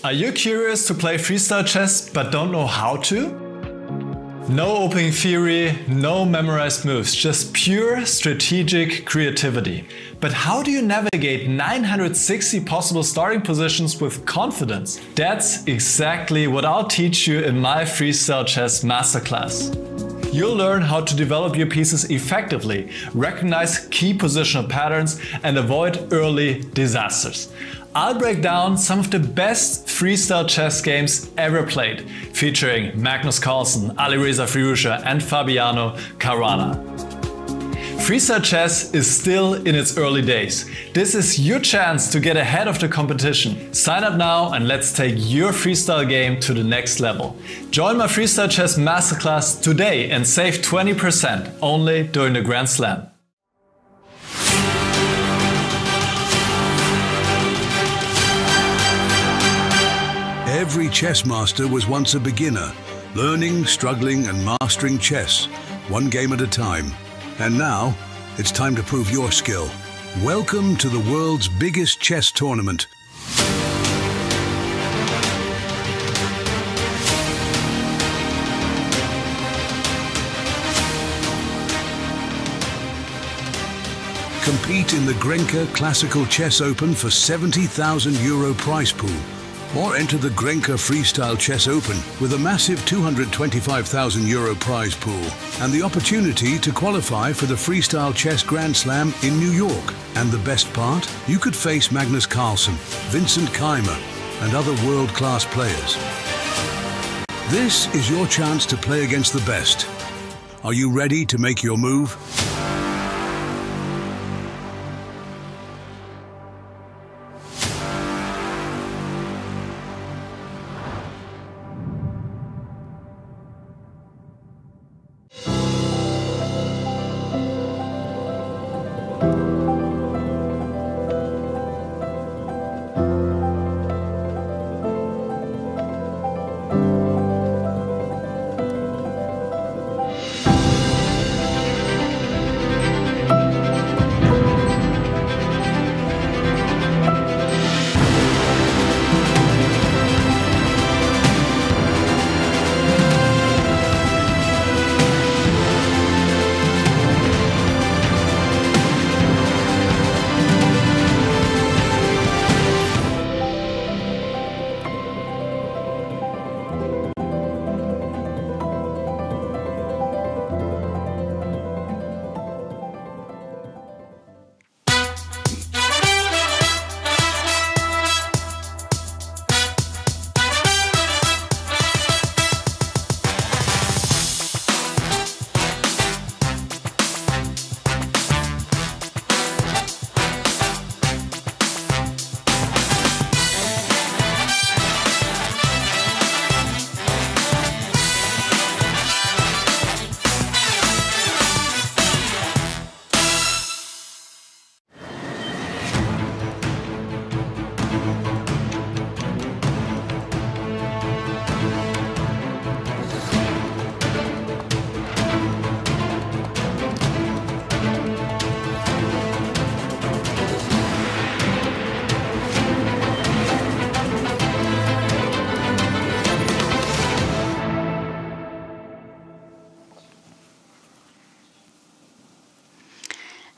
Are you curious to play freestyle chess but don't know how to? No opening theory, no memorized moves, just pure strategic creativity. But how do you navigate 960 possible starting positions with confidence? That's exactly what I'll teach you in my Freestyle Chess Masterclass. You'll learn how to develop your pieces effectively, recognize key positional patterns, and avoid early disasters. I'll break down some of the best freestyle chess games ever played, featuring Magnus Carlsen, Alireza Firouzja, and Fabiano Caruana. Freestyle chess is still in its early days. This is your chance to get ahead of the competition. Sign up now and let's take your freestyle game to the next level. Join my Freestyle Chess Masterclass today and save 20% only during the Grand Slam. Every chess master was once a beginner, learning, struggling and mastering chess, one game at a time. And now, it's time to prove your skill. Welcome to the world's biggest chess tournament. Compete in the Grenka Classical Chess Open for €70,000 prize pool. Or enter the Grenka Freestyle Chess Open with a massive €225,000 prize pool and the opportunity to qualify for the Freestyle Chess Grand Slam in New York. And the best part? You could face Magnus Carlsen, Vincent Keymer and other world-class players. This is your chance to play against the best. Are you ready to make your move?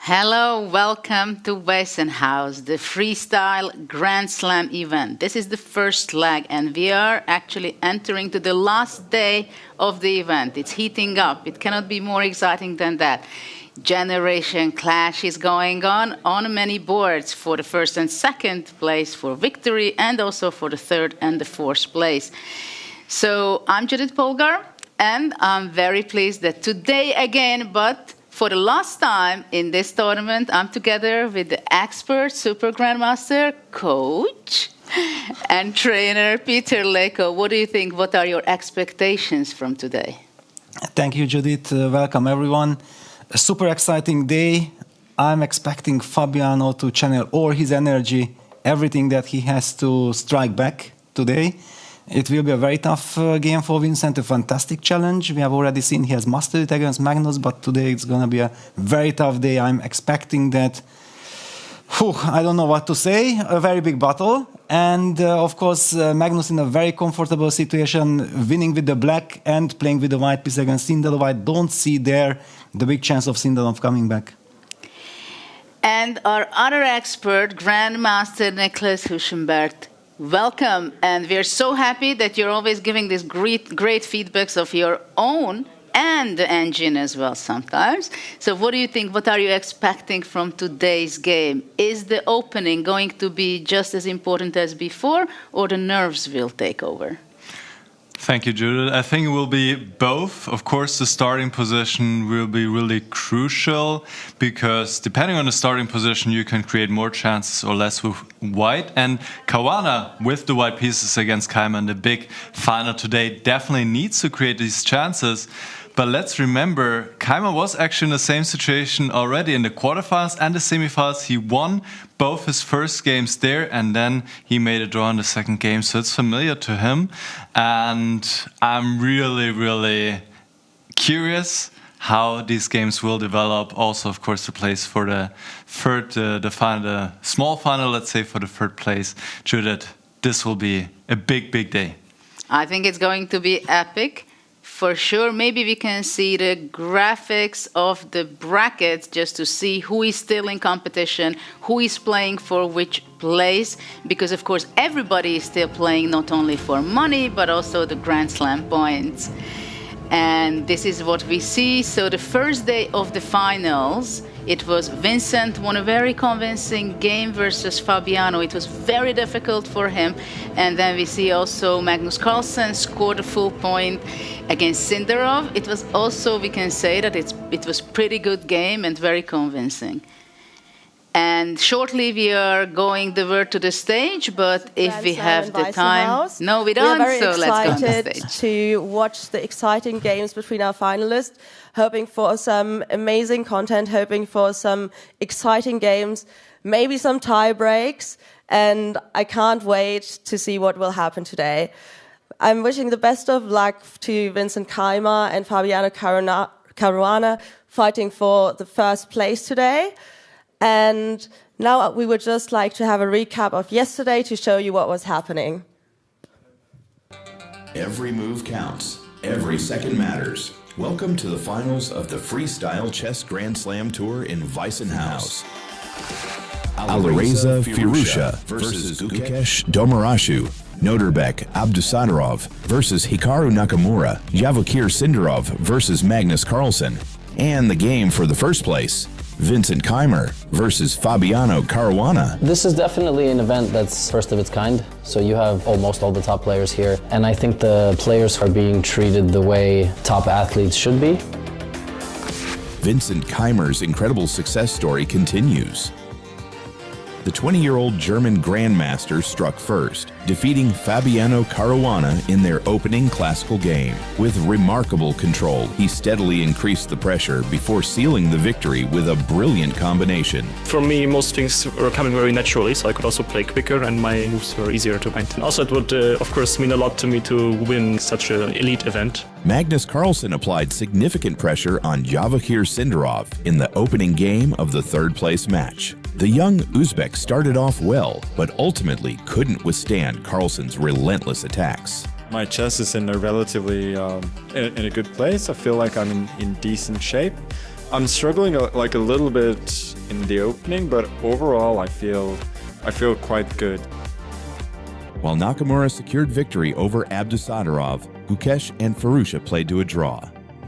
Hello, welcome to WEISSENHAUS, the Freestyle Grand Slam event. This is the first leg and we are actually entering to the last day of the event. It's heating up. It cannot be more exciting than that. Generation clash is going on many boards for the first and second place for victory and also for the third and the fourth place. So I'm Judith Polgar and I'm very pleased that today again, but for the last time in this tournament, I'm together with the expert Super Grandmaster, coach, and trainer Peter Leko. What do you think? What are your expectations from today? Thank you, Judith. Welcome, everyone. A super exciting day. I'm expecting Fabiano to channel all his energy, everything that he has to strike back today. It will be a very tough game for Vincent, a fantastic challenge. We have already seen he has mastered it against Magnus, but today it's going to be a very tough day. I'm expecting that I don't know what to say. A very big battle. And of course, Magnus in a very comfortable situation, winning with the black and playing with the white piece against Sindarov. I don't see there the big chance of Sindarov coming back. And our other expert, Grandmaster Nicholas Huschenbert. Welcome. And we're so happy that you're always giving these great feedbacks of your own and the engine as well sometimes. So what do you think? What are you expecting from today's game? Is the opening going to be just as important as before, or the nerves will take over? Thank you, Judith. I think it will be both. Of course, the starting position will be really crucial because depending on the starting position, you can create more chances or less with white. And Caruana, with the white pieces against Keymer in the big final today, definitely needs to create these chances. But let's remember, Keymer was actually in the same situation already in the quarterfinals and the semifinals. He won both his first games there, and then he made a draw in the second game. So it's familiar to him. And I'm really, really curious how these games will develop. Also, of course, the place for the third, the final, the small final, let's say, for the third place. Judith, this will be a big, big day. I think it's going to be epic. For sure, maybe we can see the graphics of the brackets just to see who is still in competition, who is playing for which place, because of course everybody is still playing not only for money, but also the Grand Slam points. And this is what we see. So the first day of the finals, it was Vincent won a very convincing game versus Fabiano. It was very difficult for him. And then we see also Magnus Carlsen scored a full point against Sindarov. It was also, we can say that it was pretty good game and very convincing. And shortly we are going the word to the stage, but if we have the time... No, we don't, so let's go on the stage. We're very excited to watch the exciting games between our finalists, hoping for some amazing content, hoping for some exciting games, maybe some tie breaks, and I can't wait to see what will happen today. I'm wishing the best of luck to Vincent Keymer and Fabiano Caruana fighting for the first place today. And now we would just like to have a recap of yesterday to show you what was happening. Every move counts. Every second matters. Welcome to the finals of the Freestyle Chess Grand Slam Tour in WEISSENHAUS. Alireza Firouzja versus Gukesh Domarashu. Noterbek Abdusattorov versus Hikaru Nakamura. Javokir Sindarov versus Magnus Carlsen. And the game for the first place, Vincent Keymer versus Fabiano Caruana. This is definitely an event that's first of its kind. So you have almost all the top players here. And I think the players are being treated the way top athletes should be. Vincent Keymer's incredible success story continues. The 20-year-old German Grandmaster struck first, defeating Fabiano Caruana in their opening classical game. With remarkable control, he steadily increased the pressure before sealing the victory with a brilliant combination. For me, most things were coming very naturally, so I could also play quicker and my moves were easier to maintain. Also, it would, of course, mean a lot to me to win such an elite event. Magnus Carlsen applied significant pressure on Javokir Sindarov in the opening game of the third-place match. The young Uzbek started off well, but ultimately couldn't withstand Carlsen's relentless attacks. My chess is in a relatively in a good place. I feel like I'm in decent shape. I'm struggling like a little bit in the opening, but overall I feel quite good. While Nakamura secured victory over Abdusattorov, Gukesh and Firouzja played to a draw.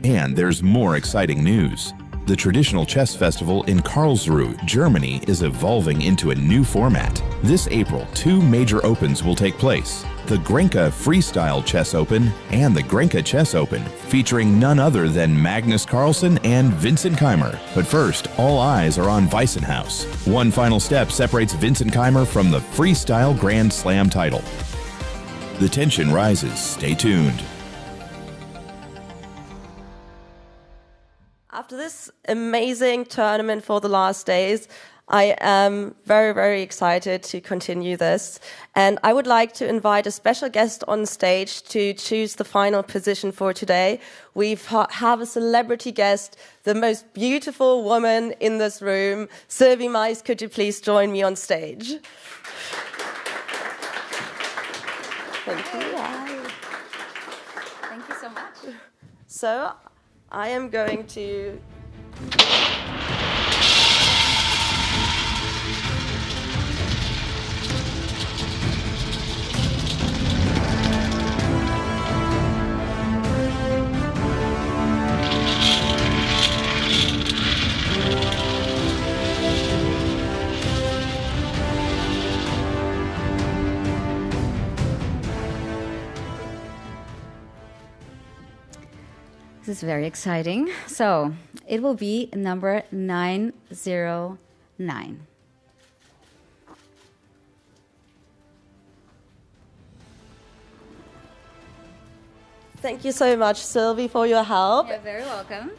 And there's more exciting news. The traditional chess festival in Karlsruhe, Germany is evolving into a new format. This April, 2 major opens will take place. The Grenka Freestyle Chess Open and the Grenka Chess Open, featuring none other than Magnus Carlsen and Vincent Keymer. But first, all eyes are on WEISSENHAUS. One final step separates Vincent Keymer from the Freestyle Grand Slam title. The tension rises. Stay tuned. After this amazing tournament for the last days, I am very, very excited to continue this. And I would like to invite a special guest on stage to choose the final position for today. We have a celebrity guest, the most beautiful woman in this room. Ceremonies, could you please join me on stage? Thank you. Thank you so much. So I am going to... This is very exciting. So it will be number 909. Thank you so much, Sylvie, for your help. You're very welcome.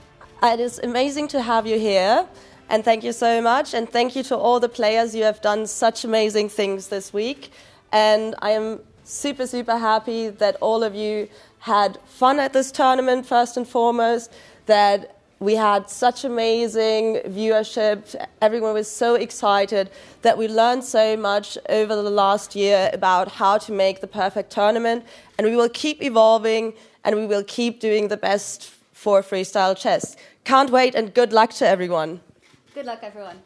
It is amazing to have you here. And thank you so much. And thank you to all the players. You have done such amazing things this week. And I am super, super happy that all of you had fun at this tournament, first and foremost, that we had such amazing viewership. Everyone was so excited that we learned so much over the last year about how to make the perfect tournament. And we will keep evolving and we will keep doing the best for freestyle chess. Can't wait and good luck to everyone. Good luck, everyone.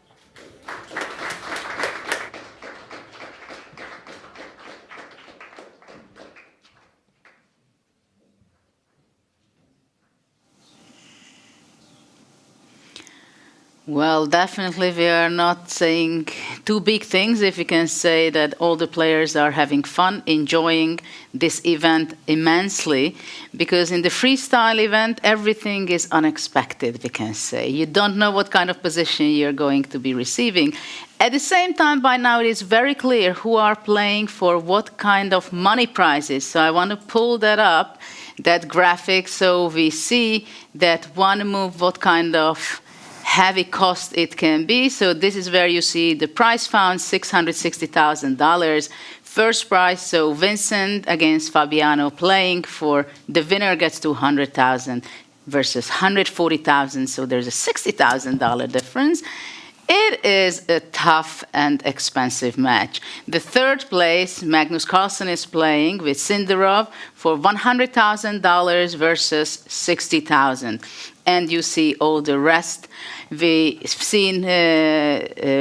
Well, definitely we are not saying two big things if we can say that all the players are having fun, enjoying this event immensely, because in the freestyle event, everything is unexpected, we can say. You don't know what kind of position you're going to be receiving. At the same time, by now, it is very clear who are playing for what kind of money prizes. So I want to pull that up, that graphic, so we see that one move, what kind of heavy cost it can be. So this is where you see the prize found, $660,000. First prize, so Vincent against Fabiano playing for the winner gets $200,000 versus $140,000. So there's a $60,000 difference. It is a tough and expensive match. The third place, Magnus Carlsen is playing with Sindarov for $100,000 versus $60,000. And you see all the rest. We've seen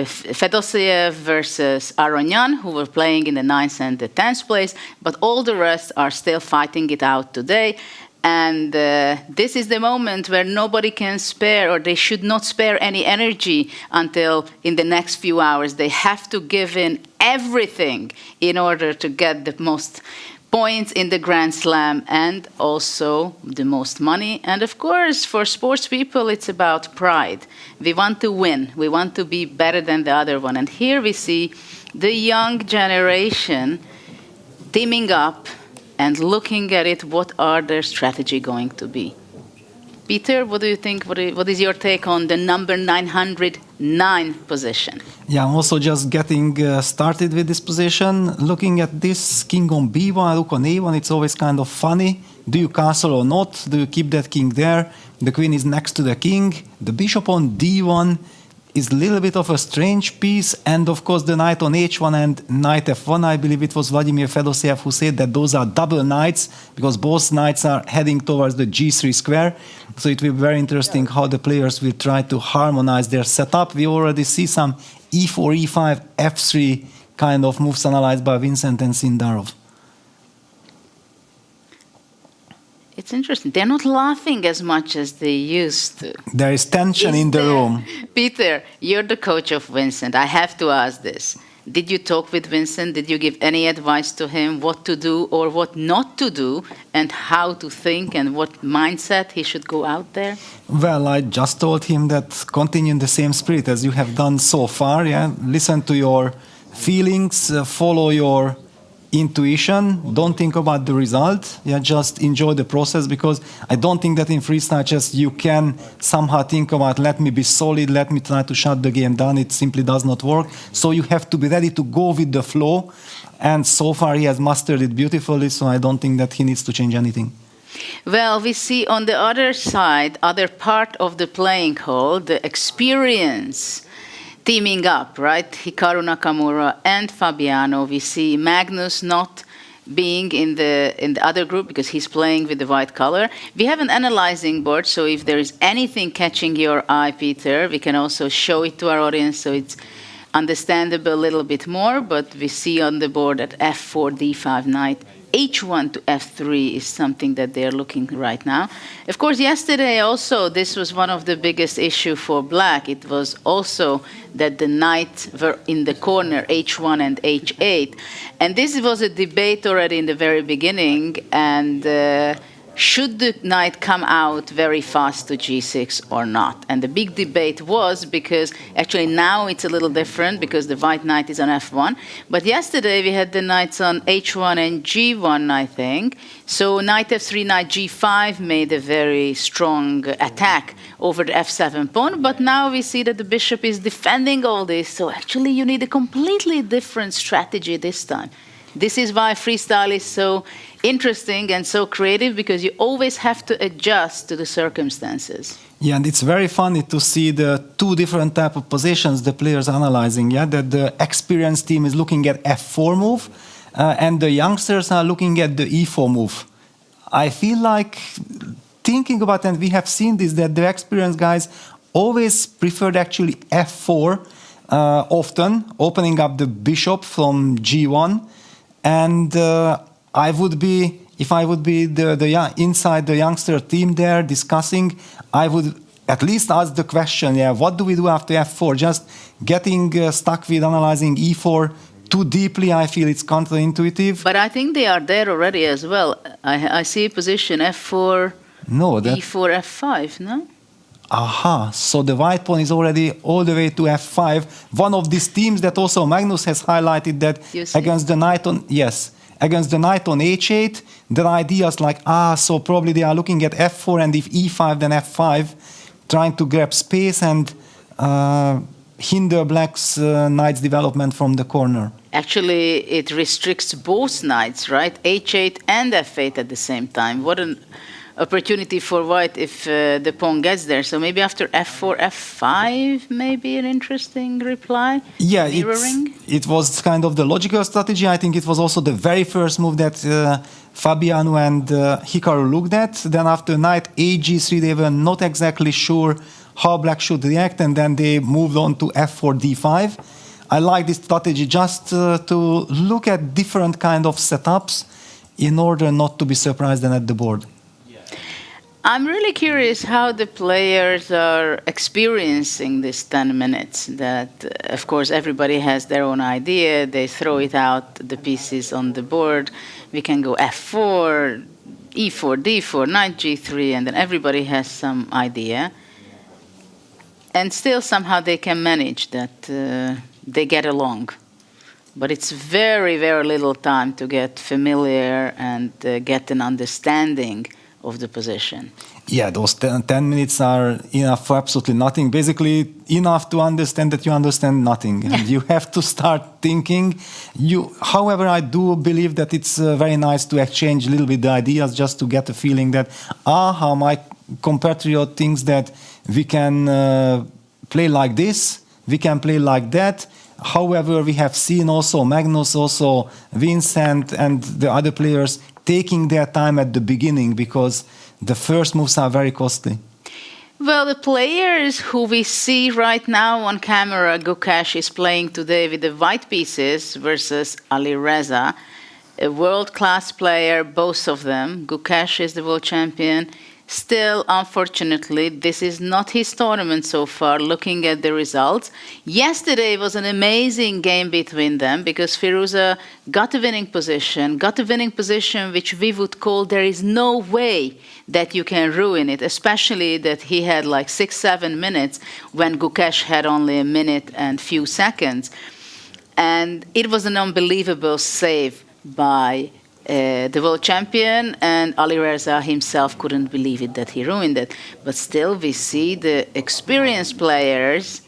Fedosiev versus Aronyan, who were playing in the 9th and the 10th place, but all the rest are still fighting it out today. And this is the moment where nobody can spare, or they should not spare any energy until in the next few hours. They have to give in everything in order to get the most points in the Grand Slam and also the most money. And of course, for sports people, it's about pride. We want to win. We want to be better than the other one. And here we see the young generation teaming up and looking at it, what are their strategy going to be? Peter, what do you think? What is your take on the number 909 position? Yeah, I'm also just getting started with this position. Looking at this king on b1, rook on a1, it's always kind of funny. Do you castle or not? Do you keep that king there? The queen is next to the king. The bishop on d1 is a little bit of a strange piece, and of course the knight on h1 and knight f1. I believe it was Vladimir Fedosiev who said that those are double knights because both knights are heading towards the g3 square. So it will be very interesting how the players will try to harmonize their setup. We already see some e4, e5, f3 kind of moves analyzed by Vincent and Sindarov. It's interesting. They're not laughing as much as they used to. There is tension in the room. Peter, you're the coach of Vincent. I have to ask this. Did you talk with Vincent? Did you give any advice to him what to do or what not to do and how to think and what mindset he should go out there? Well, I just told him that continue in the same spirit as you have done so far. Yeah, listen to your feelings, follow your intuition. Don't think about the result. Yeah, just enjoy the process, because I don't think that in freestyle chess you can somehow think about, let me be solid, let me try to shut the game down. It simply does not work. So you have to be ready to go with the flow. And so far he has mastered it beautifully, so I don't think that he needs to change anything. Well, we see on the other side, other part of the playing hall, the experience teaming up, right? Hikaru Nakamura and Fabiano. We see Magnus not being in the other group because he's playing with the white color. We have an analyzing board, so if there is anything catching your eye, Peter, we can also show it to our audience so it's understandable a little bit more. But we see on the board at f4, d5, knight, h1 to f3 is something that they're looking right now. Of course, yesterday also, this was one of the biggest issue for black. It was also that the knights were in the corner, h1 and h8. And this was a debate already in the very beginning. And should the knight come out very fast to g6 or not? And the big debate was, because actually now it's a little different because the white knight is on f1. But yesterday we had the knights on h1 and g1, I think. So knight f3, knight g5 made a very strong attack over the f7 pawn. But now we see that the bishop is defending all this. So actually you need a completely different strategy this time. This is why freestyle is so interesting and so creative, because you always have to adjust to the circumstances. Yeah, and it's very funny to see the two different type of positions the players are analyzing. Yeah, that the experienced team is looking at f4 move, and the youngsters are looking at the e4 move. I feel like thinking about, and we have seen this, that the experienced guys always preferred actually f4 often, opening up the bishop from g1. And I would be, if I would be inside the youngster team there discussing, I would at least ask the question, yeah, what do we do after f4? Just getting stuck with analyzing e4 too deeply, I feel it's counterintuitive. But I think they are there already as well. I see a position f4, no, e4, f5, no? Aha, so the white pawn is already all the way to f5. One of these teams that also Magnus has highlighted, that against the knight on, yes, against the knight on h8, there are ideas like, so probably they are looking at f4, and if e5, then f5, trying to grab space and hinder black's knight's development from the corner. Actually, it restricts both knights, right? h8 and f8 at the same time. What an opportunity for white if the pawn gets there. So maybe after f4, f5, maybe an interesting reply. Yeah, mirroring. It was kind of the logical strategy. I think it was also the very first move that Fabiano and Hikaru looked at. Then after knight ag3, they were not exactly sure how black should react, and then they moved on to f4, d5. I like this strategy, just to look at different kind of setups in order not to be surprised then at the board. I'm really curious how the players are experiencing this 10 minutes. That, of course, everybody has their own idea. They throw it out, the pieces on the board. We can go f4, e4, d4, knight g3, and then everybody has some idea. And still somehow they can manage that they get along. But it's very, very little time to get familiar and get an understanding of the position. Yeah, those 10 minutes are enough for absolutely nothing. Basically, enough to understand that you understand nothing. And you have to start thinking. However, I do believe that it's very nice to exchange a little bit the ideas, just to get a feeling that, how my compatriot thinks that we can play like this, we can play like that. However, we have seen also Magnus, also Vincent and the other players taking their time at the beginning, because the first moves are very costly. Well, the players who we see right now on camera, Gukesh is playing today with the white pieces versus Alireza, a world-class player, both of them. Gukesh is the world champion. Still, unfortunately, this is not his tournament so far, looking at the results. Yesterday was an amazing game between them, because Firouzja got a winning position which we would call there is no way that you can ruin it, especially that he had like 6-7 minutes when Gukesh had only a minute and few seconds. And it was an unbelievable save by the world champion, and Ali Reza himself couldn't believe it that he ruined it. But still, we see the experienced players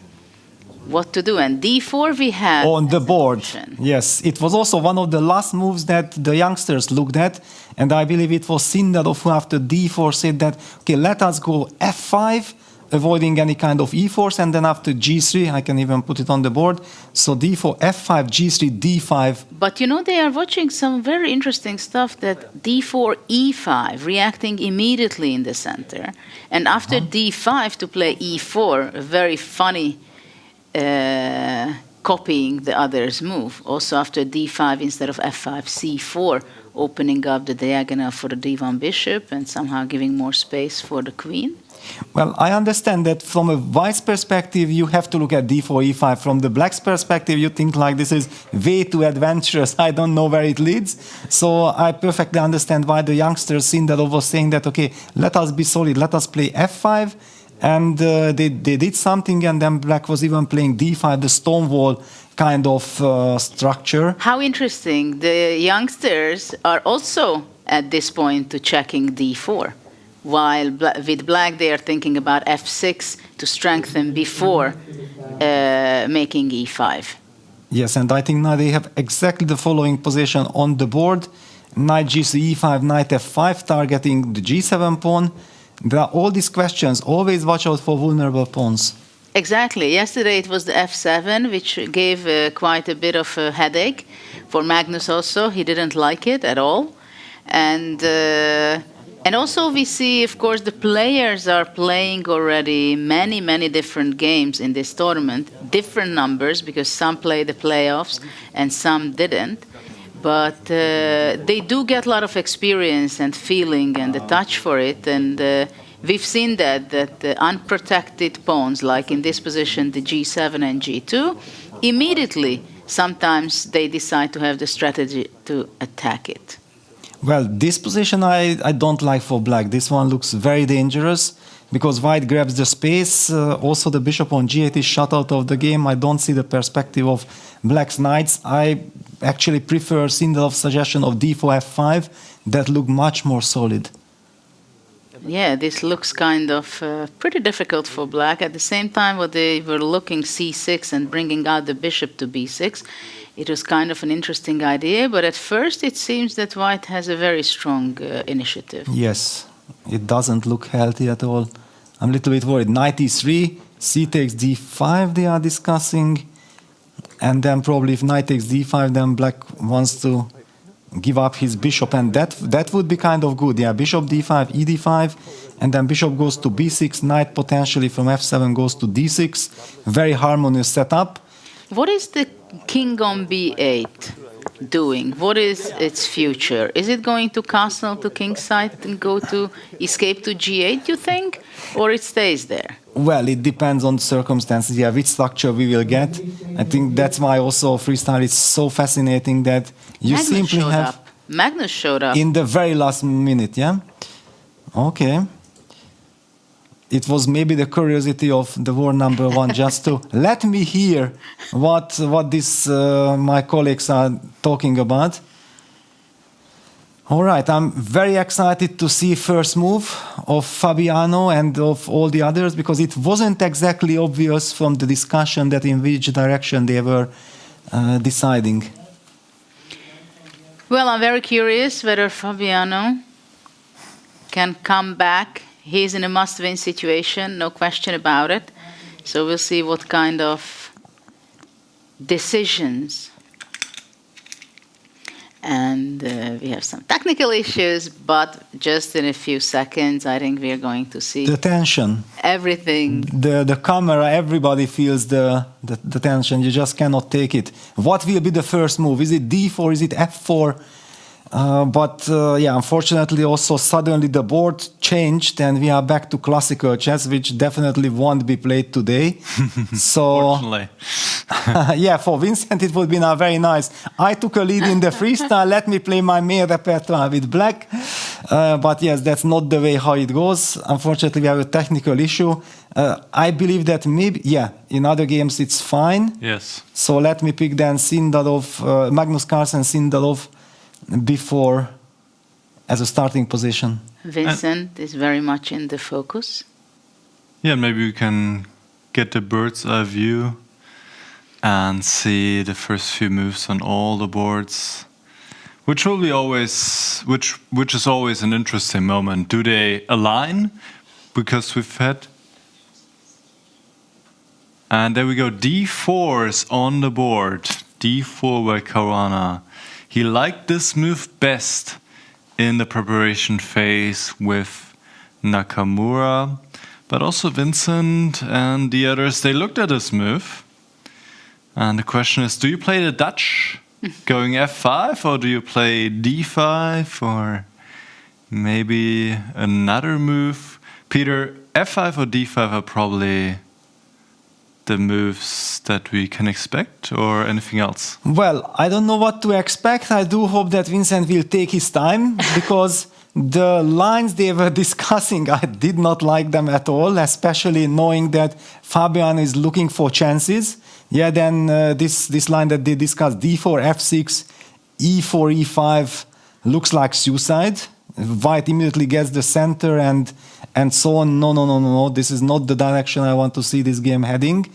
what to do. And d4 we had on the board. Option. Yes, it was also one of the last moves that the youngsters looked at, and I believe it was Sindarov who after d4 said that, okay, let us go f5, avoiding any kind of e-force, and then after g3, I can even put it on the board, so d4, f5, g3, d5. But you know, they are watching some very interesting stuff, that d4, e5, reacting immediately in the center, and after d5 to play e4, a very funny copying the other's move. Also after d5 instead of f5, c4, opening up the diagonal for the d1 bishop and somehow giving more space for the queen. Well, I understand that from a white's perspective, you have to look at d4, e5. From the black's perspective, you think like this is way too adventurous. I don't know where it leads. So I perfectly understand why the youngsters Sindarov was saying that, okay, let us be solid, let us play f5. And they did something, and then black was even playing d5, the stonewall kind of structure. How interesting. The youngsters are also at this point to checking d4. While with black they are thinking about f6 to strengthen before making e5. Yes, and I think now they have exactly the following position on the board. Knight g3, e5, knight f5, targeting the g7 pawn. There are all these questions. Always watch out for vulnerable pawns. Exactly. Yesterday it was the f7, which gave quite a bit of a headache for Magnus also. He didn't like it at all. And also we see, of course, the players are playing already many, many different games in this tournament. Different numbers, because some play the playoffs and some didn't. But they do get a lot of experience and feeling and the touch for it. And we've seen that the unprotected pawns, like in this position, the g7 and g2, immediately, sometimes they decide to have the strategy to attack it. Well, this position I don't like for black. This one looks very dangerous because white grabs the space. Also, the bishop on g8 is shut out of the game. I don't see the perspective of black's knights. I actually prefer Sindarov's suggestion of d4, f5. That look much more solid. Yeah, this looks kind of pretty difficult for black. At the same time, when they were looking c6 and bringing out the bishop to b6, it was kind of an interesting idea, but at first it seems that white has a very strong initiative. Yes, it doesn't look healthy at all. I'm a little bit worried. Knight e3, c takes d5 they are discussing, and then probably if knight takes d5, then black wants to give up his bishop, and that would be kind of good. Yeah, bishop d5, e d5, and then bishop goes to b6, knight potentially from f7 goes to d6. Very harmonious setup. What is the king on b8 doing? What is its future? Is it going to castle to king side and go to escape to g8, you think? Or it stays there? Well, it depends on the circumstances. Yeah, which structure we will get. I think that's why also freestyle is so fascinating that you Magnus simply showed have... up. Magnus showed up. In the very last minute, yeah? Okay. It was maybe the curiosity of the war number one, just to let me hear what this my colleagues are talking about. All right, I'm very excited to see first move of Fabiano and of all the others, because it wasn't exactly obvious from the discussion that in which direction they were deciding. Well, I'm very curious whether Fabiano can come back. He's in a must-win situation, no question about it. So we'll see what kind of decisions. And we have some technical issues, but just in a few seconds, I think we are going to see the tension. Everything. The camera, everybody feels the tension. You just cannot take it. What will be the first move? Is it d4? Is it f4? Yeah, unfortunately, also suddenly the board changed, and we are back to classical chess, which definitely won't be played today. So, Fortunately. yeah, for Vincent it would be now very nice. I took a lead in the freestyle. Let me play my main repertoire with black. But yes, that's not the way how it goes. Unfortunately, we have a technical issue. I believe that maybe, yeah, in other games it's fine. Yes. So let me pick then Sindarov, Magnus Carlsen, Sindarov. before as a starting position. Vincent is very much in the focus. Yeah, maybe we can get the bird's eye view and see the first few moves on all the boards, which will be always, which is always an interesting moment. Do they align? Because we've had, and there we go, D4 is on the board. D4 by Caruana. He liked this move best in the preparation phase with Nakamura, but also Vincent and the others, they looked at this move. And the question is, do you play the Dutch going F5, or do you play D5, or maybe another move? Peter, F5 or D5 are probably the moves that we can expect, or anything else? Well, I don't know what to expect. I do hope that Vincent will take his time, because the lines they were discussing, I did not like them at all, especially knowing that Fabian is looking for chances. Yeah, then this line that they discussed, D4, F6, E4, E5, looks like suicide. White immediately gets the center and so on. No. This is not the direction I want to see this game heading.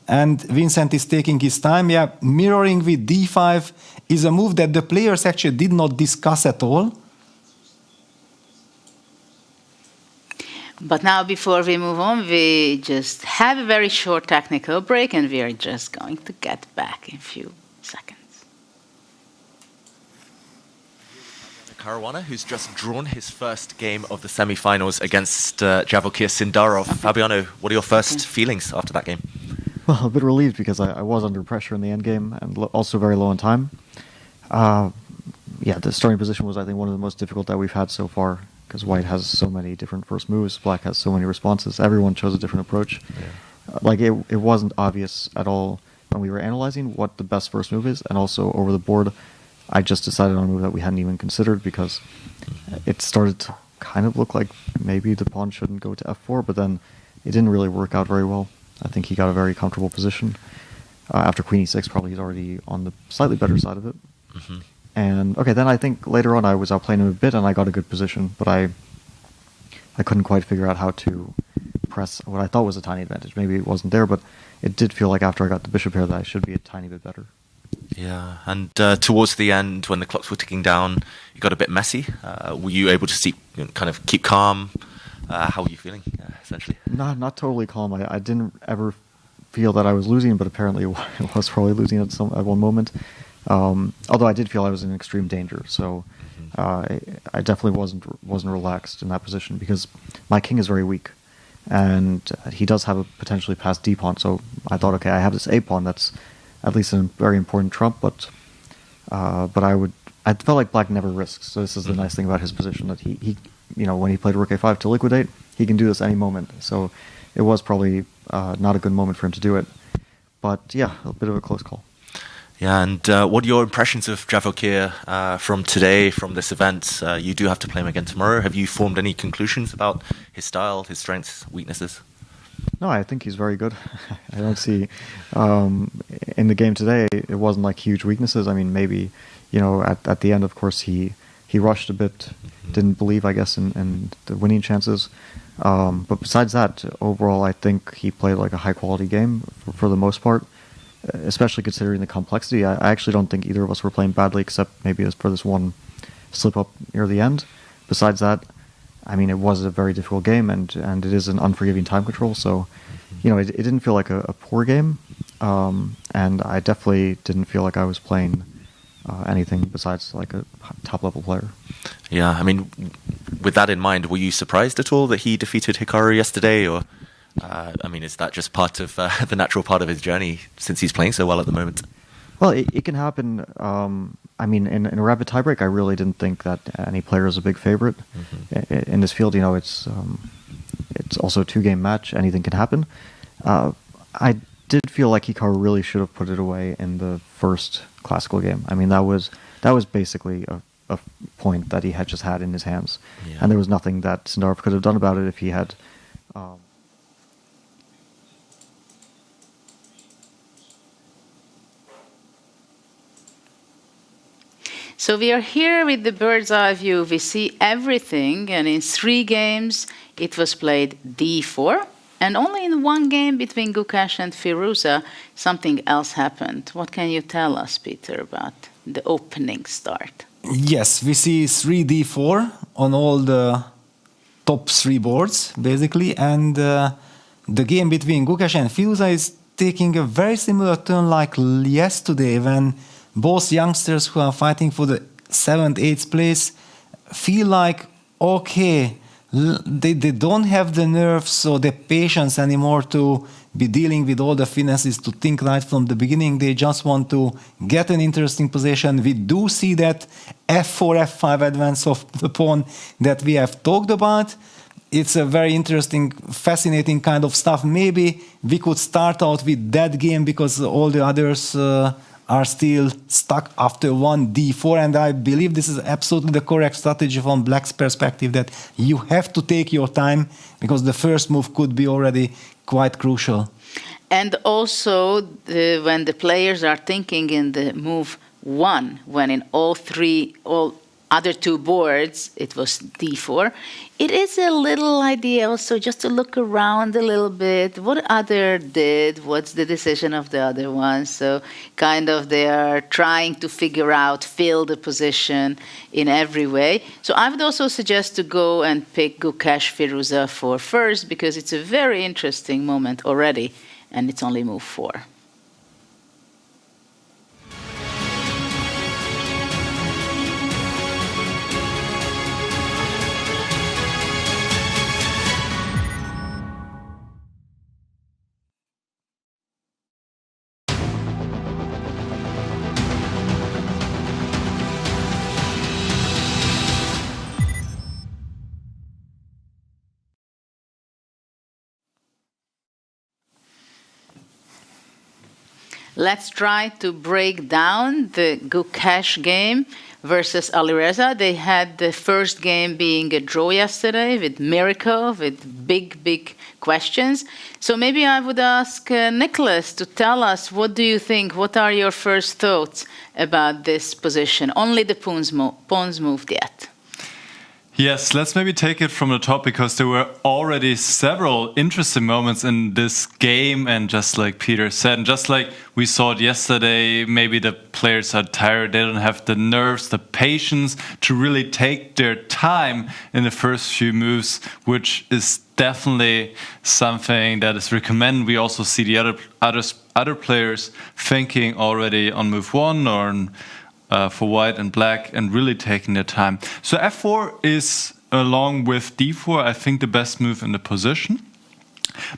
And Vincent is taking his time. Yeah, mirroring with D5 is a move that the players actually did not discuss at all. But now, before we move on, we just have a very short technical break, and we are just going to get back in a few seconds. Caruana, who's just drawn his first game of the semi-finals against Javokir Sindarov. Fabiano, what are your first feelings after that game? Well, a bit relieved, because I was under pressure in the end game and also very low on time. Yeah, the starting position was, I think, one of the most difficult that we've had so far, because White has so many different first moves, Black has so many responses. Everyone chose a different approach. Yeah. Like, it wasn't obvious at all when we were analyzing what the best first move is, and also over the board, I just decided on a move that we hadn't even considered, because it started to kind of look like maybe the pawn shouldn't go to f4, but then it didn't really work out very well. I think he got a very comfortable position. After queen e6, probably he's already on the slightly better side of it. Mm-hmm. And okay, then I think later on I was outplaying him a bit and I got a good position, but I couldn't quite figure out how to press what I thought was a tiny advantage. Maybe it wasn't there, but it did feel like after I got the bishop here that I should be a tiny bit better. Yeah, and towards the end, when the clocks were ticking down, it got a bit messy. Were you able to kind of keep calm? How were you feeling, essentially? Not totally calm. I didn't ever feel that I was losing, but apparently I was probably losing at one moment. Although I did feel I was in extreme danger, so I definitely wasn't relaxed in that position, because my king is very weak, and he does have a potentially passed d pawn. So I thought, okay, I have this a pawn that's at least a very important trump, but I felt like Black never risks. So this is the nice thing about his position, that he when he played rook a5 to liquidate, he can do this any moment. So it was probably not a good moment for him to do it. But yeah, a bit of a close call. Yeah, and what are your impressions of Javokir from today, from this event? You do have to play him again tomorrow. Have you formed any conclusions about his style, his strengths, weaknesses? No, I think he's very good. I don't see in the game today, it wasn't like huge weaknesses. I mean, maybe, at the end, of course, he rushed a bit, didn't believe, I guess, in the winning chances. But besides that, overall, I think he played like a high-quality game for the most part, especially considering the complexity. I actually don't think either of us were playing badly, except maybe for this one slip-up near the end. Besides that, I mean, it was a very difficult game, and it is an unforgiving time control, so, it didn't feel like a poor game, and I definitely didn't feel like I was playing anything besides like a top-level player. Yeah, I mean, with that in mind, were you surprised at all that he defeated Hikaru yesterday, or, is that just part of the natural part of his journey, since he's playing so well at the moment? Well, it can happen. In a rapid tiebreak, I really didn't think that any player is a big favorite. Mm-hmm. In this field, it's also a two-game match. Anything can happen. I did feel like Hikaru really should have put it away in the first classical game. I mean, that was basically a point that he had just had in his hands, and there was nothing that Sindarov could have done about it if he had. So we are here with the bird's eye view. We see everything, and in 3 games it was played d4, and only in 1 game between Gukesh and Firouzja something else happened. What can you tell us, Peter, about the opening start? Yes, we see 3d4 on all the top 3 boards, basically, and the game between Gukesh and Firouzja is taking a very similar turn like yesterday, when both youngsters who are fighting for the 7th, 8th place feel like, okay, they don't have the nerves or the patience anymore to be dealing with all the finesses, to think right from the beginning. They just want to get an interesting position. We do see that f4, f5 advance of the pawn that we have talked about. It's a very interesting, fascinating kind of stuff. Maybe we could start out with that game because all the others are still stuck after 1 d4, and I believe this is absolutely the correct strategy from Black's perspective, that you have to take your time because the first move could be already quite crucial. And also, when the players are thinking in the move 1, when in all other 2 boards it was d4, it is a little idea also just to look around a little bit, what other did, what's the decision of the other one. So kind of they are trying to figure out, fill the position in every way. So I would also suggest to go and pick Gukesh Firouzja for first, because it's a very interesting moment already, and it's only move 4. Let's try to break down the Gukesh game versus Alireza. They had the first game being a draw yesterday with miracle, with big questions. So maybe I would ask Nicholas to tell us, what do you think? What are your first thoughts about this position? Only the pawns moved yet. Yes, let's maybe take it from the top, because there were already several interesting moments in this game, and just like Peter said, and just like we saw it yesterday, maybe the players are tired, they don't have the nerves, the patience to really take their time in the first few moves, which is definitely something that is recommended. We also see the other players thinking already on move 1 or on for white and black, and really taking their time. So f4 is, along with d4, I think the best move in the position.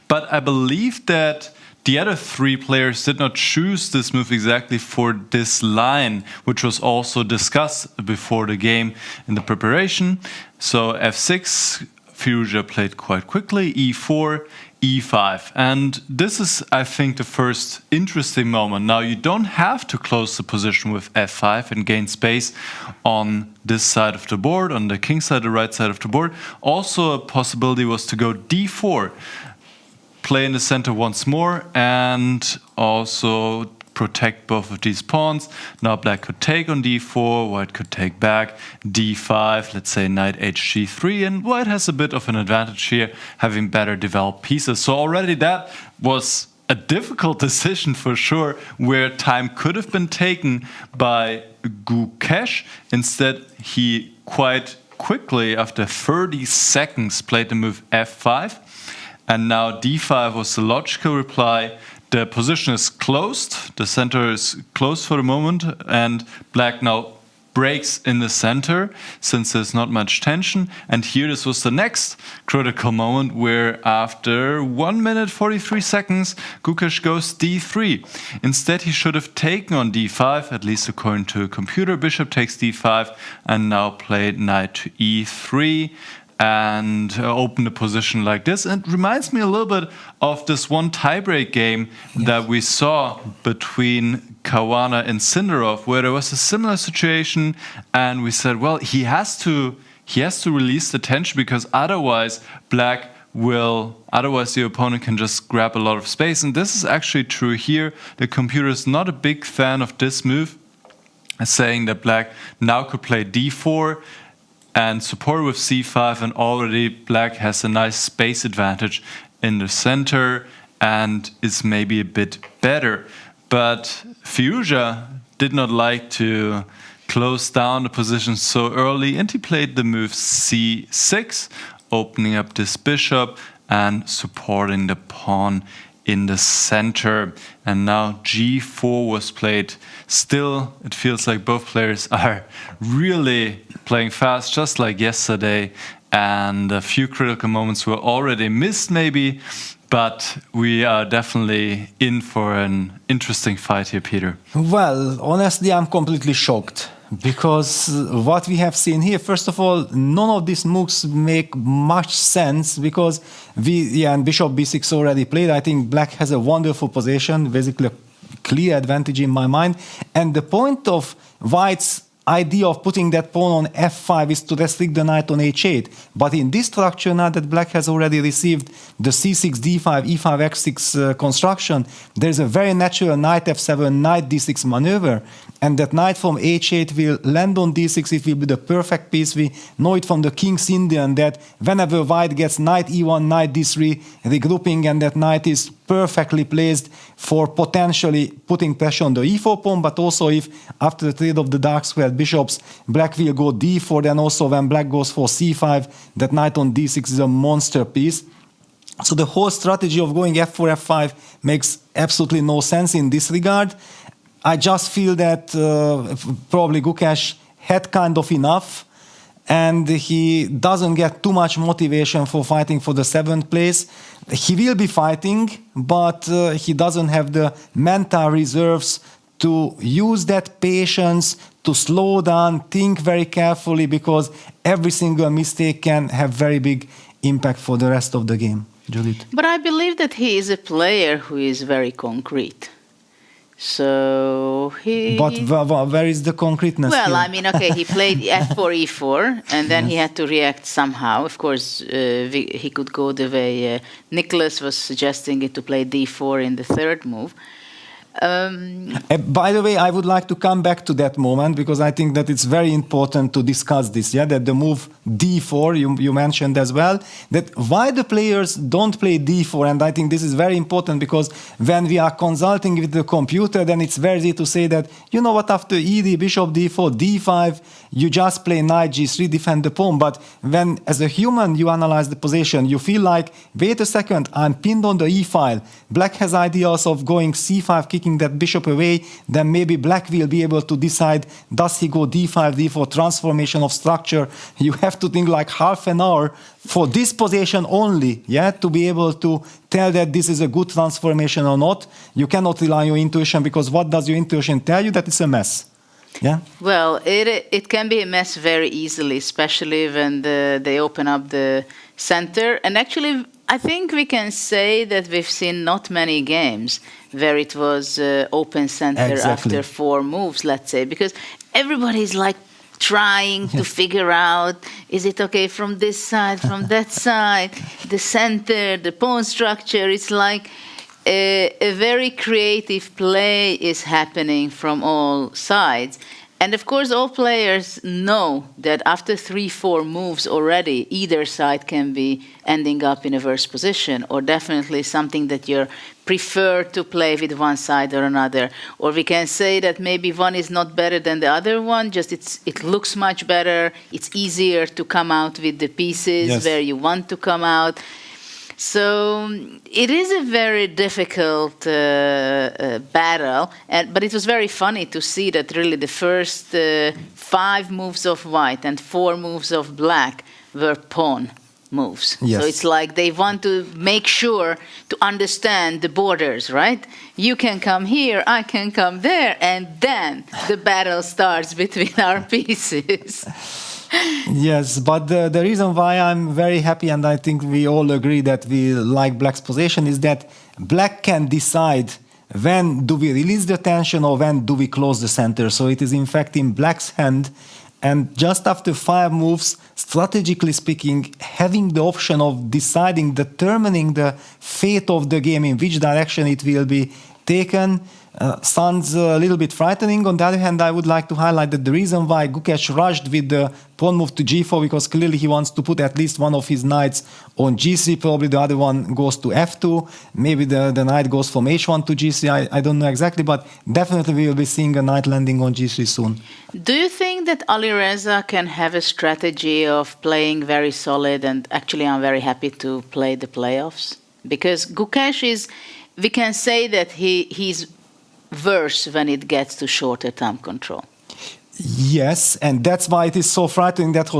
But I believe that the other 3 players did not choose this move exactly for this line, which was also discussed before the game in the preparation. So f6, Firouzja played quite quickly, e4, e5. And this is, I think, the first interesting moment. Now, you don't have to close the position with f5 and gain space on this side of the board, on the king side, the right side of the board. Also, a possibility was to go d4, play in the center once more, and also protect both of these pawns. Now black could take on d4, white could take back, d5, let's say knight hg3, and white has a bit of an advantage here, having better developed pieces. So already that was a difficult decision for sure, where time could have been taken by Gukesh. Instead, he quite quickly, after 30 seconds, played the move f5, and now d5 was the logical reply. The position is closed, the center is closed for the moment, and black now breaks in the center since there's not much tension. And here this was the next critical moment, where after 1 minute 43 seconds Gukesh goes d3. Instead he should have taken on d5, at least according to a computer. Bishop takes d5 and now played knight to e3 and open the position like this. And it reminds me a little bit of this one tiebreak game that we saw between Caruana and Sindarov, where there was a similar situation, and we said, well, he has to release the tension, because otherwise the opponent can just grab a lot of space. And this is actually true here. The computer is not a big fan of this move, saying that black now could play d4 and support with c5, and already black has a nice space advantage in the center and is maybe a bit better. But Firouzja did not like to close down the position so early, and he played the move c6, opening up this bishop and supporting the pawn in the center. And now g4 was played. Still, it feels like both players are really playing fast, just like yesterday, and a few critical moments were already missed maybe, but we are definitely in for an interesting fight here, Peter. Well, honestly, I'm completely shocked. Because what we have seen here, first of all, none of these moves make much sense, because and bishop b6 already played. I think black has a wonderful position, basically a clear advantage in my mind. And the point of white's idea of putting that pawn on f5 is to restrict the knight on h8. But in this structure, now that black has already received the c6, d5, e5, x6 construction, there's a very natural knight f7, knight d6 maneuver. And that knight from h8 will land on d6. It will be the perfect piece. We know it from the King's Indian that whenever white gets knight e1, knight d3 regrouping, and that knight is perfectly placed for potentially putting pressure on the e4 pawn, but also if after the trade of the dark squared bishops, black will go d4, then also when black goes for c5, that knight on d6 is a monster piece. So the whole strategy of going f4, f5 makes absolutely no sense in this regard. I just feel that probably Gukesh had kind of enough, and he doesn't get too much motivation for fighting for the 7th place. He will be fighting, but he doesn't have the mental reserves to use that patience, to slow down, think very carefully, because every single mistake can have very big impact for the rest of the game. Judith? But I believe that he is a player who is very concrete. So he... But where is the concreteness? Well, here? I mean, okay, he played f4, e4, and then he had to react somehow. Of course, he could go the way Nicholas was suggesting it, to play d4 in the 3rd move. By the way, I would like to come back to that moment, because I think that it's very important to discuss this, that the move d4, you mentioned as well, that why the players don't play d4, and I think this is very important, because when we are consulting with the computer, then it's very easy to say that, you know what, after ed, bishop d4, d5, you just play knight g3, defend the pawn. But when, as a human, you analyze the position, you feel like, wait a second, I'm pinned on the e file. Black has ideas of going c5, kicking that bishop away. Then maybe black will be able to decide, does he go d5, d4, transformation of structure. You have to think like half an hour for this position only, to be able to tell that this is a good transformation or not. You cannot rely on your intuition, because what does your intuition tell you? That it's a mess. Yeah. Well, it can be a mess very easily, especially when they open up the center. And actually, I think we can say that we've seen not many games where it was open center after 4 moves, let's say, because everybody's like trying to figure out, is it okay from this side, from that side, the center, the pawn structure. It's like a very creative play is happening from all sides. And of course, all players know that after 3-4 moves already, either side can be ending up in a worse position, or definitely something that you prefer to play with one side or another. Or we can say that maybe one is not better than the other one, just it looks much better, it's easier to come out with the pieces where you want to come out. So it is a very difficult battle, but it was very funny to see that really the first 5 moves of white and 4 moves of black were pawn moves. Yes. So it's like they want to make sure to understand the borders, right? You can come here, I can come there, and then the battle starts between our pieces. Yes, but the reason why I'm very happy, and I think we all agree that we like black's position, is that black can decide when do we release the tension or when do we close the center. So it is in fact in black's hand, and just after 5 moves, strategically speaking, having the option of deciding, determining the fate of the game, in which direction it will be taken, sounds a little bit frightening. On the other hand, I would like to highlight that the reason why Gukesh rushed with the pawn move to g4, because clearly he wants to put at least one of his knights on g3, probably the other one goes to f2, maybe the knight goes from h1 to g3, I don't know exactly, but definitely we will be seeing a knight landing on g3 soon. Do you think that Alireza can have a strategy of playing very solid, and actually I'm very happy to play the playoffs? Because Gukesh is, we can say that he's worse when it gets to shorter time control. Yes, and that's why it is so frightening that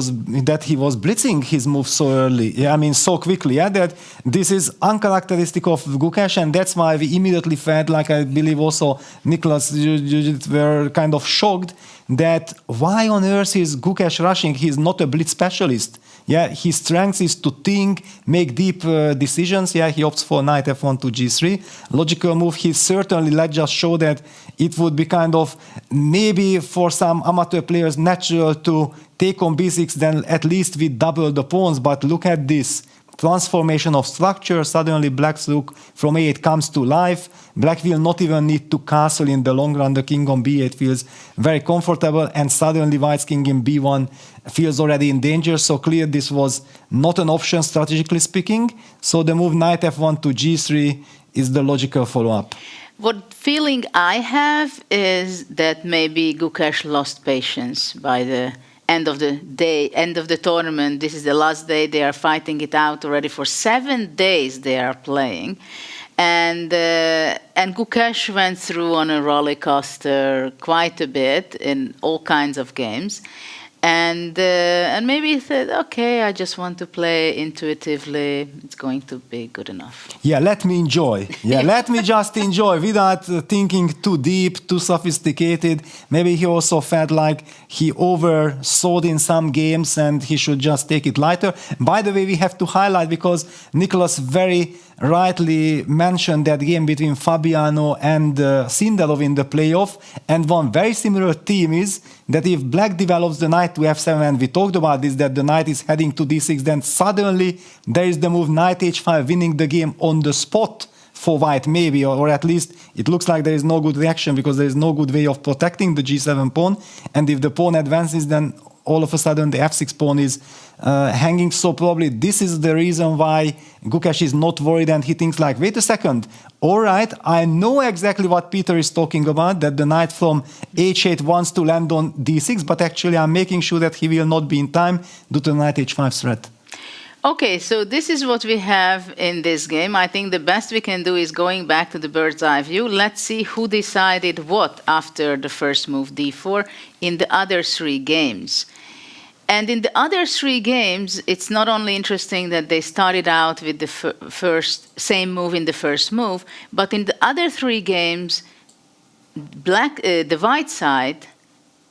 he was blitzing his move so early. Yeah, I mean, so quickly. Yeah, that this is uncharacteristic of Gukesh, and that's why we immediately felt, like I believe also Nicholas, you were kind of shocked that why on earth is Gukesh rushing? He's not a blitz specialist. Yeah, his strength is to think, make deep decisions. Yeah, he opts for knight f1 to g3. Logical move. He certainly let just show that it would be kind of maybe for some amateur players natural to take on b6, then at least we double the pawns. But look at this transformation of structure. Suddenly Black's rook from a8 comes to life. Black will not even need to castle in the long run. The king on b8 feels very comfortable, and suddenly White's king in b1 feels already in danger. So clear this was not an option strategically speaking. So the move knight f1 to g3 is the logical follow-up. What feeling I have is that maybe Gukesh lost patience by the end of the day, end of the tournament. This is the last day. They are fighting it out already for 7 days. They are playing, and Gukesh went through on a roller coaster quite a bit in all kinds of games. And maybe he said, okay, I just want to play intuitively. It's going to be good enough. Yeah, let me enjoy. Yeah, let me just enjoy without thinking too deep, too sophisticated. Maybe he also felt like he oversold in some games and he should just take it lighter. By the way, we have to highlight, because Nicholas very rightly mentioned that game between Fabiano and Sindarov in the playoff, and one very similar theme is that if Black develops the knight to f7, and we talked about this, that the knight is heading to d6, then suddenly there is the move knight h5 winning the game on the spot for White, maybe, or at least it looks like there is no good reaction because there is no good way of protecting the g7 pawn, and if the pawn advances, then all of a sudden the f6 pawn is hanging. So probably this is the reason why Gukesh is not worried, and he thinks like, wait a second, all right, I know exactly what Peter is talking about, that the knight from h8 wants to land on d6, but actually I'm making sure that he will not be in time due to the knight h5 threat. Okay, so this is what we have in this game. I think the best we can do is going back to the bird's eye view. Let's see who decided what after the first move d4 in the other 3 games. And in the other 3 games, it's not only interesting that they started out with the first same move in the first move, but in the other 3 games, the white side,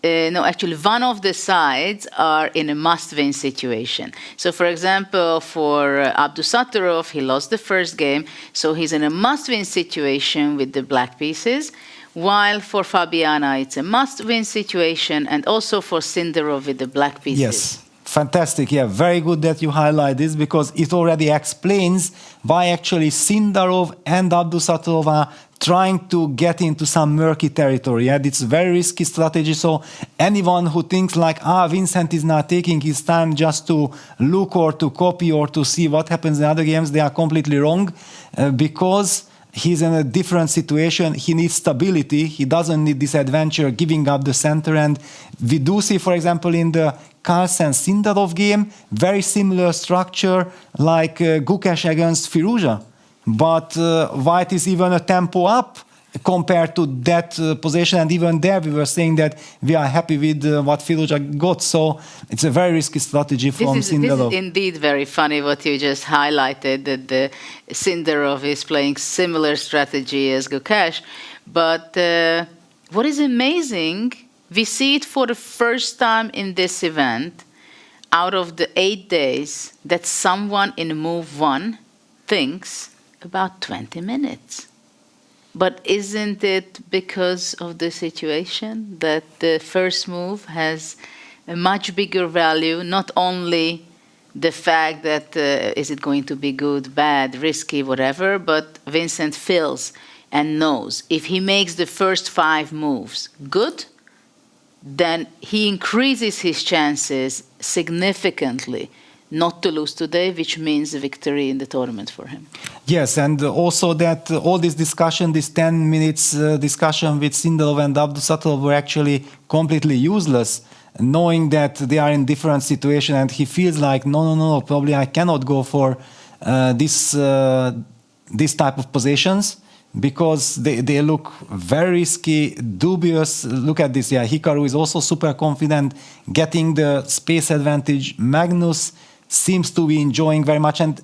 actually one of the sides are in a must-win situation. So, for example, for Abdusattorov, he lost the first game, so he's in a must-win situation with the black pieces. While for Fabiana, it's a must-win situation, and also for Sindarov with the black pieces. Yes, fantastic. Yeah, very good that you highlight this, because it already explains why actually Sindarov and Abdusattorov are trying to get into some murky territory. Yeah, it's a very risky strategy. So anyone who thinks like, Vincent is not taking his time just to look or to copy or to see what happens in other games, they are completely wrong, because he's in a different situation. He needs stability. He doesn't need this adventure giving up the center. And we do see, for example, in the Carlsen-Sindarov game, very similar structure like Gukesh against Firouzja. But White is even a tempo up compared to that position. And even there, we were saying that we are happy with what Firouzja got. So it's a very risky strategy from Sindarov. This is indeed very funny what you just highlighted, that the Sindarov is playing similar strategy as Gukesh. But what is amazing, we see it for the first time in this event, out of the 8 days, that someone in move 1 thinks about 20 minutes. But isn't it because of the situation that the first move has a much bigger value, not only the fact that is it going to be good, bad, risky, whatever, but Vincent feels and knows if he makes the first 5 moves good, then he increases his chances significantly not to lose today, which means a victory in the tournament for him. Yes, and also that all this discussion, this 10 minutes discussion with Sindarov and Abdusattorov were actually completely useless, knowing that they are in different situations and he feels like, no, probably I cannot go for this type of positions because they look very risky, dubious. Look at this, Hikaru is also super confident, getting the space advantage. Magnus seems to be enjoying very much, and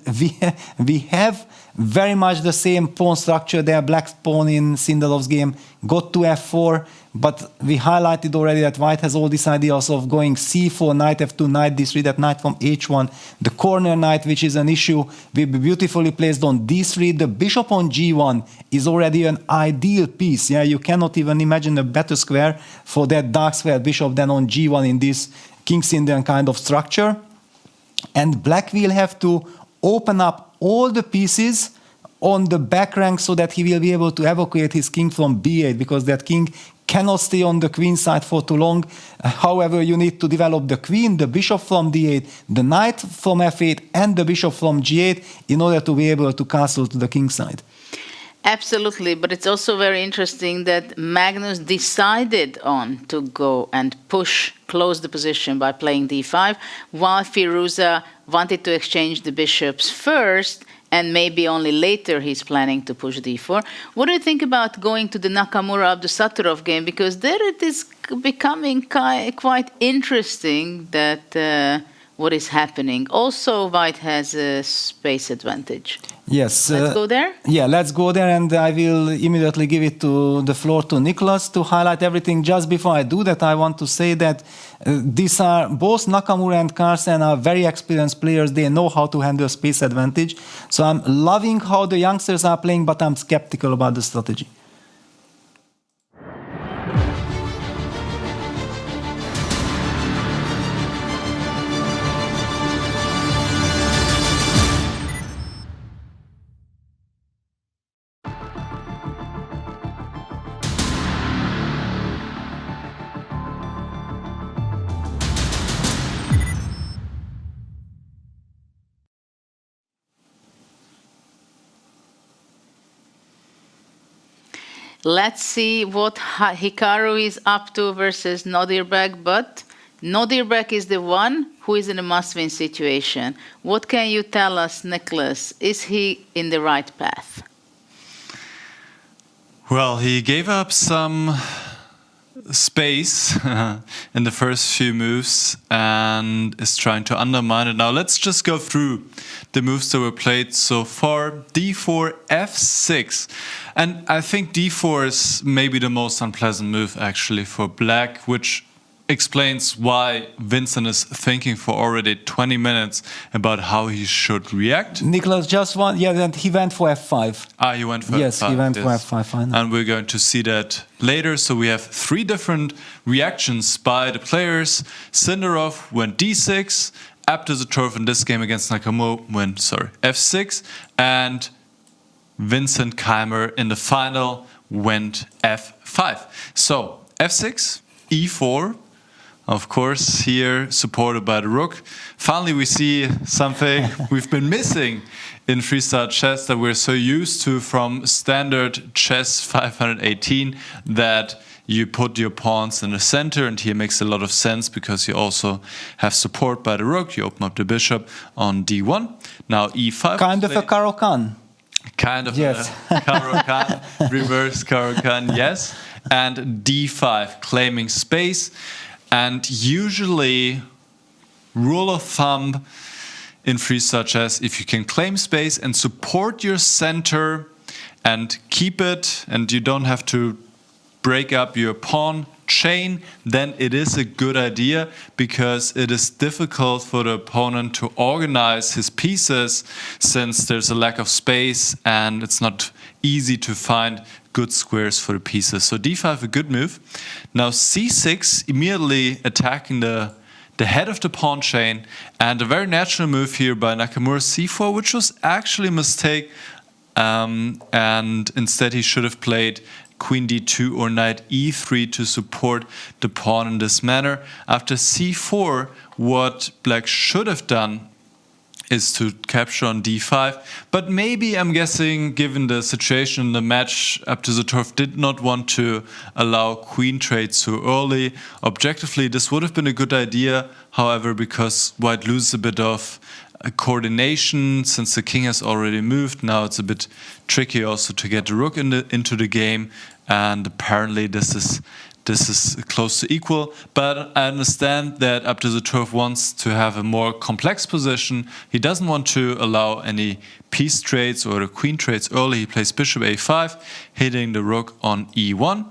we have very much the same pawn structure there. Black pawn in Sindarov's game got to f4, but we highlighted already that white has all these ideas of going c4, knight f2, knight d3, that knight from h1, the corner knight, which is an issue, will be beautifully placed on d3. The bishop on g1 is already an ideal piece. You cannot even imagine a better square for that dark square bishop than on g1 in this King's Indian kind of structure. And black will have to open up all the pieces on the back rank so that he will be able to evacuate his king from b8, because that king cannot stay on the queen side for too long. However, you need to develop the queen, the bishop from d8, the knight from f8, and the bishop from g8 in order to be able to castle to the king side. Absolutely, but it's also very interesting that Magnus decided on to go and close the position by playing d5, while Firouzja wanted to exchange the bishops first, and maybe only later he's planning to push d4. What do you think about going to the Nakamura-Abdusattorov game? Because there it is becoming quite interesting that what is happening. Also, white has a space advantage. Yes. Let's go there? Yeah, let's go there, and I will immediately give it to the floor to Nicholas to highlight everything. Just before I do that, I want to say that these are both Nakamura and Carlsen are very experienced players. They know how to handle space advantage. So I'm loving how the youngsters are playing, but I'm skeptical about the strategy. Let's see what Hikaru is up to versus Nodirbek, but Nodirbek is the one who is in a must-win situation. What can you tell us, Nicholas? Is he in the right path? Well, he gave up some space in the first few moves and is trying to undermine it. Now let's just go through the moves that were played so far. d4, f6, and I think d4 is maybe the most unpleasant move actually for black, which explains why Vincent is thinking for already 20 minutes about how he should react. Nicholas just won, and he went for f5. He went for f5. Yes, he went for f5 finally. And we're going to see that later. So we have 3 different reactions by the players. Sindarov went d6, Abdusattorov in this game against Nakamura went, f6, and Vincent Keymer in the final went f5. So f6, e4, of course, here supported by the rook. Finally, we see something we've been missing in freestyle chess that we're so used to from standard chess 518, that you put your pawns in the center, and here makes a lot of sense because you also have support by the rook. You open up the bishop on d1. Now e5. Kind of a Caro-Kann. Kind of yes. a Caro-Kann, reverse Caro-Kann, yes. And d5, claiming space. And usually, rule of thumb in freestyle chess, if you can claim space and support your center and keep it, and you don't have to break up your pawn chain, then it is a good idea, because it is difficult for the opponent to organize his pieces since there's a lack of space and it's not easy to find good squares for the pieces. So d5, a good move. Now c6, immediately attacking the head of the pawn chain, and a very natural move here by Nakamura, c4, which was actually a mistake and instead he should have played Queen d2 or Knight e3 to support the pawn in this manner. After c4, what Black should have done is to capture on d5, but maybe, I'm guessing, given the situation in the match, Abdusattorov did not want to allow queen trades so early. Objectively, this would have been a good idea, however, because White loses a bit of coordination since the king has already moved. Now it's a bit tricky also to get the rook into the game, and apparently this is close to equal, but I understand that Abdusattorov wants to have a more complex position. He doesn't want to allow any piece trades or the queen trades early. He plays bishop a5, hitting the rook on e1.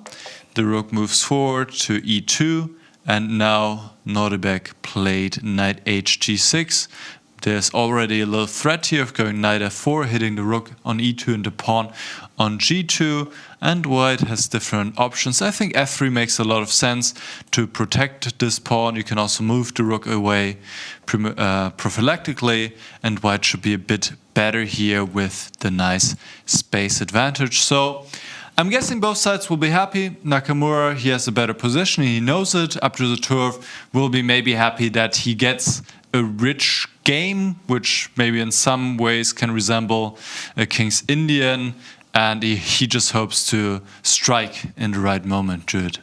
The rook moves forward to e2, and now Nordebek played knight hg6. There's already a little threat here of going knight f4, hitting the rook on e2 and the pawn on g2, and White has different options. I think f3 makes a lot of sense to protect this pawn. You can also move the rook away prophylactically, and White should be a bit better here with the nice space advantage. So I'm guessing both sides will be happy. Nakamura, he has a better position, he knows it. Abdusattorov will be maybe happy that he gets a rich game, which maybe in some ways can resemble a King's Indian, and he just hopes to strike in the right moment, Jude.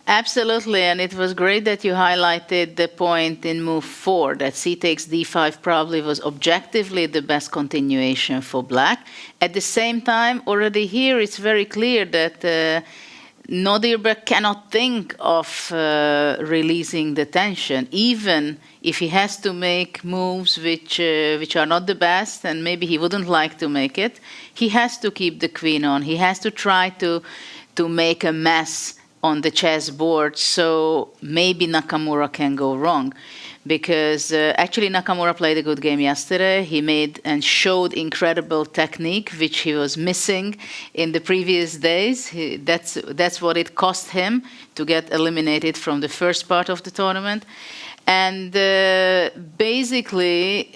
Absolutely, and it was great that you highlighted the point in move 4, that c takes d5 probably was objectively the best continuation for Black. At the same time, already here it's very clear that Nordebek cannot think of releasing the tension, even if he has to make moves which are not the best, and maybe he wouldn't like to make it. He has to keep the queen on. He has to try to make a mess on the chessboard, so maybe Nakamura can go wrong. Because actually Nakamura played a good game yesterday. He made and showed incredible technique, which he was missing in the previous days. That's what it cost him to get eliminated from the first part of the tournament. And basically,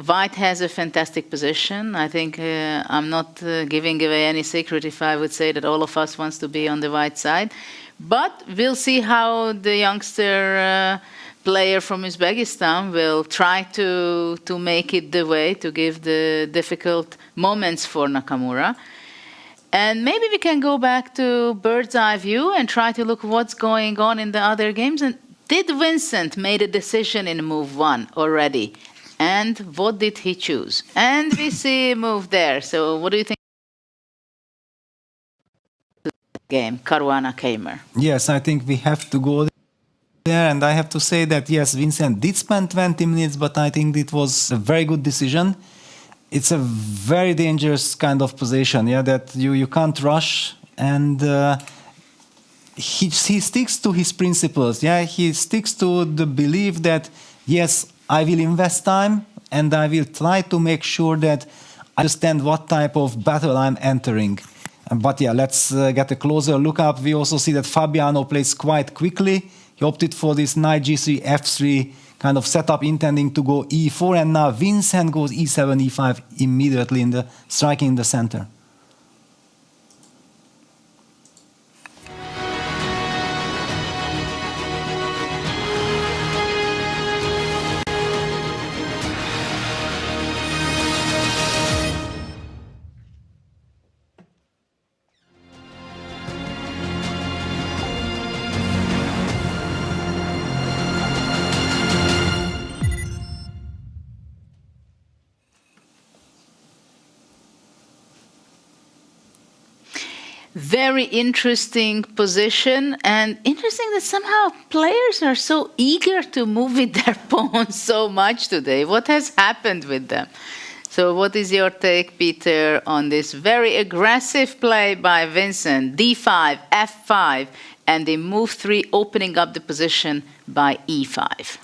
White has a fantastic position. I think I'm not giving away any secret if I would say that all of us wants to be on the White side. But we'll see how the youngster player from Uzbekistan will try to make it the way, to give the difficult moments for Nakamura. And maybe we can go back to bird's eye view and try to look what's going on in the other games. And did Vincent made a decision in move 1 already? And what did he choose? And we see a move there. So what do you think? Game, Caruana Keymer. Yes, I think we have to go there, and I have to say that yes, Vincent did spend 20 minutes, but I think it was a very good decision. It's a very dangerous kind of position, yeah, that you can't rush, and he sticks to his principles, yeah, he sticks to the belief that yes, I will invest time and I will try to make sure that I understand what type of battle I'm entering. But yeah, let's get a closer look up. We also see that Fabiano plays quite quickly. He opted for this knight g3, f3 kind of setup, intending to go e4, and now Vincent goes e7, e5 immediately in the striking in the center. Very interesting position, and interesting that somehow players are so eager to move with their pawns so much today. What has happened with them? So what is your take, Peter, on this very aggressive play by Vincent? d5, f5, and in move 3 opening up the position by e5.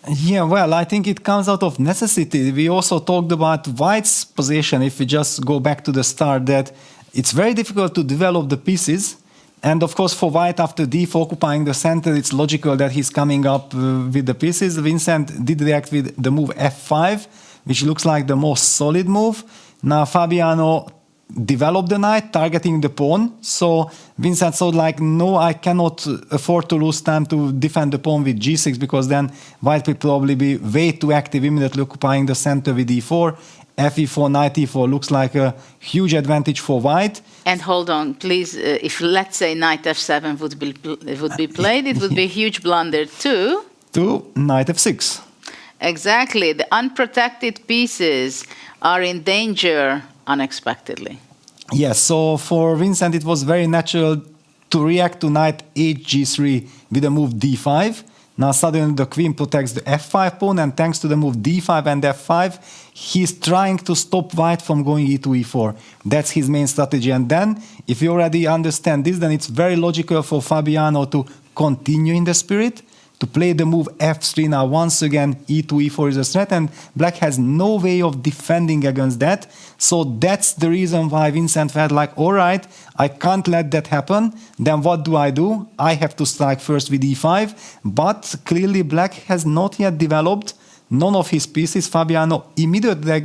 Yeah, well, I think it comes out of necessity. We also talked about White's position, if we just go back to the start, that it's very difficult to develop the pieces. And of course, for White, after d4 occupying the center, it's logical that he's coming up with the pieces. Vincent did react with the move f5, which looks like the most solid move. Now Fabiano developed the knight, targeting the pawn. So Vincent thought like, no, I cannot afford to lose time to defend the pawn with g6, because then white will probably be way too active, immediately occupying the center with e4. Fe4, knight e4 looks like a huge advantage for white. And hold on, please. If let's say knight f7 would be played, it would be a huge blunder too. To knight f6. Exactly. The unprotected pieces are in danger unexpectedly. Yes, so for Vincent it was very natural to react to knight hg3 with the move d5. Now suddenly the queen protects the f5 pawn, and thanks to the move d5 and f5, he's trying to stop white from going e to e4. That's his main strategy. And then, if you already understand this, then it's very logical for Fabiano to continue in the spirit, to play the move f3. Now once again e to e4 is a threat, and black has no way of defending against that. So that's the reason why Vincent felt like, all right, I can't let that happen. Then what do? I have to strike first with e5. But clearly black has not yet developed none of his pieces. Fabiano immediately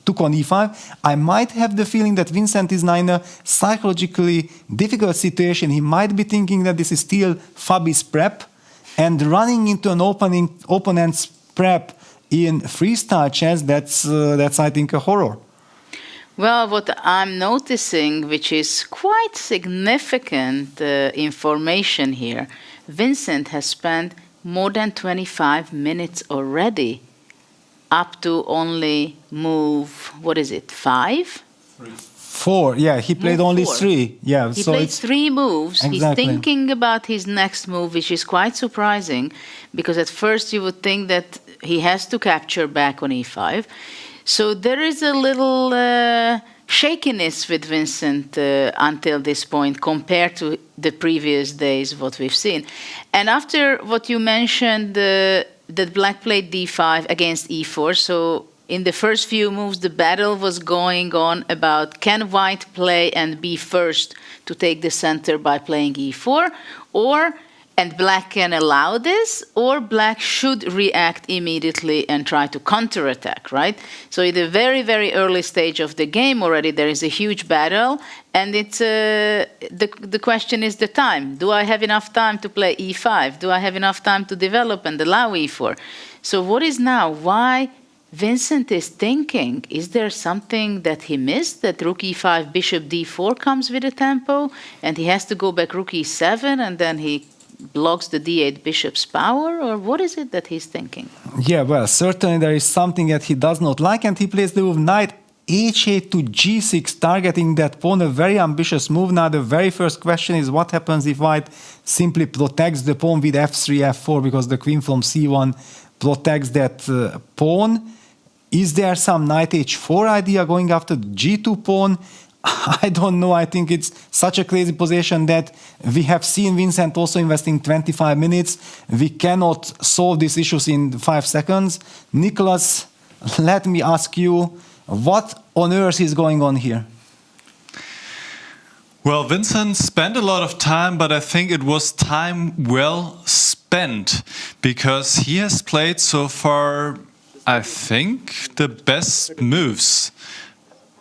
took on e5. I might have the feeling that Vincent is now in a psychologically difficult situation. He might be thinking that this is still Fabi's prep, and running into an opponent's prep in freestyle chess, that's I think a horror. Well, what I'm noticing, which is quite significant information here, Vincent has spent more than 25 minutes already, up to only move, 5? 4, yeah, he played only 3. Yeah, he played 3 moves. Exactly. He's thinking about his next move, which is quite surprising, because at first you would think that he has to capture back on e5. So there is a little shakiness with Vincent until this point compared to the previous days, what we've seen. And after what you mentioned, that black played d5 against e4, so in the first few moves, the battle was going on about can white play and be first to take the center by playing e4, and black can allow this, or black should react immediately and try to counterattack, right? So in the very, very early stage of the game already, there is a huge battle, and it's the question is the time. Do I have enough time to play e5? Do I have enough time to develop and allow e4? So what is now? Why Vincent is thinking, is there something that he missed, that rook e5, bishop d4 comes with a tempo, and he has to go back rook e7, and then he blocks the d8 bishop's power, or what is it that he's thinking? Yeah, well, certainly there is something that he does not like, and he plays the move knight h8 to g6, targeting that pawn, a very ambitious move. Now the very first question is what happens if white simply protects the pawn with f3, f4, because the queen from c1 protects that pawn. Is there some knight h4 idea going after the g2 pawn? I don't know. I think it's such a crazy position that we have seen Vincent also investing 25 minutes. We cannot solve these issues in 5 seconds. Nicholas, let me ask you, what on earth is going on here? Well, Vincent spent a lot of time, but I think it was time well spent, because he has played so far, I think, the best moves.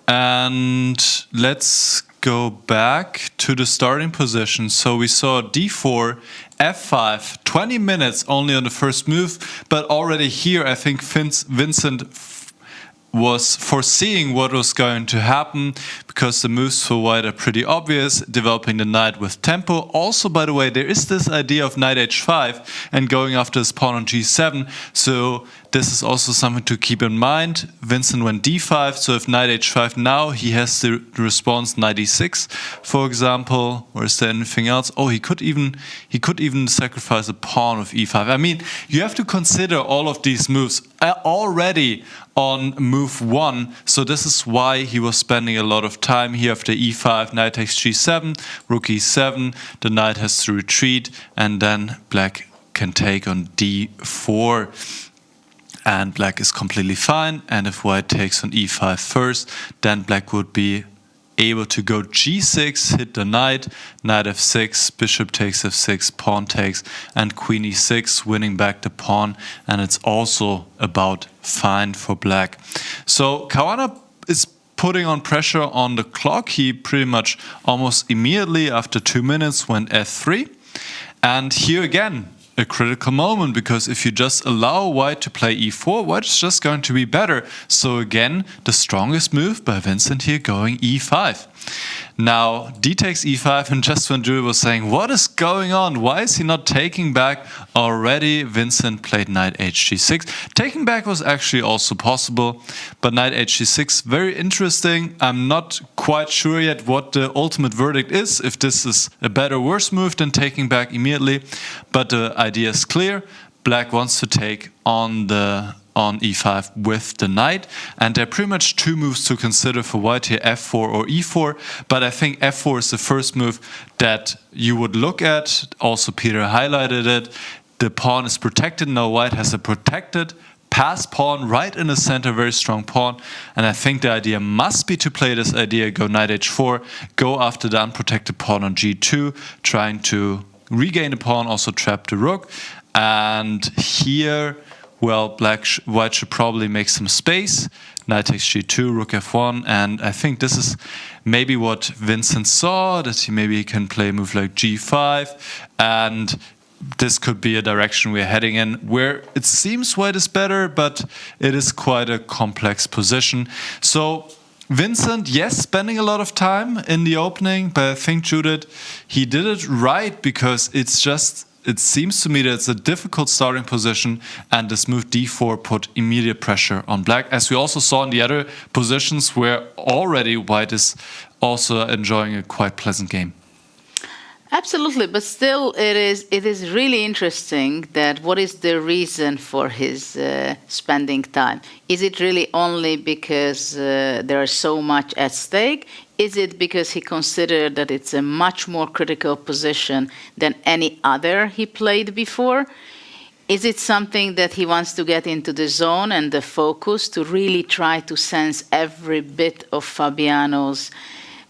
And let's go back to the starting position. So we saw d4, f5, 20 minutes only on the first move, but already here I think Vincent was foreseeing what was going to happen, because the moves for white are pretty obvious, developing the knight with tempo. Also, by the way, there is this idea of knight h5 and going after his pawn on g7, so this is also something to keep in mind. Vincent went d5, so if knight h5 now, he has the response knight e6, for example. Or is there anything else? Oh, he could even sacrifice a pawn with e5. I mean, you have to consider all of these moves already on move 1, so this is why he was spending a lot of time here after e5, knight takes g7, rook e7, the knight has to retreat, and then black can take on d4. And black is completely fine, and if white takes on e5 first, then black would be able to go g6, hit the knight, knight f6, bishop takes f6, pawn takes, and queen e6, winning back the pawn, and it's also about fine for black. So Caruana is putting on pressure on the clock. He pretty much almost immediately after 2 minutes went f3. And here again, a critical moment, because if you just allow white to play e4, white is just going to be better. So again, the strongest move by Vincent here going e5. Now, d takes e5, and just when Julie was saying, what is going on? Why is he not taking back already? Vincent played knight hg6. Taking back was actually also possible, but knight hg6, very interesting. I'm not quite sure yet what the ultimate verdict is, if this is a better or worse move than taking back immediately, but the idea is clear. Black wants to take on e5 with the knight, and there are pretty much two moves to consider for white here, f4 or e4, but I think f4 is the first move that you would look at. Also Peter highlighted it. The pawn is protected. Now white has a protected pass pawn right in the center, very strong pawn, and I think the idea must be to play this idea, go knight h4, go after the unprotected pawn on g2, trying to regain the pawn, also trap the rook, and here, well, white should probably make some space. Knight takes g2, rook f1, and I think this is maybe what Vincent saw, that he maybe can play a move like g5, and this could be a direction we're heading in, where it seems white is better, but it is quite a complex position. So Vincent, yes, spending a lot of time in the opening, but I think Judith, he did it right, because it seems to me that it's a difficult starting position, and this move d4 put immediate pressure on black, as we also saw in the other positions where already white is also enjoying a quite pleasant game. Absolutely, but still it is really interesting that what is the reason for his spending time? Is it really only because there is so much at stake? Is it because he considered that it's a much more critical position than any other he played before? Is it something that he wants to get into the zone and the focus to really try to sense every bit of Fabiano's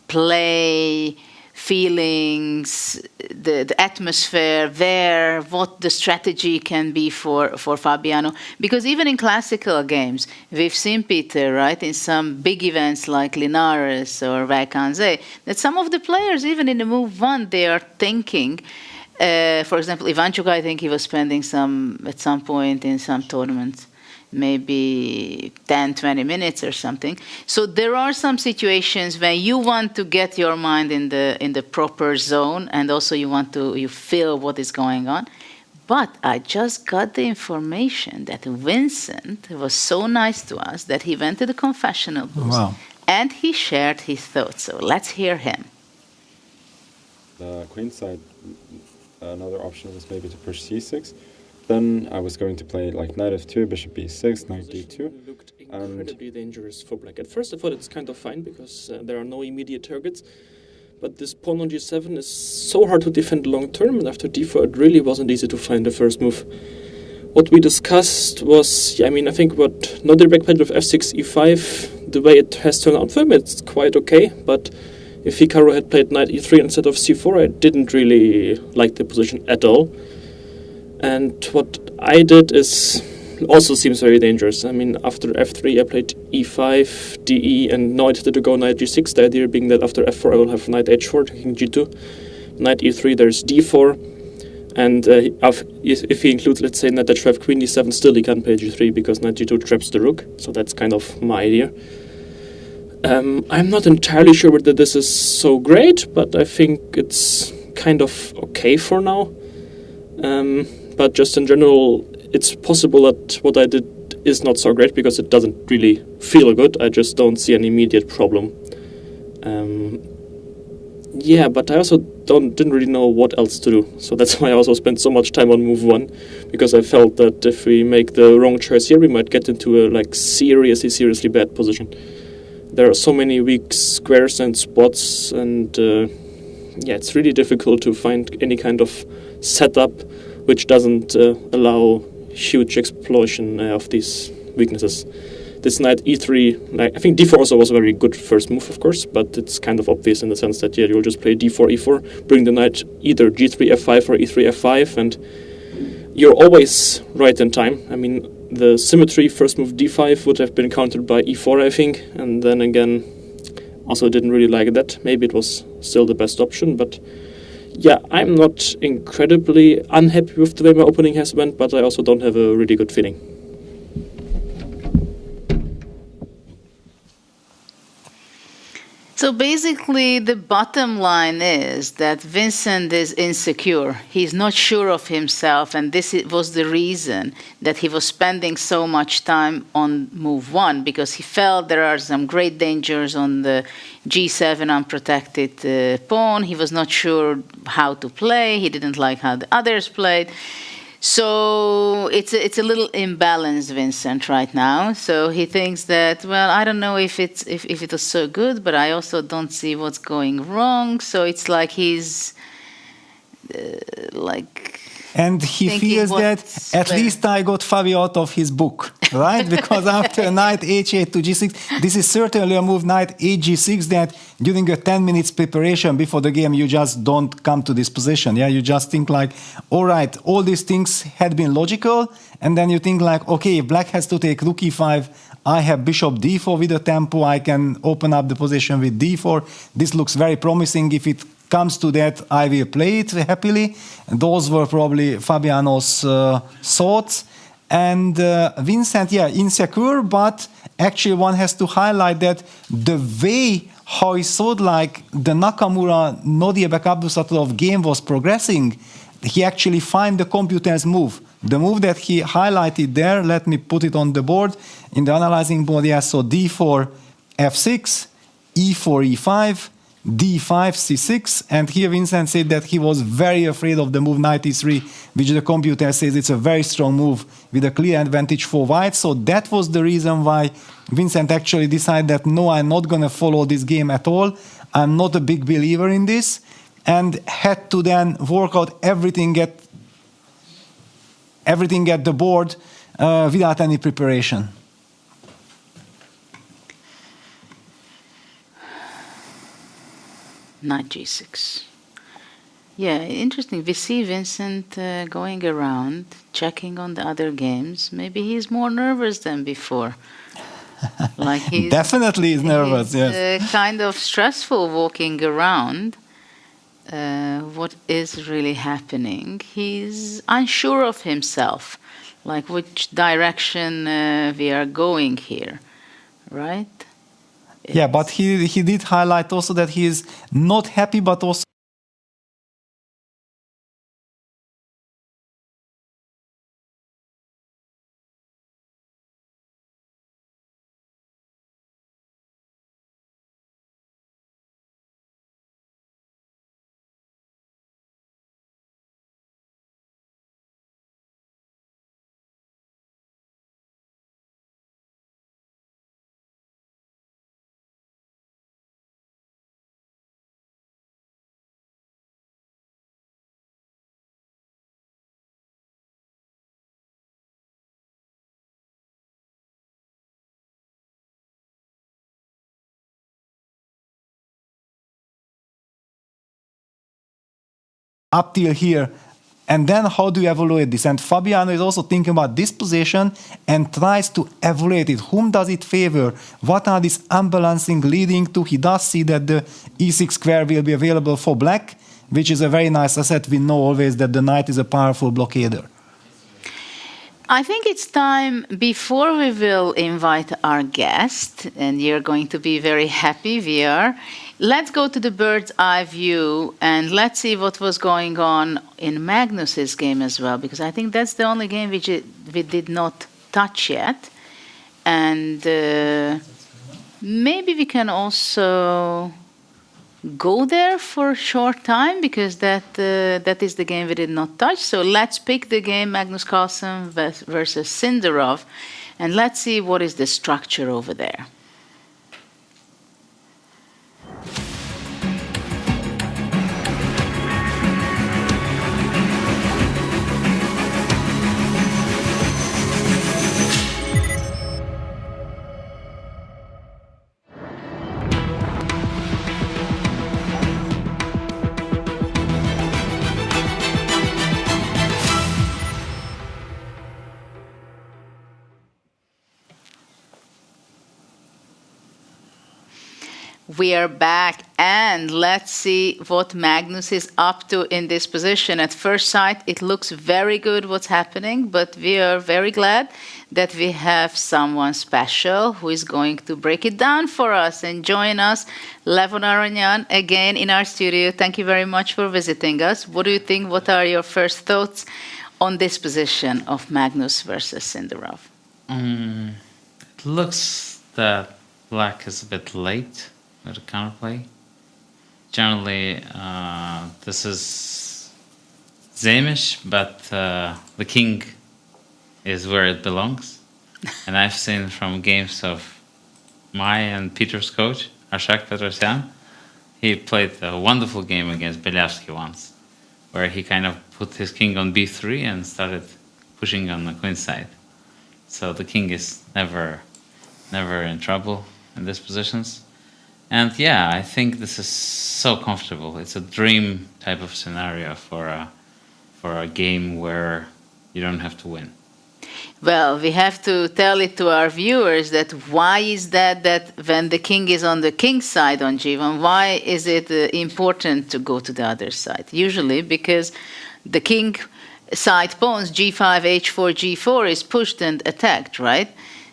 play, feelings, the atmosphere there, what the strategy can be for Fabiano? Because even in classical games, we've seen, Peter, right, in some big events like Linares or Vaikanze, that some of the players, even in the move one, they are thinking, for example, Ivanchuk, I think he was spending at some point in some tournaments, maybe 10, 20 minutes or something. So there are some situations when you want to get your mind in the proper zone, and also you feel what is going on. But I just got the information that Vincent was so nice to us that he went to the confessional booth. Wow. And he shared his thoughts. So let's hear him. The queen side, another option was maybe to push c6. Then I was going to play like knight f2, bishop b6, knight d2. Looked incredibly dangerous for black. At first I thought it's kind of fine because there are no immediate targets. But this pawn on g7 is so hard to defend long term, and after d4 it really wasn't easy to find the first move. What we discussed was, I think what Nodirbek played with f6, e5, the way it has turned out for him, it's quite okay. But if Hikaru had played knight e3 instead of c4, I didn't really like the position at all. And what I did also seems very dangerous. After f3 I played e5, de, and now I decided to go knight g6, the idea being that after f4 I will have knight h4, taking g2. Knight e3, there's d4, and if he includes, let's say, knight h5, queen d7, still he can't play g3 because knight g2 traps the rook, so that's kind of my idea. I'm not entirely sure whether this is so great, but I think it's kind of okay for now. But just in general, it's possible that what I did is not so great because it doesn't really feel good. I just don't see an immediate problem. But I also didn't really know what else to do. So that's why I also spent so much time on move one, because I felt that if we make the wrong choice here, we might get into a seriously bad position. There are so many weak squares and spots, and it's really difficult to find any kind of setup which doesn't allow huge explosion of these weaknesses. This knight e3, I think d4 also was a very good first move, of course, but it's kind of obvious in the sense that you'll just play d4, e4, bring the knight either g3, f5 or e3, f5, and you're always right in time. The symmetry first move d5 would have been countered by e4, I think, and then again Also didn't really like that. Maybe it was still the best option, but yeah, I'm not incredibly unhappy with the way my opening has went, but I also don't have a really good feeling. So basically, the bottom line is that Vincent is insecure. He's not sure of himself, and this was the reason that he was spending so much time on move 1, because he felt there are some great dangers on the g7 unprotected pawn. He was not sure how to play. He didn't like how the others played. So it's a little imbalanced, Vincent, right now. So he thinks that, well, I don't know if it was so good, but I also don't see what's going wrong. So it's like he's and he feels that at least I got Fabio out of his book, right? Because after knight h8 to g6, this is certainly a move, knight 8 g6, that during a 10 minutes preparation before the game, you just don't come to this position. Yeah, you just think like, all right, all these things had been logical. And then you think like, okay, if black has to take rook e5, I have bishop d4 with a tempo. I can open up the position with d4. This looks very promising. If it comes to that, I will play it happily. Those were probably Fabiano's thoughts. And Vincent, yeah, insecure, but actually one has to highlight that the way how he thought like the Nakamura Nodiebek Abdusattorov game was progressing, he actually find the computer's move. The move that he highlighted there, let me put it on the board, in the analyzing board, yeah, so d4, f6, e4, e5, d5, c6, and here Vincent said that he was very afraid of the move knight e3, which the computer says it's a very strong move with a clear advantage for white. So that was the reason why Vincent actually decided that no, I'm not going to follow this game at all. I'm not a big believer in this, and had to then work out everything at the board without any preparation. Knight g6. Yeah, interesting. We see Vincent going around, checking on the other games. Maybe he's more nervous than before. Like he's definitely is nervous. Yes, kind of stressful walking around. What is really happening? He's unsure of himself, like which direction we are going here, right? Yeah, but he did highlight also that he is not happy, but also up till here. And then how do you evaluate this? And Fabiano is also thinking about this position and tries to evaluate it. Whom does it favor? What are these unbalancing leading to? He does see that the e6 square will be available for black, which is a very nice asset. We know always that the knight is a powerful blockader. I think it's time, before we will invite our guest, and you're going to be very happy, we are, let's go to the bird's eye view and let's see what was going on in Magnus's game as well, because I think that's the only game which we did not touch yet. And maybe we can also go there for a short time, because that is the game we did not touch. So let's pick the game Magnus Carlsen versus Sindarov, and let's see what is the structure over there. We are back, and let's see what Magnus is up to in this position. At first sight, it looks very good what's happening, but we are very glad that we have someone special who is going to break it down for us and join us. Levon Aranyan, again in our studio. Thank you very much for visiting us. What do you think? What are your first thoughts on this position of Magnus versus Sindarov? It looks that Black is a bit late with a counterplay. Generally, this is Zamish, but the king is where it belongs. And I've seen from games of my and Peter's coach, Arshak Petrosyan, he played a wonderful game against Belyavsky once, where he kind of put his king on b3 and started pushing on the queen side. So the king is never in trouble in these positions. And yeah, I think this is so comfortable. It's a dream type of scenario for a game where you don't have to win. Well, we have to tell it to our viewers that why is that when the king is on the king's side on g1, why is it important to go to the other side? Usually because the king side pawns g5, h4, g4 is pushed and attacked, right?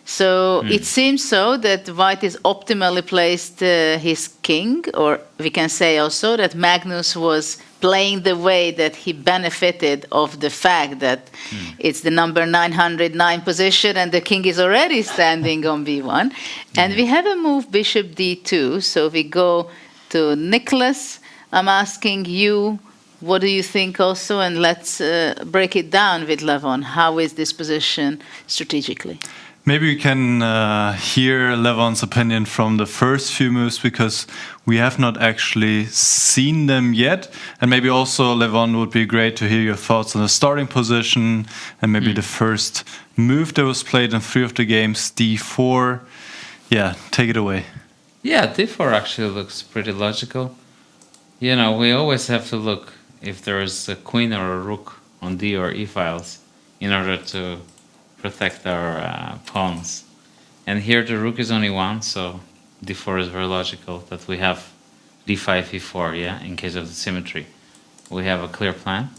So it seems so that White is optimally placed his king, or we can say also that Magnus was playing the way that he benefited of the fact that it's the number 909 position and the king is already standing on b1. And we have a move bishop d2, so we go to Nicholas. I'm asking you, what do you think also? And let's break it down with Levon. How is this position strategically? Maybe we can hear Levon's opinion from the first few moves, because we have not actually seen them yet. And maybe also, Levon, would be great to hear your thoughts on the starting position and maybe the first move that was played in 3 of the games, d4. Yeah, take it away. Yeah, d4 actually looks pretty logical. You know, we always have to look if there is a queen or a rook on d or e files in order to protect our pawns. And here the rook is only one, so d4 is very logical that we have d5, e4, yeah, in case of the symmetry. We have a clear plan.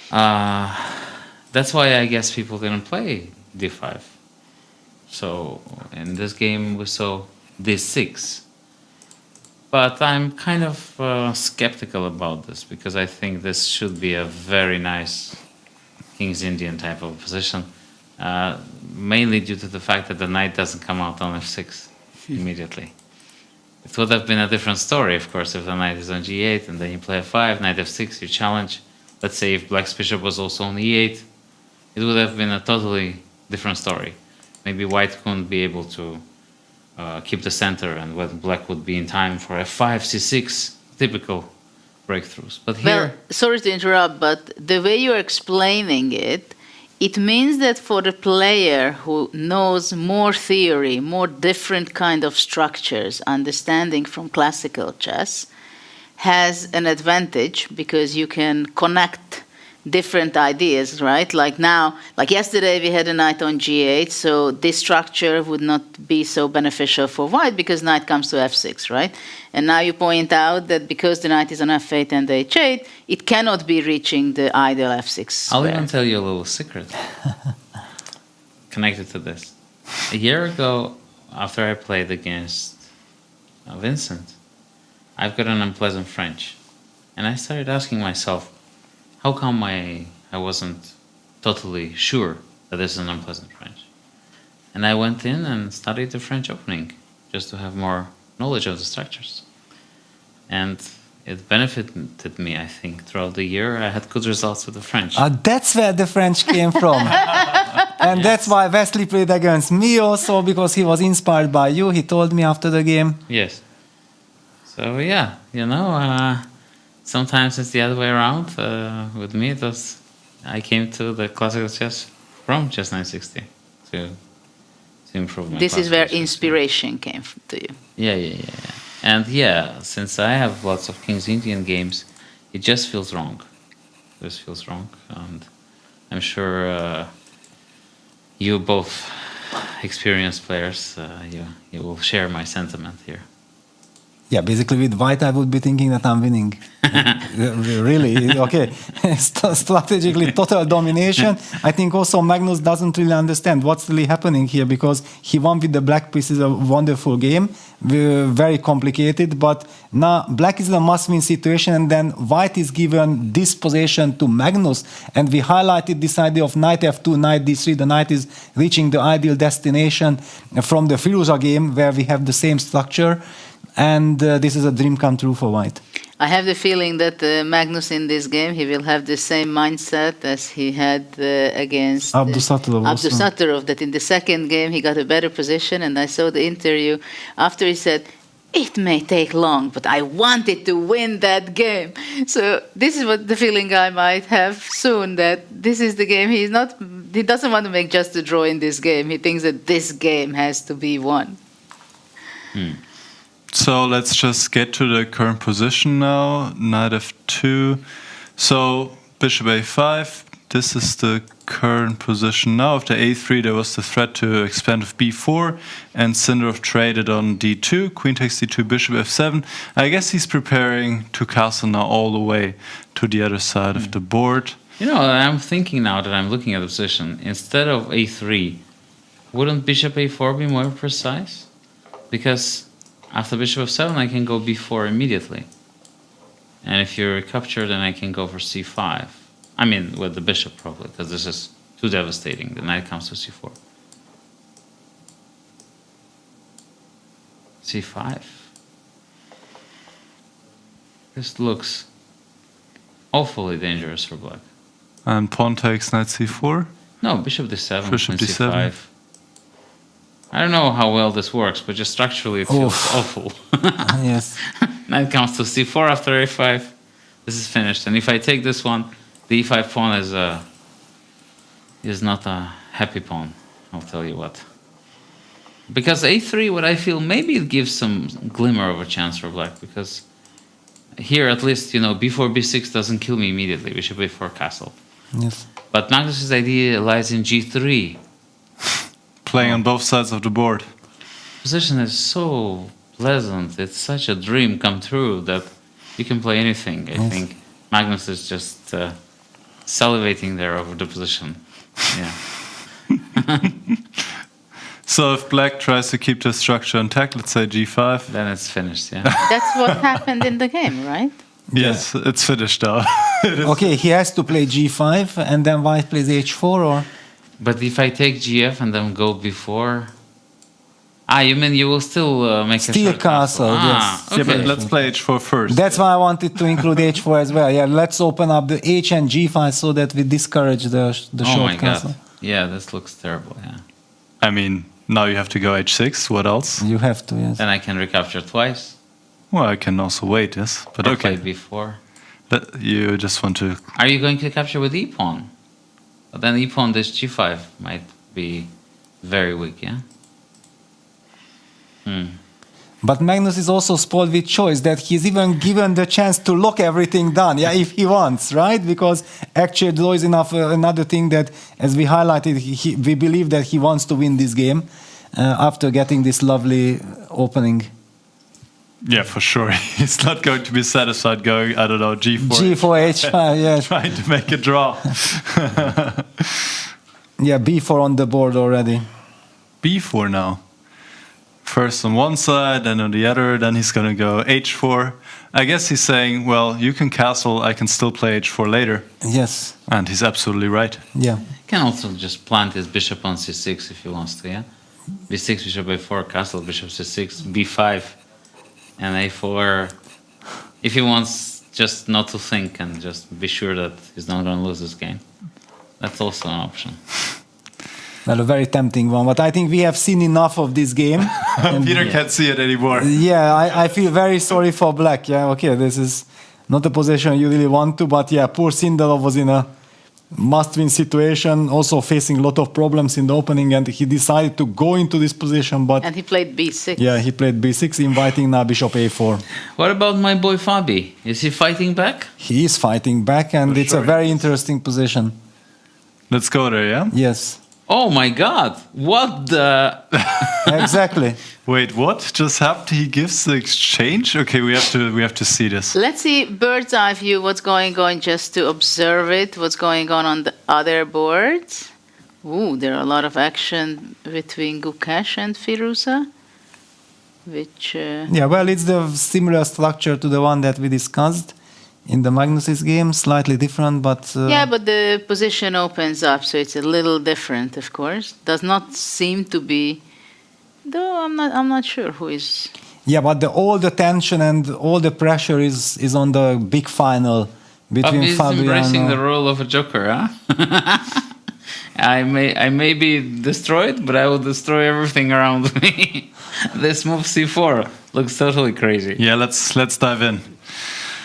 That's why I guess people didn't play d5. So in this game we saw d6. But I'm kind of skeptical about this, because I think this should be a very nice King's Indian type of position. Mainly due to the fact that the knight doesn't come out on f6 immediately. It would have been a different story, of course, if the knight is on g8 and then you play f5, knight f6, you challenge. Let's say if Black's bishop was also on e8, it would have been a totally different story. Maybe White couldn't be able to keep the center, and when Black would be in time for f5, c6, typical breakthroughs. But here... Well, sorry to interrupt, but the way you're explaining it, it means that for the player who knows more theory, more different kind of structures, understanding from classical chess, has an advantage, because you can connect different ideas, right? Like now, like yesterday we had a knight on g8, so this structure would not be so beneficial for White because knight comes to f6, right? And now you point out that because the knight is on f8 and h8, it cannot be reaching the ideal f6 square. I'll even tell you a little secret connected to this. A year ago, after I played against Vincent, I've got an unpleasant French. And I started asking myself, how come I wasn't totally sure that this is an unpleasant French? And I went in and studied the French opening, just to have more knowledge of the structures. And it benefited me, I think, throughout the year. I had good results with the French. That's where the French came from. And that's why Wesley played against me also, because he was inspired by you. He told me after the game. Yes. So yeah, you know, sometimes it's the other way around. With me, I came to the classical chess from Chess 960 to improve my This is where chess. inspiration came to you. Yeah. And yeah, since I have lots of King's Indian games, it just feels wrong. This feels wrong, and I'm sure you both experienced players, you will share my sentiment here. Yeah, basically with white, I would be thinking that I'm winning. Really, okay. Strategically, total domination. I think also Magnus doesn't really understand what's really happening here because he won with the black piece. Is a wonderful game, very complicated. But now black is in a must-win situation, and then white is given this position to Magnus. And we highlighted this idea of knight f2, knight d3. The knight is reaching the ideal destination from the Firouzja game, where we have the same structure. And this is a dream come true for white. I have the feeling that Magnus in this game, he will have the same mindset as he had against Abdusattorov, that in the second game he got a better position. And I saw the interview after he said, it may take long, but I wanted to win that game. So this is what the feeling I might have soon, that this is the game. He doesn't want to make just a draw in this game. He thinks that this game has to be won. So let's just get to the current position now. Knight f2. So bishop a5. This is the current position now. After a3, there was the threat to expand with b4, and Sindarov traded on d2. Queen takes d2, bishop f7. I guess he's preparing to castle now all the way to the other side of the board. You know, I'm thinking now that I'm looking at the position. Instead of a3, wouldn't bishop a4 be more precise? Because after bishop f7, I can go b4 immediately. And if you recapture, then I can go for c5. I mean, with the bishop probably, because this is too devastating. The knight comes to c4. c5. This looks awfully dangerous for black. And pawn takes knight c4? No, bishop d7, bishop d7. c5. I don't know how well this works, but just structurally it feels awful. Yes. Knight comes to c4 after a5. This is finished. And if I take this one, the e5 pawn is not a happy pawn, I'll tell you what. Because a3, what I feel, maybe it gives some glimmer of a chance for black, because here at least, you know, b4, b6 doesn't kill me immediately. Bishop a4 castle. Yes. But Magnus's idea lies in g3. Playing on both sides of the board. Position is so pleasant. It's such a dream come true that you can play anything. I think Magnus is just salivating there over the position. Yeah. So if black tries to keep the structure intact, let's say g5, then it's finished. Yeah. That's what happened in the game, right? Yes, it's finished now. Okay, he has to play g5, and then white plays h4, or? But if I take gf and then go before... you mean you will still make a short castle, yes. Okay. Yeah, but let's play h4 first. That's why I wanted to include h4 as well. Yeah, let's open up the h and g5 so that we discourage the short castle. God. Yeah, this looks terrible, yeah. I mean, now you have to go h6, what else? You have to, yes. Then I can recapture twice. Well, I can also wait, yes. But or okay. play b4. You just want to... Are you going to capture with e-pawn? But then e-pawn, this g5 might be very weak, yeah? But Magnus is also spoiled with choice, that he's even given the chance to lock everything down, yeah, if he wants, right? Because actually there is enough another thing that, as we highlighted, we believe that he wants to win this game after getting this lovely opening. Yeah, for sure. He's not going to be satisfied going, I don't know, g4. G4, h5, yeah. Trying to make a draw. Yeah, b4 on the board already. b4 now. First on one side, then on the other, then he's going to go h4. I guess he's saying, well, you can castle, I can still play h4 later. Yes. And he's absolutely right. Yeah. He can also just plant his bishop on c6 if he wants to, yeah? b6, bishop a4, castle, bishop c6, b5, and a4. If he wants just not to think and just be sure that he's not going to lose this game. That's also an option. Well, a very tempting one, but I think we have seen enough of this game. Peter can't see it anymore. Yeah, I feel very sorry for black. Yeah, okay, this is not a position you really want to, but yeah, poor Sindarov was in a must-win situation, also facing a lot of problems in the opening, and he decided to go into this position, but... And he played b6. Yeah, he played b6, inviting now bishop a4. What about my boy Fabi? Is he fighting back? He is fighting back, and it's a very interesting position. Let's go there, yeah? Yes. Oh my God! What the? Exactly. Wait, what just happened? He gives the exchange? Okay, we have to see this. Let's see bird's eye view what's going on, just to observe it, what's going on the other boards. Ooh, there are a lot of action between Gukesh and Firouzja, which... Yeah, well, it's the similar structure to the one that we discussed in the Magnus's game, slightly different, but... yeah, but the position opens up, so it's a little different, of course. Does not seem to be... Though I'm not sure who is... Yeah, but all the tension and all the pressure is on the big final between He's Fabiano. embracing the role of a joker, huh? I may be destroyed, but I will destroy everything around me. This move C4 looks totally crazy. Yeah, let's dive in.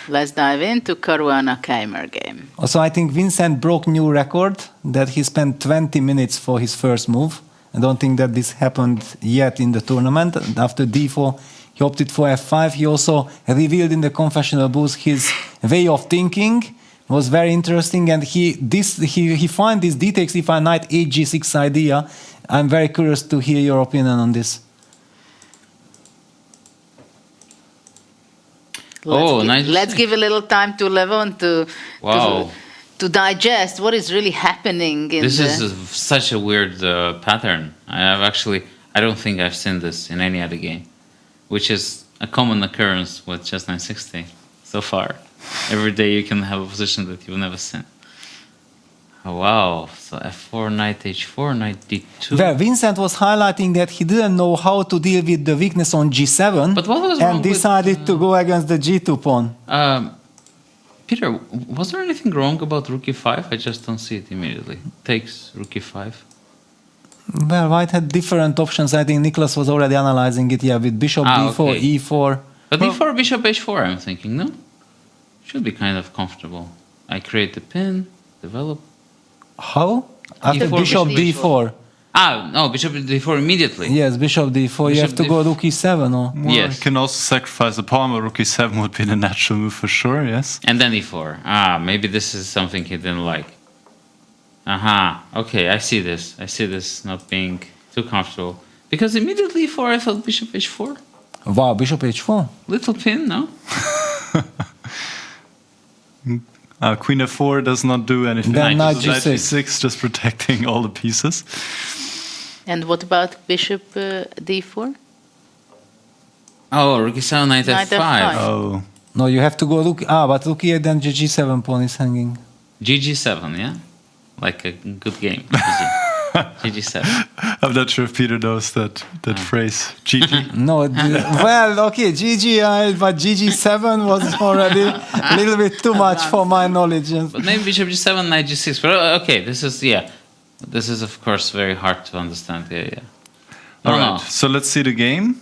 Let's dive into Caruana Keymer game. Also, I think Vincent broke new record that he spent 20 minutes for his first move. I don't think that this happened yet in the tournament. After D4, he opted for F5. He also revealed in the confessional booth his way of thinking. It was very interesting, and he finds this d-takes if I knight H6 idea. I'm very curious to hear your opinion on this. Let's give a little time to Levon to digest what is really happening. This is such a weird pattern. I don't think I've seen this in any other game, which is a common occurrence with chess 960 so far. Every day you can have a position that you've never seen. Oh, wow, so F4, knight H4, knight D2. Well, Vincent was highlighting that he didn't know how to deal with the weakness on G7 but what was wrong and decided to go against the G2 pawn. Peter, was there anything wrong about rook e5? I just don't see it immediately. Takes rook e5. Well, White had different options. I think Nicholas was already analyzing it, yeah, with bishop D4, okay. E4. But D4, bishop H4, I'm thinking, no? Should be kind of comfortable. I create the pin, develop. How? After E4, bishop D4. No, bishop D4 immediately. Yes, bishop D4. You have to go rook E7, or? Well, yes. You can also sacrifice the pawn, but rook E7 would be the natural move for sure, yes. And then E4. Maybe this is something he didn't like. Okay, I see this. I see this not being too comfortable. Because immediately E4, I thought bishop H4. Wow, bishop H4. Little pin, no? Queen F4 does not do anything. Then knight Knight G6. G6, just protecting all the pieces. And what about bishop D4? Oh, rook E7, knight Knight F5. F5. Oh. No, you have to go rook. But rook E8, then G7 pawn is hanging. GG7, yeah? Like a good game. GG7. I'm not sure if Peter knows that phrase. GG. No, well, okay, GG, but GG7 was already a little bit too much for my knowledge. But maybe bishop G7, knight G6. But okay, this is of course very hard to understand. Yeah. All right, so let's see the game.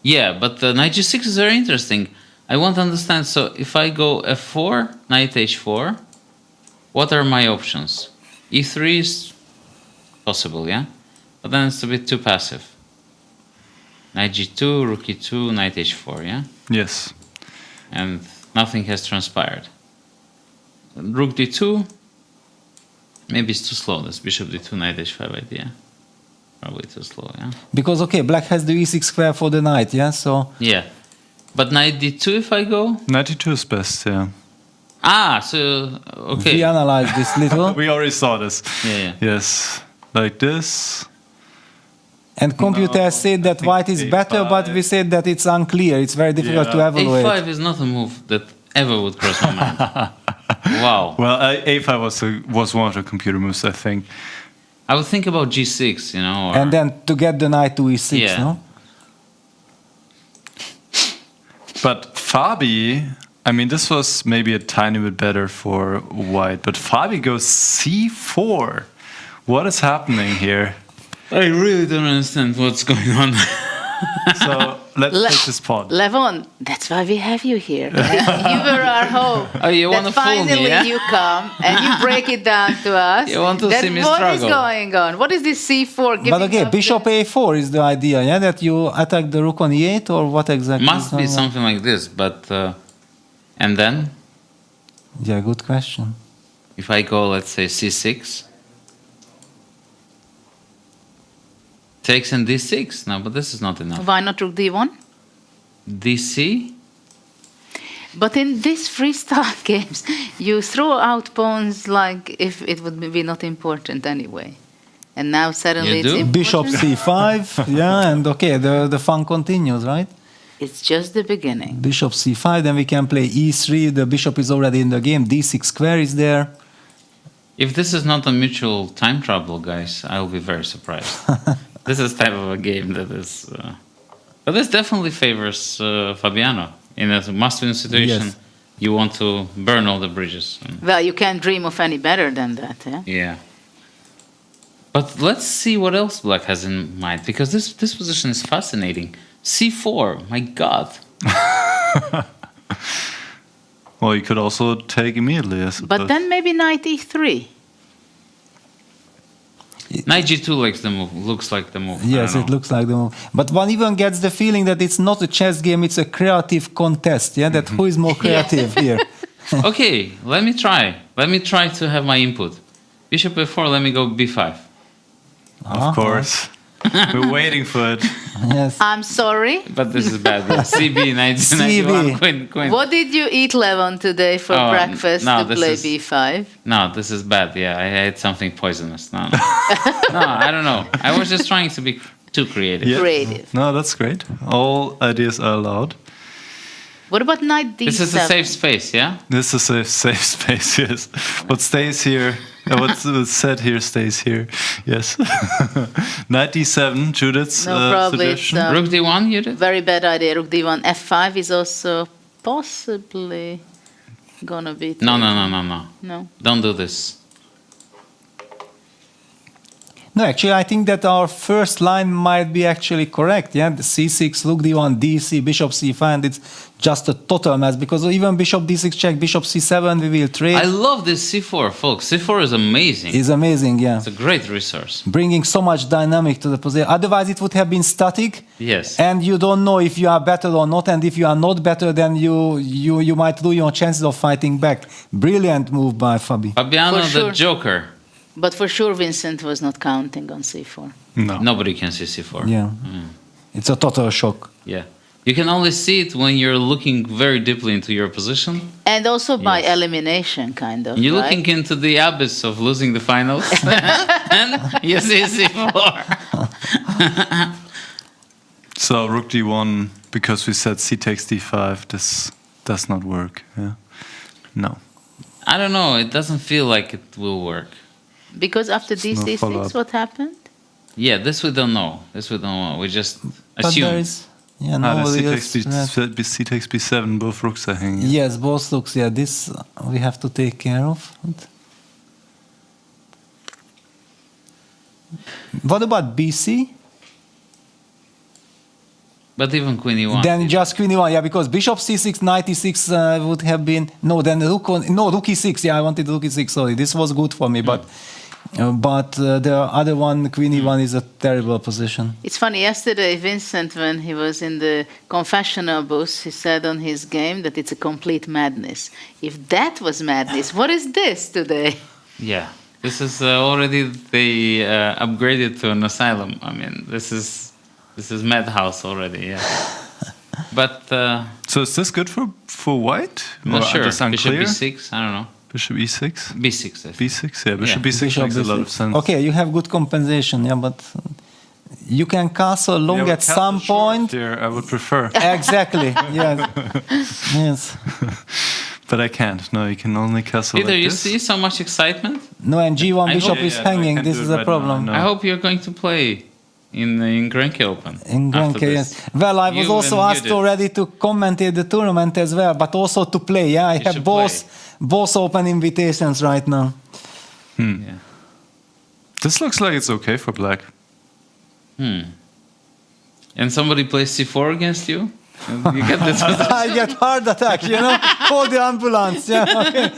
Yeah, but the knight G6 is very interesting. I want to understand. So if I go F4, knight H4, what are my options? E3 is possible, yeah? But then it's a bit too passive. Knight G2, rook E2, knight H4, yeah? Yes. And nothing has transpired. Rook D2, maybe it's too slow. This bishop D2, knight H5 idea. Probably too slow, yeah? Because, okay, black has the E6 square for the knight, yeah? So. Yeah. But knight D2 if I go? Knight D2 is best, yeah. So, okay. We analyzed this little. We already saw this. Yeah. Yes. Like this. And computers said that white is better, but we said that it's unclear. It's very difficult to evaluate. A5 is not a move that ever would cross my mind. Wow. Well, A5 was one of the computer moves, I think. I would think about G6, you know. And then to get the knight to E6, no? But Fabi, I mean, this was maybe a tiny bit better for white, but Fabi goes C4. What is happening here? I really don't understand what's going on. So let's take this pawn. Levon, that's why we have you here. You were our hope. Oh, you want to fool finally me, yeah? you come and you break it down to us. You want to see me what struggle. What is going on? What is this C4? But okay, bishop A4 is the idea, yeah? That you attack the rook on E8, or what exactly? Must be something like this, but... and then? Yeah, good question. If I go, let's say, C6, Takes in d6. No, but this is not enough. Why not rook d1? dc. But in these freestyle games, you throw out pawns like if it would be not important anyway. And now suddenly it's important. Bishop c5, yeah, and okay, the fun continues, right? It's just the beginning. Bishop c5, then we can play e3, the bishop is already in the game, d6 square is there. If this is not a mutual time trouble, guys, I will be very surprised. This is type of a game that is... but this definitely favors Fabiano. In a must-win situation, Yes. you want to burn all the bridges. Well, you can't dream of any better than that, eh? Yeah. But let's see what else Black has in mind, because this position is fascinating. c4, my God. Well, you could also take immediately, I suppose. But then maybe knight e3. Knight g2 looks like the move. Yes, it looks like the move. But one even gets the feeling that it's not a chess game, it's a creative contest, yeah? That who is more creative here? Okay, let me try. Let me try to have my input. Bishop a4, let me go b5. Of course. We're waiting for it. Yes. I'm sorry. But this is bad. CB, knight, CB. queen. What did you eat, Levon, today for breakfast no, to play is, b5? No, this is bad. Yeah, I ate something poisonous. No, no, I don't know. I was just trying to be too creative. Yeah. Creative. No, that's great. All ideas are allowed. What about knight d7? This is a safe space, yeah? This is a safe space, yes. What stays here, what's said here stays here, yes. Knight d7, Judith's probably suggestion. it's, Rook d1, you did? Very bad idea. Rook d1. f5 is also possibly gonna be... No. No. Don't do this. No, actually, I think that our first line might be actually correct. Yeah, the c6, rook d1, dc, bishop c5, and it's just a total mess because even bishop d6 check, bishop c7, we will trade. I love this c4, folks. c4 is amazing. It's amazing, yeah. It's a great resource. Bringing so much dynamic to the position. Otherwise, it would have been static. Yes. And you don't know if you are better or not. And if you are not better, then you might lose your chances of fighting back. Brilliant move by Fabi. Fabiano, For sure. the Joker. But for sure, Vincent was not counting on c4. No. Nobody can see c4. Yeah. It's a total shock. Yeah. You can only see it when you're looking very deeply into your position. And also by Yes. elimination, kind of. You're right? looking into the abyss of losing the finals. And you see c4. So rook d1, because we said c takes d5, this does not work. Yeah. No. I don't know. It doesn't feel like it will work. Because after It's no d6, follow-up. what happened? Yeah, this we don't know. This we don't know. We just But there assume. is... Yeah, No, no, c yes, takes b7, both rooks are hanging. yes, both looks. Yeah, this we have to take care of. What about BC? But even queen e1. Then just queen e1, yeah, because bishop c6, knight e6 would have been no. Then rook e6. Yeah, I wanted rook e6. Sorry, this was good for me, but the other one, queen e1, is a terrible position. It's funny, yesterday, Vincent, when he was in the confessional booth, he said on his game that it's a complete madness. If that was madness, what is this today? Yeah, this is already they upgraded to an asylum. I mean, this is madhouse already. Yeah, but So is this good for white? not Or sure. just Bishop unclear? b6. I don't know. Bishop e6? b6. I think. b6, yeah. Bishop Yeah. b6 Bishop makes a lot b6. of sense. Okay, you have good compensation, yeah, but you can castle long Yeah, with at some castle short point. Here, I would prefer. Exactly. Yes. Yes. But I can't. No, you can only castle Peter, like you this. see so much excitement. No, and g1 I bishop hope- is Yeah, no, I hanging. can't This do is it a right problem. now, no. I hope you're going to play in Grenke Open. In after Grenke, this. yes. Well, I was You also and you asked did. already to commentate the tournament as well, but also to play. Yeah, I have should both open invitations right now. Yeah. This looks like it's okay for black. And somebody plays c4 against you. And you get this. I get heart attack, call the ambulance. Yeah, okay.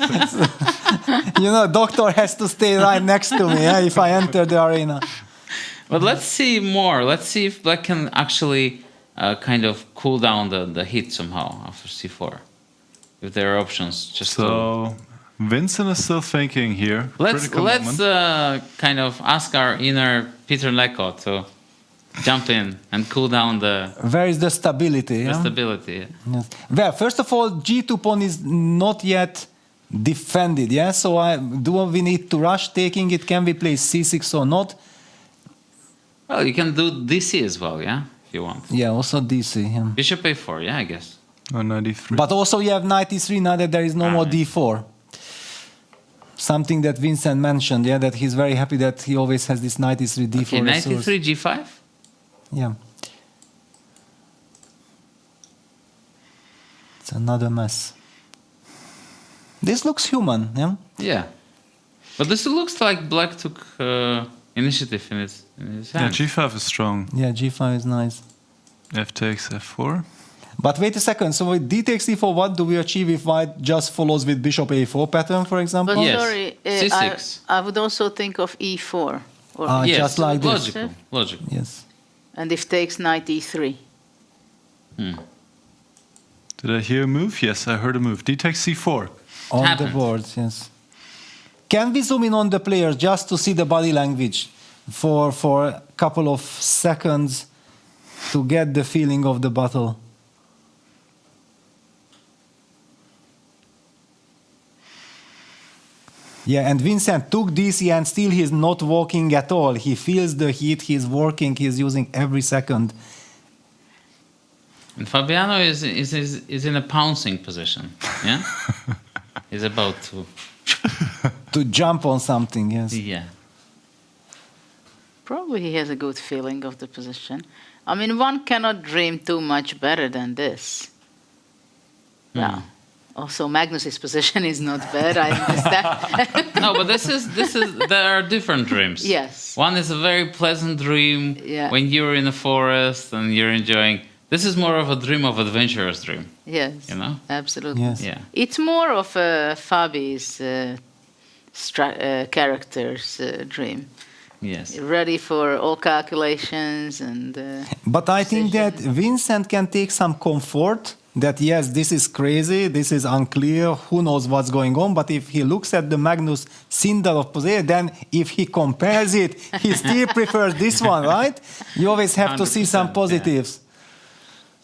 Doctor has to stay right next to me if I enter the arena. But let's see more. Let's see if black can actually kind of cool down the heat somehow after c4. If there are options, just So Vincent is still thinking here. let's Critical moment. kind of ask our inner Peter Leko jump in and cool down the Where is the stability? Yeah? stability. Yeah. Yes. Well, first of all, G2 pawn is not yet defended. Yeah. So do we need to rush taking it? Can we play C6 or not? Well, you can do DC as well, yeah, if you want. Yeah. Also DC. Yeah. Bishop A4, yeah, I guess. Or 93. But also you have knight E3 now that there is no more D4. Something that Vincent mentioned, yeah, that he's very happy that he always has this knight E3 D4 Okay, knight resource. E3 G5? Yeah. It's another mess. This looks human, yeah? Yeah. But this looks like black took initiative in his Yeah, hand. G5 is strong. Yeah, G5 is nice. F takes F4. But wait a second, so with D takes E4, what do we achieve if white just follows with bishop A4 pattern, for example? But Yes. sorry, C6. I would also think of E4. Or Yes, just like this. logical, logical. Yes. And if takes knight E3. Did I hear a move? Yes, I heard a move. D takes C4. On happened. the board, yes. Can we zoom in on the players just to see the body language for a couple of seconds to get the feeling of the battle? Yeah, and Vincent took DC and still he's not walking at all. He feels the heat, he's working, he's using every second. And Fabiano is in a pouncing position, yeah? He's about to... To jump on something, yes. Yeah. Probably he has a good feeling of the position. I mean, one cannot dream too much better than this. Well, also Magnus's position is not bad, I understand. No, but this is there are different dreams. Yes. One is a very pleasant dream when you're in a forest and you're enjoying. This is more of a dream of adventurous dream. Yes. You know? Absolutely. Yes. Yeah. It's more of Fabi's character's dream. Yes. Ready for all calculations and... But I think that Vincent can take some comfort that, yes, this is crazy, this is unclear, who knows what's going on, but if he looks at the Magnus Sindarov position, then if he compares it, he still prefers this one, right? You always have to see some positives. Yeah.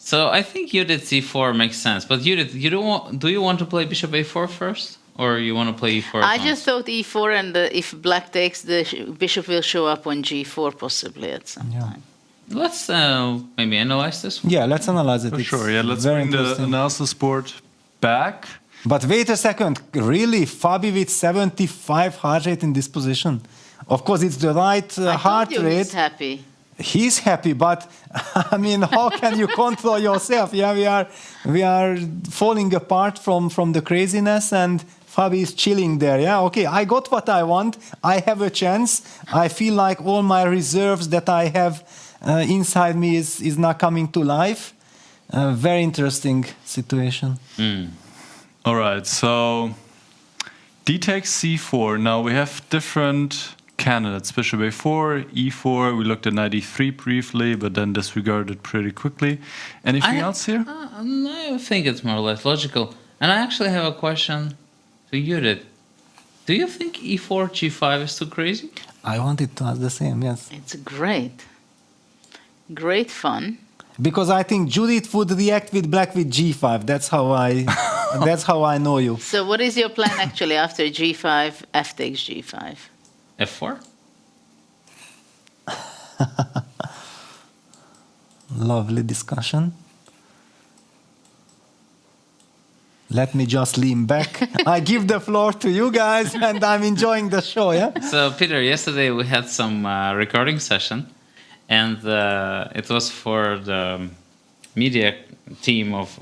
So I think Judith C4 makes sense. But Judith, do you want to play Bishop A4 first? Or you want to play E4? I just thought E4 and if black takes, the bishop will show up on G4 possibly at some time. Let's maybe analyze this one. Yeah, let's analyze it. For It's sure, yeah. Let's very bring the interesting. analysis board back. But wait a second, really? Fabi with 75 heart rate in this position? Of course, it's the right heart rate. He's happy. He's happy, but I mean, how can you control yourself? Yeah, we are falling apart from the craziness, and Fabi is chilling there. Yeah, okay, I got what I want. I have a chance. I feel like all my reserves that I have inside me is now coming to life. Very interesting situation. All right, so D takes C4. Now we have different candidates. Bishop A4, E4. We looked at knight E3 briefly, but then disregarded pretty quickly. Anything else here? I think it's more or less logical. And I actually have a question to Judith. Do you think E4, G5 is too crazy? I wanted to ask the same, yes. It's great. Great fun. Because I think Judith would react with black with G5. That's how I know you. So what is your plan actually after G5, F takes G5? F4? Lovely discussion. Let me just lean back. I give the floor to you guys, and I'm enjoying the show, yeah? So, Peter, yesterday we had some recording session, and it was for the media team of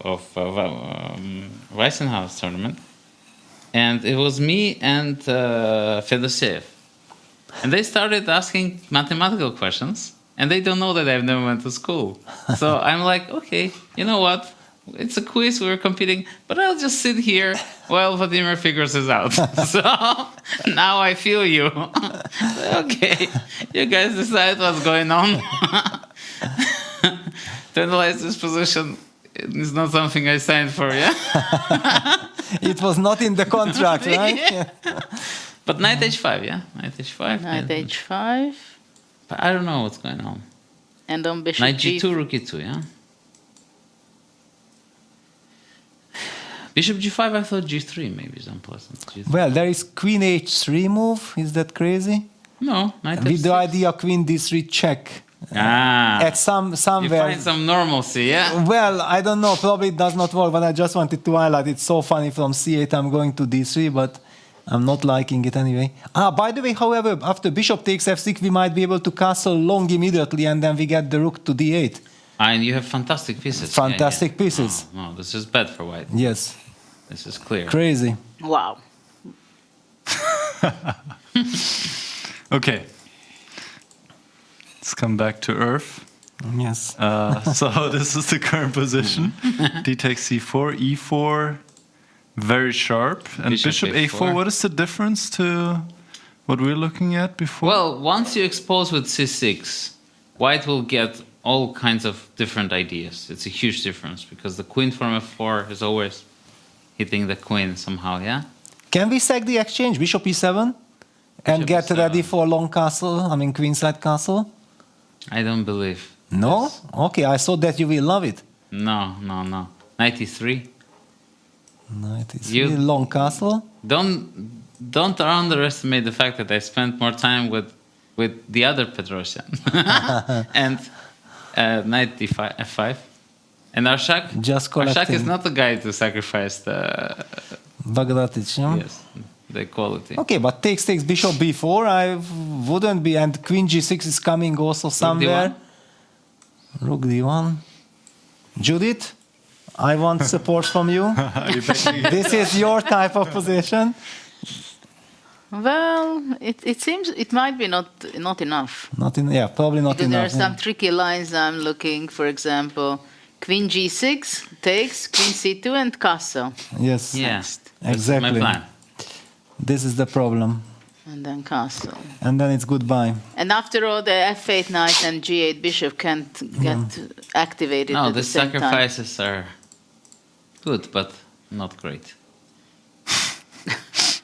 WEISSENHAUS tournament. And it was me and Fedoseev. And they started asking mathematical questions, and they don't know that I've never went to school. So I'm like, okay, you know what? It's a quiz, we're competing, but I'll just sit here while Vladimir figures this out. So now I feel you. Okay, you guys decide what's going on. To analyze this position is not something I signed for, yeah? It was not in the contract, right? Yeah. But knight h5, yeah? Knight h5. Knight h5. But I don't know what's going on. And on bishop Knight G2, Rook E2, yeah? Bishop G5, I thought G3 maybe is unpleasant. G3. Well, there is Queen H3 move. Is that crazy? No, Knight With the F6. idea Queen D3 check. Ah, At you somewhere. find some normalcy, yeah? Well, I don't know. Probably it does not work, but I just wanted to highlight. It's so funny from C8 I'm going to D3, but I'm not liking it anyway. By the way, however, after bishop takes F6, we might be able to castle long immediately, and then we get the rook to D8. And you have fantastic pieces. Fantastic pieces. No, this is bad for white. Yes. This is clear. Crazy. Wow. Okay. Let's come back to Earth. Yes. So this is the current position. D takes C4, E4, very sharp. And Bishop A4, what is the difference to what we're looking at before? Well, once you expose with C6, white will get all kinds of different ideas. It's a huge difference because the queen from F4 is always hitting the queen somehow, yeah? Can we sack the exchange, bishop E7, and get E7. ready for long castle, I mean queenside castle? I don't believe. No? this. Okay, I thought that you will love it. No. Knight E3. Knight is You- really long castle. Don't underestimate the fact that I spent more time with the other Petrosian. And Knight D5, F5. And Arshak? Just Arshak is collecting. not the guy to sacrifice the... Bagdatic, yeah? Yes, the equality. Okay, but takes bishop b4, I wouldn't be, and queen g6 is coming also somewhere. Rook d1. Judith, I want support from you. This is your type of position. Well, it seems it might be not enough. Probably not Because there are enough. some tricky lines I'm looking. For example, Queen G6 takes Queen C2 and castle. Yes. Yes. Exactly. My plan. This is the problem. And then castle. And then it's goodbye. And after all, the F8 knight and G8 bishop can't get activated No, at the the same time. sacrifices are good, but not great.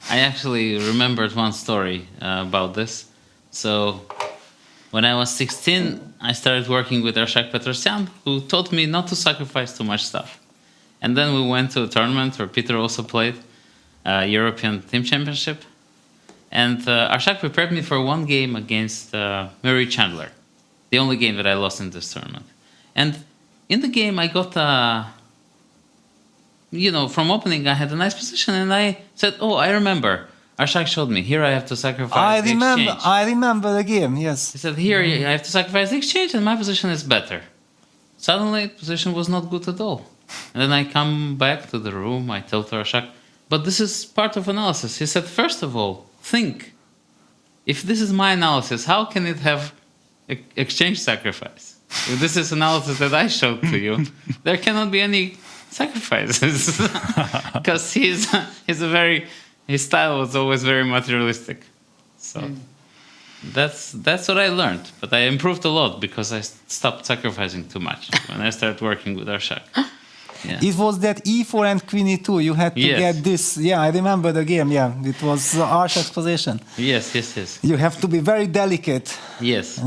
I actually remembered one story about this. So, when I was 16, I started working with Arshak Petrosyan, who taught me not to sacrifice too much stuff. And then we went to a tournament where Peter also played, European Team Championship. And Arshak prepared me for one game against Murray Chandler, the only game that I lost in this tournament. And in the game, I got, from opening, I had a nice position, and I said, oh, I remember. Arshak showed me, here I have to sacrifice the exchange. I remember the game, yes. He said, here I have to sacrifice the exchange, and my position is better. Suddenly, position was not good at all. And then I come back to the room, I tell to Arshak, but this is part of analysis. He said, first of all, think. If this is my analysis, how can it have exchange sacrifice? If this is analysis that I showed to you, there cannot be any sacrifices. Because his style was always very materialistic. So that's what I learned. But I improved a lot because I stopped sacrificing too much when I started working with Arshak. Yeah. It was that e4 and queen e2. You had to get this. Yeah, I remember the game. Yeah, it was Arshak's position. Yes. You have to be very delicate. Yes.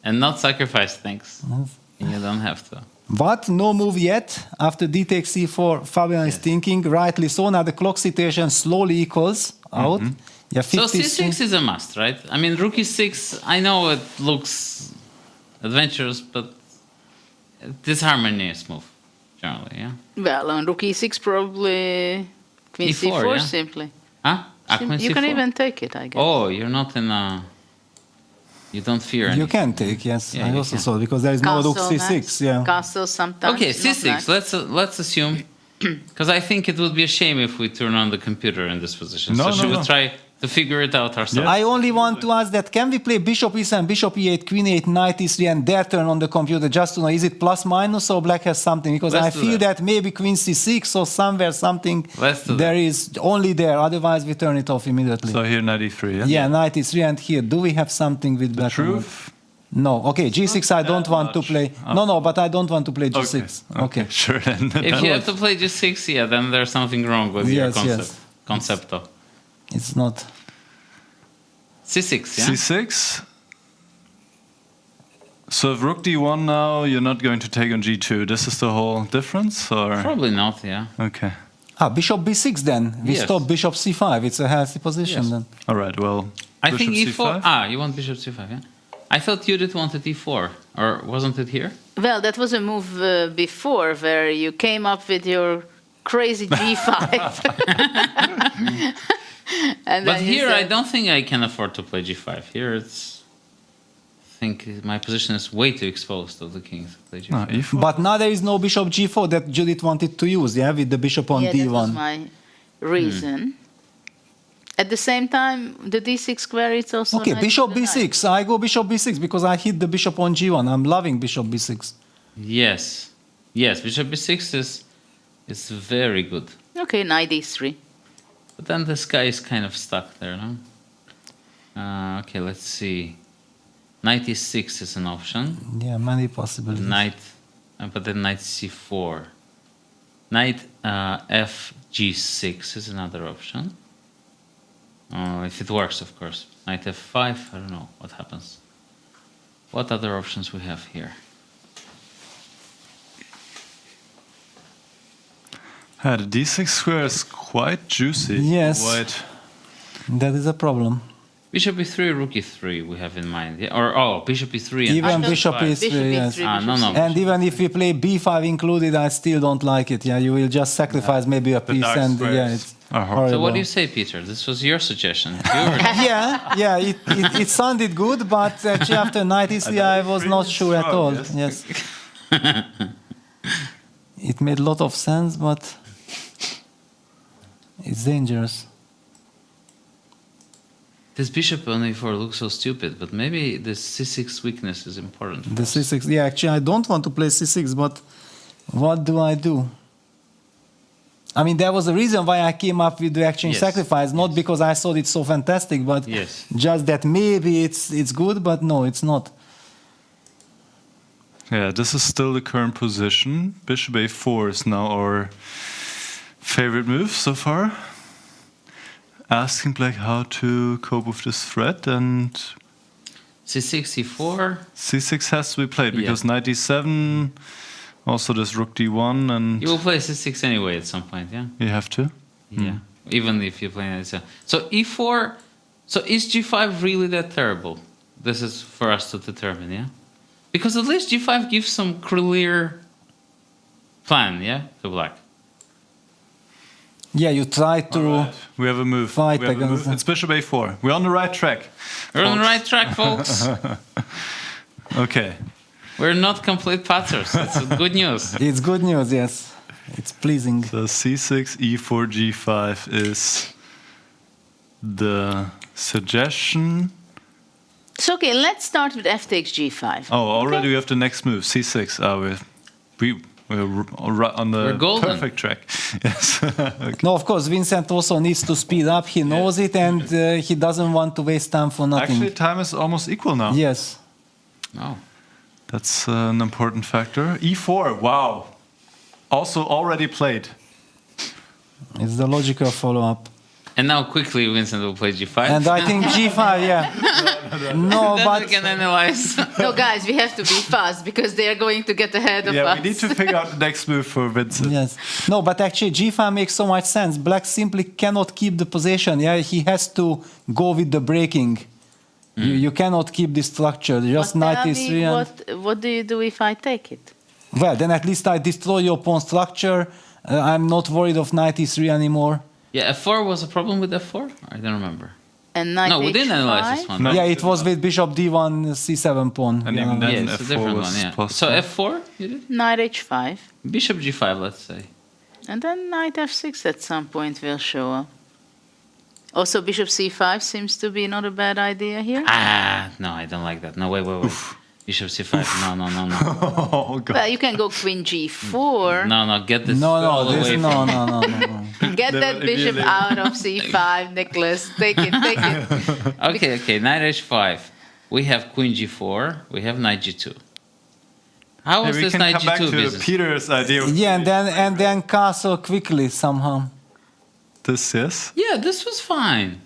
And not sacrifice things. Yes. You don't have to. But no move yet. After d takes c4, Fabian is thinking, rightly so. Now the clock situation slowly equals out. Yeah, So c6 is a must, right? I mean, rook e6, I know it looks adventurous, but disharmonious move, generally, yeah? Well, on rook e6, probably queen E4, c4 yeah? simply. Huh? Queen You can c4? even take it, I guess. Oh, you're not in a... You don't fear anything. You can take, yes. Yeah, I you also can. saw because there is no rook Castle c6. next. Yeah. Castle sometimes. Okay, not c6, next. let's assume... Because I think it would be a shame if we turn on the computer in this position. No, so no, should no. we try to figure it out ourselves? I only want to ask that, can we play bishop e7, bishop e8, queen e8, knight e3 and their turn on the computer just to know, is it plus minus or black has something? Because Let's I do feel that. that maybe queen c6 or somewhere something Let's do there is only there, otherwise we turn it off immediately. So here knight e3, yeah? Yeah, knight e3 and here, do we have something with black? truth? No, okay, g6 I don't want to play. No, but I don't want to play Okay, g6. okay, sure then. If you have to play g6, yeah, then there's something wrong with your Yes, concept. yes. Concepto. It's not. c6, yeah? C6. So if rook d1 now, you're not going to take on g2. This is the whole difference, or Probably not, yeah. okay. Bishop b6 then. We Yes. stop bishop c5. It's a healthy position Yes. then. All right. Well, I bishop think e4. c5? You want bishop c5, yeah? I thought Judith wanted e4, or wasn't it here? Well, that was a move before where you came up with your crazy g5. And But then you here, I said- don't think I can afford to play g5. Here, I think my position is way too exposed of the king to play g5. No, e4. But now there is no bishop g4 that Judith wanted to use, yeah, with the bishop on yeah, that was d1. my reason. At the same time, the d6 square is also Okay, nice bishop to the knight. b6. I go bishop b6 because I hit the bishop on g1. I'm loving bishop b6. Yes. Yes, bishop b6 is very good. Okay, knight d3. But then this guy is kind of stuck there, no? Okay, let's see. Knight e6 is an option. Yeah, many possibilities. Knight, but then knight c4. Knight f g6 is another option. If it works, of course. Knight f5, I don't know what happens. What other options we have here? The d6 square is quite juicy. Yes. White. That is a problem. Bishop e3, rook e3 we have in mind. Yeah? Or, bishop e3 and Even bishop bishop e5. is yes. No. And even if we play b5 included, I still don't like it. Yeah, you will just sacrifice maybe a piece, dark and squares yeah, it's are horrible. So what do you say, Peter? This was your suggestion. yeah, it sounded good, but actually after knight e3, I was not sure at all. Yes, it made a lot of sense, but it's dangerous. This bishop on e4 looks so stupid, but maybe this c6 weakness is important. The c6, yeah, actually I don't want to play c6, but what do I do? I mean, there was a reason why I came up with the exchange sacrifice, not because I thought it's so fantastic, but just that maybe it's good, but no, it's not. Yeah, this is still the current position. Bishop a4 is now our favorite move so far. Asking black how to cope with this threat, and c6, c4. c6 has to be played because knight d7, also this rook d1, and You will play c6 anyway at some point, yeah? you have to. Yeah, even if you play knight e7. So e4, so is g5 really that terrible? This is for us to determine, yeah? Because at least g5 gives some clear plan, yeah, to black. Yeah, you try to We have a move. fight We have a against move. It's bishop a4. We're on the right track. We're on the right track, folks. Okay. We're not complete patzers. It's good news. It's good news, yes. It's pleasing. So c6, e4, g5 is the suggestion. So, okay, let's start with f takes g5. Oh, already we have the next move, c6. We're on the perfect track. Yes. Okay. No, of course, Vincent also needs to speed up. He knows it, and he doesn't want to waste time for nothing. Actually, time is almost equal now. Yes. Oh. That's an important factor. e4, wow. Also already played. It's the logical follow-up. And now quickly Vincent will play g5. And I think g5, yeah. No, Then but we can analyze. No, guys, we have to be fast because they are going to get ahead of us. We need to figure out the next move for Vincent. yes. No, but actually g5 makes so much sense. Black simply cannot keep the possession. Yeah, he has to go with the breaking. You cannot keep this structure. Just But knight tell e3. me, And, what do you do if I take it? well, then at least I destroy your pawn structure. I'm not worried of knight e3 anymore. Yeah, f4 was a problem with f4? I don't remember. And knight No, we didn't h5? analyze this one. Yeah, it was with bishop d1, c7 pawn. And Yeah. even then, Yeah, it's a f4 different was one, yeah. possible. So f4, you did? Knight h5. Bishop g5, let's say. And then knight f6 at some point will show up. Also, bishop c5 seems to be not a bad idea here. No, I don't like that. No, wait. Bishop c5, no. Oh, God. Well, you can go queen g4. No, get this No, all this, away no, from me. no. Get that bishop out of c5, Nicholas. Take it. Okay, knight h5. We have queen g4. We have knight g2. How was we this can knight come back g2 to business? Peter's idea. Yeah, and then castle quickly somehow. This, yes? Yeah, this was fine.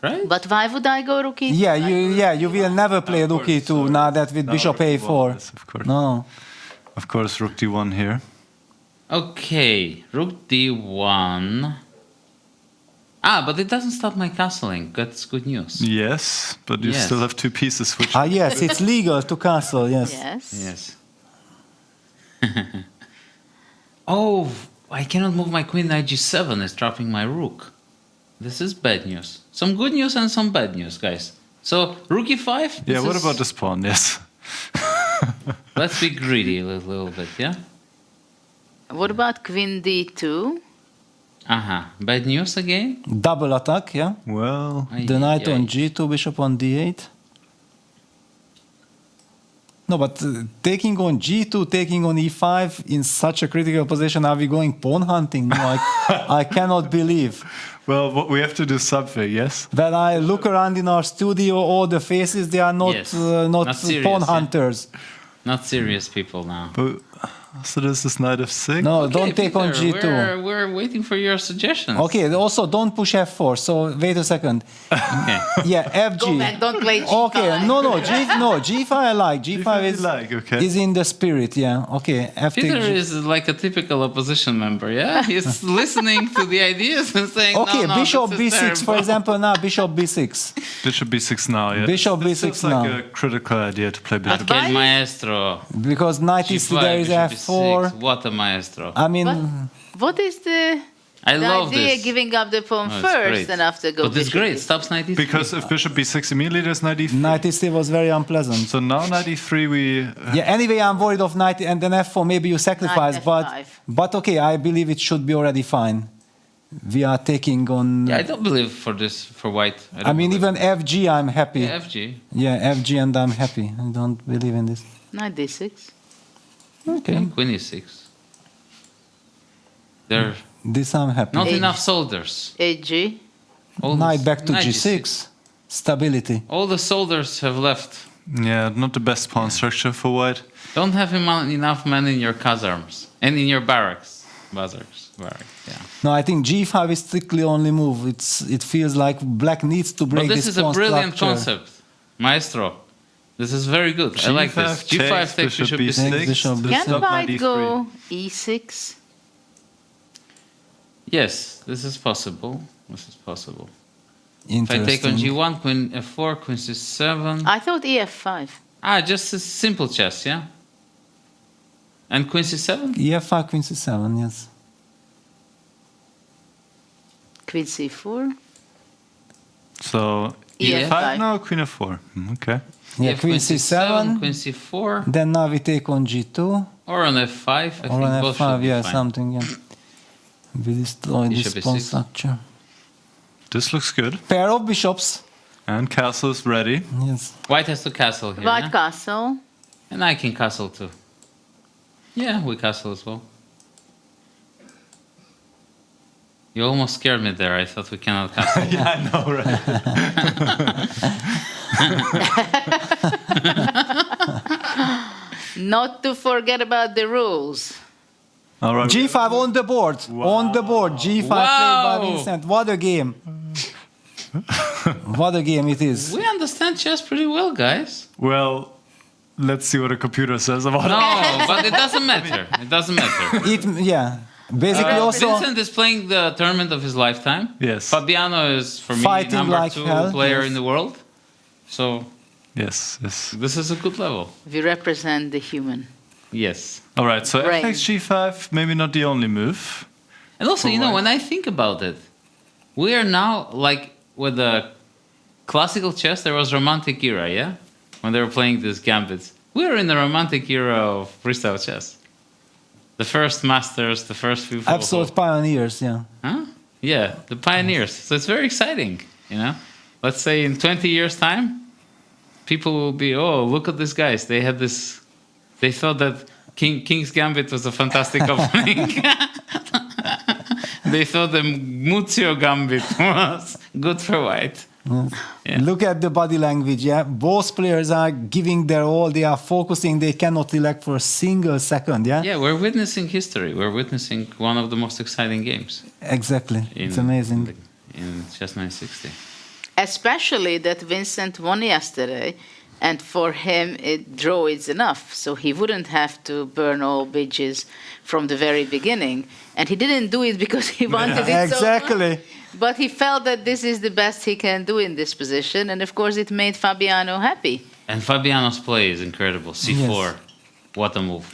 right? But why would I go rook e2? You will never play rook e2 now that with bishop a4. Yes, of course. No. Of course, rook d1 here. Okay, rook d1. But it doesn't stop my castling. That's good news. Yes, but you Yes. still have two pieces which... Yes, it's legal to castle, yes. Yes. Oh, I cannot move my queen knight g7. It's dropping my rook. This is bad news. Some good news and some bad news, guys. So, rook e5? Yeah, what about this pawn? Yes. Let's be greedy a little bit, yeah? What about queen d2? Bad news again? Double attack, yeah? Well... The knight on g2, bishop on d8. No, but taking on g2, taking on e5 in such a critical position, are we going pawn hunting? No, I cannot believe. Well, we have to do something, yes? When I look around in our studio, all the faces, they are not, Yes. not serious, pawn yeah. hunters. Not serious people now. But, so this is knight f6? No, Okay, don't take on Peter, g2. We're waiting for your suggestions. Okay, also don't push f4. So wait a second. Okay. Yeah, fg. Go back, don't play g5. Okay, no, g5 I like. G5 is okay. is in the spirit. Yeah. Okay. F Peter take is like a typical opposition member, yeah? He's listening to the ideas and saying, Okay, no, bishop this is b6, terrible. for example. Now bishop b6. Bishop b6 now, yeah. Bishop This b6 seems like now. a critical idea to play bishop. Okay, maestro. Because knight is G5, there is bishop f4. b6. What a maestro. I mean, What is the I love idea this. giving up the pawn Oh, it's first great. and after go But it's bishop great. e3? Stops knight e3. Because if bishop b6 immediately, there's knight e3. knight e3 was very unpleasant. So now knight e3 we... Yeah. Anyway, I'm worried of knight and then f4. Maybe you sacrifice, Knight f5. but okay, I believe it should be already fine. We are taking on. Yeah, I don't believe for white. I mean, even FG, I'm happy. Yeah, FG. Yeah, FG, and I'm happy. I don't believe in this. Knight d6. Okay. And queen e6. There This I'm happy. not enough soldiers. AG. All Knight this- back to knight G6. Stability. All the soldiers have left. Yeah, not the best pawn structure for white. Don't have enough men in your casarms and in your barracks. Barracks, yeah. No, I think G5 is strictly only move. It feels like black needs to break But this is a pawn brilliant structure. concept, maestro. This is very good. I like this. G5 takes bishop b6. Takes bishop Can b6. white go e6? Yes, this is possible. This is possible. If I Interesting. take on g1, queen f4, queen c7. I thought ef5. Just a simple chess, yeah? And queen c7? EF5, queen c7, yes. Queen c4. So E5. e5 now, queen f4. Okay. Yeah, If queen c7. queen c4, Then now we take on G2. or on f5. I Or think on both should F5, be yeah, fine. something, yeah. We destroy Bishop this pawn E6. structure. This looks good. Pair of bishops. And castle is ready. Yes. White has to castle here. White yeah? castle. And I can castle too. Yeah, we castle as well. You almost scared me there. I thought we cannot castle. Yeah, I know, right? Not to forget about the rules. All right. G5 on the board. On the board. G5 played by Vincent. What a game. What a game it is. We understand chess pretty well, guys. Well, let's see what a computer says about No, it. but it doesn't matter. It doesn't matter. Yeah. Basically also Vincent is playing the tournament of his lifetime. Yes. Fabiano is, for me, Fighting number like 2 hell, player yes. in the world. So Yes, yes. this is a good level. We represent the human. Yes. All right, so Brain. f g5, maybe not the only move. And also, For you know, white. when I think about it, we are now like with the classical chess, there was romantic era, yeah? When they were playing these gambits. We are in the romantic era of freestyle chess. The first masters, the first people. absolute pioneers, yeah. Huh? Yeah, the pioneers. So it's very exciting, you know? Let's say in 20 years' time, people will be, oh, look at these guys. They had this, they thought that King's Gambit was a fantastic opening. They thought the Muzio Gambit was good for white. Yeah. Look at the body language, yeah. Both players are giving their all, they are focusing, they cannot relax for a single second, yeah? Yeah, we're witnessing history. We're witnessing one of the most exciting games. Exactly. It's amazing. In Chess 960. especially that Vincent won yesterday, and for him, draw is enough. So he wouldn't have to burn all bridges from the very beginning. And he didn't do it because he wanted it so much. But he felt that this is the best he can do in this position. And of course, it made Fabiano happy. And Fabiano's play is incredible. C4. What a move.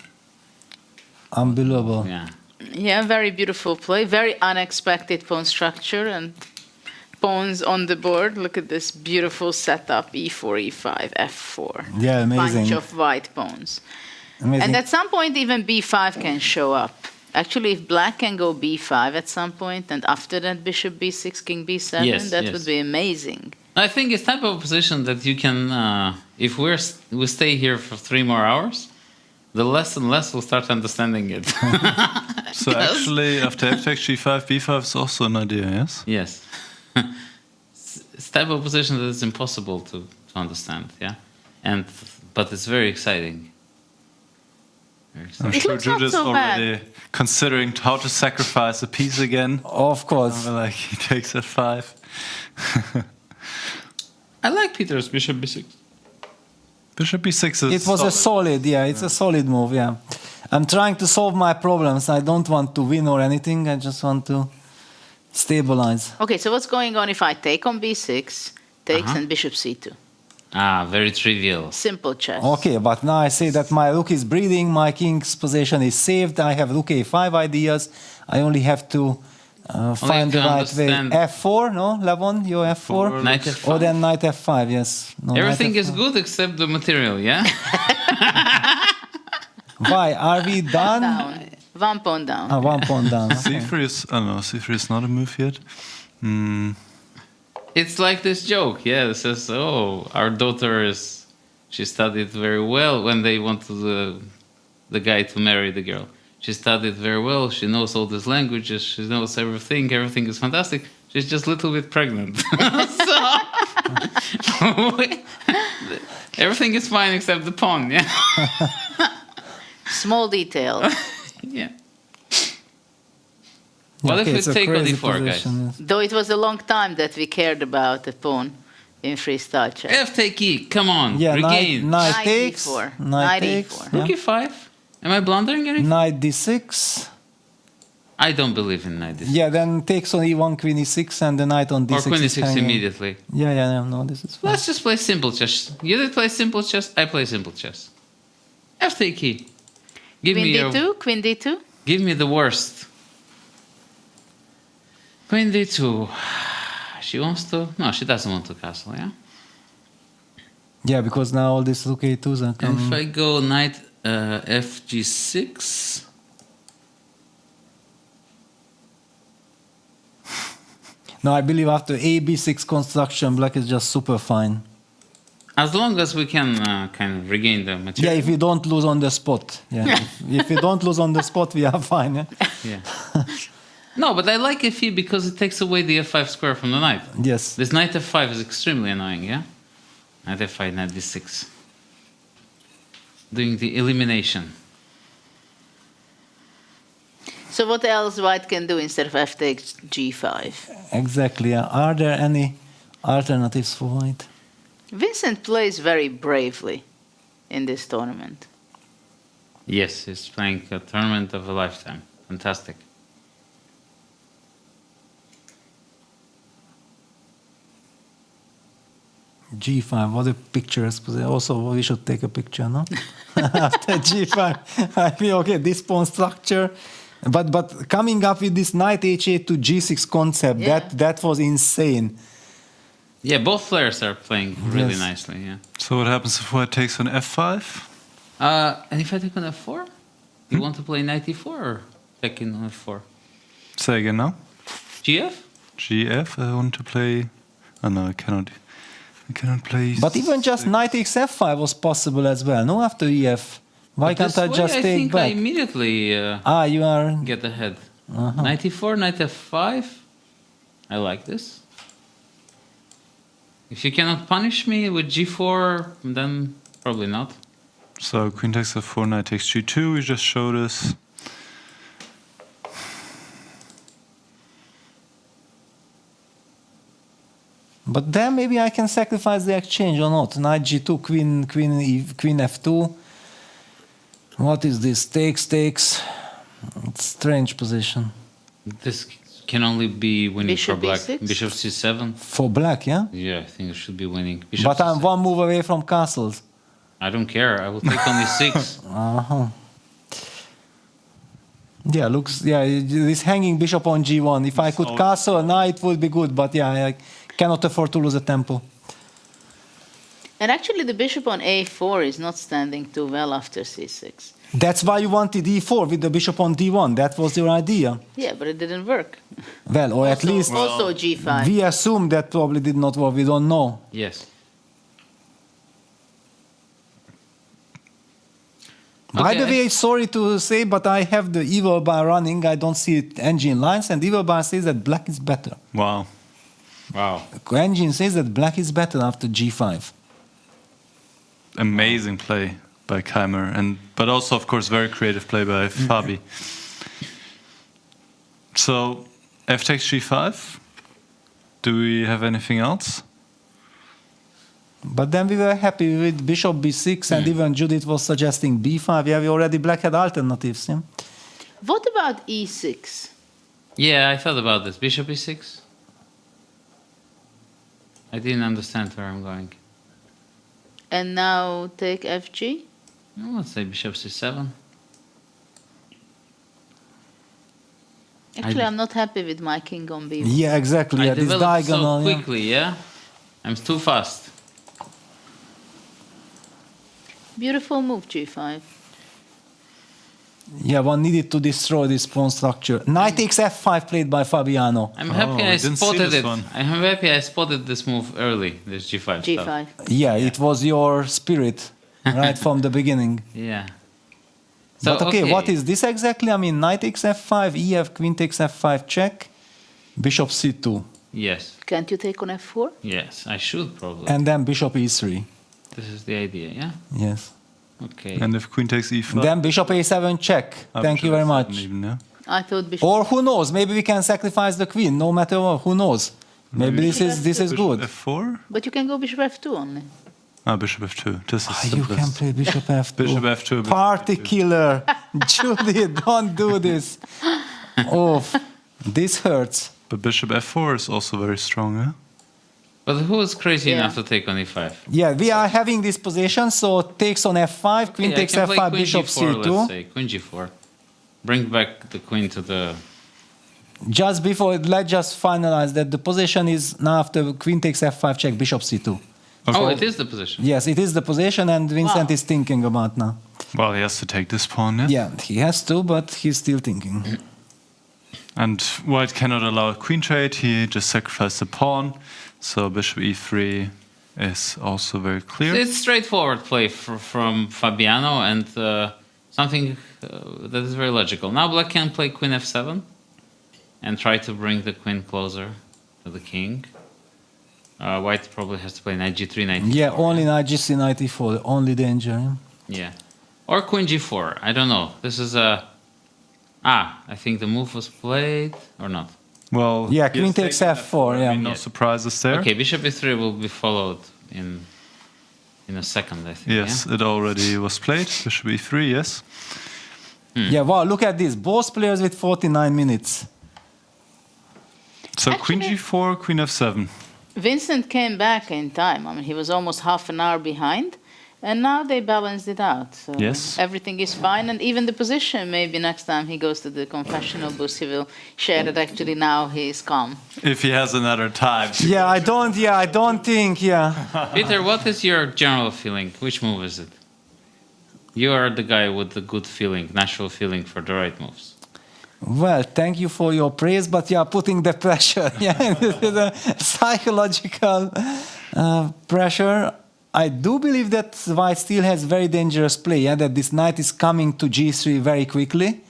Unbelievable. Yeah. Yeah, very beautiful play. Very unexpected pawn structure and pawns on the board. Look at this beautiful setup. E4, E5, F4. Yeah, amazing. Bunch of white pawns. Amazing. And at some point, even B5 can show up. Actually, if black can go B5 at some point, and after that bishop B6, king B7, that would be amazing. I think it's type of position that you can, if we stay here for 3 more hours, the less and less we'll start understanding it. So actually, after f takes g5, b5 is also an idea, yes? Yes. It's type of position that is impossible to understand, yeah? But it's very exciting. I'm sure Jude already considering how to sacrifice a piece again. Of course. Like he takes f5. I like Peter's bishop b6. Bishop b6 is It was a solid, it's a solid move, yeah. I'm trying to solve my problems. I don't want to win or anything. I just want to stabilize. Okay, so what's going on if I take on B6, takes and bishop C2? Ah, very trivial. Simple chess. Okay, but now I say that my rook is breathing, my king's position is saved, I have rook a5 ideas. I only have to find the right way. F4, no, Levon, your F4? Knight F5. Or then knight F5, yes. No, Everything is good except the material, yeah? Why? Are we done? Down. 1 pawn down. 1 pawn down. Okay. C3 is, I don't know, C3 is not a move yet. It's like this joke, yeah. It says, oh, our daughter she studied very well when they wanted the guy to marry the girl. She studied very well, she knows all these languages, she knows everything is fantastic. She's just a little bit pregnant. So, everything is fine except the pawn, yeah? Small detail. Yeah. What if we take on d4, guys? Yes. Though it was a long time that we cared about the pawn in freestyle chess. F take E, come on, Yeah, regain. knight takes. E4. Knight takes. E4. Rook e5. Am I blundering anything? Knight d6. I don't believe in knight d6. Yeah, then takes on e1, queen e6, and the knight on d6. Or queen is e6 hanging. immediately. Yeah, no, this is fine. Let's just play simple chess. You did play simple chess, I play simple chess. F take E. Give Queen me D2, Queen D2. Give me the worst. Queen D2. She wants to... No, she doesn't want to castle, yeah? Yeah, because now all these rook a2s are coming. If I go knight FG6... No, I believe after a b6 construction, black is just super fine. As long as we can kind of regain the material. Yeah, if we don't lose on the spot. Yeah, if we don't lose on the spot, we are fine. Yeah? Yeah. No, but I like f8 because it takes away the f5 square from the knight. Yes. This knight f5 is extremely annoying, yeah? Knight f5, knight d6. Doing the elimination. So what else white can do instead of f takes g5? Exactly. Yeah. Are there any alternatives for white? Vincent plays very bravely in this tournament. Yes, he's playing a tournament of a lifetime. Fantastic. G5, what a picturesque position. Also, we should take a picture, no? After G5, I feel, okay, this pawn structure. But coming up with this knight h8 to G6 concept, that was insane. Yeah, both players are playing really nicely, yeah. So what happens if white takes on f5? And if I take on f4? You want to play knight e4 or taking on f4? Say again now. GF? GF, I want to play... Oh no, I cannot play... But even just knight takes f5 was possible as well, no? After EF. Why can't I just take think back? I immediately you are... get ahead. Knight e4, knight f5. I like this. If you cannot punish me with g4, then probably not. So queen takes f4, knight takes g2, we just showed us. But then maybe I can sacrifice the exchange or not. Knight g2, queen f2. What is this? Takes. It's strange position. This can only be winning Bishop for black. B6? Bishop c7. For black, yeah? Yeah, I think it should be winning. Bishop But I'm C7. one move away from castles. I don't care. I will take only 6. Uh-huh. Yeah, looks, yeah, this hanging bishop on g1. If I could castle a knight, would be good, but yeah, I cannot afford to lose a tempo. And actually, the bishop on a4 is not standing too well after c6. That's why you wanted e4 with the bishop on d1. That was your idea. Yeah, but it didn't work. Well, or at least Also g5. we assume that probably did not work. We don't know. Yes. By the Okay. way, sorry to say, but I have the evil bar running. I don't see it engine lines, and evil bar says that black is better. Wow. Wow. Engine says that black is better after g5. Amazing play by Keymer, but also, of course, very creative play by Fabi. So, f takes g5. Do we have anything else? But then we were happy with bishop b6, and even Judith was suggesting b5. Yeah, we already black had alternatives. Yeah? What about e6? Yeah, I thought about this. Bishop e6. I didn't understand where I'm going. And now take fg? No, let's say bishop c7. Actually, I'm not happy with my king on b1. Yeah, exactly. I Yeah, this developed diagonal. so Yeah. quickly, yeah? I'm too fast. Beautiful move, g5. Yeah, one needed to destroy this pawn structure. Knight takes f5 played by Fabiano. I'm happy I spotted it. I'm happy I spotted this move early, this g5 G5. stuff. Yeah, it was your spirit right from the beginning. Yeah. So, But okay, what is this exactly? I mean, knight takes f5, ef, queen takes f5, check, bishop c2. Yes. Can't you take on f4? Yes, I should probably. And then bishop e3. This is the idea, yeah? Yes. Okay. And if queen takes e5? Then bishop a7 check. Thank you very much. Even, yeah? I thought bishop. Or who knows? Maybe we can sacrifice the queen. No matter what. Who knows? Maybe this is good. f4? But you can go bishop f2 only. Ah, bishop f2. This is You can play bishop f2. Bishop f2. Party killer. Judy, don't do this. Oh, this hurts. But bishop f4 is also very strong, yeah? But who is crazy Yeah. enough to take on e5? Yeah, we are having this position, so takes on f5, queen Okay, takes I can play f5, queen bishop g4, c2. let's say. Queen g4. Bring back the queen to the... Just before, let's just finalize that the position is now after queen takes f5, check, bishop c2. Oh, it is the position. Yes, it is the position, and Vincent Wow. is thinking about now. Well, he has to take this pawn, yeah? Yeah, he has to, but he's still thinking. And white cannot allow a queen trade. He just sacrificed the pawn. So bishop e3 is also very clear. It's straightforward play from Fabiano and something that is very logical. Now black can play queen f7 and try to bring the queen closer to the king. White probably has to play knight g3, knight g4. Yeah, only knight g3, knight e4, the only danger. Yeah? Yeah. Or queen g4. I don't know. This is a... I think the move was played or not. Well, Yeah, he queen has takes taken f4, yeah. I mean, no surprises there. Okay, bishop e3 will be followed in a second, I think. Yes, it already was played. Bishop e3, yes. Yeah, wow, look at this. Both players with 49 minutes. So queen g4, queen f7. Vincent came back in time. I mean, he was almost half an hour behind. And now they balanced it out. So Yes. everything is fine. And even the position, maybe next time he goes to the confessional booth, he will share that actually now he is calm. If he has another time. Yeah, I don't think, yeah. Peter, what is your general feeling? Which move is it? You are the guy with the good feeling, natural feeling for the right moves. Well, thank you for your praise, but yeah, putting the pressure, yeah, the psychological pressure. I do believe that white still has very dangerous play, yeah, that this knight is coming to g3 very quickly.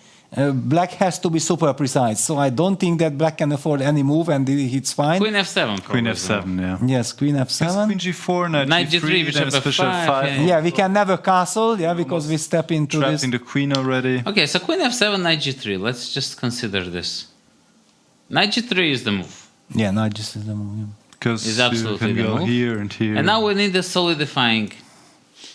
Black has to be super precise, so I don't think that black can afford any move and it's fine. Queen f7 Queen probably. f7, yeah. Yes, queen f7. Queen g4, knight, Knight g3, g3, then it's bishop f5, yeah. Yeah, we can never castle, yeah, because we step into this. Trapping the queen already. Okay, so queen f7, knight g3. Let's just consider this. Knight g3 is the move. Yeah, knight just is the move. Yeah. Because is you absolutely can the go move. here and here. And now we need the solidifying.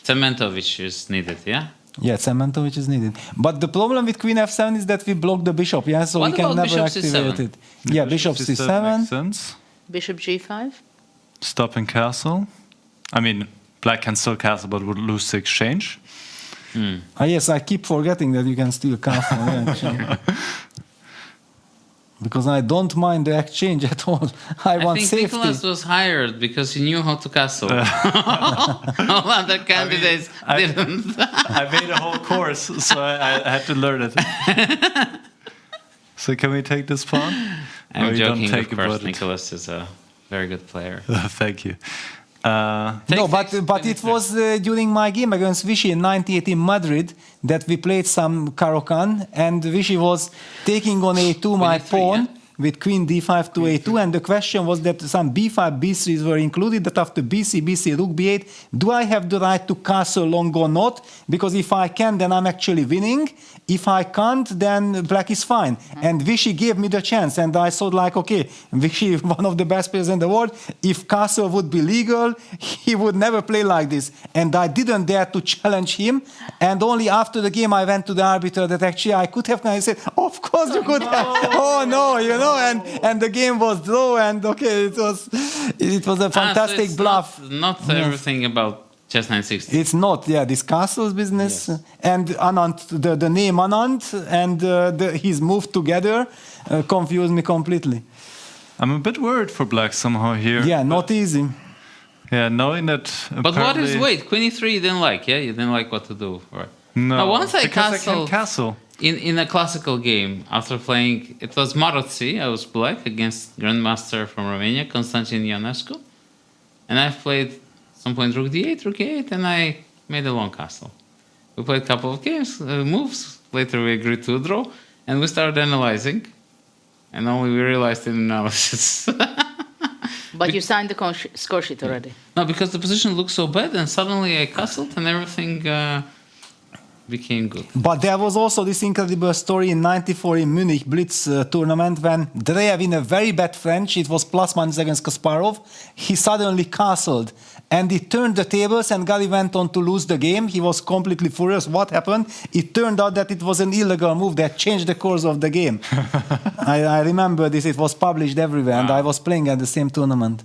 Cementovic is needed, yeah? Yeah, Cementovic is needed. But the problem with Queen F7 is that we block the bishop, yeah, so What we can about never bishop activate C7? it. Yeah, bishop Makes C7. sense. Bishop G5. Stopping castle. I mean, black can still castle, but would lose the exchange. Yes, I keep forgetting that you can steal castle. Yeah, actually. Because I don't mind the exchange at all. I want think safety. Nicholas was hired because he knew how to castle. All other candidates didn't. I made a whole course, so I had to learn it. So can we take this pawn? Or I'm you don't joking, take of course. about it? Nicholas is a very good player. Thank you. No, but it was during my game against Vichy in 98 in Madrid that we played some Caro-Kann, and Vichy was taking on A2 my pawn with queen d5 to A2, and the question was that some b5, b3s were included, that after bc, bc, rook b8, do I have the right to castle long or not? Because if I can, then I'm actually winning. If I can't, then black is fine. And Vichy gave me the chance, and I thought like, okay, Vichy, one of the best players in the world, if castle would be legal, he would never play like this. And I didn't dare to challenge him, and only after the game I went to the arbiter that actually I could have, and I said, of course you could have. Oh no, you know, and the game was draw, and okay, it was a fantastic so bluff. Not Yes. everything about chess 960. It's not, yeah, this castle's business. And Anand, the name Anand and his move together confused me completely. I'm a bit worried for black somehow here. Yeah, not easy. Yeah, knowing that. But what is apparently- wait? Queen e3 you didn't like, yeah? You didn't like what to do, right? No, Now, once I because castled I can castle. in a classical game after playing, it was Marozzi, I was black against Grandmaster from Romania, Constantin Ionescu, and I've played some point rook d8, rook a8, and I made a long castle. We played a couple of games, moves. Later we agreed to a draw, and we started analyzing, and only we realized in analysis. But you signed the score sheet already. No, because the position looked so bad, and suddenly I castled, and everything became good. But there was also this incredible story in '94 in Munich Blitz tournament when Dreyev in a very bad French, it was plus minus against Kasparov, he suddenly castled. And he turned the tables and Gali went on to lose the game. He was completely furious. What happened? It turned out that it was an illegal move that changed the course of the game. I remember this. It was published everywhere, and I was playing at the same tournament.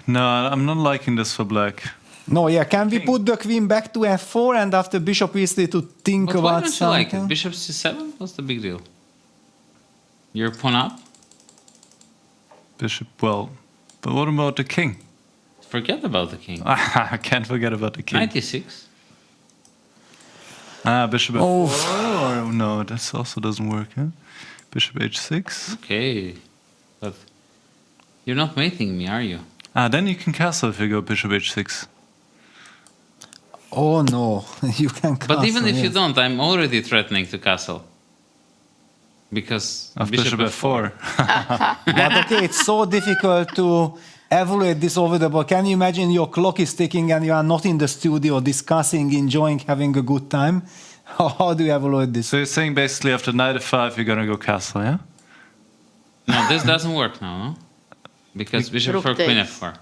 No, I'm not liking this for black. No, yeah. Can we put the queen back to f4 and after bishop e3 to think But why about don't you like something? it? Bishop c7? What's the big deal? Your pawn up? Bishop, well, but what about the king? Forget about the king. I can't forget about the king. 96. Bishop f4. Or, no, this also doesn't work. Huh? Bishop h6. Okay. But you're not mating me, are you? Then you can castle if you go bishop h6. Oh no, you can castle. But even if you yes. don't, I'm already threatening to castle. Because Of bishop f4. But okay, it's so difficult to evaluate this over the board. Can you imagine your clock is ticking and you are not in the studio discussing, enjoying, having a good time? How do you evaluate this? So you're saying basically after knight f5 you're gonna go castle, yeah? No, this doesn't work now, no? Because bishop Rook f4, queen takes. f4.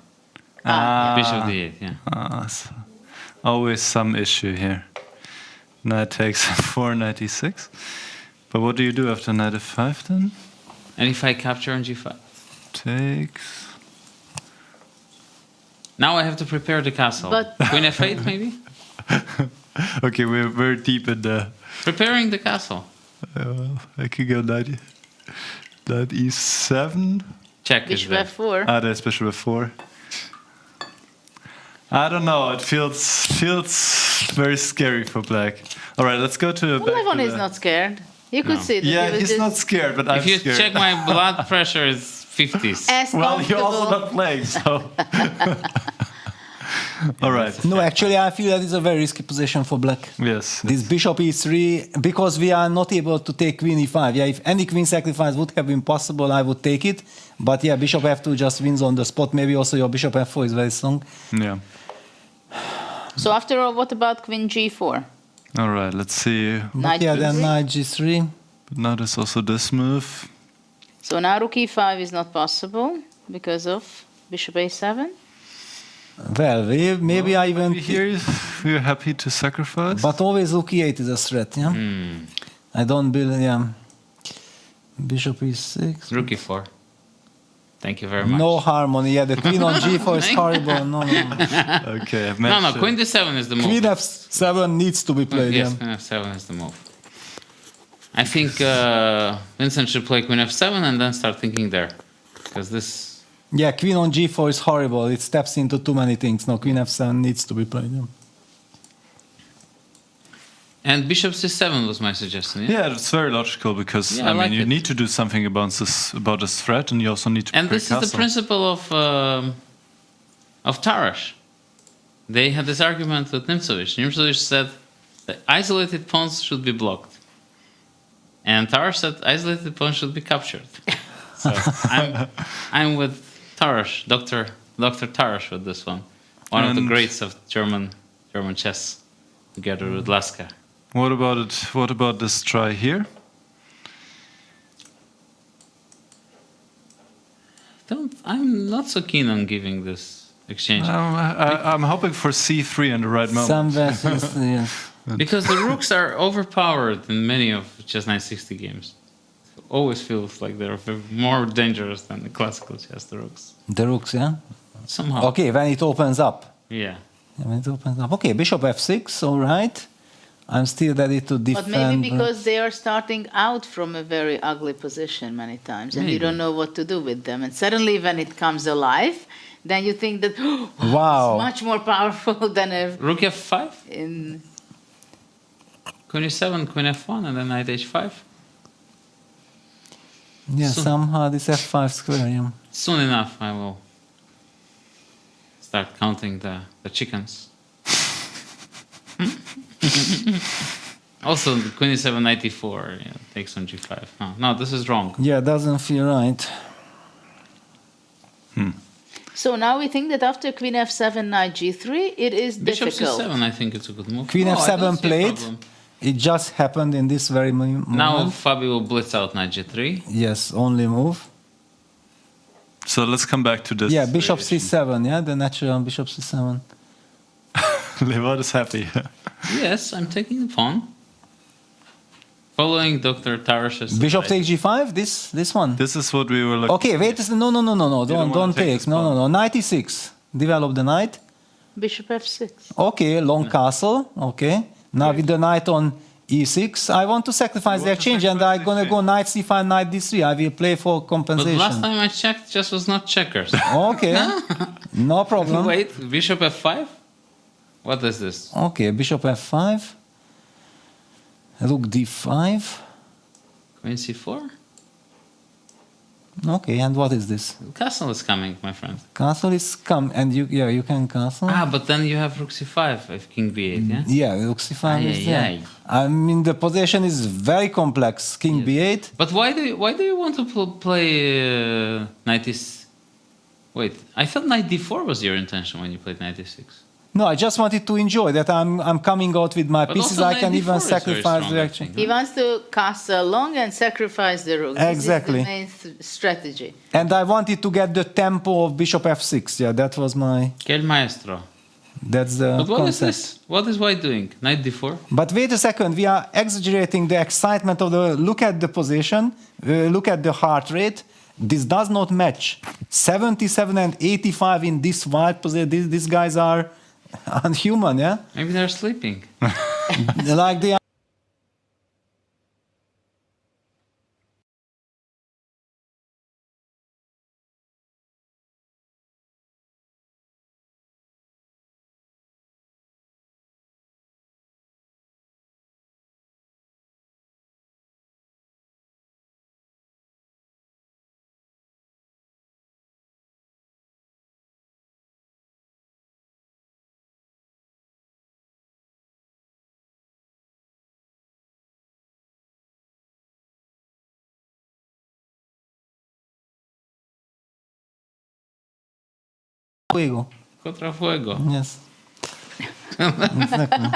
Ah. Bishop d8, yeah. So always some issue here. Knight takes f4, knight e6. But what do you do after knight f5 then? And if I capture on g5? Takes. Now I have to prepare the castle. But- Queen f8 maybe? Okay, we're very deep in the. Preparing the castle. I could go knight e7. Check is Bishop there. f4. There's bishop f4. I don't know. It feels very scary for black. All right, let's go to. Well, Levon is not scared. You could No. see that Yeah, he was he's just not scared, but I'm If you scared. check my blood pressure, it's 50s. as Well, you're also comfortable. not playing, so. All right. No, actually, I feel that it's a very risky position for black. Yes. This bishop e3, because we are not able to take queen e5. Yeah, if any queen sacrifice would have been possible, I would take it. But yeah, bishop f2 just wins on the spot. Maybe also your bishop f4 is very strong. Yeah. So after all, what about queen g4? All right. Let's see. Knight Yeah, then b3. knight g3. But now there's also this move. So now rook e5 is not possible. because of bishop a7? Well, maybe I even... Here we're happy to sacrifice. But always rook e8 is a threat, yeah? I don't believe, yeah. Bishop e6. Rook e4. Thank you very much. No harmony, yeah, the queen on g4 is horrible. No. Okay, I've No, queen d7 is the move. Queen f7 needs to be played, Yes, yeah. queen f7 is the move. I think Vincent should play queen f7 and then start thinking there. Because this... Yeah, queen on g4 is horrible. It steps into too many things. No, queen f7 needs to be played, yeah. And bishop c7 was my suggestion, yeah? Yeah, it's very logical because Yeah, I like you it. need to do something about this threat, and you also need to. And prepare this is the castle. principle of Tarash. They had this argument with Nimzovich. Nimzovich said that isolated pawns should be blocked. And Tarash said isolated pawns should be captured. So I'm with Tarash, Dr. Tarash with this one. One of the And- greats of German chess, together with Laska. What about it? What about this try here? I'm not so keen on giving this exchange. I'm hoping for c3 in the right moment. Some vessels, yes. Because the rooks are overpowered in many of chess 960 games. It always feels like they're more dangerous than the classical chess, the rooks. The rooks, yeah? Somehow. Okay, when it opens up. Yeah. When it opens up. Okay, bishop f6, all right. I'm still ready to defend. But maybe because they are starting out from a very ugly position many times, and you Maybe. don't know what to do with them. And suddenly, when it comes alive, then you think that Wow. it's much more powerful than a Rook f5, in. queen e7, queen f1, and then knight h5. Yeah, So- somehow this f5 square, yeah. Soon enough, I will start counting the chickens. Also, the queen e7, knight e4 takes on g5. No, this is wrong. Yeah, doesn't feel right. So now we think that after queen f7, knight g3, it is Bishop difficult. c7, I think it's a good move. Queen No, I f7 don't see a played. problem. It just happened in this very moment. Now Fabi will blitz out knight g3. Yes, only move. So let's come back to this. Yeah, bishop c7, yeah, the natural bishop c7. Levard is happy. Yes, I'm taking the pawn. Following Dr. Tarash's Bishop advice. takes g5, this one. This is what we were looking. Okay, wait a second. No, don't don't wanna take take. this No, pawn. no. Knight e6. Develop the knight. Bishop f6. Okay, long castle. Okay. Now with the knight on e6, I want to sacrifice the exchange, and I'm gonna go knight c5, knight d3. I will play for But compensation. last time I checked, just was not checkers. Okay, no problem. Wait, bishop f5? What is this? Okay, bishop f5. Rook d5. Queen c4? Okay, and what is this? Castle is coming, my friend. Castle is come, and you can castle. But then you have rook c5 if king b8, yeah? Yeah, rook c5 is there. Ay. I mean, the position is very complex. King b8. But why do you want to play knight e6? Wait, I thought knight d4 was your intention when you played knight e6. No, I just wanted to enjoy that. I'm coming out with my But pieces. also I can knight even d4 is very sacrifice strong, the I action. think. He wants to castle long and sacrifice the rook. Exactly. This is the main strategy. And I wanted to get the tempo of bishop f6. Yeah, that was my. Quel maestro. That's the But what is concept. this? What is white doing? Knight d4? But wait a second, we are exaggerating the excitement of the. Look at the position, look at the heart rate. This does not match. 77 and 85 in this white position. These guys are unhuman, yeah? Maybe they're sleeping. Like they are. Fuego. Contra fuego. Yes. Exactly.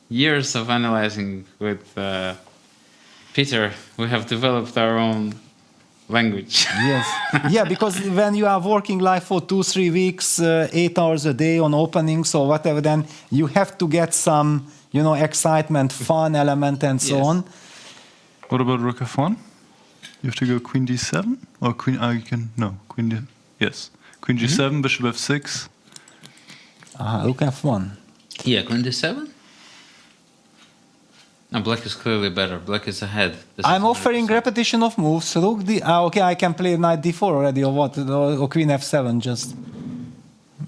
Years of analyzing with Peter, we have developed our own language. Yes. Yeah, because when you are working like for 2-3 weeks, 8 hours a day on openings or whatever, then you have to get some, excitement, fun element and so on. What about rook f1? You have to go queen d7? Or queen, queen d, yes. Queen g7, bishop f6. Rook f1. Yeah, queen d7? No, black is clearly better. Black is ahead. I'm offering repetition of moves. Rook d. Okay, I can play knight d4 already, or what? Or queen f7 just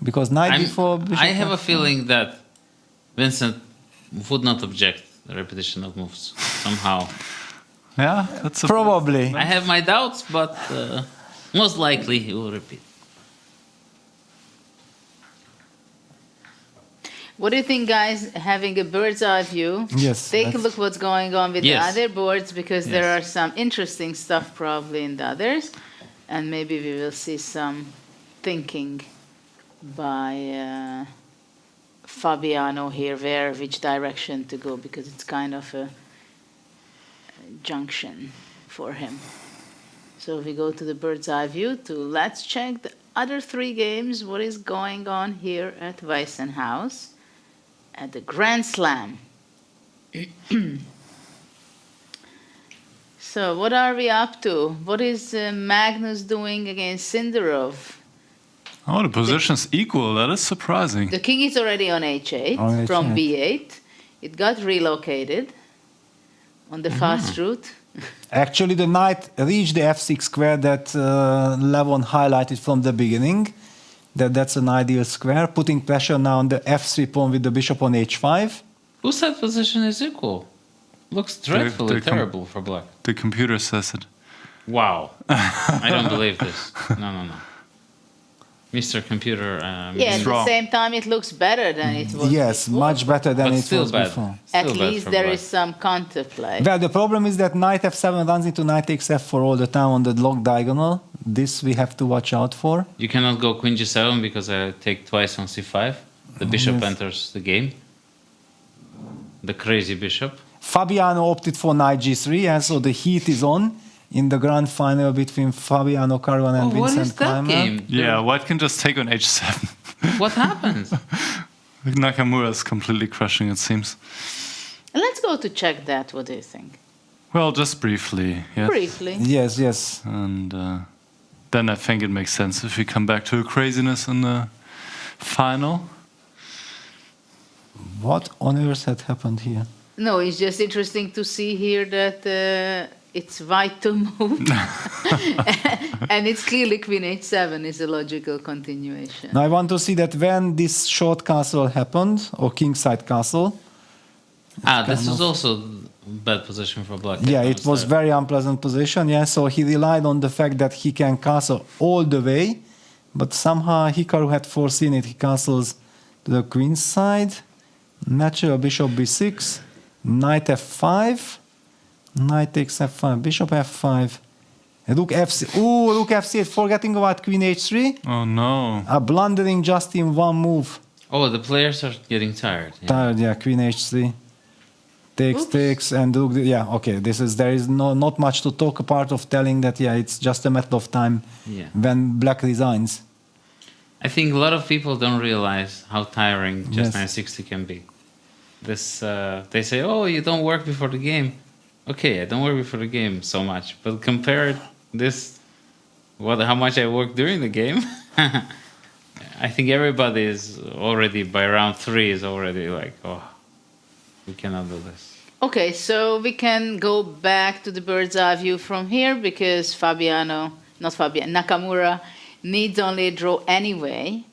because knight d4. Bishop I have f4. a feeling that Vincent would not object the repetition of moves somehow. Yeah, that's probably. I have my doubts, but most likely he will repeat. What do you think, guys, having a bird's eye view? Yes. Take a look what's going on with Yes. the other boards, because there Yes. are some interesting stuff probably in the others. And maybe we will see some thinking by Fabiano here, which direction to go, because it's kind of a junction for him. So we go to the bird's eye view to let's check the other 3 games, what is going on here at WEISSENHAUS at the Grand Slam. So what are we up to? What is Magnus doing against Sindarov? Oh, the position's equal. That is surprising. The king is already on h8 On from h8. b8. It got relocated on the fast route. Actually, the knight reached the f6 square that Levon highlighted from the beginning. That's an ideal square, putting pressure now on the f3 pawn with the bishop on h5. Who said position is equal? Looks dreadfully terrible for black. The computer says it. Wow. I don't believe this. No. Mr. Computer. Yeah, at the same time, it looks better than it was. Yes, much better than But it still was bad. before. At Still bad least for there black. is some counterplay. Well, the problem is that knight f7 runs into knight takes f4 all the time on the log diagonal. This we have to watch out for. You cannot go queen g7 because I take twice on c5. The bishop enters the game. The crazy bishop. Fabiano opted for knight g3, and so the heat is on in the grand final between Fabiano Caruana and What Vincent is that Keymer. game? Yeah, white can just take on h7. What happened? Nakamura is completely crushing, it seems. Let's go to check that. What do you think? Well, just briefly. Yes. Briefly. Yes. And then I think it makes sense if we come back to a craziness in the final. What on earth had happened here? No, it's just interesting to see here that it's white to move. And it's clearly queen h7 is a logical continuation. Now I want to see that when this short castle happened, or kingside castle. This is also bad position for black. Yeah, it was very unpleasant position. Yeah, so he relied on the fact that he can castle all the way, but somehow Hikaru had foreseen it. He castles to the queen side, natural bishop b6, knight f5, knight takes f5, bishop f5, rook f6. Ooh, rook f6, forgetting about queen h3. Oh no. Blundering just in one move. Oh, the players are getting tired. Yeah. Tired, yeah, queen h3. Takes, and rook, yeah, okay. There is not much to talk apart of telling that, yeah, it's just a matter of time when black resigns. I think a lot of people don't realize how tiring just Yes. 960 can be. They say, oh, you don't work before the game. Okay, I don't work before the game so much, but compare how much I work during the game. I think everybody is already, by round 3, is already like, oh, we cannot do this. Okay, so we can go back to the bird's eye view from here because Nakamura needs only a draw anyway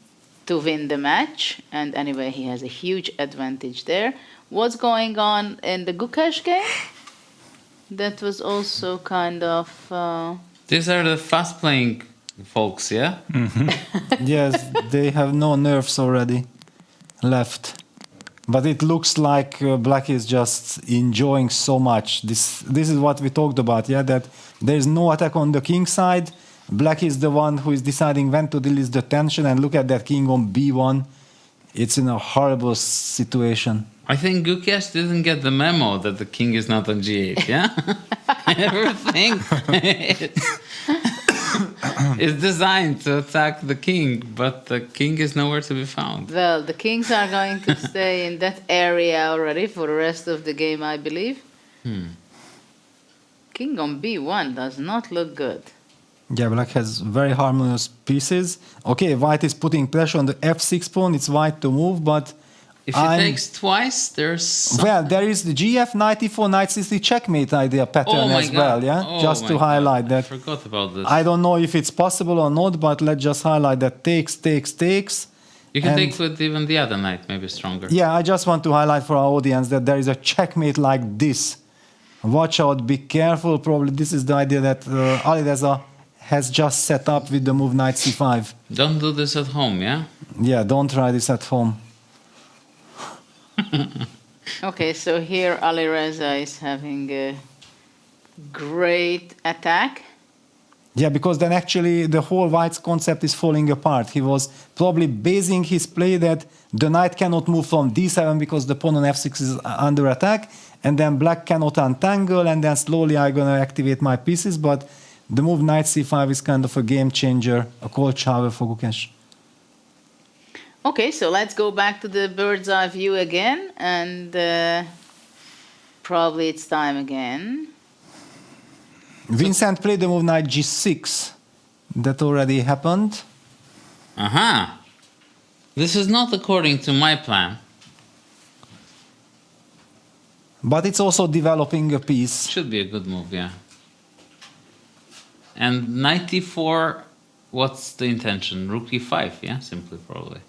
to win the match. And anyway, he has a huge advantage there. What's going on in the Gukesh game? That was also kind of... These are the fast-playing folks, yeah? Yes, they have no nerves already left. But it looks like black is just enjoying so much. This is what we talked about, yeah? That there is no attack on the king side. Black is the one who is deciding when to release the tension. And look at that king on b1. it's in a horrible situation. I think Gukesh didn't get the memo that the king is not on g8, yeah? Everything is designed to attack the king, but the king is nowhere to be found. Well, the kings are going to stay in that area already for the rest of the game, I believe. King on b1 does not look good. Yeah, black has very harmonious pieces. Okay, white is putting pressure on the f6 pawn. It's white to move, but if he takes twice, there's... Well, there is the gf, knight e4, knight c3 checkmate idea pattern as well, yeah? Just to highlight that. I forgot about this. I don't know if it's possible or not, but let's just highlight that takes. You can take with even the other knight, maybe stronger. Yeah, I just want to highlight for our audience that there is a checkmate like this. Watch out, be careful. Probably this is the idea that Alireza has just set up with the move knight c5. Don't do this at home, yeah? Yeah, don't try this at home. Okay, so here Alireza is having a great attack. Yeah, because then actually the whole white's concept is falling apart. He was probably basing his play that the knight cannot move from d7 because the pawn on f6 is under attack, and then black cannot untangle, and then slowly I'm going to activate my pieces, but the move knight c5 is kind of a game changer, a cold shower for Gukesh. Okay, so let's go back to the bird's eye view again, and probably it's time again. Vincent played the move knight g6. That already happened. Aha! This is not according to my plan. But it's also developing a piece. Should be a good move, yeah. And knight e4, what's the intention? Rook e5, yeah? Simply, probably.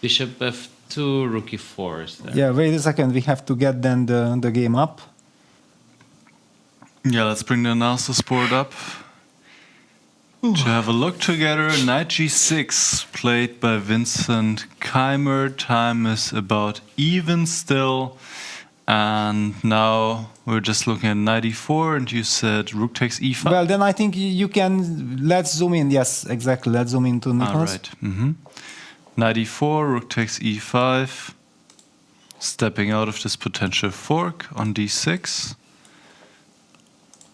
Bishop f2, rook e4 is there. Yeah, wait a second. We have to get then the game up. Yeah, let's bring the analysis board up to have a look together. Knight g6 played by Vincent Keymer. Time is about even still. And now we're just looking at knight e4, and you said rook takes e5. Well, then I think you can... Let's zoom in. Yes, exactly. Let's zoom into Nicholas. All right. Knight e4, rook takes e5. Stepping out of this potential fork on d6.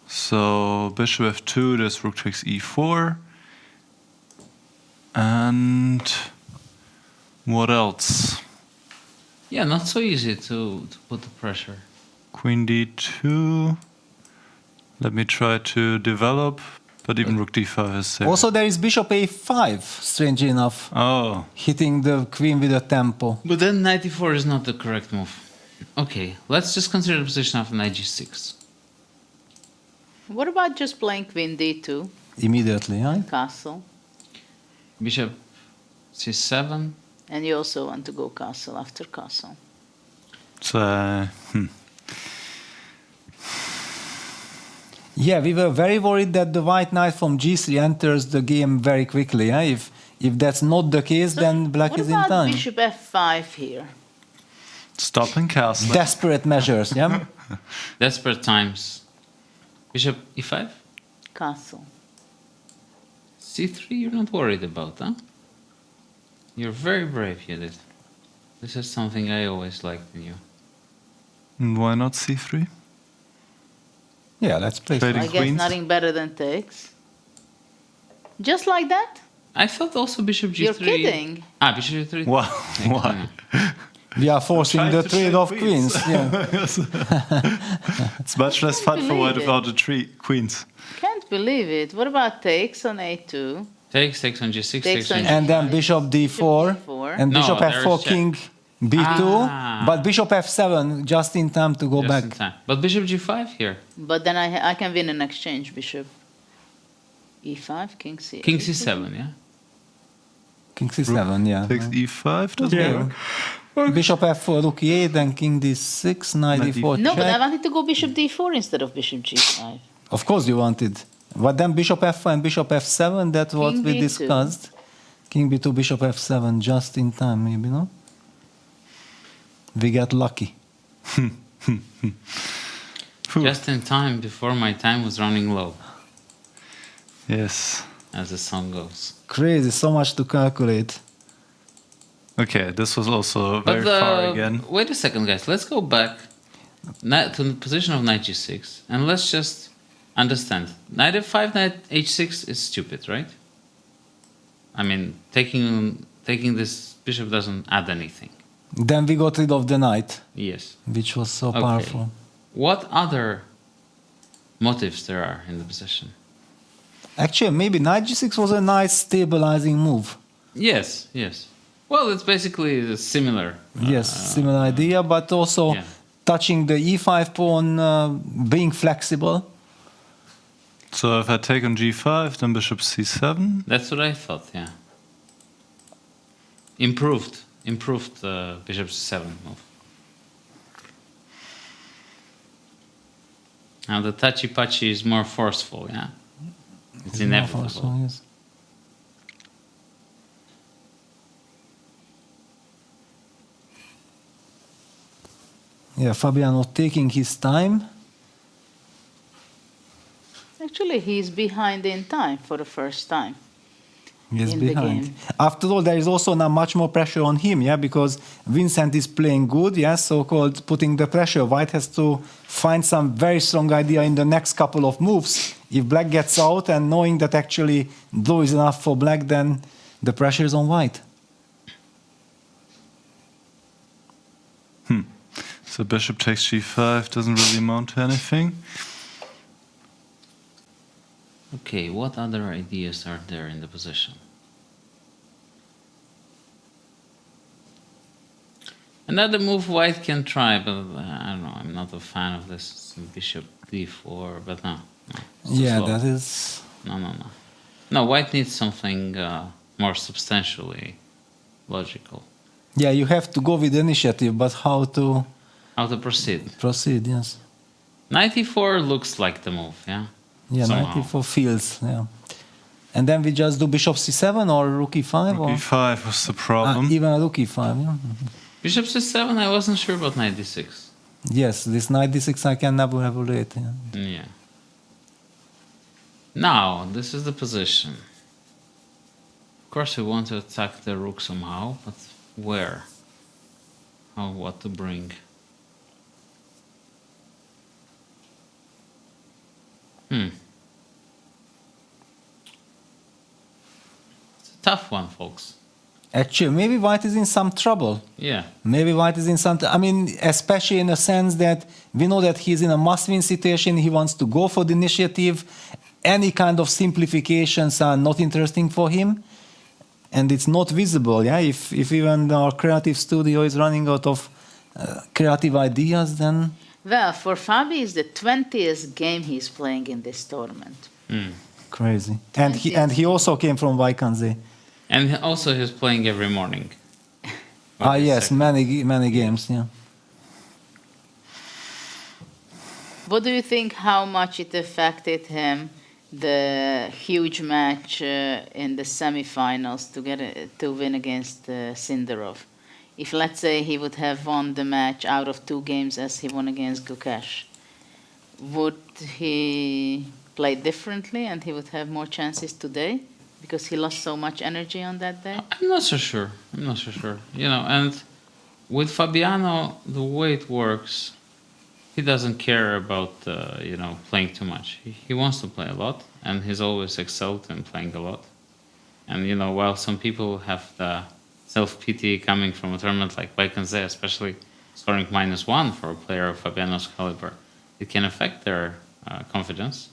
So bishop f2, there's rook takes e4. And what else? Yeah, not so easy to put the pressure. Queen d2. Let me try to develop, but even rook d5 is safe. Also, there is bishop a5, strangely enough. Oh. Hitting the queen with a tempo. But then knight e4 is not the correct move. Okay, let's just consider the position of knight g6. What about just playing queen d2? Immediately, right? Castle. Bishop c7. And you also want to go castle after castle. So, Yeah, we were very worried that the white knight from g3 enters the game very quickly. Yeah? If that's not the case, then black is in What about time. bishop f5 here? Stopping castle. Desperate measures, yeah? Desperate times. Bishop e5? Castle. c3 you're not worried about, huh? You're very brave, Judith. This is something I always liked in you. And why not c3? Yeah, let's play. I guess nothing better than takes. Just like that? I thought also bishop g3. You're kidding. Ah, bishop g3. Wow. Why? We are forcing the trade of queens. Yeah. It's much less fun for white believe without the queens. Can't believe it. What about takes on a2? Takes on g6, Takes on And then bishop d4, and No, bishop there's f4, check. king b2, Ah. but bishop f7 just in time to go Just back. in time. But bishop g5 here. But then I can win an exchange. Bishop e5, king c8. King c7, yeah? King c7, yeah. Takes e5, doesn't Yeah. work. Bishop f4, rook e8, then king d6, knight d4 No, but I check. wanted to go bishop d4 instead of bishop g5. Of course you wanted. But then bishop f4 and bishop f7, that's what King we b2. discussed. King b2, bishop f7, just in time, maybe, no? We got lucky. Just in time before my time was running low, Yes. as the song goes. Crazy, so much to calculate. Okay, this was also But very far again. wait a second, guys. Let's go back to the position of knight g6, and let's just understand. Knight f5, knight h6 is stupid, right? I mean, taking this bishop doesn't add anything. Then we got rid of the knight. Yes. Which was so powerful. What other motives there are in the position? Actually, maybe knight g6 was a nice stabilizing move. Yes, yes. Well, it's basically similar. Yes, similar idea, but also touching the e5 pawn, being flexible. So if I take on g5, then bishop c7. That's what I thought, yeah. Improved bishop c7 move. Now the touchy-patchy is more forceful, yeah? It's inevitable. Forceful, yes. Yeah, Fabiano taking his time. Actually, he's behind in time for the first time. He's in the behind. game. After all, there is also now much more pressure on him, yeah, because Vincent is playing good, yeah, so-called putting the pressure. White has to find some very strong idea in the next couple of moves. If Black gets out and knowing that actually though is enough for Black, then the pressure is on White. So bishop takes g5 doesn't really amount to anything. Okay, what other ideas are there in the position? Another move White can try, but I don't know, I'm not a fan of this. Bishop d4, but no. Yeah, slow. that is... No. No, White needs something more substantially logical. Yeah, you have to go with initiative, but how to... How to proceed. Proceed, yes. Knight e4 looks like the move, yeah? Yeah, Somehow. knight e4 feels, yeah. And then we just do bishop c7 or rook e5? Rook e5 was the problem. Even a rook e5, yeah. Bishop c7, I wasn't sure about knight d6. Yes, this knight d6 I can never evaluate. Yeah. Yeah. Now, this is the position. Of course, we want to attack the rook somehow, but where? How, what to bring? It's a tough one, folks. Actually, maybe White is in some trouble. Yeah. Maybe White is in some... I mean, especially in the sense that we know that he's in a must-win situation. He wants to go for the initiative. Any kind of simplifications are not interesting for him. And it's not visible, yeah? If even our creative studio is running out of creative ideas, then... Well, for Fabi, it's the 20th game he's playing in this tournament. Crazy. And he also came from Vaikanze. And also he's playing every morning. Yes, many games, yeah. What do you think, how much it affected him, the huge match in the semifinals to win against Sindarov? If, let's say, he would have won the match out of 2 games as he won against Gukesh, would he play differently and he would have more chances today? Because he lost so much energy on that day? I'm not so sure. You know, and with Fabiano, the way it works, he doesn't care about, you know, playing too much. He wants to play a lot, and he's always excelled in playing a lot. And, you know, while some people have the self-pity coming from a tournament like Vaikanze, especially scoring -1 for a player of Fabiano's caliber, it can affect their confidence.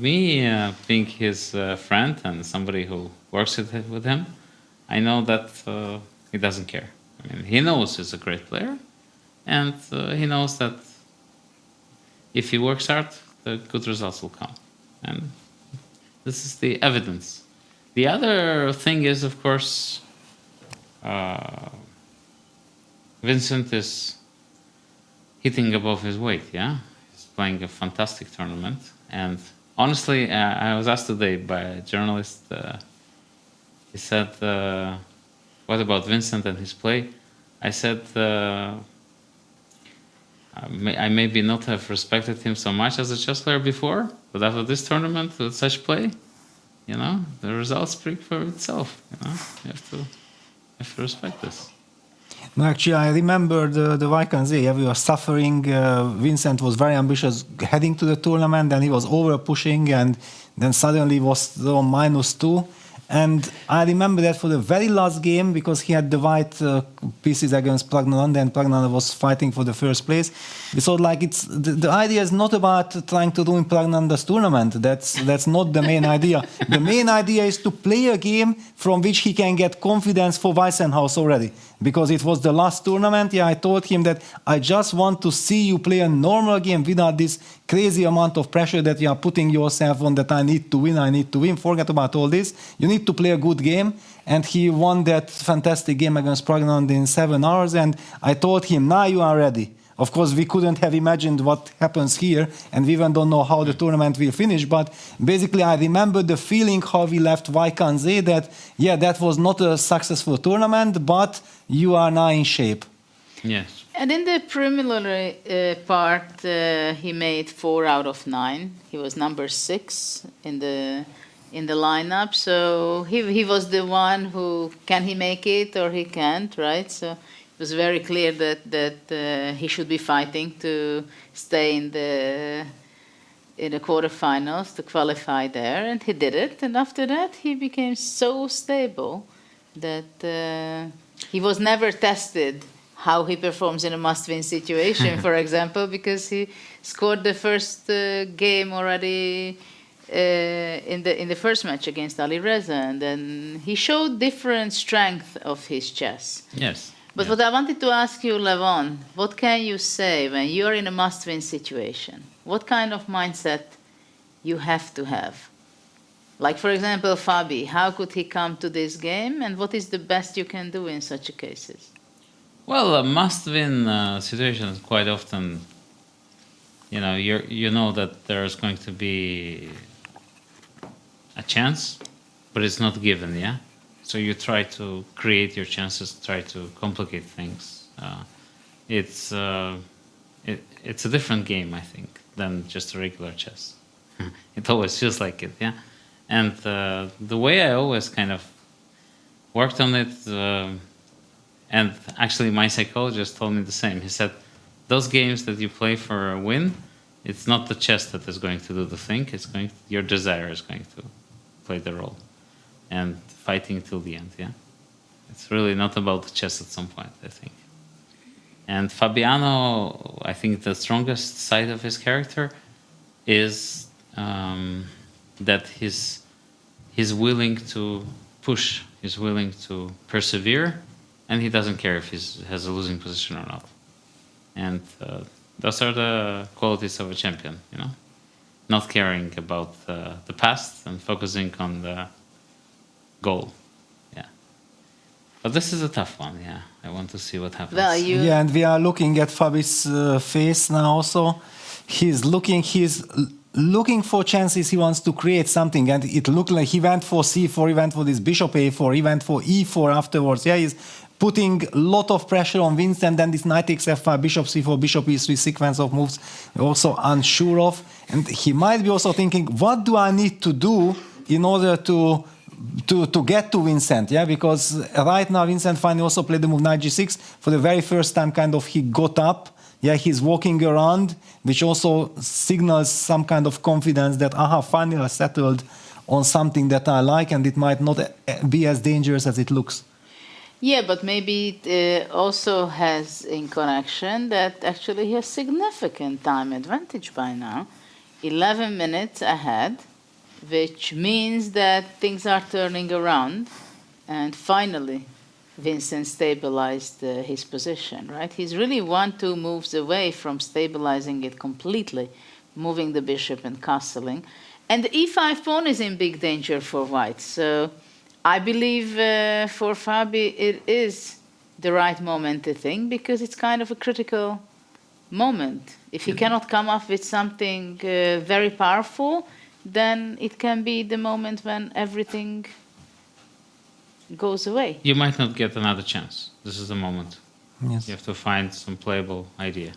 Me, being his friend and somebody who works with him, I know that he doesn't care. I mean, he knows he's a great player, and he knows that if he works hard, the good results will come. And this is the evidence. The other thing is, of course, Vincent is hitting above his weight, yeah? He's playing a fantastic tournament. And honestly, I was asked today by a journalist, he said, what about Vincent and his play? I said, I maybe not have respected him so much as a chess player before, but after this tournament with such play, you know, the results speak for itself, you know, you have to have to respect this. No, actually, I remember the Vikings. Yeah, we were suffering. Vincent was very ambitious heading to the tournament, and he was over pushing, and then suddenly was on -2. And I remember that for the very last game, because he had the white pieces against Pragnananda, and Pragnananda was fighting for the first place. We thought like the idea is not about trying to ruin Pragnananda's tournament. That's not the main idea. The main idea is to play a game from which he can get confidence for WEISSENHAUS already. Because it was the last tournament, I told him that I just want to see you play a normal game without this crazy amount of pressure that you are putting yourself on, that I need to win. Forget about all this. You need to play a good game. And he won that fantastic game against Pragnananda in 7 hours. And I told him, now you are ready. Of course, we couldn't have imagined what happens here, and we even don't know how the tournament will finish. But basically, I remember the feeling how we left Vaikanze, that, that was not a successful tournament, but you are now in shape. Yes. And in the preliminary part, he made 4 out of 9. He was number 6 in the lineup. So he was the one who, can he make it or he can't, right? So it was very clear that he should be fighting to stay in the quarterfinals, to qualify there, and he did it. And after that, he became so stable that he was never tested how he performs in a must-win situation, for example, because he scored the first game already in the first match against Ali Reza, and then he showed different strength of his chess. Yes. But what I wanted to ask you, Levon, what can you say when you're in a must-win situation? What kind of mindset you have to have? Like, for example, Fabi, how could he come to this game, and what is the best you can do in such cases? Well, a must-win situation is quite often, you know that there's going to be a chance, but it's not given, yeah? So you try to create your chances, try to complicate things. It's a different game, I think, than just a regular chess. It always feels like it, yeah? And the way I always kind of worked on it, and actually my psychologist told me the same. He said, those games that you play for a win, it's not the chess that is going to do the thing, your desire is going to play the role. And fighting till the end, yeah? It's really not about the chess at some point, I think. And Fabiano, I think the strongest side of his character is that he's willing to push, he's willing to persevere, and he doesn't care if he has a losing position or not. And those are the qualities of a champion, not caring about the past and focusing on the goal. Yeah. But this is a tough one, yeah. I want to see what happens. Well, Yeah, and we are looking at Fabi's face now also. He's looking for chances. He wants to create something, and it looked like he went for C4, he went for this bishop A4, he went for E4 afterwards. Yeah, he's putting a lot of pressure on Vincent, then this knight takes F5, bishop C4, bishop E3 sequence of moves, also unsure of. And he might be also thinking, what do I need to do in order to get to Vincent, yeah, because right now Vincent finally also played the move knight g6 for the very first time. Kind of he got up, yeah, he's walking around, which also signals some kind of confidence that finally I settled on something that I like, and it might not be as dangerous as it looks. Yeah, but maybe it also has in connection that actually he has significant time advantage by now, 11 minutes ahead, which means that things are turning around, and finally Vincent stabilized his position, right? He's really 1-2 moves away from stabilizing it completely, moving the bishop and castling. And the e5 pawn is in big danger for white. So I believe for Fabi it is the right moment to think, because it's kind of a critical moment. If he cannot come up with something very powerful, then it can be the moment when everything goes away. You might not get another chance. This is the moment. Yes. You have to find some playable idea.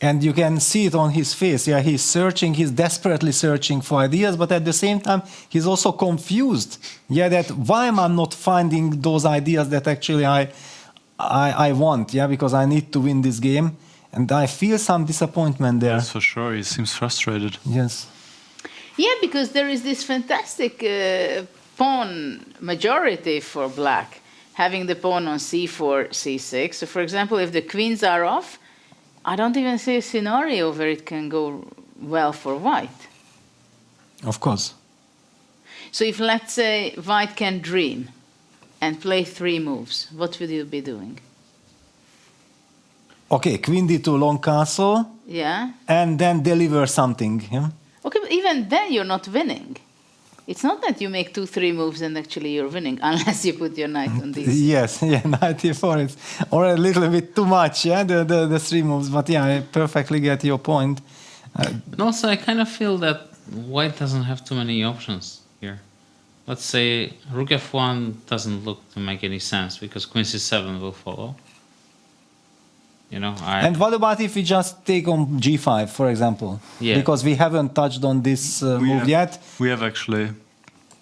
And you can see it on his face. Yeah, he's searching, he's desperately searching for ideas, but at the same time, he's also confused. Yeah, that why am I not finding those ideas that actually I want? Yeah, because I need to win this game. And I feel some disappointment there. Yes, for sure. He seems frustrated. Yes. Yeah, because there is this fantastic pawn majority for black, having the pawn on c4, c6. So, for example, if the queens are off, I don't even see a scenario where it can go well for white. Of course. So if, let's say, white can dream and play 3 moves, what would you be doing? Okay, queen d2, long castle. Yeah? And then deliver something. Yeah? Okay, but even then you're not winning. It's not that you make 2-3 moves and actually you're winning, unless you put your knight on these. Yes, yeah, knight e4 is or a little bit too much, yeah, the 3 moves. But yeah, I perfectly get your point. And also, I kind of feel that white doesn't have too many options here. Let's say rook f1 doesn't look to make any sense because queen c7 will follow. You know, And what about if we just take on g5, for example? Yeah. Because we haven't touched on this move yet. We have actually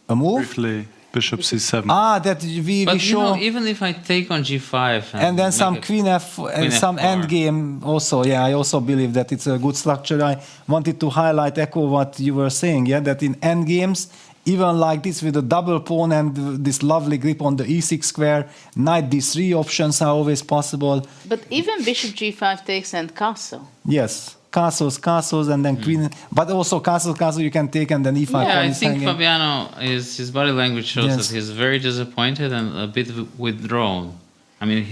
a move. Briefly, bishop c7. Ah, that we But you show. know, even if I take on g5 And then some queen f and some f4. endgame also. Yeah, I also believe that it's a good structure. I wanted to highlight, echo what you were saying. Yeah, that in endgames, even like this with a double pawn and this lovely grip on the e6 square, knight d3 options are always possible. But even bishop g5 takes and castle. Yes, castles, and then queen. But also castle you can take and then e5. Yeah, I is think hanging. Fabiano his body language shows Yes. that he's very disappointed and a bit withdrawn. I mean,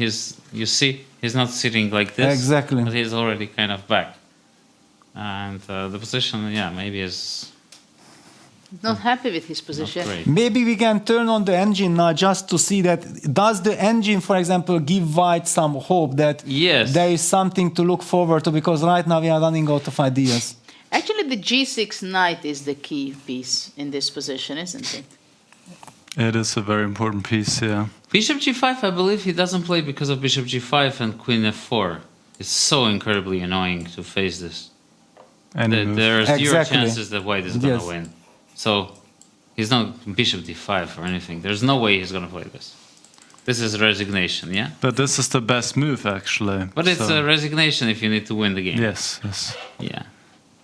you see, he's not sitting like this. Exactly. But he's already kind of back. And the position, yeah, maybe is Not happy with his position. Maybe we can turn on the engine now just to see that does the engine, for example, give white some hope that there is something to look forward to, because right now we are running out of ideas. Actually, the g6 knight is the key piece in this position, isn't it? It is a very important piece, yeah. Bishop g5, I believe he doesn't play because of bishop g5 and queen f4. It's so incredibly annoying to face this. There are zero chances that white is going to win. So he's not bishop d5 or anything. There's no way he's going to play this. This is resignation, yeah? But this is the best move, actually. But it's a resignation if you need to win the game. Yes, yes. Yeah.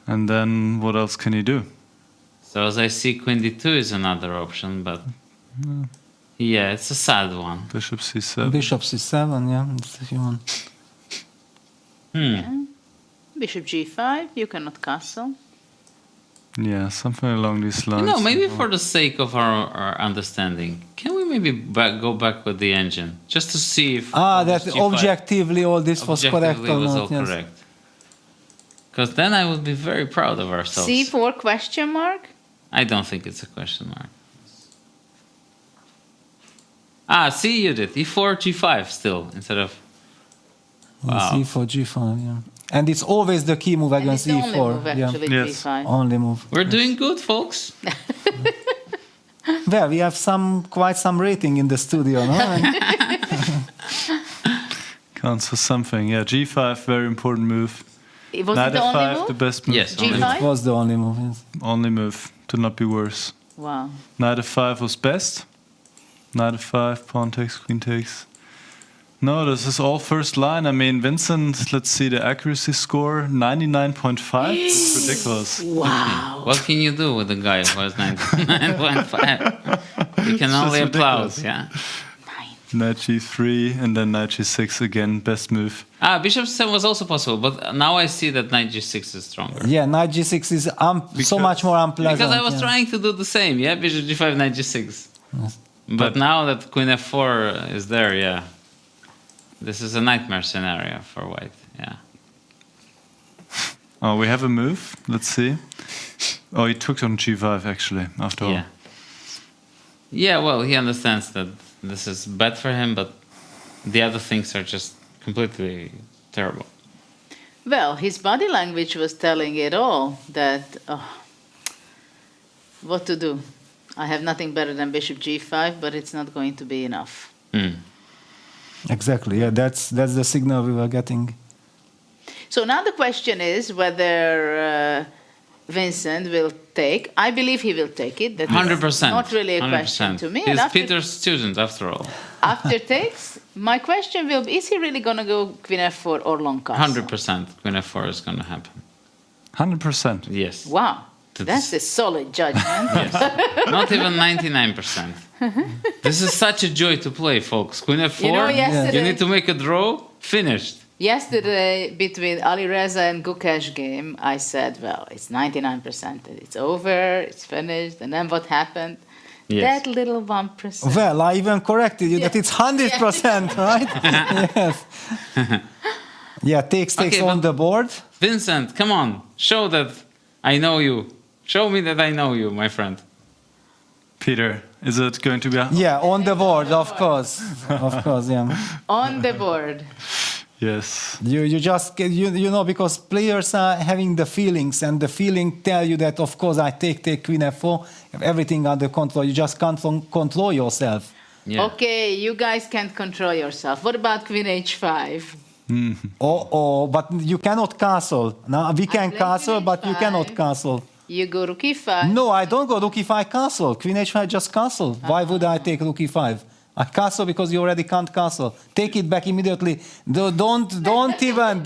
And then what else can you do? So as I see, queen d2 is another option, but yeah, it's a sad one. Bishop c7. Bishop c7, yeah, that's if you want. Yeah. Bishop g5, you cannot castle. Yeah, something along these lines. You know, maybe for the sake of our understanding, can we maybe go back with the engine just to see if that objectively all this was correct or was not? all correct? Because then I would be very proud of ourselves. c4 question mark? I don't think it's a question mark. See, you did e4 g5 still instead of c4 g5, yeah. And it's always the key move against e4. Only move, actually, g5. Only move. We're doing good, folks. Well, we have quite some rating in the studio, no? Counts for something. Yeah, g5, very important move. Was it the only move? The best move. Yes, g5? It was the only move, yes. Only move. Could not be worse. Wow. Knight f5 was best. Knight f5, pawn takes, queen takes. No, this is all first line. I mean, Vincent, let's see the accuracy score, 99.5. It's ridiculous. Wow. What can you do with a guy who has 99.5? You can only applaud, yeah? Knight g3 and then knight g6 again, best move. Bishop c7 was also possible, but now I see that knight g6 is stronger. Yeah, knight g6 is so much more unpleasant. Because I was trying to do the same, yeah? Bishop g5, knight g6. Yes. But now that queen f4 is there, yeah. This is a nightmare scenario for white, yeah. Oh, we have a move. Let's see. Oh, he took on g5 actually, after all. Yeah, well, he understands that this is bad for him, but the other things are just completely terrible. Well, his body language was telling it all that, what to do. I have nothing better than bishop g5, but it's not going to be enough. Exactly, yeah, that's the signal we were getting. So now the question is whether Vincent will take. I believe he will take it. That's 100%. not really a question 100%. to me. He's And after, Peter's student, after all. after takes, my question will be, is he really going to go Queen F4 or long castle? 100% Queen F4 is going to happen. 100%. Yes. Wow. That's a solid judgment. Yes. Not even 99%. This is such a joy to play, folks. Queen F4, You know, yesterday- you need to make a draw, finished. Yesterday, between Ali Reza and Gukesh game, I said, well, it's 99%. It's over, it's finished. And then what happened? Yes. That little 1%. Well, I even corrected you that it's 100%, right? Yes. Yeah, takes Okay, on but- the board. Vincent, come on. Show that I know you. Show me that I know you, my friend. Peter, is it going to be a... Yeah, on the board, of course. Of course, yeah. On the board. Yes. You just, you know, because players are having the feelings, and the feeling tell you that, of course, I take Queen F4, have everything under control. You just can't control yourself. Yeah. Okay, you guys can't control yourself. What about Queen H5? Oh, but you cannot castle. Now we can play castle, Queen but you H5. cannot castle. You go Rook E5. No, I don't go Rook E5 castle. Queen H5 just castle. Why would I take Rook E5? I castle because you already can't castle. Take it back immediately. Don't even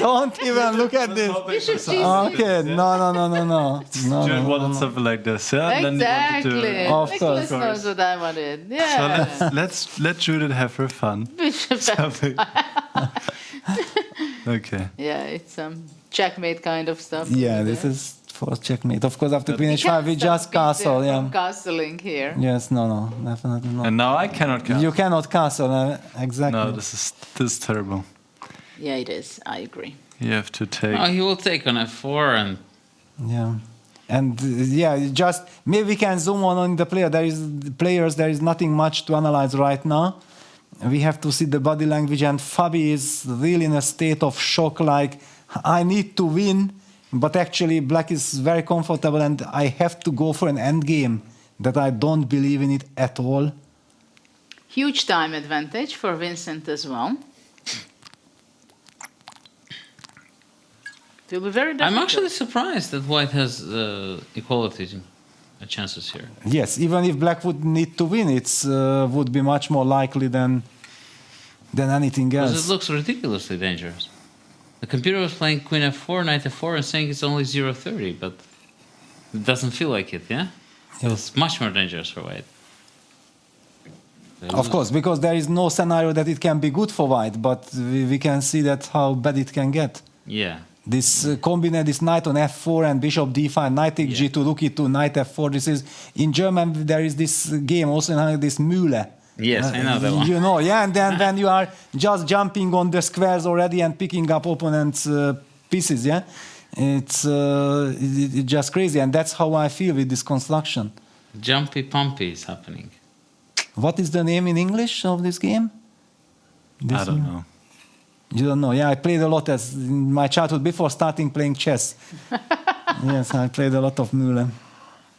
look at this. Bishop G6. Okay, no. You wanted something like this, yeah? And then you want to do Exactly. it. Of Nicholas course. knows what I wanted. Yeah. So let Judith have her fun. Bishop Something. Okay. Yeah, it's some checkmate kind of stuff. Yeah, this is for checkmate. Of course, after Queen You H5, can't we just stop Peter castle. Yeah. from castling here. Yes, no, definitely not. And now I cannot castle. You cannot castle, exactly. No, this is terrible. Yeah, it is. I agree. You have to take... Oh, he will take on F4 and Yeah, and just maybe we can zoom on the player. There is nothing much to analyze right now. We have to see the body language, and Fabi is really in a state of shock. Like, I need to win, but actually Black is very comfortable, and I have to go for an end game that I don't believe in it at all. Huge time advantage for Vincent as well. It will be very difficult. I'm actually surprised that White has equality chances here. Yes, even if Black would need to win, it would be much more likely than anything else. Because it looks ridiculously dangerous. The computer was playing Queen F4, Knight F4, and saying it's only 0-30, but it doesn't feel like it, yeah? It was much more dangerous for White. Of course, because there is no scenario that it can be good for White, but we can see that how bad it can get. Yeah. This combine this knight on f4 and bishop d5, knight take g2, rook e2, knight f4. This is in German. There is this game also in this Mühle. Yes, I know that one. You know, yeah. And then when you are just jumping on the squares already and picking up opponents' pieces, yeah, it's just crazy. And that's how I feel with this construction. Jumpy pumpy is happening. What is the name in English of this game? I don't know. You don't know? Yeah, I played a lot as in my childhood before starting playing chess. Yes, I played a lot of Mühle.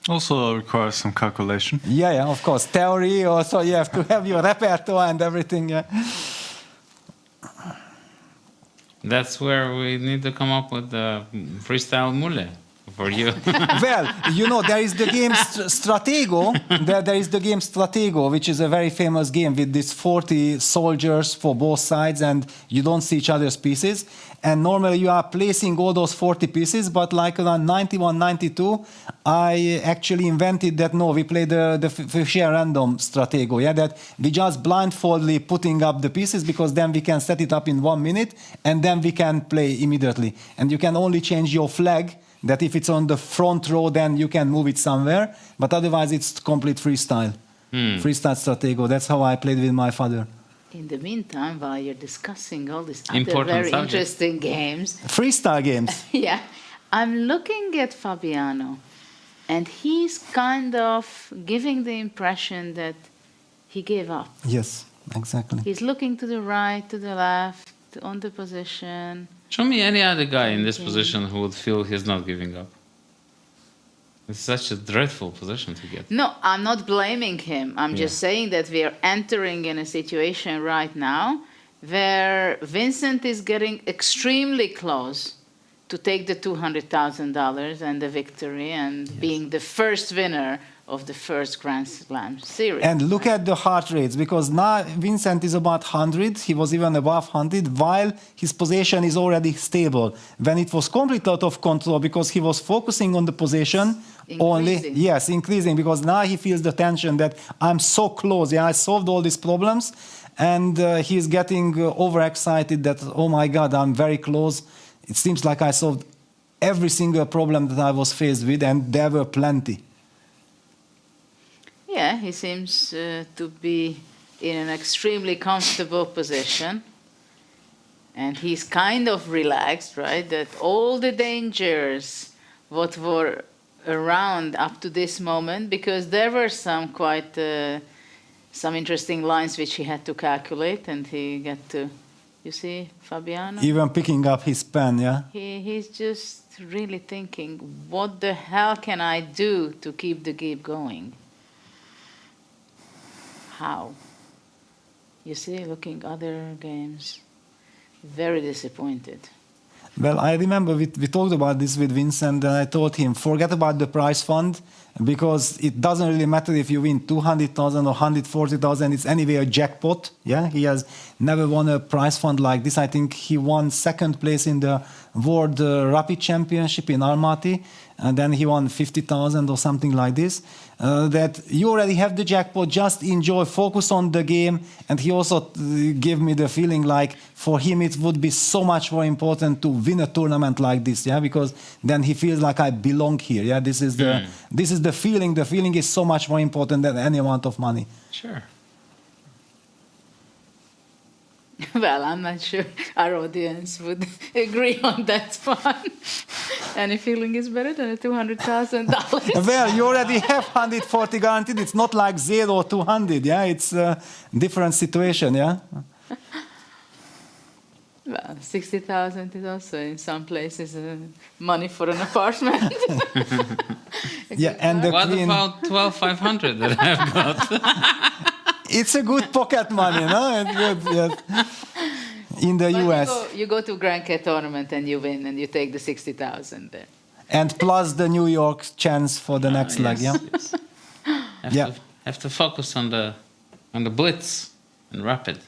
Also requires some calculation. Yeah, of course. Theory also, you have to have your repertoire and everything. Yeah. That's where we need to come up with the freestyle mule for you. Well, you know, there is the game Stratego. There is the game Stratego, which is a very famous game with these 40 soldiers for both sides, and you don't see each other's pieces. And normally you are placing all those 40 pieces, but like around 91, 92, I actually invented that, no, we play the sheer random Stratego, yeah, that we just blindfoldly putting up the pieces, because then we can set it up in 1 minute, and then we can play immediately. And you can only change your flag, that if it's on the front row, then you can move it somewhere, but otherwise it's complete freestyle. Freestyle Stratego. That's how I played with my father. In the meantime, while you're discussing all these other Important very subject. interesting games, Freestyle games. yeah, I'm looking at Fabiano, and he's kind of giving the impression that he gave up. Yes, exactly. He's looking to the right, to the left, on the position. Show me any other guy in this position who would feel he's not giving up. It's such a dreadful position to get. No, I'm not blaming him. I'm just saying that we are entering in a situation right now where Vincent is getting extremely close to take the $200,000 and the victory and being the first winner of the first Grand Slam series. And look at the heart rates, because now Vincent is about 100, he was even above 100, while his possession is already stable. When it was completely out of control, because he was focusing on the possession only, yes, increasing, because now he feels the tension that I'm so close, I solved all these problems, and he's getting overexcited that, oh my God, I'm very close. It seems like I solved every single problem that I was faced with, and there were plenty. Yeah, he seems to be in an extremely comfortable position. And he's kind of relaxed, right? That all the dangers what were around up to this moment, because there were some quite some interesting lines which he had to calculate, and he got to, you see, Fabiano? Even picking up his pen, yeah? He's just really thinking, what the hell can I do to keep the game going? How? You see, looking other games, very disappointed. Well, I remember we talked about this with Vincent, and I told him, forget about the prize fund, because it doesn't really matter if you win 200,000 or 140,000, it's anyway a jackpot. Yeah, he has never won a prize fund like this. I think he won second place in the World Rapid Championship in Almaty, and then he won 50,000 or something like this. That you already have the jackpot, just enjoy, focus on the game. And he also gave me the feeling like for him it would be so much more important to win a tournament like this, yeah, because then he feels like I belong here. Yeah, this is the feeling. The feeling is so much more important than any amount of money. Sure. Well, I'm not sure our audience would agree on that one. Any feeling is better than a $200,000. Well, you already have 140 guaranteed. It's not like 0 or 200. Yeah, it's a different situation. Yeah. Well, 60,000 is also in some places money for an apartment. Yeah, and the what Queen... about 12,500 that I've got? It's a good pocket money, no? It's good, yes. In the US. You go to Grand K tournament and you win, and you take the 60,000 there. And plus the New York chance for the next leg, yeah? Yes. Have to focus on the blitz and rapid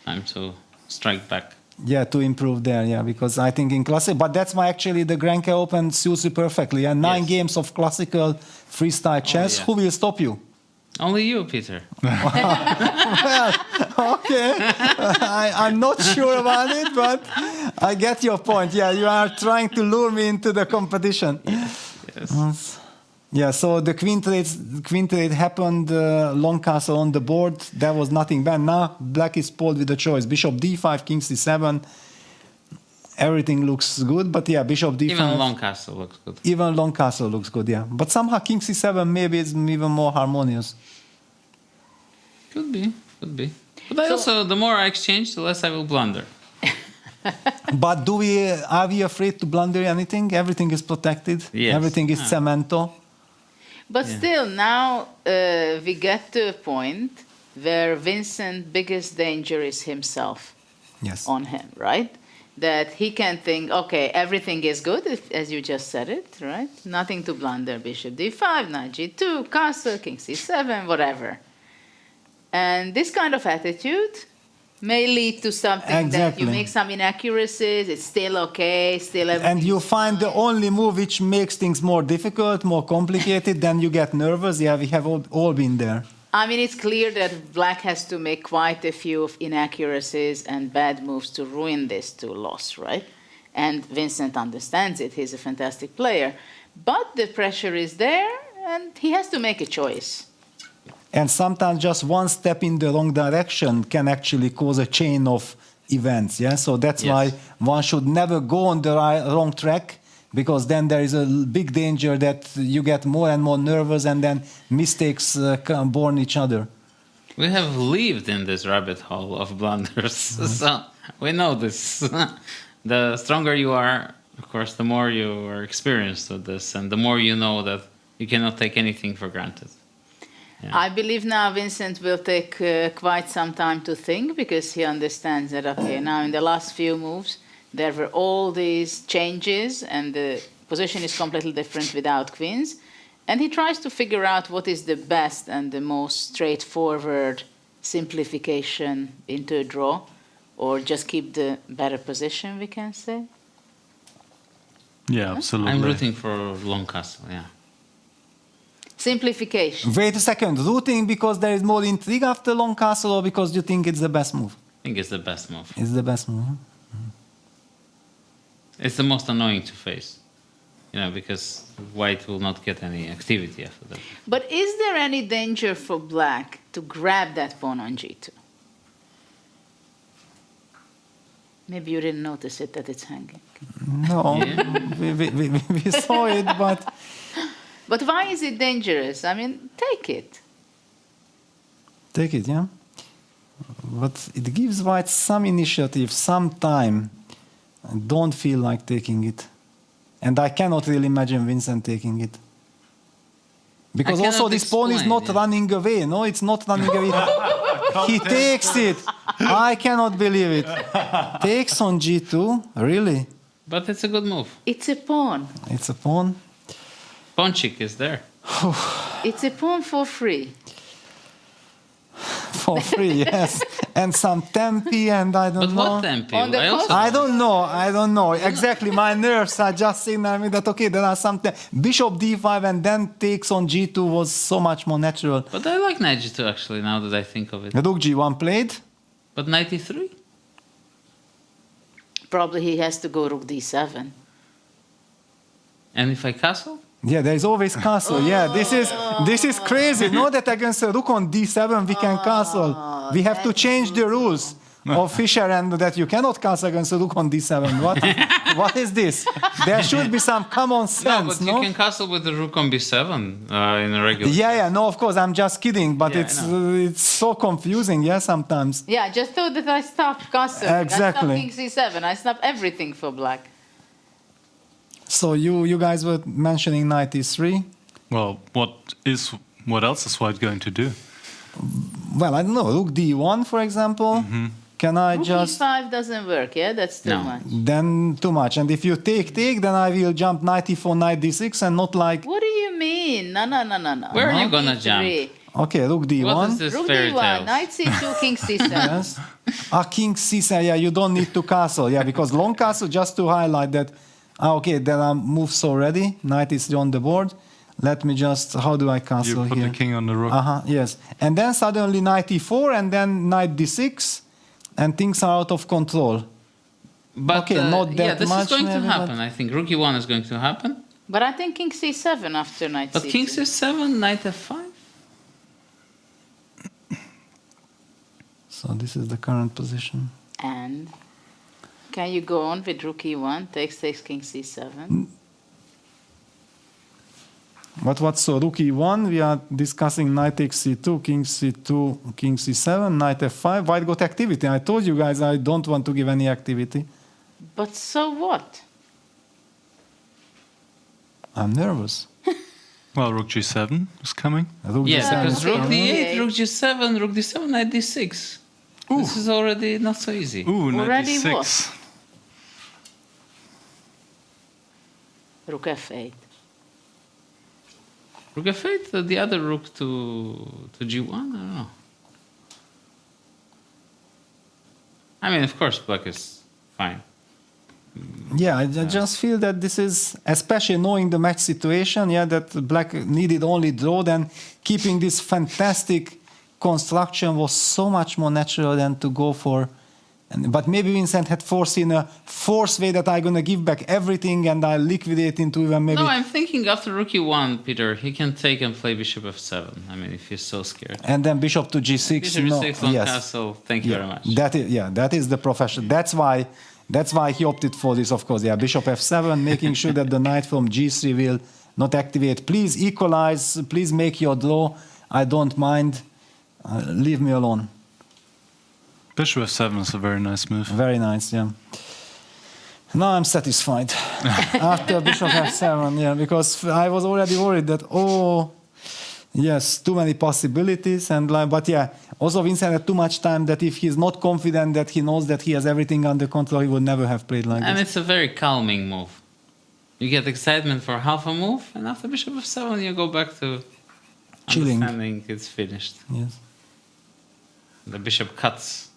time to strike back. Yeah, to improve there, yeah, because I think in classic, but that's why actually the Grand K Open suits you perfectly. And 9 games of classical freestyle chess, who will stop you? Only you, Peter. Well, okay. I'm not sure about it, but I get your point. Yeah, you are trying to lure me into the competition. Yes. Yeah, so the queen trade happened, long castle on the board. There was nothing bad. Now black is pulled with a choice. Bishop d5, king c7. Everything looks good, but yeah, bishop d5. Even long castle looks good. Even long castle looks good, yeah. But somehow king c7 maybe is even more harmonious. Could be. But also, the more I exchange, the less I will blunder. But are we afraid to blunder anything? Everything is protected. Yes. Everything is cemento. But still, now we get to a point where Vincent's biggest danger is himself. Yes. On him, right? That he can think, okay, everything is good, as you just said it, right? Nothing to blunder. Bishop d5, knight g2, castle, king c7, whatever. And this kind of attitude may lead to something that you make some inaccuracies, it's still okay, still everything. And you find the only move which makes things more difficult, more complicated, then you get nervous. Yeah, we have all been there. I mean, it's clear that black has to make quite a few of inaccuracies and bad moves to ruin this to loss, right? And Vincent understands it. He's a fantastic player. But the pressure is there, and he has to make a choice. And sometimes just one step in the wrong direction can actually cause a chain of events, yeah? So that's why one should never go on the wrong track, because then there is a big danger that you get more and more nervous and then mistakes born each other. We have lived in this rabbit hole of blunders, so we know this. The stronger you are, of course, the more you are experienced with this, and the more you know that you cannot take anything for granted. Yeah. I believe now Vincent will take quite some time to think, because he understands that, okay, now in the last few moves, there were all these changes and the position is completely different without queens. And he tries to figure out what is the best and the most straightforward simplification into a draw, or just keep the better position, we can say. Yeah, absolutely. I'm rooting for long castle, yeah. Simplification. Wait a second, rooting because there is more intrigue after long castle, or because you think it's the best move? I think it's the best move. It's the best move. It's the most annoying to face, because white will not get any activity after that. But is there any danger for black to grab that pawn on g2? Maybe you didn't notice it, that it's hanging. No, we saw it, but... But why is it dangerous? I mean, take it. Take it, yeah? But it gives white some initiative, some time. I don't feel like taking it. And I cannot really imagine Vincent taking it. Because also this pawn is not running away. No, it's not running away. He takes it. I cannot believe it. Takes on g2, really? But it's a good move. It's a pawn. It's a pawn. Ponchik is there. It's a pawn for free. For free, yes. And some tempi, and I don't know. But what tempi? I don't know. Exactly, my nerves are just signaling me that, okay, there are some... Bishop d5 and then takes on g2 was so much more natural. But I like knight g2, actually, now that I think of it. Rook g1 played. But knight e3? Probably he has to go rook d7. And if I castle? Yeah, there is always castle. Yeah, this is crazy. Know that against a rook on d7 we can castle. We have to change the rules of Fischer, and that you cannot castle against a rook on d7. What is this? There should be some common sense. No, but you can castle with the rook on b7 in a regular. Yeah, no, of course, I'm just kidding, but it's so confusing, yeah, sometimes. Yeah, just thought that I stopped castling. Exactly. I stopped king c7. I stopped everything for black. So you guys were mentioning knight e3. Well, what else is white going to do? Well, I don't know. Rook d1, for example. Can I rook just... e5 doesn't work, yeah? That's too much. Then too much. And if you take, then I will jump knight e4, knight d6, and not like... What do you mean? No. Where are you gonna jump? Okay, rook d1. What is this rook fairy d1, tale? knight c2, king c7. Yes. King c7, yeah, you don't need to castle. Yeah, because long castle, just to highlight that... okay, there are moves already. Knight is on the board. Let me just... How do I castle here? You put the king on the rook. Yes. And then suddenly knight e4 and then knight d6. And things are out of control. But okay, not that this much. Is going to happen. I think rook e1 is going to happen. But I think king c7 after knight but c2. King c7, knight f5? So this is the current position. And can you go on with rook e1, takes king c7? But what, so rook e1, we are discussing knight takes c2, king c2, king c7, knight f5. White got activity. I told you guys I don't want to give any activity. But so what? I'm nervous. Well, rook g7 is coming. Rook yeah, d7 because rook d8, rook g7, rook d7, knight d6. Ooh. This is already not so easy. Ooh, knight already d6. What? Rook f8. Rook f8, the other rook to g1? I don't know. I mean, of course, black is fine. Yeah, I just feel that this is, especially knowing the match situation, that black needed only draw, then keeping this fantastic construction was so much more natural than to go for... But maybe Vincent had foreseen a force way that I'm going to give back everything and I'll liquidate into even maybe... No, I'm thinking after rook e1, Peter, he can take and play bishop f7. I mean, if he's so scared. And then bishop to g6. Bishop g6 on castle, thank you very much. That is the profession. That's why he opted for this, of course. Yeah, bishop f7, making sure that the knight from g3 will not activate. Please equalize, please make your draw. I don't mind. Leave me alone. Bishop f7 is a very nice move. Very nice, yeah. Now I'm satisfied after bishop f7, because I was already worried that, Yes, too many possibilities, and but yeah, also Vincent had too much time that if he's not confident that he knows that he has everything under control, he would never have played like And this. it's a very calming move. You get excitement for half a move, and after bishop f7, you go back to Chilling. understanding it's finished. Yes. The bishop cuts.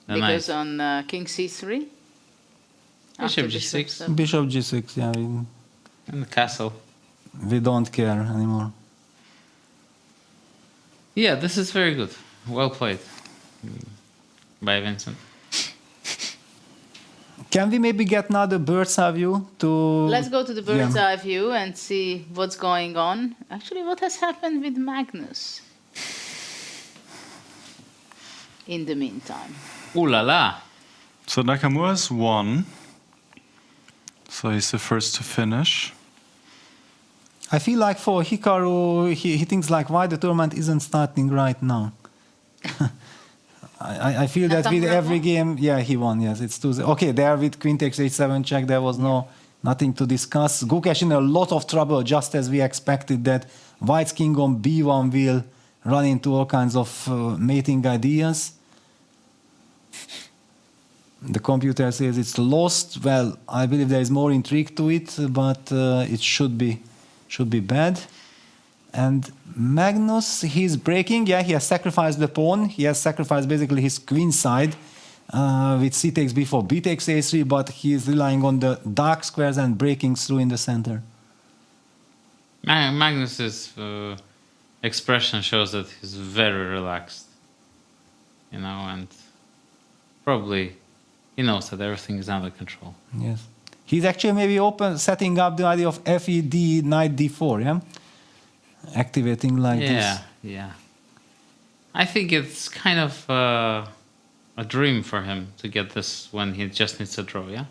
The Because knight. on king c3? Bishop After g6. Bishop g6, yeah, And the castle. we don't care anymore. Yeah, this is very good. Well played by Vincent. Can we maybe get another bird's eye view to... Let's go to the bird's Yeah. eye view and see what's going on. Actually, what has happened with Magnus in the meantime? Ooh la la. So Nakamura's won. So he's the first to finish. I feel like for Hikaru, he thinks like, why the tournament isn't starting right now? I feel that with Nakamura every won? game, yeah, he won. Yes, it's 2-0. Okay, there with queen takes h7 check, there was nothing to discuss. Gukesh in a lot of trouble, just as we expected that White's king on b1 will run into all kinds of mating ideas. The computer says it's lost. Well, I believe there is more intrigue to it, but it should be bad. And Magnus, he's breaking. Yeah, he has sacrificed the pawn. He has sacrificed basically his queen side with c takes b4, b takes a3, but he's relying on the dark squares and breaking through in the center. Magnus's expression shows that he's very relaxed. You know, and probably he knows that everything is under control. Yes. He's actually maybe setting up the idea of FED, knight d4, yeah? Activating like this. Yeah. I think it's kind of a dream for him to get this when he just needs to draw, yeah?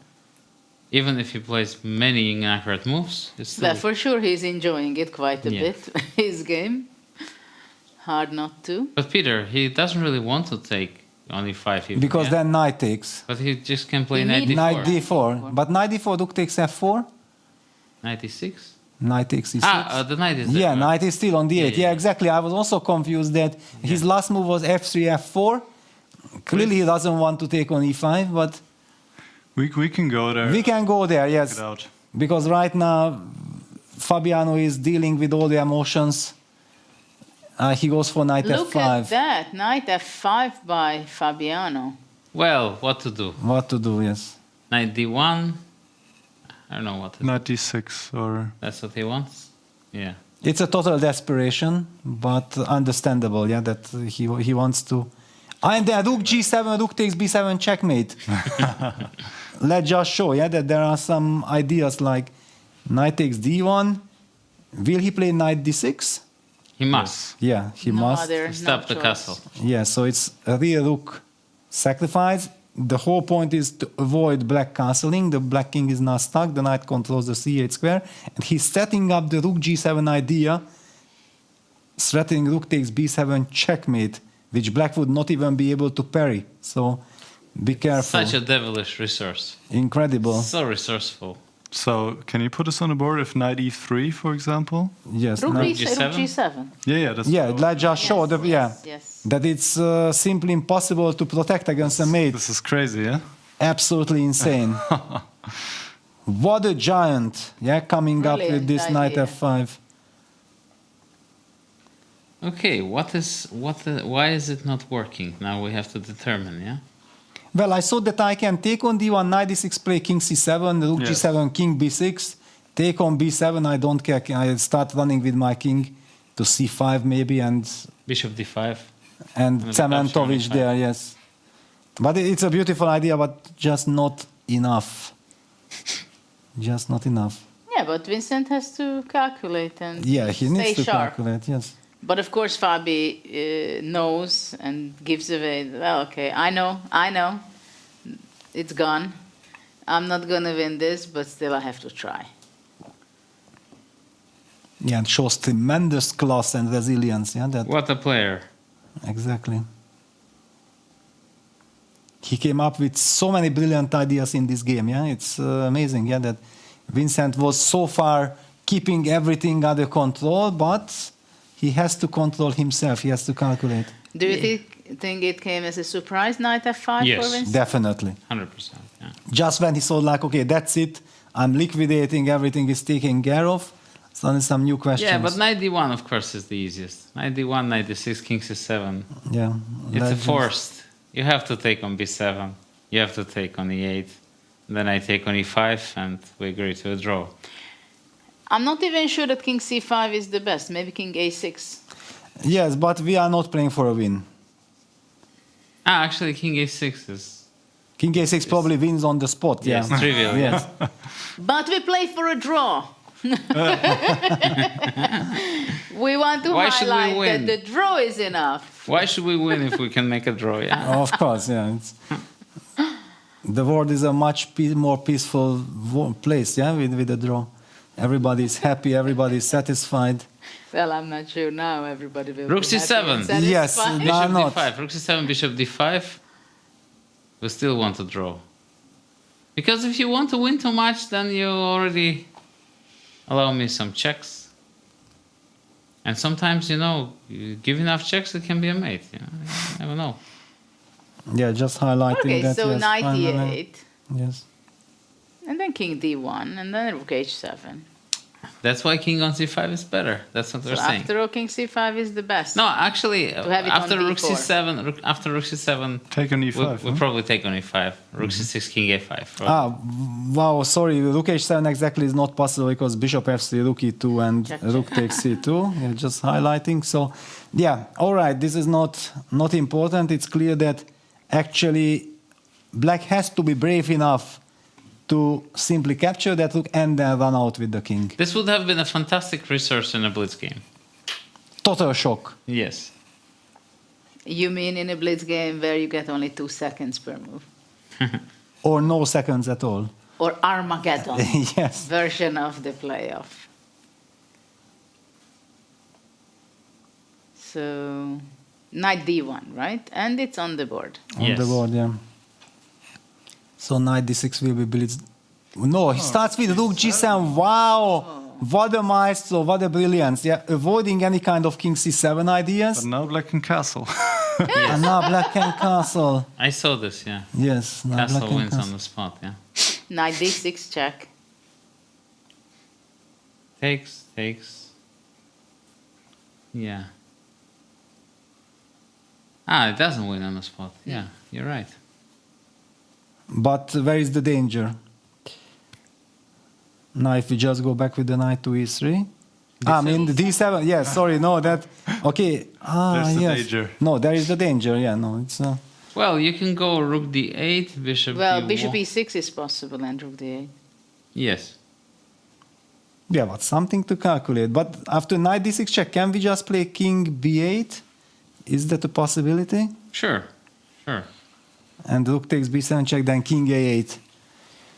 Even if he plays many inaccurate moves, it's still... Well, for sure he's enjoying it quite a bit, his game. Hard not to. But Peter, he doesn't really want to take only 5 even, Because yeah? then knight takes. But he just can play You knight need d4. Knight d4. But knight d4, rook takes f4. Knight e6? Knight takes e6. The knight is there. Yeah, knight is still on d8. Yeah, exactly. I was also confused that his last move was f3, f4. Clearly he doesn't want to take on e5, but... We can go there. We can go there, yes. Check it out. Because right now, Fabiano is dealing with all the emotions. He goes for knight Look f5. at that, knight f5 by Fabiano. Well, what to do? What to do, yes. Knight d1. I don't know what to do. Knight d6 or... That's what he wants? Yeah. It's a total desperation, but understandable, yeah, that he wants to... And then rook g7, rook takes b7, checkmate. Let's just show, yeah, that there are some ideas like knight takes d1. Will he play knight d6? He must. Yeah, he must. Stop the castle. Yeah, so it's a real rook sacrifice. The whole point is to avoid black castling. The black king is not stuck. The knight controls the c8 square. And he's setting up the rook g7 idea, threatening rook takes b7 checkmate, which black would not even be able to parry. So be careful. Such a devilish resource. Incredible. So resourceful. So, can you put us on the board if knight e3, for example? Yes. Rook knight- g7. Yeah, that's... Yeah, let's just show yes. that it's simply impossible to protect against a mate. This is crazy, yeah? Absolutely insane. What a giant, yeah, coming up with this knight idea. f5. Okay, why is it not working? Now we have to determine, yeah? Well, I saw that I can take on d1, knight d6, play king c7, rook Yes. g7, king b6, take on b7, I don't care, I start running with my king to c5 maybe, and Bishop d5. and And Cementovic capture there, yes. But it's a beautiful idea, but just not enough. Just not enough. Yeah, but Vincent has to calculate and Yeah, he stay needs to sharp. calculate, yes. But of course, Fabi knows and gives away. Well, okay, I know, it's gone. I'm not gonna win this, but still, I have to try. Yeah, and shows tremendous class and resilience. Yeah, that What a player. exactly. He came up with so many brilliant ideas in this game. Yeah, it's amazing. Yeah, that Vincent was so far keeping everything under control, but he has to control himself. He has to calculate. Do you think it came as a surprise, knight f5 Yes. for Vincent? Definitely. 100%. Yeah. Just when he saw like, okay, that's it. I'm liquidating. Everything is taken care of. Suddenly some new questions. Yeah, but knight d1, of course, is the easiest. Knight d1, knight d6, king c7. Yeah. It's a forced. You have to take on b7. You have to take on e8. Then I take on e5, and we agree to a draw. I'm not even sure that king c5 is the best. Maybe king a6. Yes, but we are not playing for a win. Ah, actually, king a6 is... King a6 probably wins on the spot. Yes, yeah. trivial. Yes. But we play for a draw. We want to Why should we highlight win? that the draw is enough. Why should we win if we can make a draw? Yeah. Of course, yeah. The world is a much more peaceful place, yeah, with a draw. Everybody is happy, everybody is satisfied. Well, I'm not sure now everybody will Rook be happy c7. and Yes, satisfied. no, Bishop not. d5. Rook c7, bishop d5. We still want to draw. Because if you want to win too much, then you already allow me some checks. And sometimes, you know, you give enough checks, it can be a mate. You know? You never know. Yeah, just highlighting Okay, that. so yes, knight finally. e8. Yes. And then king d1, and then rook h7. That's why king on c5 is better. That's what So we're saying. after all, king c5 is the best. No, actually, have it after on rook d4. c7, after rook c7, Take on e5. we'll probably take on e5. Rook c6, king a5. Wow, sorry, rook h7 exactly is not possible because bishop f3, rook e2, and Check, rook takes c2. Yeah, just highlighting. So, yeah, all right, this is not important. It's clear that actually black has to be brave enough to simply capture that rook and then run out with the king. This would have been a fantastic resource in a blitz game. Total shock. Yes. You mean in a blitz game where you get only 2 seconds per move? Or no seconds at all. Or Armageddon Yes. version of the playoff. So, knight d1, right? And it's on the board. On the board, yeah. So knight d6 will be blitzed. No, he starts with rook g7. Wow! What a maestro, what a brilliance. Yeah, avoiding any kind of king c7 ideas. But now black can castle. And now black can castle. I saw this, yeah. Yes, now black Castle can wins on castle. the spot, yeah. Knight d6 check. Takes. Yeah. Ah, it doesn't win on the spot. Yeah, you're right. But where is the danger? Now if we just go back with the knight to e3. I mean the d7, yes, sorry, no, that, okay. There's the yes. danger. No, there is the danger, yeah, no, it's... Well, you can go rook d8, bishop Well, d1. bishop e6 is possible and rook d8. Yes. Yeah, but something to calculate. But after knight d6 check, can we just play king b8? Is that a possibility? Sure. And rook takes b7 check, then king a8.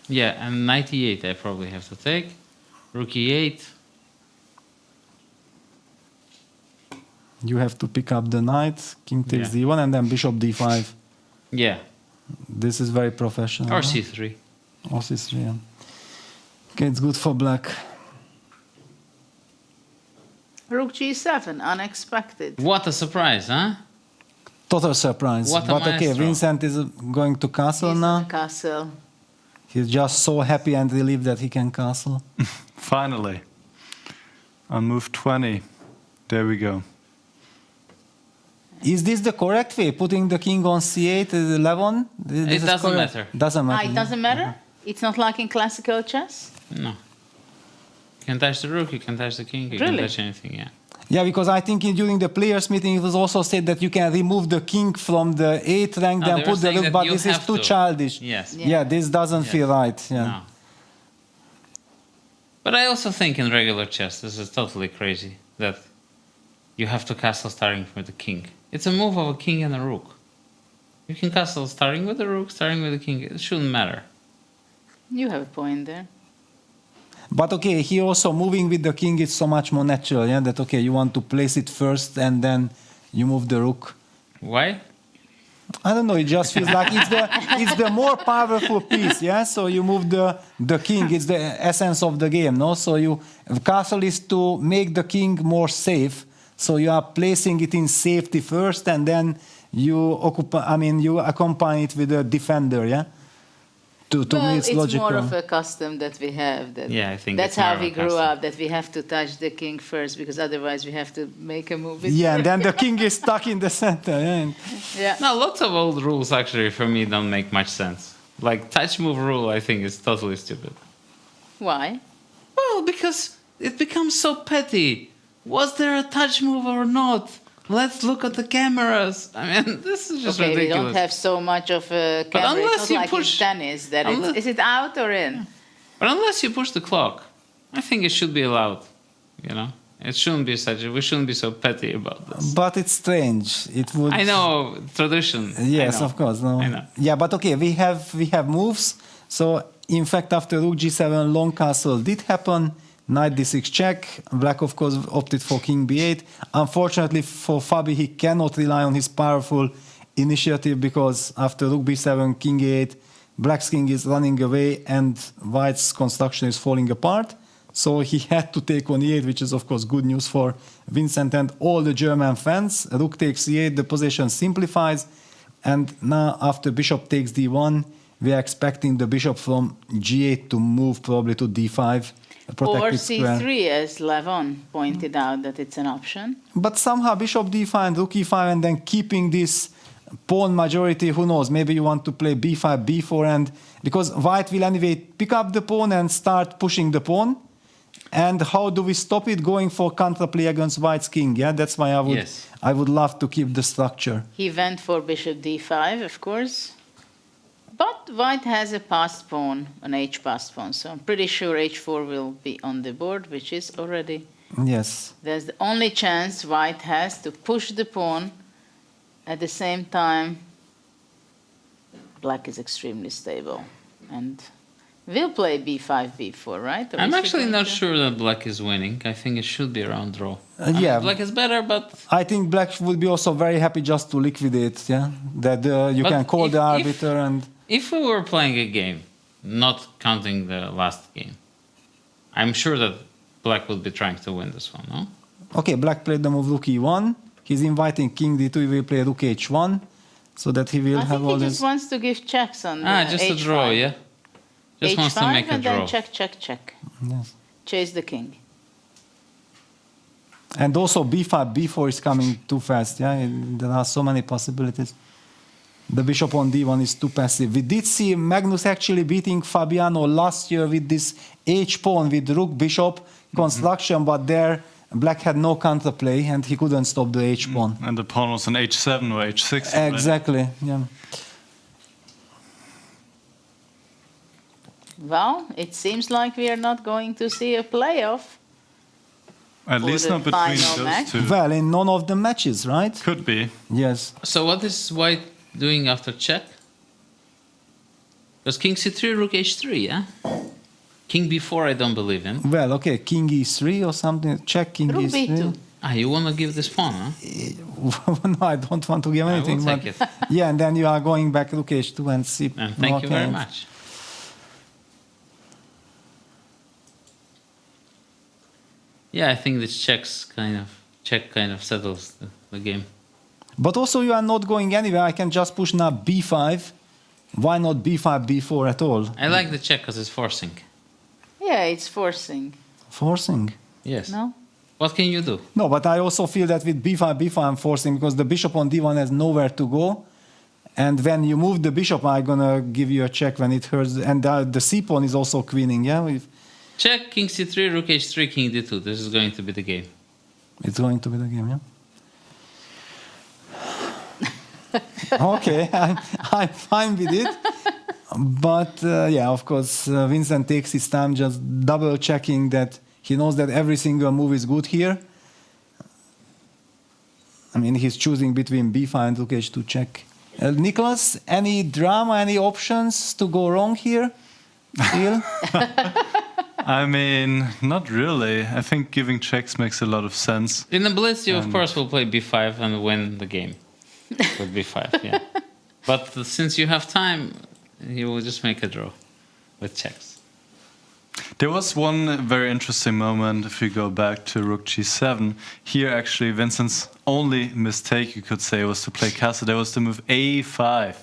Yeah, and knight e8 I probably have to take. Rook e8. You have to pick up the knight, king takes Yeah. d1, and then bishop d5. Yeah. This is very professional. Or huh? c3. Or c3, yeah. Okay, it's good for black. Rook g7, unexpected. What a surprise, huh? Total surprise. What a But okay, maestro. Vincent is going to castle He's now. in the castle. He's just so happy and relieved that he can castle. Finally. On move 20. There we go. Is this the correct way? Putting the king on c8 is 11? This It is doesn't correct? matter. Doesn't matter. It doesn't matter? It's not like in classical chess? No. You can touch the rook, you can touch the king, you Really? can touch anything, yeah. Yeah, because I think during the players' meeting it was also said that you can remove the king from the 8th rank, No, then they were put the saying rook, that but you this is have too to. childish. Yes. Yeah, this doesn't feel right. Yeah. No. But I also think in regular chess, this is totally crazy that you have to castle starting with the king. It's a move of a king and a rook. You can castle starting with the rook, starting with the king. It shouldn't matter. You have a point there. But okay, here also moving with the king is so much more natural, yeah, that okay, you want to place it first and then you move the rook. Why? I don't know, it just feels like it's the more powerful piece, yeah? So you move the king, it's the essence of the game, no? So castle is to make the king more safe. So you are placing it in safety first, and then you accompany it with a defender, yeah? To me, it's logical. More of a custom that we have. That Yeah, I think that's it's how more we of a grew custom. up. That we have to touch the king first, because otherwise we have to make a move. Yeah, and then the king is stuck in the center. Yeah. Yeah. No, lots of old rules actually for me don't make much sense. Like touch move rule, I think is totally stupid. Why? Well, because it becomes so petty. Was there a touch move or not? Let's look at the cameras. I mean, this is just Okay, ridiculous. we don't have so much of a But camera. unless It's you not like push- in tennis. That unless- is it out or in? But unless you push the clock, I think it should be allowed. You know, it shouldn't be such. We shouldn't be so petty about this. But it's strange. It would. I know tradition. Yes, I know. of course. No. I know. Yeah, but okay, we have moves. So in fact, after Rook G7, long castle did happen. Knight D6 check. Black, of course, opted for King B8. Unfortunately for Fabi, he cannot rely on his powerful initiative, because after Rook B7, King A8, Black's king is running away and White's construction is falling apart. So he had to take on E8, which is, of course, good news for Vincent and all the German fans. Rook takes E8, the position simplifies. And now, after bishop takes D1, we are expecting the bishop from G8 to move probably to D5. A Or protected C3, square. as Levon pointed out, that it's an option. But somehow bishop D5 and rook E5, and then keeping this pawn majority, who knows, maybe you want to play B5, B4, and because White will anyway pick up the pawn and start pushing the pawn. And how do we stop it? Going for counterplay against White's king, yeah? That's why I would love to keep the structure. He went for bishop D5, of course. But White has a passed pawn, an H passed pawn, so I'm pretty sure H4 will be on the board, which is already... Yes. There's the only chance White has to push the pawn. At the same time, Black is extremely stable. And we'll play B5, B4, right? Or I'm is he actually going not to- sure that Black is winning. I think it should be around draw. I mean, yeah. Black is better, but I think Black would be also very happy just to liquidate, yeah? That you But can call if- the arbiter and... if we were playing a game, not counting the last game, I'm sure that Black would be trying to win this one, no? Okay, Black played the move Rook E1. He's inviting King D2, he will play Rook H1, so that he will I have think all he this... just wants to give checks on Just H5. a draw, yeah? Just H5 wants to make a and draw. then check, check, check. Yes. Chase the king. And also B5, B4 is coming too fast, yeah? There are so many possibilities. The bishop on D1 is too passive. We did see Magnus actually beating Fabiano last year with this H-pawn with Rook Bishop construction, but there Black had no counterplay and he couldn't stop the H-pawn. And the pawn was on H7 or H6. right? Exactly, yeah. Well, it seems like we are not going to see a playoff. At for least the not between final those match. two. Well, in none of the matches, right? Could be. Yes. So what is White doing after check? Because King C3, Rook H3, yeah? King B4 I don't believe in. Well, okay, King E3 or something. Check King Rook E3. B2. Ah, you want to give this pawn, huh? No, I don't want to give I will anything. take But yeah, and then you are going back Rook H2 and C. And thank you very okay. much. Yeah, I think this check kind of settles the game. But also you are not going anywhere. I can just push now B5. Why not B5, B4 at all? I like the check because it's forcing. Yeah, it's forcing. Forcing. Yes. No? What can you do? No, but I also feel that with B5, B5 I'm forcing because the bishop on D1 has nowhere to go. And when you move the bishop, I'm going to give you a check when it hurts. And the C-pawn is also queening, yeah? Check, King C3, Rook H3, King D2. This is going to be the game. It's going to be the game, yeah? Okay, I'm fine with it. But yeah, of course, Vincent takes his time just double checking that he knows that every single move is good here. I mean, he's choosing between B5 and Rook H2 check. Nicholas, any drama, any options to go wrong here? Still? I mean, not really. I think giving checks makes a lot of sense. In the blitz, you of course will play B5 and win the game with B5. Yeah, but since you have time, you will just make a draw with checks. There was one very interesting moment if we go back to Rook G7. Here, actually, Vincent's only mistake, you could say, was to play castle. There was the move A5,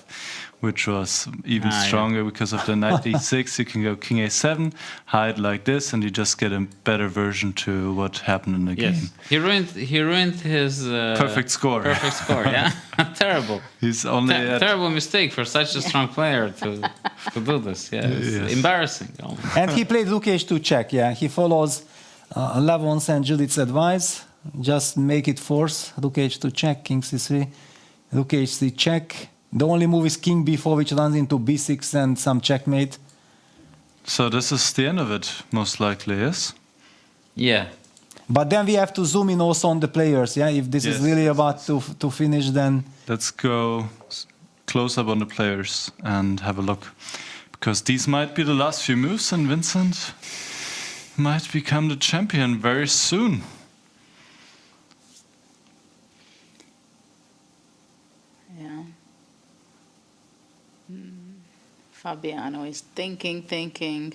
which was even stronger because of the knight D6. You can go king A7, hide like this, and you just get a better version to what happened in the game. He ruined his perfect score. Perfect score, yeah. Terrible. He's only terrible mistake for such a strong player to do this. Yeah, it's embarrassing. Almost. And he played Rook H2 check. Yeah, he follows Levon's and Judith's advice. Just make it force. Rook H2 check, king C3, Rook H3 check. The only move is king b4, which runs into b6 and some checkmate. So this is the end of it, most likely, yes? Yeah. But then we have to zoom in also on the players, yeah? If this is really about to finish, then... Let's go close up on the players and have a look. Because these might be the last few moves, and Vincent might become the champion very soon. Fabiano is thinking.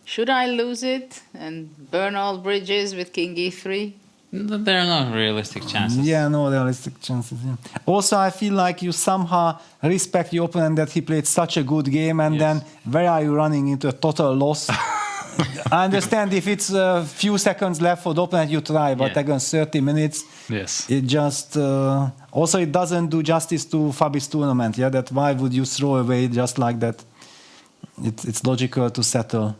Should I lose it and burn all bridges with king e3? There are no realistic chances. Yeah, no realistic chances. Yeah. Also, I feel like you somehow respect your opponent that he played such a good game, and then where are you running into a total loss? I understand if it's a few seconds left for the opponent, you try, but against 30 minutes, it just... also, it doesn't do justice to Fabi's tournament, yeah? That why would you throw away just like that? It's logical to settle.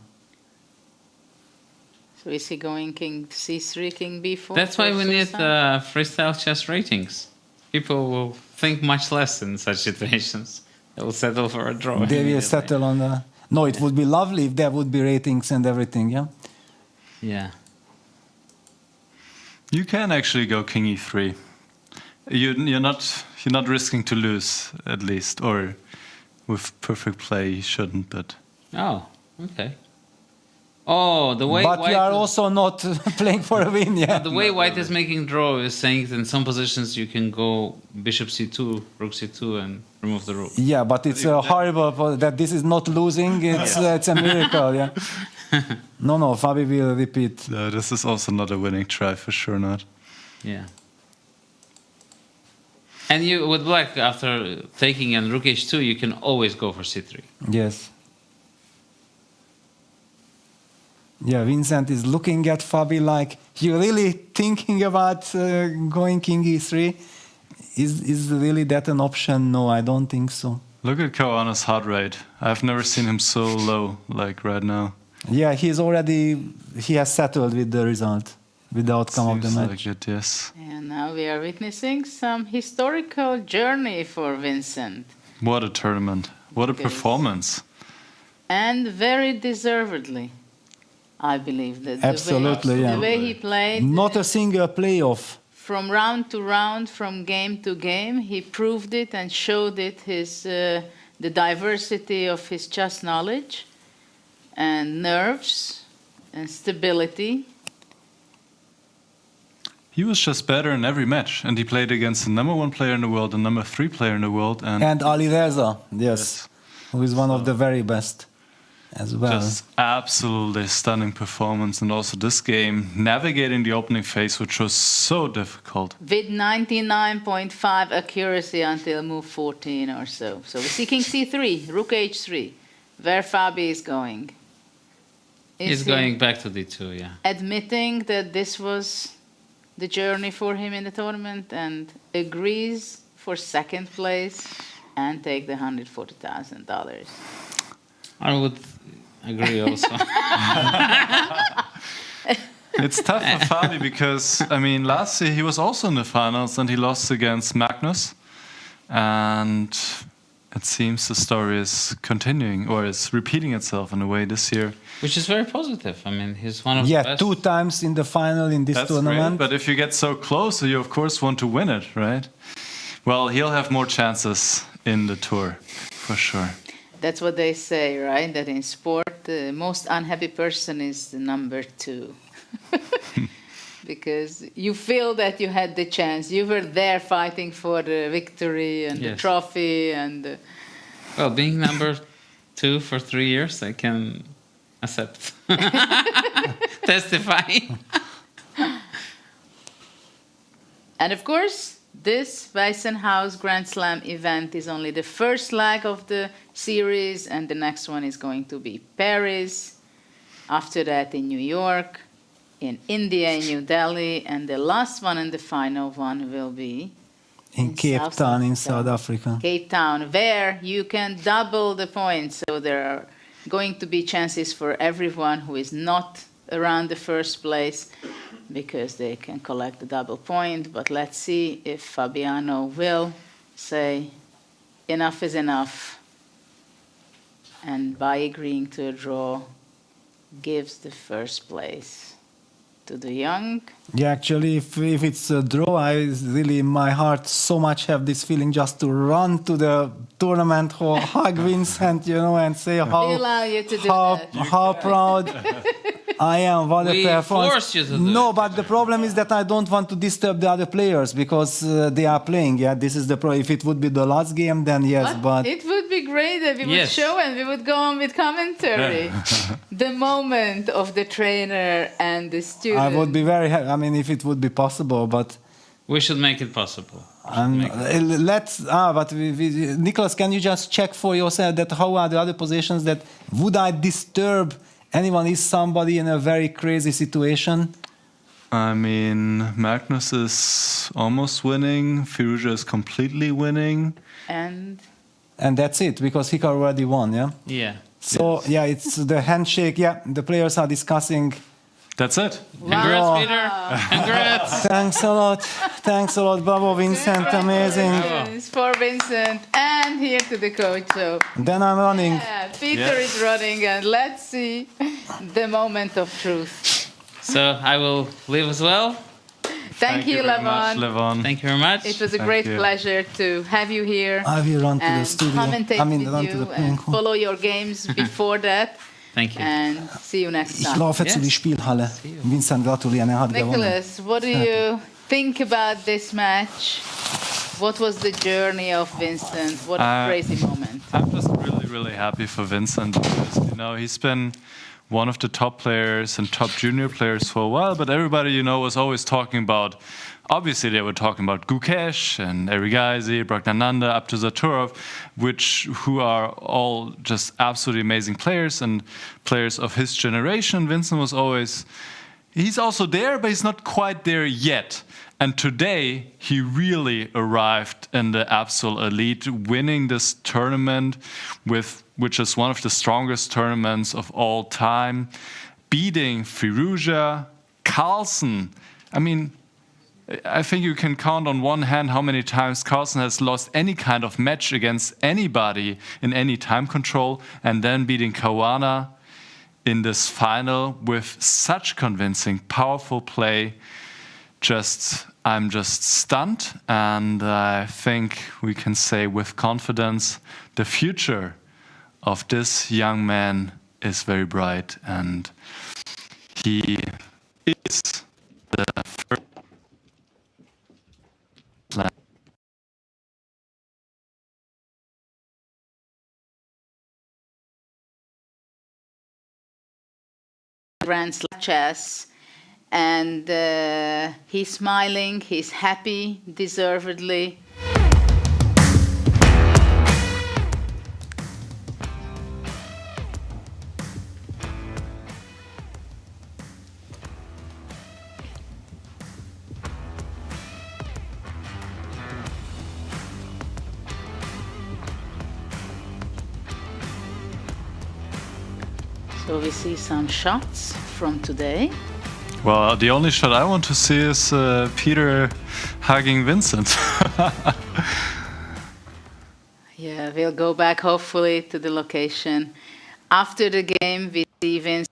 So is he going king c3, king b4? That's why we need freestyle chess ratings. People will think much less in such situations. They will settle for a draw. They will settle on the... No, it would be lovely if there would be ratings and everything, yeah? Yeah. You can actually go king e3. You're not risking to lose, at least, or with perfect play you shouldn't, but... Oh, okay. Oh, the way but White you are also not playing for a win, yeah? The way White is making draw is saying that in some positions you can go bishop c2, rook c2 and remove the rook. Yeah, but it's horrible that this is not losing. It's a miracle, yeah? No, Fabi will repeat. No, this is also not a winning try, for sure not. Yeah. And you, with black, after taking and rook h2, you can always go for c3. Yes. Yeah, Vincent is looking at Fabi like, you really thinking about going king e3? Is really that an option? No, I don't think so. Look at Caruana's heart rate. I've never seen him so low, like right now. Yeah, he has settled with the result, with the outcome of the match. Seems like it, yes. And now we are witnessing some historical journey for Vincent. What a tournament. What a performance. And very deservedly. I believe that absolutely, the way he played, not a single playoff. From round to round, from game to game, he proved it and showed it the diversity of his chess knowledge and nerves and stability. He was just better in every match, and he played against the #1 player in the world, the #3 player in the world, and Ali Reza, yes, who is one of the very best. As well. Just absolutely stunning performance, and also this game navigating the opening phase, which was so difficult. With 99.5 accuracy until move 14 or so. So we see king c3, rook h3, where Fabi is going. He's going back to d2, yeah. Admitting that this was the journey for him in the tournament and agrees for second place and take the $140,000. I would agree also. It's tough for Fabi because, I mean, last year he was also in the finals and he lost against Magnus. And it seems the story is continuing, or it's repeating itself in a way this year. Which is very positive. I mean, he's one of the best. 2 times in the final in this tournament. Great, but if you get so close, you of course want to win it, right? Well, he'll have more chances in the tour, for sure. That's what they say, right? That in sport, the most unhappy person is the number 2. Because you feel that you had the chance. You were there fighting for the victory and the trophy. And well, being number 2 for 3 years, I accept. Testify. And of course, this WEISSENHAUS Grand Slam event is only the first leg of the series, and the next one is going to be Paris. After that, in New York, in India, in New Delhi, and the last one and the final one will be in Cape Town, in South Africa. Cape Town, where you can double the points. So there are going to be chances for everyone who is not around the first place, because they can collect the double point. But let's see if Fabiano will say enough is enough, and by agreeing to a draw, gives the first place to the young. Yeah, actually, if it's a draw, I really, in my heart, so much have this feeling just to run to the tournament hall, hug Vincent, and say We allow you to do how proud I am. What We a performance. force you to do No, it. but the problem is that I don't want to disturb the other players because they are playing. Yeah, this is the problem. If it would be the last game, then yes, but It would be great that we would Yes. show and we would go on with commentary. The moment of the trainer and the student. I would be very happy. I mean, if it would be possible, but We should make it possible. Nicholas, can you just check for yourself that how are the other positions, that would I disturb anyone? Is somebody in a very crazy situation? I mean, Magnus is almost winning. Firouzja is completely winning. And that's it, because Hikaru already won, yeah? Yeah. So, yeah, it's the handshake. Yeah, the players are discussing. That's it. Congrats, Peter. Congrats. Thanks a lot. Thanks a lot. Bravo, Vincent. Amazing. Congratulations for Vincent and here to the coach. So Then I'm running. yeah, Peter is running, and let's see the moment of truth. So I will leave as well. Thank you, very much, Levon. Levon. Thank you very much. It was a Thank great you. pleasure to have you here. I will run to the and studio. commentate I mean, with run to you the playing and hall. follow your games before that. Thank you. And see you next Ich time. laufe jetzt in die Spielhalle. Vincent gratulieren, er hat gewonnen. Nicholas, what do you think about this match? What was the journey of Vincent? What a crazy moment. I'm just really, really happy for Vincent because, he's been one of the top players and top junior players for a while, but everybody, was always talking about, obviously they were talking about Gukesh and Erigaisi, Bragdananda, Abdusattorov, who are all just absolutely amazing players and players of his generation. Vincent was always, he's also there, but he's not quite there yet. And today, he really arrived in the absolute elite, winning this tournament, which is one of the strongest tournaments of all time, beating Firouzja, Carlsen. I mean, I think you can count on one hand how many times Carlsen has lost any kind of match against anybody in any time control, and then beating Caruana in this final with such convincing, powerful play. I'm just stunned, and I think we can say with confidence the future of this young man is very bright, and he is the first Grand Slam chess. And he's smiling, he's happy, deservedly. So we see some shots from today. Well, the only shot I want to see is Peter hugging Vincent. Yeah, we'll go back hopefully to the location. After the game, we see Vincent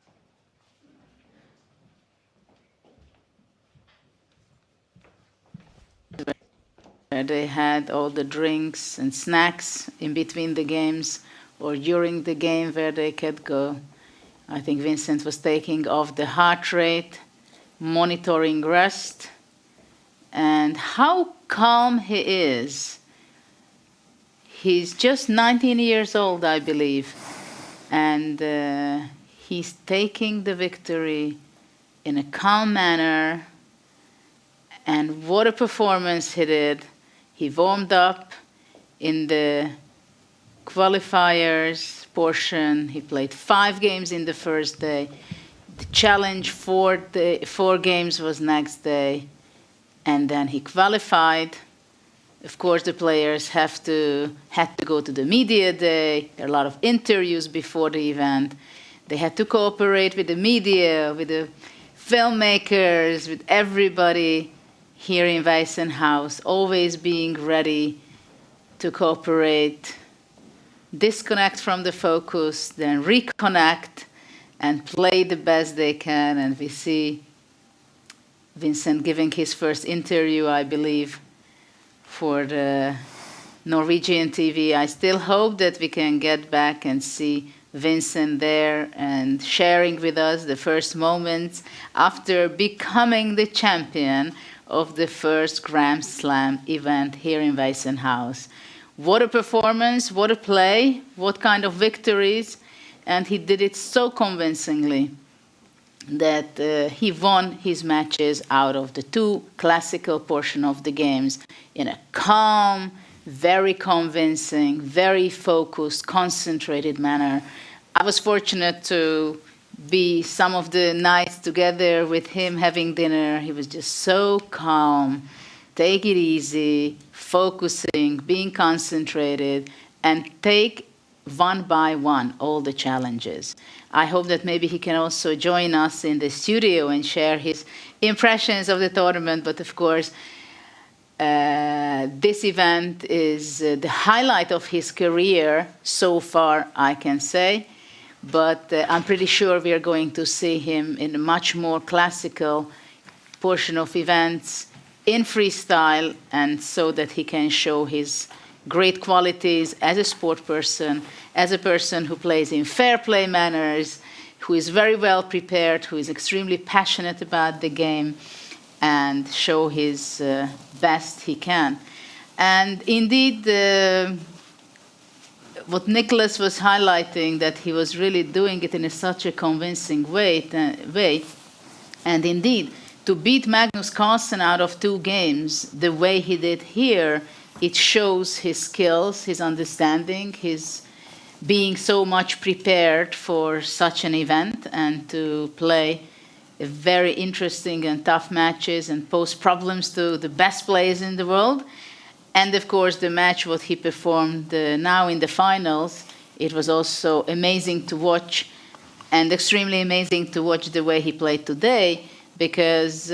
where they had all the drinks and snacks in between the games or during the game where they could go. I think Vincent was taking off the heart rate, monitoring rest, and how calm he is. He's just 19 years old, I believe, and he's taking the victory in a calm manner. And what a performance he did. He warmed up in the qualifiers portion. He played 5 games in the first day. The challenge for the 4 games was next day. And then he qualified. Of course, the players had to go to the media day. There are a lot of interviews before the event. They had to cooperate with the media, with the filmmakers, with everybody here in WEISSENHAUS, always being ready to cooperate, disconnect from the focus, then reconnect and play the best they can. And we see Vincent giving his first interview, I believe, for the Norwegian TV. I still hope that we can get back and see Vincent there and sharing with us the first moments after becoming the champion of the first Grand Slam event here in WEISSENHAUS. What a performance, what a play, what kind of victories, and he did it so convincingly that he won his matches out of the 2 classical portion of the games in a calm, very convincing, very focused, concentrated manner. I was fortunate to be some of the nights together with him having dinner. He was just so calm, take it easy, focusing, being concentrated, and take one by one all the challenges. I hope that maybe he can also join us in the studio and share his impressions of the tournament. But of course, this event is the highlight of his career so far, I can say. But I'm pretty sure we are going to see him in a much more classical portion of events in freestyle, and so that he can show his great qualities as a sport person, as a person who plays in fair play manners, who is very well prepared, who is extremely passionate about the game, and show his best he can. And indeed, what Nicholas was highlighting, that he was really doing it in such a convincing way. And indeed, to beat Magnus Carlsen out of 2 games the way he did here, it shows his skills, his understanding, his being so much prepared for such an event and to play very interesting and tough matches and pose problems to the best players in the world. And of course, the match what he performed now in the finals, it was also amazing to watch, and extremely amazing to watch the way he played today, because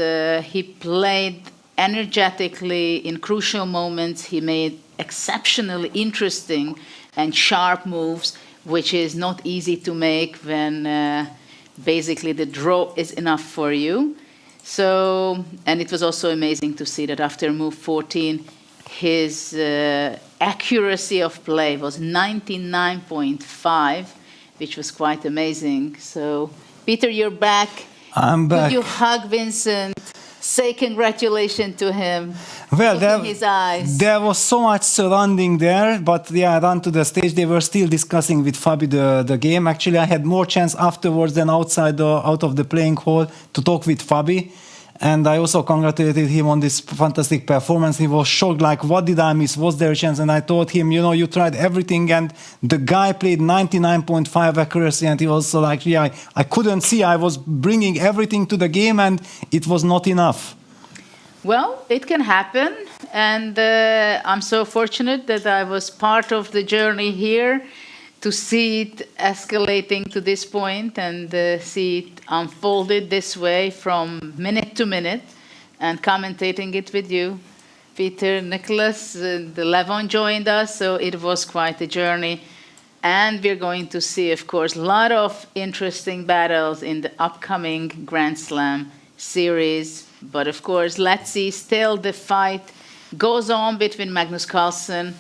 he played energetically in crucial moments. He made exceptionally interesting and sharp moves, which is not easy to make when basically the draw is enough for you. So, and it was also amazing to see that after move 14, his accuracy of play was 99.5, which was quite amazing. So, Peter, you're back. I'm back. Could you hug Vincent? Say congratulations to him. Well, in his eyes. There was so much surrounding there, but yeah, I ran to the stage. They were still discussing with Fabi the game. Actually, I had more chance afterwards than out of the playing hall to talk with Fabi. And I also congratulated him on this fantastic performance. He was shocked, like, what did I miss? Was there a chance? And I told him, you know, you tried everything, and the guy played 99.5 accuracy, and he was also like, yeah, I couldn't see. I was bringing everything to the game, and it was not enough. Well, it can happen, and I'm so fortunate that I was part of the journey here to see it escalating to this point and see it unfolded this way from minute to minute, and commentating it with you, Peter, Nicholas, the Levon joined us, so it was quite a journey. And we're going to see, of course, a lot of interesting battles in the upcoming Grand Slam series. But of course, let's see, still the fight goes on between Magnus Carlsen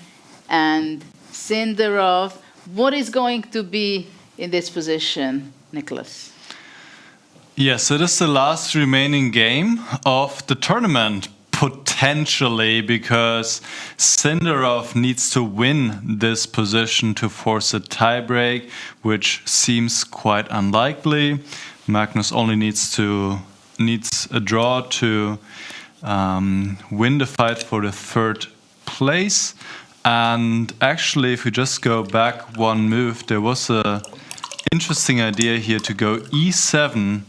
and Sindarov. What is going to be in this position, Nicholas? Yes, it is the last remaining game of the tournament. potentially, because Sindarov needs to win this position to force a tiebreak, which seems quite unlikely. Magnus only needs a draw to win the fight for the third place. And actually, if we just go back one move, there was a interesting idea here to go e7,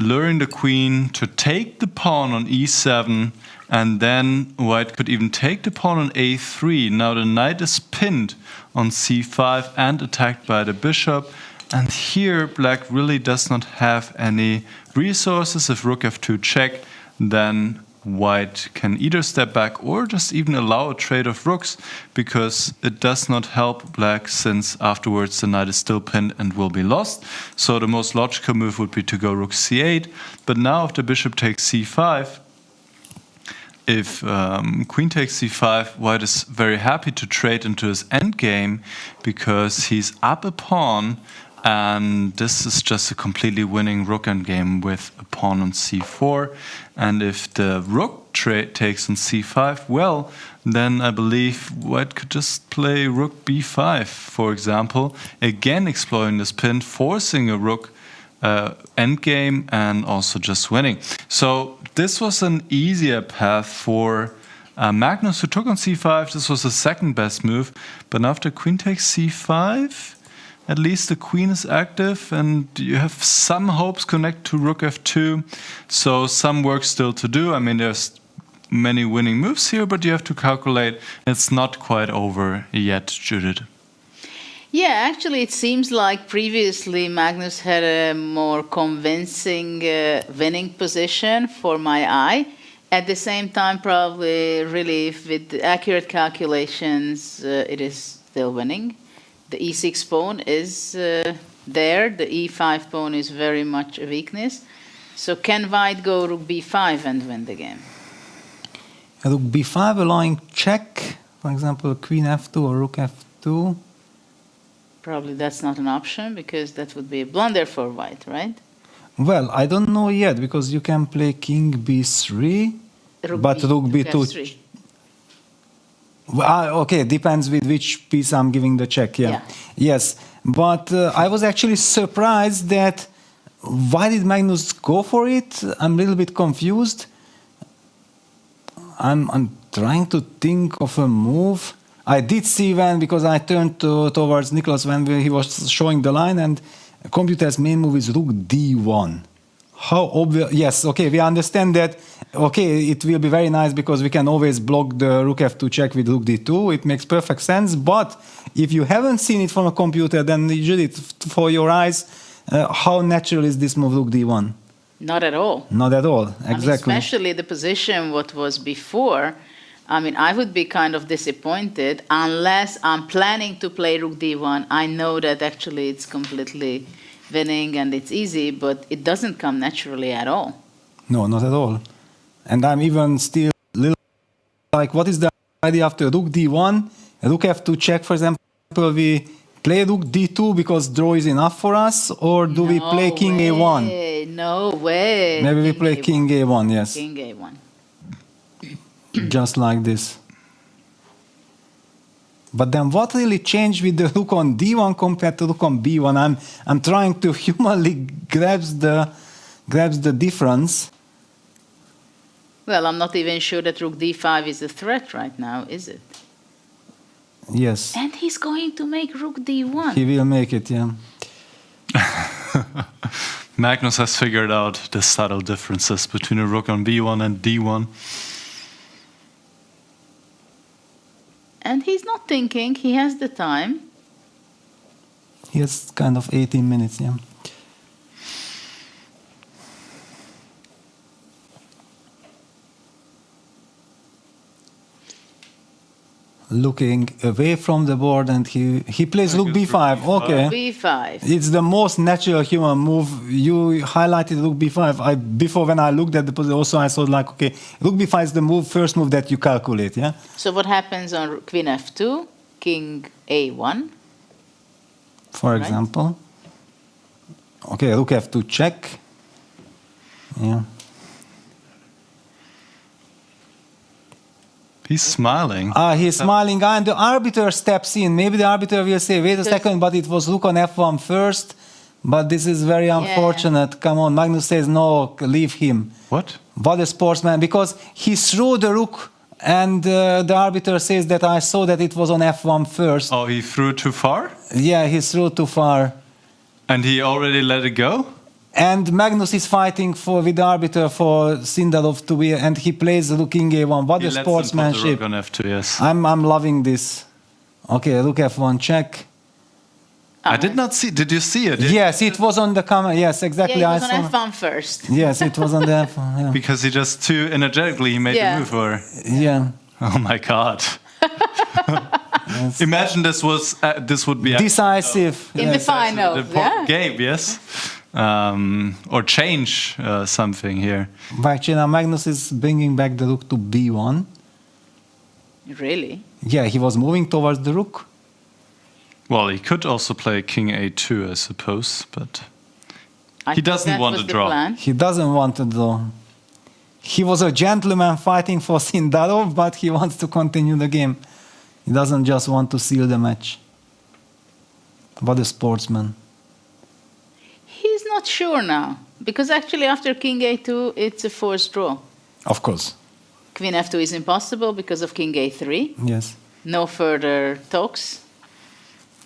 luring the queen to take the pawn on e7, and then white could even take the pawn on a3. Now the knight is pinned on c5 and attacked by the bishop, and here black really does not have any resources. If rook f2 check, then white can either step back or just even allow a trade of rooks, because it does not help black, since afterwards the knight is still pinned and will be lost. So the most logical move would be to go rook c8, but now if the bishop takes c5, if queen takes c5, white is very happy to trade into his endgame, because he's up a pawn, and this is just a completely winning rook endgame with a pawn on c4. And if the rook takes on c5, well, then I believe white could just play rook b5, for example, again exploring this pin, forcing a rook endgame and also just winning. So this was an easier path for Magnus, who took on c5. This was the second best move, but after queen takes c5, at least the queen is active, and you have some hopes connect to rook f2. So some work still to do. I mean, there's many winning moves here, but you have to calculate it's not quite over yet, Judith. Yeah, actually, it seems like previously Magnus had a more convincing winning position for my eye. At the same time, probably really with accurate calculations, it is still winning. The e6 pawn is there. The e5 pawn is very much a weakness. So can white go rook b5 and win the game? Rook b5 allowing check, for example, queen f2 or rook f2. Probably that's not an option, because that would be a blunder for white, right? Well, I don't know yet, because you can play king b3, but rook b2. f3. Okay, depends with which piece I'm giving the check, yeah. Yes, but I was actually surprised that why did Magnus go for it? I'm a little bit confused. I'm trying to think of a move. I did see when, because I turned towards Nicholas when he was showing the line, and computer's main move is rook d1. How obvious? Yes, okay, we understand that. Okay, it will be very nice because we can always block the rook f2 check with rook d2. It makes perfect sense. But if you haven't seen it from a computer, then usually for your eyes, how natural is this move rook d1? Not at all. Not at all, exactly. I mean, especially the position what was before. I mean, I would be kind of disappointed unless I'm planning to play rook d1. I know that actually it's completely winning and it's easy, but it doesn't come naturally at all. No, not at all. And I'm even still little like, what is the idea after rook d1, rook f2 check, for example? We play rook d2 because draw is enough for us, or do we play king a1? No way. Maybe we play king a1, yes. King a1. Just like this. But then what really changed with the rook on d1 compared to rook on b1? I'm trying to humanly grasp the difference. Well, I'm not even sure that rook d5 is a threat right now, is it? Yes. And he's going to make rook d1. He will make it, yeah. Magnus has figured out the subtle differences between a rook on b1 and d1. And he's not thinking, he has the time. He has kind of 18 minutes, yeah. Looking away from the board, and he plays rook b5. Okay. b5. It's the most natural human move. You highlighted rook b5. Before, when I looked at the position, also I thought like, okay, rook b5 is the first move that you calculate, yeah? So what happens on queen f2, king a1? For example. Okay, rook f2 check. Yeah. He's smiling. He's smiling, and the arbiter steps in. Maybe the arbiter will say, wait a second, but it was rook on f1 first. But this is very unfortunate. Come on, Magnus says, no, leave him. What? What a sportsman. Because he threw the rook, and the arbiter says that I saw that it was on f1 first. Oh, he threw too far? Yeah, he threw too far. And he already let it go? And Magnus is fighting with the arbiter for Sindarov to be, and he plays rook king a1. What a sportsmanship! Rook on f2, yes. I'm loving this. Okay, rook f1 check. I did not see. Did you see it? Yes, it was on the camera. Yes, exactly. Yeah, it was on f1 first. Yes, it was on the f1. Yeah. Because he just too energetically made the move, or yeah. Oh my God. Yes. Imagine this would be decisive in the final. The game, yes. Or change something here. But actually, now Magnus is bringing back the rook to b1. Really? Yeah, he was moving towards the rook. Well, he could also play king a2, I suppose, but he doesn't want to draw. He doesn't want to draw. He was a gentleman fighting for Sindarov, but he wants to continue the game. He doesn't just want to seal the match. What a sportsman. He's not sure now, because actually after king a2, it's a forced draw. Of course. Queen f2 is impossible because of king a3. Yes. No further talks.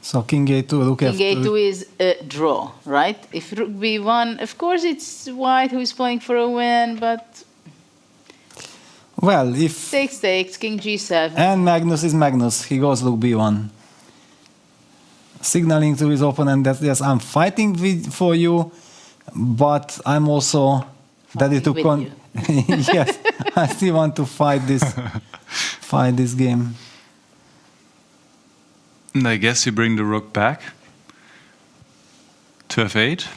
So king a2, rook f2. King a2 is a draw, right? If rook b1, of course it's white who is playing for a win, but... Well, if... Takes, king g7. And Magnus is Magnus. He goes rook b1. Signaling to his opponent that, yes, I'm fighting for you, but I'm also ready to... Yes, I still want to fight this game. And I guess you bring the rook back to f8,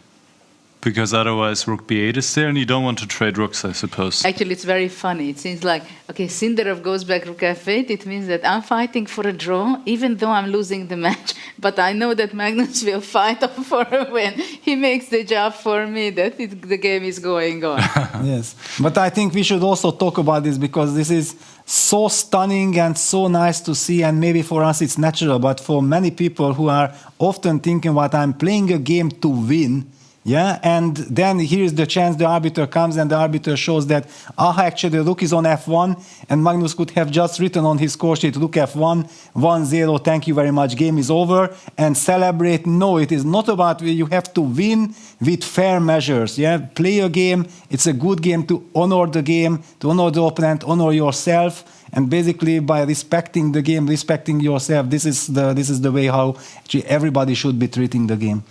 because otherwise rook b8 is there, and you don't want to trade rooks, I suppose. Actually, it's very funny. It seems like, okay, Sindarov goes back rook f8. It means that I'm fighting for a draw, even though I'm losing the match. But I know that Magnus will fight for a win. He makes the job for me that the game is going on. Yes, but I think we should also talk about this, because this is so stunning and so nice to see, and maybe for us it's natural, but for many people who are often thinking what I'm playing a game to win, yeah, and then here's the chance the arbiter comes and the arbiter shows that, actually the rook is on f1, and Magnus could have just written on his score sheet, rook f1, 1-0, thank you very much, game is over, and celebrate. No, it is not about you have to win with fair measures, yeah, play a game, it's a good game to honor the game, to honor the opponent, honor yourself, and basically by respecting the game, respecting yourself, this is the way how actually everybody should be treating the game.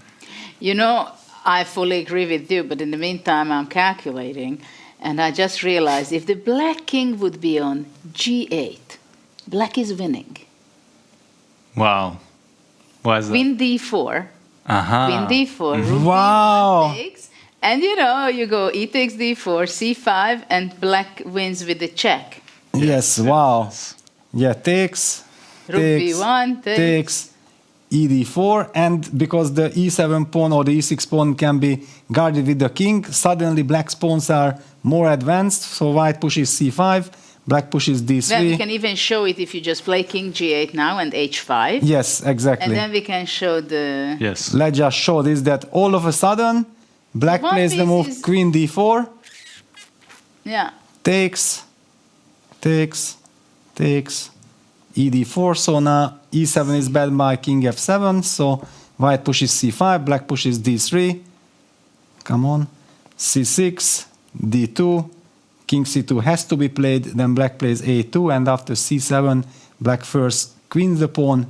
You know, I fully agree with you, but in the meantime, I'm calculating, and I just realized if the black king would be on g8, black is winning. Wow. Why is that? Queen d4. Queen d4. Rook wow. takes, and you go e takes d4, c5, and black wins with the check. Yes, wow. Yeah, takes. Rook b1, takes. e4, and because the e7 pawn or the e6 pawn can be guarded with the king, suddenly black's pawns are more advanced, so white pushes c5, black pushes d3. Then we can even show it if you just play king g8 now and h5. Yes, exactly. And then we can show the... Yes. Let's just show this, that all of a sudden, black plays the move queen d4. Yeah. Takes, e4, so now e7 is bad by king f7, so white pushes c5, black pushes d3, come on, c6, d2, king c2 has to be played, then black plays a2, and after c7, black first queens the pawn,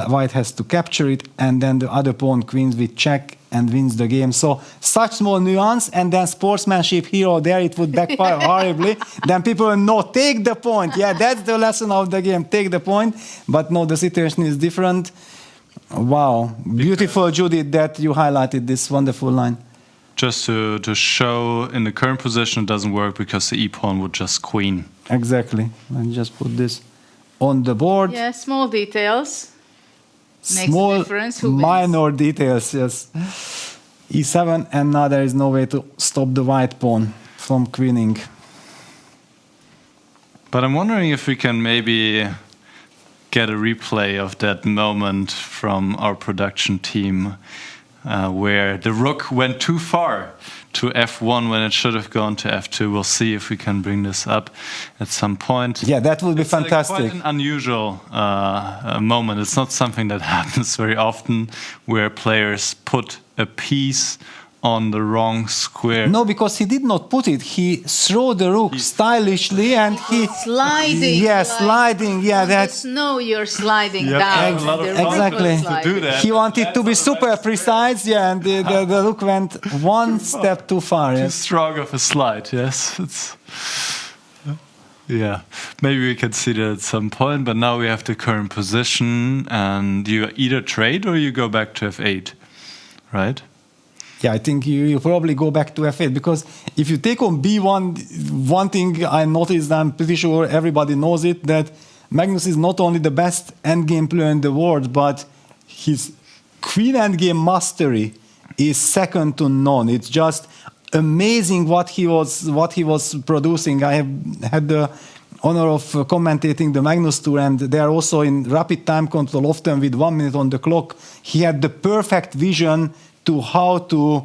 white has to capture it, and then the other pawn queens with check and wins the game. So such small nuance, and then sportsmanship here or there, it would backfire horribly. Then people will no, take the point. Yeah, that's the lesson of the game, take the point. But no, the situation is different. Wow, beautiful, Judith, that you highlighted this wonderful line. Just to show in the current position it doesn't work because the e-pawn would just queen. Exactly, and just put this on the board. Yeah, small details. Small, minor details, yes. e7, and now there is no way to stop the white pawn from queening. But I'm wondering if we can maybe get a replay of that moment from our production team where the rook went too far to f1 when it should have gone to f2. We'll see if we can bring this up at some point. Yeah, that would be fantastic. Quite an unusual moment. It's not something that happens very often where players put a piece on the wrong square. No, because he did not put it. He threw the rook stylishly and he... Sliding. Yeah, sliding. Yeah, that's... No, you're sliding down. Exactly. To do that. He wanted to be super precise, yeah, and the rook went one step too far. Too Yes. strong of a slide, yes. Yeah, maybe we can see that at some point, but now we have the current position, and you either trade or you go back to f8, right? Yeah, I think you probably go back to f8, because if you take on b1, one thing I noticed, I'm pretty sure everybody knows it, that Magnus is not only the best endgame player in the world, but his queen endgame mastery is second to none. It's just amazing what he was producing. I have had the honor of commentating the Magnus Tour, and they are also in rapid time control, often with 1 minute on the clock. He had the perfect vision to how to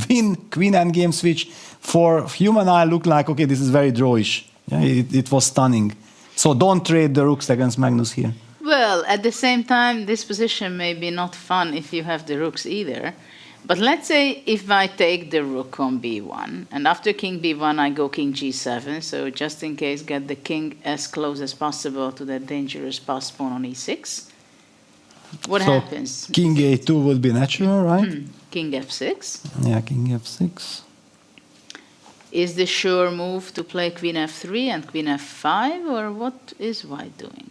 win queen endgame switch. For human eye, looked like, okay, this is very drawish. Yeah, it was stunning. So don't trade the rooks against Magnus here. Well, at the same time, this position may be not fun if you have the rooks either. But let's say if I take the rook on b1, and after king b1 I go king g7, so just in case get the king as close as possible to that dangerous pass pawn on e6. What happens? King a2 would be natural, right? King f6. Yeah, king f6. Is the sure move to play queen f3 and queen f5, or what is white doing?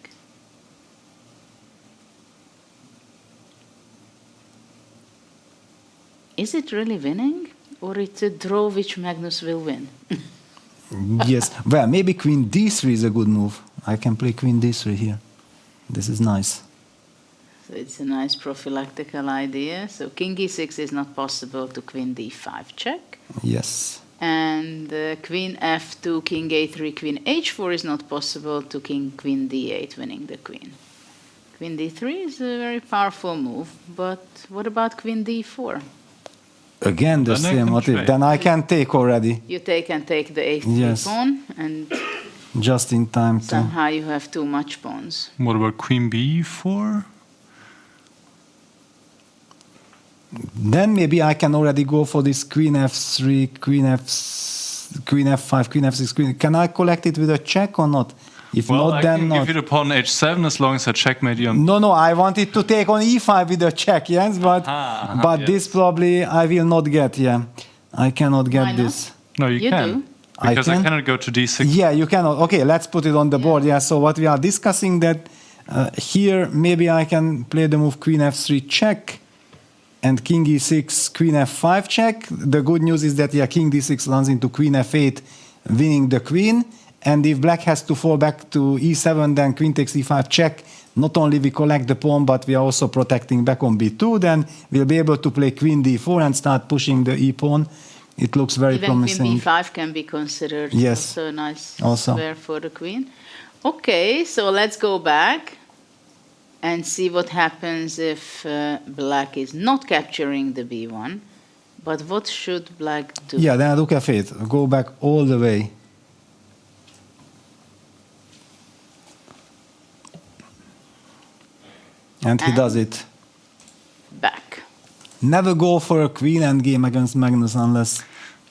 Is it really winning, or it's a draw which Magnus will win? Yes. Well, maybe queen d3 is a good move. I can play queen d3 here. This is nice. So it's a nice prophylactical idea. So king e6 is not possible to queen d5 check. Yes. And queen f2, king a3, queen h4 is not possible to queen d8, winning the queen. Queen d3 is a very powerful move, but what about queen d4? Again, the same motive. Then I can take already. You take and take the a3 pawn, and just in time to... somehow you have too much pawns. What about queen b4? Then maybe I can already go for this queen f3, queen f5, queen f6, queen. Can I collect it with a check or not? If well, not, then I can not. give you the pawn h7 as long as I checkmate you on... No, I wanted to take on e5 with a check, yes, but yes. This probably I will not get, yeah. I cannot get this. No, you can. Do. Because I cannot go to d6. Yeah, you cannot. Okay, let's put it on the board, yeah. So what we are discussing that here, maybe I can play the move queen f3 check and king e6, queen f5 check. The good news is that, yeah, king d6 runs into queen f8, winning the queen. And if black has to fall back to e7, then queen takes e5 check. Not only we collect the pawn, but we are also protecting back on b2. Then we'll be able to play queen d4 and start pushing the e-pawn. It looks very promising. Even queen b5 can be considered also a nice square for the queen. Okay, so let's go back and see what happens if black is not capturing the b1. But what should black do? Yeah, then rook f8. Go back all the way. And he does it. Back. Never go for a queen endgame against Magnus unless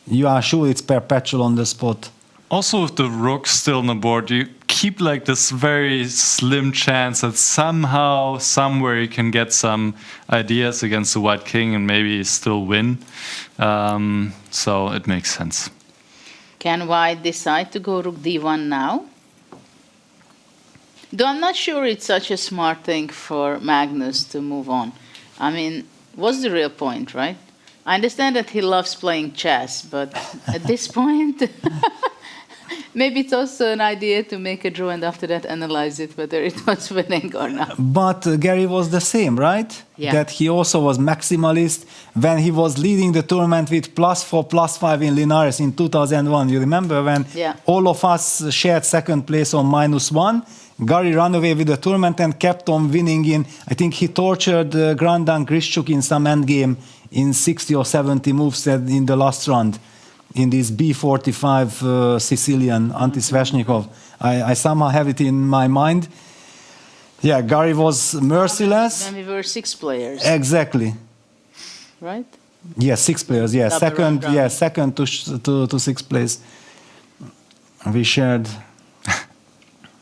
you are sure it's perpetual on the spot. Also, with the rook still on the board, you keep like this very slim chance that somehow, somewhere you can get some ideas against the white king and maybe still win. So it makes sense. Can white decide to go rook d1 now? Though I'm not sure it's such a smart thing for Magnus to move on. I mean, what's the real point, right? I understand that he loves playing chess, but at this point, Maybe it's also an idea to make a draw and after that analyze it, whether it was winning or not. But Gary was the same, right? Yeah. That he also was maximalist when he was leading the tournament with +4, +5 in Linares in 2001. You remember when all of us shared second place on -1? Gary ran away with the tournament and kept on winning I think he tortured Grandan Grishchuk in some endgame in 60 or 70 moves in the last round. In this B45 Sicilian anti-Sveshnikov. I somehow have it in my mind. Yeah, Gary was merciless. When we were 6 players. Exactly. Right? Yeah, 6 players. Yeah, second to 6th place. We shared.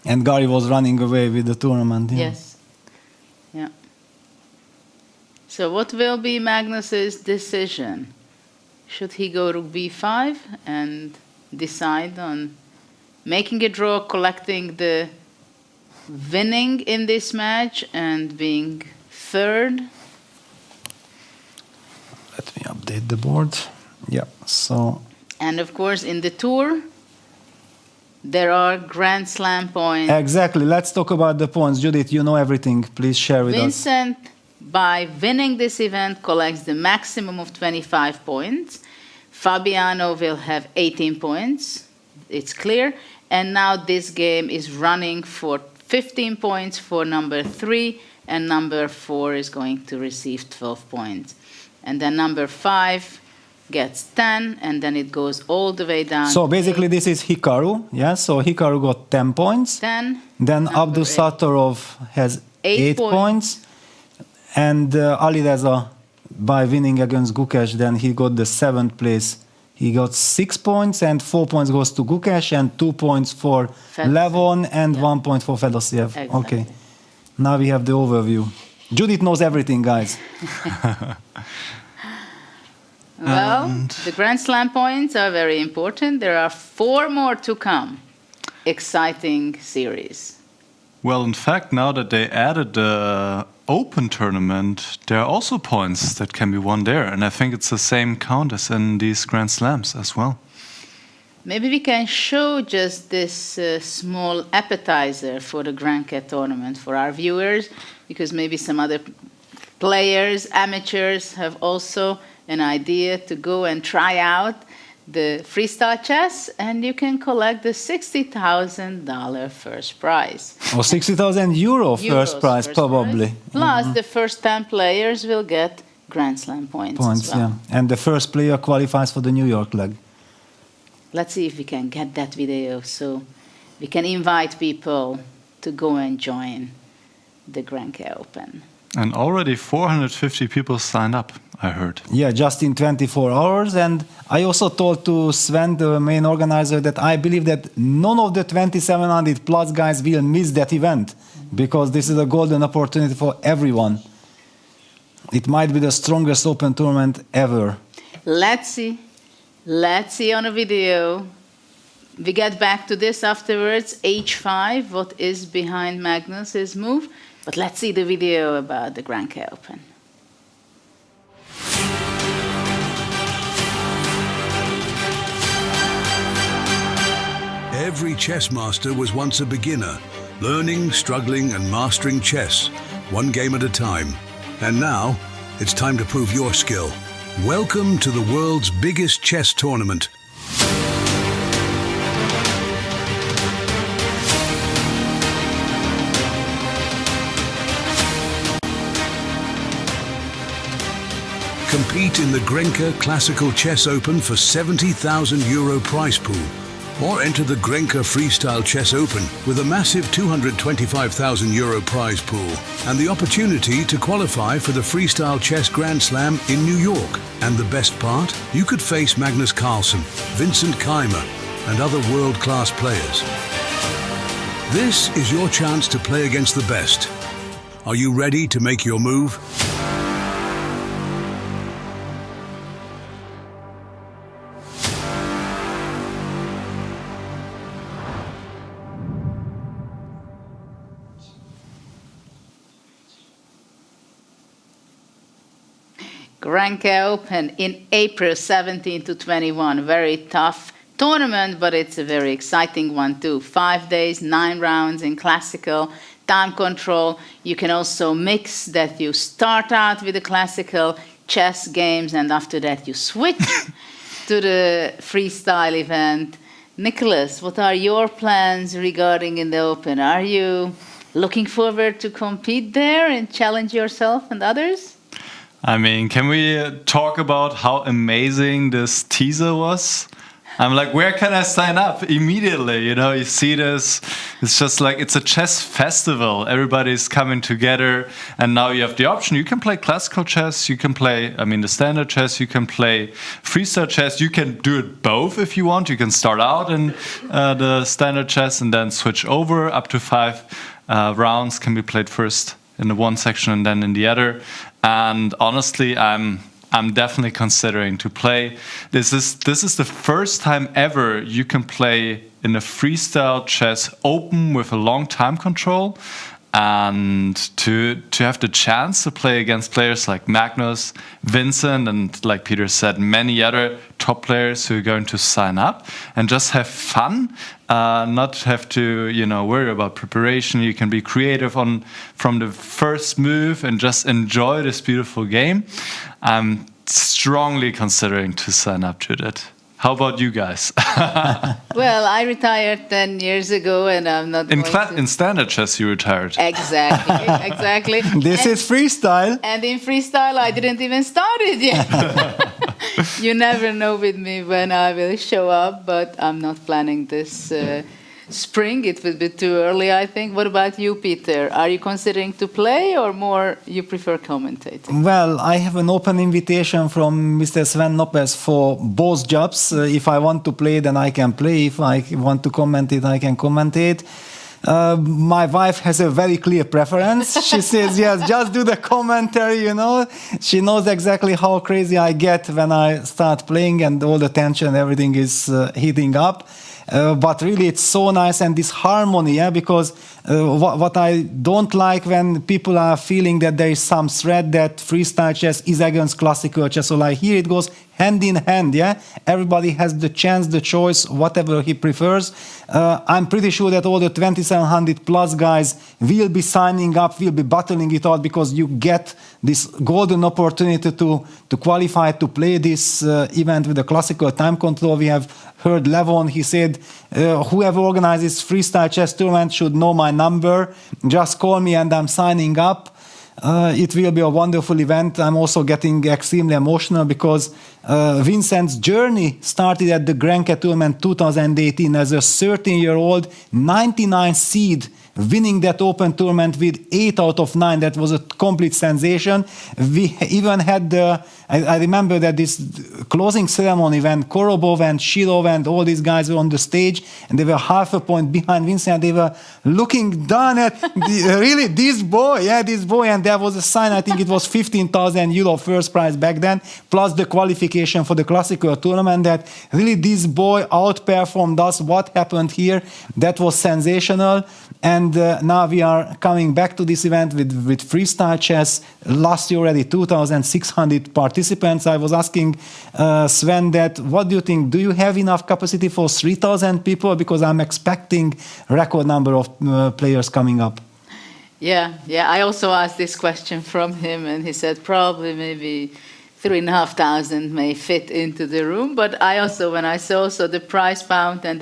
And Gary was running away with the tournament. Yeah. Yes. Yeah. So what will be Magnus's decision? Should he go to b5 and decide on making a draw, collecting the winning in this match and being third? Let me update the board. Yeah, so... And of course, in the tour, there are Grand Slam points. Exactly. Let's talk about the points. Judith, you know everything. Please share with us. Vincent, by winning this event, collects the maximum of 25 points. Fabiano will have 18 points. It's clear. And now this game is running for 15 points for number 3, and number 4 is going to receive 12 points. And then number 5 gets 10, and then it goes all the way down. So basically this is Hikaru, yeah? So Hikaru got 10 points. 10. Then Abdusattorov has 8 points. And Alireza, by winning against Gukesh, then he got the 7th place. He got 6 points, and 4 points goes to Gukesh, and 2 points for Levon, and 1 point for Fedosiev. Exactly. Okay. Now we have the overview. Judith knows everything, guys. Well, the Grand Slam points are very important. There are 4 more to come. Exciting series. Well, in fact, now that they added the Open tournament, there are also points that can be won there. And I think it's the same count as in these Grand Slams as well. Maybe we can show just this small appetizer for the Grand Cat tournament for our viewers, because maybe some other players, amateurs, have also an idea to go and try out the freestyle chess, and you can collect the $60,000 first prize. Or 60,000 euro first prize, probably. Plus, the first 10 players will get Grand Slam points as well. Yeah. And the first player qualifies for the New York leg. Let's see if we can get that video so we can invite people to go and join the Grand K Open. And already 450 people signed up, I heard. Yeah, just in 24 hours. And I also told to Sven, the main organizer, that I believe that none of the 2,700 plus guys will miss that event, because this is a golden opportunity for everyone. It might be the strongest open tournament ever. Let's see. Let's see on a video. We get back to this afterwards. H5, what is behind Magnus's move. But let's see the video about the Grand K Open. Every chess master was once a beginner, learning, struggling, and mastering chess, one game at a time. And now, it's time to prove your skill. Welcome to the world's biggest chess tournament. Compete in the Grenka Classical Chess Open for €70,000 prize pool, or enter the Grenka Freestyle Chess Open with a massive €225,000 prize pool and the opportunity to qualify for the Freestyle Chess Grand Slam in New York. And the best part? You could face Magnus Carlsen, Vincent Keymer, and other world-class players. This is your chance to play against the best. Are you ready to make your move? Grand K Open in April 17 to 21. Very tough tournament, but it's a very exciting one too. 5 days, 9 rounds in classical, time control. You can also mix that you start out with the classical chess games and after that you switch to the freestyle event. Nicholas, what are your plans regarding in the Open? Are you looking forward to compete there and challenge yourself and others? I mean, can we talk about how amazing this teaser was? I'm like, where can I sign up immediately? You know, you see this, it's just like, it's a chess festival. Everybody's coming together and now you have the option. You can play classical chess, you can play, I mean, the standard chess, you can play freestyle chess. You can do it both if you want. You can start out in the standard chess and then switch over. Up to 5 rounds can be played first in the one section and then in the other. And honestly, I'm definitely considering to play. This is the first time ever you can play in a freestyle chess open with a long time control, and to have the chance to play against players like Magnus, Vincent, and like Peter said, many other top players who are going to sign up and just have fun, not have to worry about preparation. You can be creative from the first move and just enjoy this beautiful game. I'm strongly considering to sign up to that. How about you guys? Well, I retired 10 years ago and I'm not in standard chess you retired. Exactly. This is freestyle. And in freestyle I didn't even start it yet. You never know with me when I will show up, but I'm not planning this spring. It will be too early, I think. What about you, Peter? Are you considering to play or more you prefer commentating? Well, I have an open invitation from Mr. Sven Noppes for both jobs. If I want to play, then I can play. If I want to commentate, I can commentate. My wife has a very clear preference. She says, yes, just do the commentary, She knows exactly how crazy I get when I start playing and all the tension, everything is heating up. But really, it's so nice, and this harmony, because what I don't like when people are feeling that there is some threat that freestyle chess is against classical chess. So like here it goes hand in hand, Everybody has the chance, the choice, whatever he prefers. I'm pretty sure that all the 2,700 plus guys will be signing up, will be battling it out, because you get this golden opportunity to qualify to play this event with the classical time control. We have heard Levon, he said, whoever organizes freestyle chess tournament should know my number. Just call me and I'm signing up. It will be a wonderful event. I'm also getting extremely emotional because Vincent's journey started at the Grenke tournament 2018 as a 13-year-old, 99 seed, winning that open tournament with 8 out of 9. That was a complete sensation. We even had I remember that this closing ceremony when Korobov and Shirov and all these guys were on the stage and they were half a point behind Vincent. They were looking down at really this boy, and there was a sign. I think it was 15,000 euro first prize back then, plus the qualification for the classical tournament. That really this boy outperformed us. What happened here? That was sensational. And now we are coming back to this event with freestyle chess. Last year already 2,600 participants. I was asking Sven that, what do you think? Do you have enough capacity for 3,000 people? Because I'm expecting record number of players coming up. Yeah. I also asked this question from him, and he said probably maybe 3,500 may fit into the room. But I also, when I saw the prize found and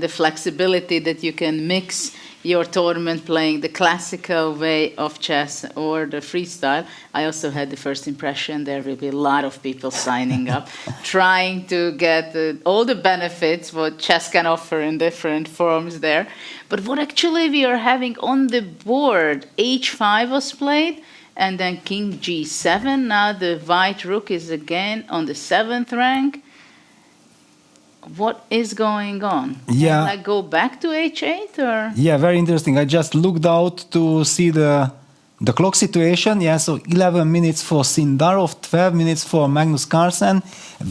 the flexibility that you can mix your tournament playing the classical way of chess or the freestyle, I also had the first impression there will be a lot of people signing up, trying to get all the benefits what chess can offer in different forms there. But what actually we are having on the board, h5 was played, and then king g7. Now the white rook is again on the 7th rank. What is going on? Yeah. Can I go back to h8 or? Yeah, very interesting. I just looked out to see the clock situation. Yeah, so 11 minutes for Sindarov, 12 minutes for Magnus Carlsen.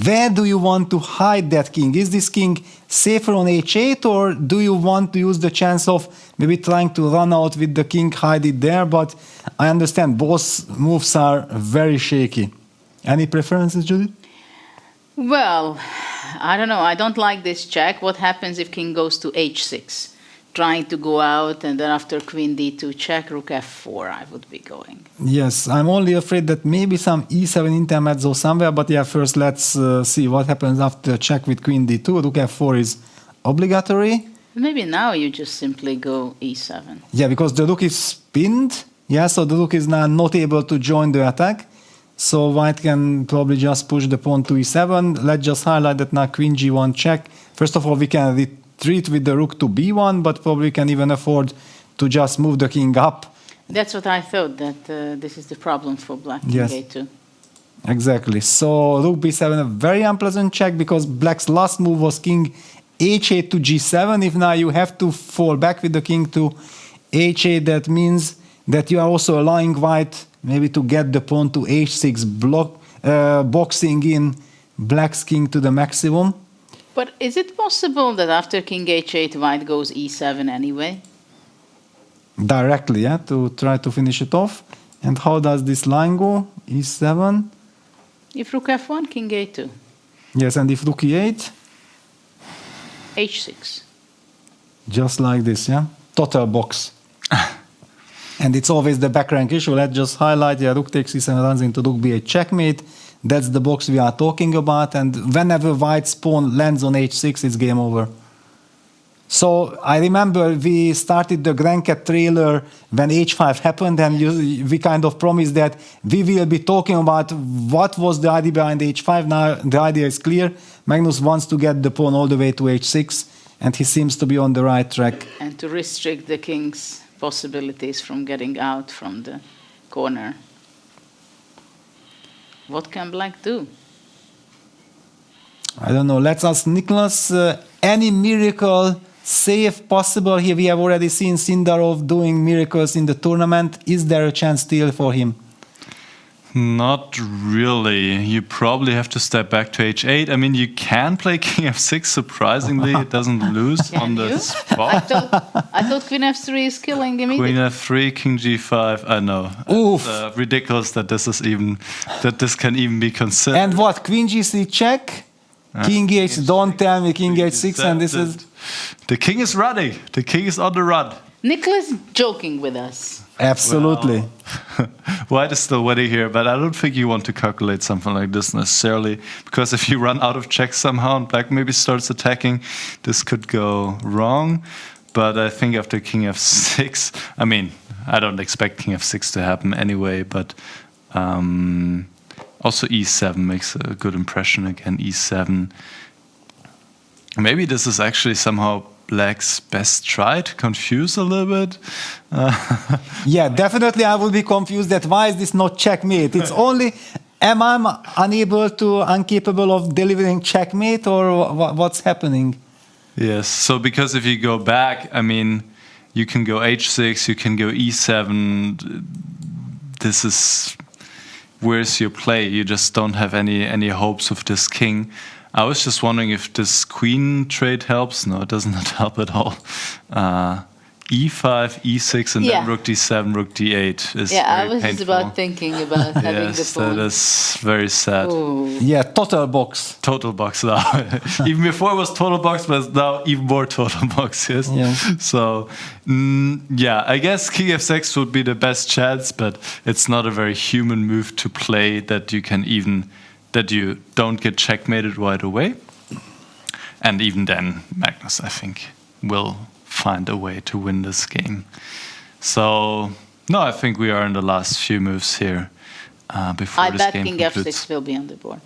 Where do you want to hide that king? Is this king safer on h8, or do you want to use the chance of maybe trying to run out with the king, hide it there? But I understand both moves are very shaky. Any preferences, Judith? Well, I don't know. I don't like this check. What happens if king goes to h6? Trying to go out, and then after queen d2 check, rook f4, I would be going. Yes, I'm only afraid that maybe some e7 intermezzo somewhere, but yeah, first let's see what happens after check with queen d2. Rook f4 is obligatory. Maybe now you just simply go e7. Yeah, because the rook is pinned. Yeah, so the rook is now not able to join the attack. So white can probably just push the pawn to e7. Let's just highlight that now queen g1 check. First of all, we can retreat with the rook to b1, but probably can even afford to just move the king up. That's what I thought, that this is the problem for black, king Yes. a2. Exactly. So rook b7, a very unpleasant check because black's last move was king h8 to g7. If now you have to fall back with the king to h8, that means that you are also allowing white maybe to get the pawn to h6, boxing in black's king to the maximum. But is it possible that after king h8, white goes e7 anyway? Directly, yeah, to try to finish it off. And how does this line go? e7. If rook f1, king a2, Yes, and if rook e8, h6. just like this, yeah? Total box. And it's always the back rank issue. Let's just highlight, yeah, rook takes e7 runs into rook b8 checkmate. That's the box we are talking about. And whenever white's pawn lands on h6, it's game over. So I remember we started the Grancat trailer when h5 happened, and we kind of promised that we will be talking about what was the idea behind h5. Now the idea is clear. Magnus wants to get the pawn all the way to h6, and he seems to be on the right track. And to restrict the king's possibilities from getting out from the corner. What can black do? I don't know. Let's ask Nicholas. Any miracle save possible here? We have already seen Sindarov doing miracles in the tournament. Is there a chance still for him? Not really. You probably have to step back to h8. I mean, you can play king f6. Surprisingly, it doesn't lose on the spot. I thought queen f3 is killing immediately. Queen f3, king g5. I know. Oof. It's ridiculous that this can even be considered. And what? Queen g3 check? King h. Don't tell me king h6. And this is. The king is running. The king is on the run. Nicholas joking with us. Absolutely. Well, white is still winning here, but I don't think you want to calculate something like this necessarily, because if you run out of checks somehow and black maybe starts attacking, this could go wrong. But I think after king f6, I mean, I don't expect king f6 to happen anyway, but also e7 makes a good impression again, e7. Maybe this is actually somehow black's best try to confuse a little bit. Yeah, definitely I will be confused that why is this not checkmate? It's only, am I incapable of delivering checkmate, or what's happening? Yes, so because if you go back, I mean, you can go h6, you can go e7. This is, where's your play? You just don't have any hopes of this king. I was just wondering if this queen trade helps. No, it does not help at all. E5, E6, and then rook D7, rook D8 is very I was painful. just about thinking about having the pawn. That is very sad. Ooh. Yeah, total box. Total box now. Even before it was total box, but now even more total box, yes. Yeah. So, yeah, I guess king f6 would be the best chance, but it's not a very human move to play that you can even, that you don't get checkmated right away. And even then, Magnus, I think, will find a way to win this game. So, no, I think we are in the last few moves here before this game king concludes. f6 will be on the board.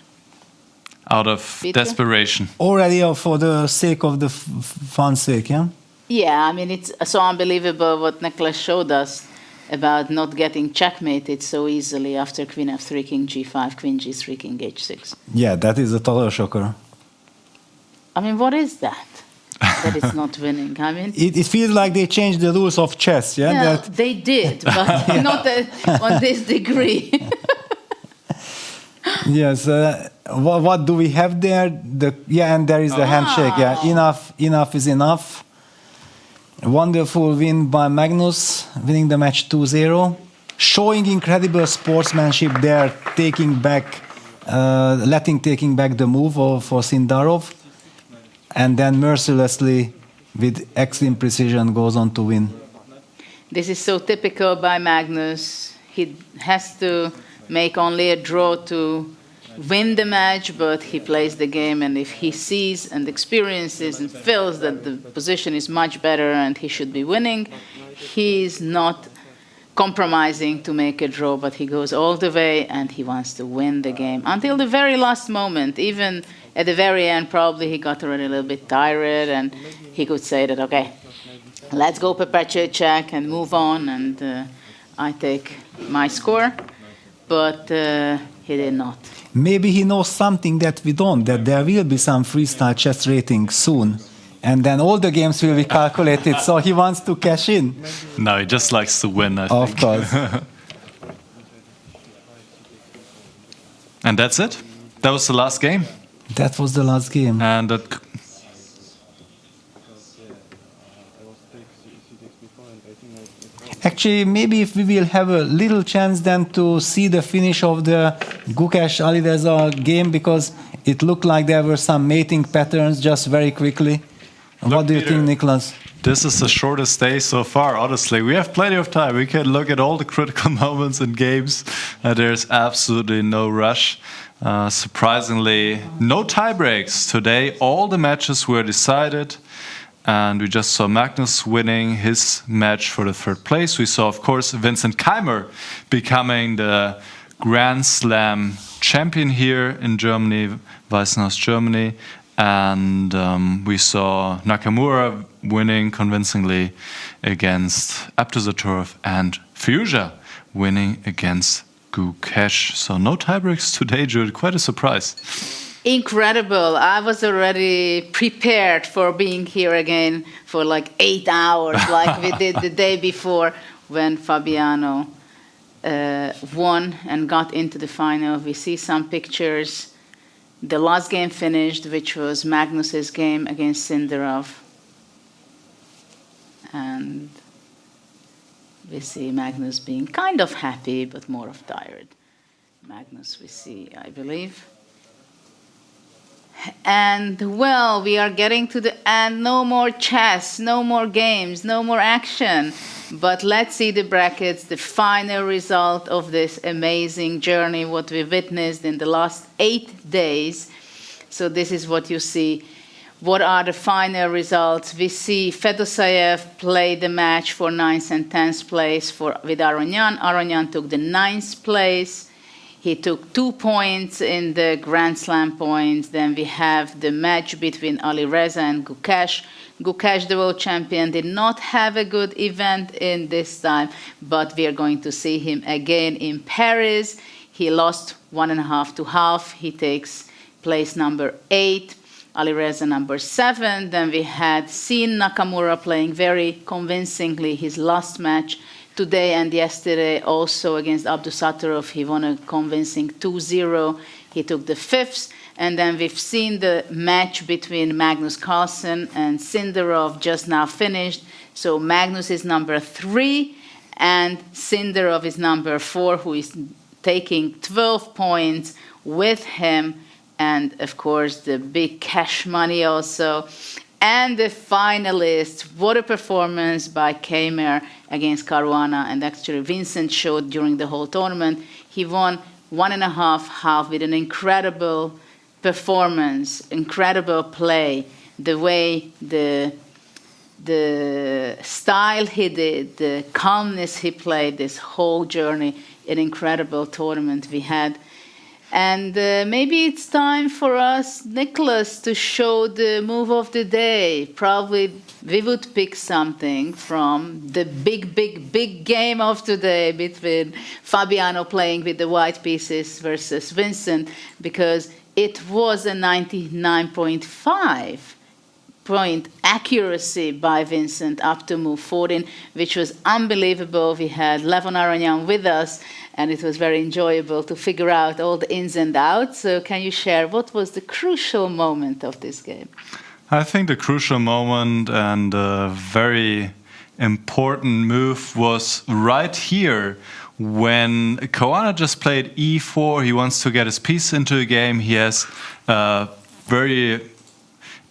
Out of Peter? desperation. Already for the sake of the fun sake, yeah? Yeah, I mean, it's so unbelievable what Nicholas showed us about not getting checkmated so easily after queen f3, king g5, queen g3, king h6. Yeah, that is a total shocker. I mean, what is that? That it's not winning. I mean, It feels like they changed the rules of chess, yeah? yeah, That, they did, but not on this degree. yes. What do we have there? And there is the handshake. Yeah, enough is enough. A wonderful win by Magnus, winning the match 2-0. Showing incredible sportsmanship there, taking back taking back the move for Sindarov, and then mercilessly, with extreme precision, goes on to win. This is so typical by Magnus. He has to make only a draw to win the match, but he plays the game, and if he sees and experiences and feels that the position is much better and he should be winning, he's not compromising to make a draw, but he goes all the way and he wants to win the game until the very last moment. Even at the very end, probably he got already a little bit tired and he could say that, okay, let's go perpetuate check and move on, and I take my score, but he did not. Maybe he knows something that we don't, that there will be some freestyle chess rating soon. And then all the games will be calculated, so he wants to cash in. No, he just likes to win, I think. Of course. And that's it. That was the last game. That was the last game. And that... Actually, maybe if we will have a little chance then to see the finish of the Gukesh-Alireza game, because it looked like there were some mating patterns just very quickly. What do you think, Niklas? This is the shortest day so far, honestly. We have plenty of time. We can look at all the critical moments in games. There's absolutely no rush. Surprisingly, no tie breaks today. All the matches were decided. And we just saw Magnus winning his match for the third place. We saw, of course, Vincent Keymer becoming the Grand Slam champion here in Germany, WEISSENHAUS, Germany. And we saw Nakamura winning convincingly against Abdusattorov, and Firouzja winning against Gukesh. So no tiebreaks today, Jude. Quite a surprise. Incredible. I was already prepared for being here again for like 8 hours, like we did the day before when Fabiano won and got into the final. We see some pictures. The last game finished, which was Magnus's game against Sindarov. And we see Magnus being kind of happy, but more of tired. Magnus, we see, I believe. And, well, we are getting to the end. No more chess, no more games, no more action. But let's see the brackets, the final result of this amazing journey, what we witnessed in the last 8 days. So this is what you see. What are the final results? We see Fedosayev played the match for 9th and 10th place with Aronyan. Aronyan took the 9th place. He took 2 points in the Grand Slam points. Then we have the match between Alireza and Gukesh. Gukesh, the world champion, did not have a good event in this time, but we are going to see him again in Paris. He lost 1.5 to half. He takes place number 8. Alireza number 7. Then we had seen Nakamura playing very convincingly his last match today and yesterday, also against Abdusattorov. He won a convincing 2-0. He took the 5th. And then we've seen the match between Magnus Carlsen and Sindarov just now finished. So Magnus is number 3 and Sindarov is number 4, who is taking 12 points with him. And, of course, the big cash money also. And the finalists, what a performance by Keymer against Caruana. And actually, Vincent showed during the whole tournament. He won 1.5 half with an incredible performance, incredible play. The way the style he did, the calmness he played, this whole journey, an incredible tournament we had. And maybe it's time for us, Niklas, to show the move of the day. Probably we would pick something from the big game of today between Fabiano playing with the white pieces versus Vincent, because it was a 99.5 point accuracy by Vincent up to move 14, which was unbelievable. We had Levon Aronyan with us, and it was very enjoyable to figure out all the ins and outs. So can you share what was the crucial moment of this game? I think the crucial moment and a very important move was right here when Caruana just played e4, he wants to get his piece into the game. He has a very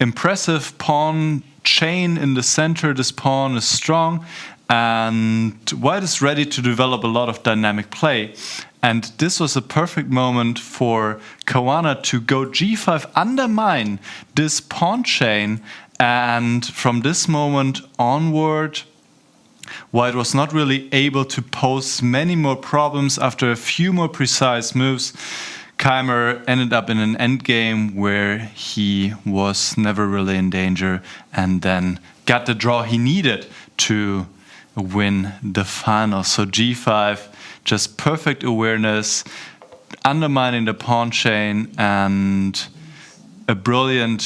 impressive pawn chain in the center. This pawn is strong, and white is ready to develop a lot of dynamic play. And this was a perfect moment for Caruana to go g5, undermine this pawn chain, and from this moment onward, white was not really able to pose many more problems. After a few more precise moves, Keymer ended up in an endgame where he was never really in danger and then got the draw he needed to win the final. So g5, just perfect awareness, undermining the pawn chain, and a brilliant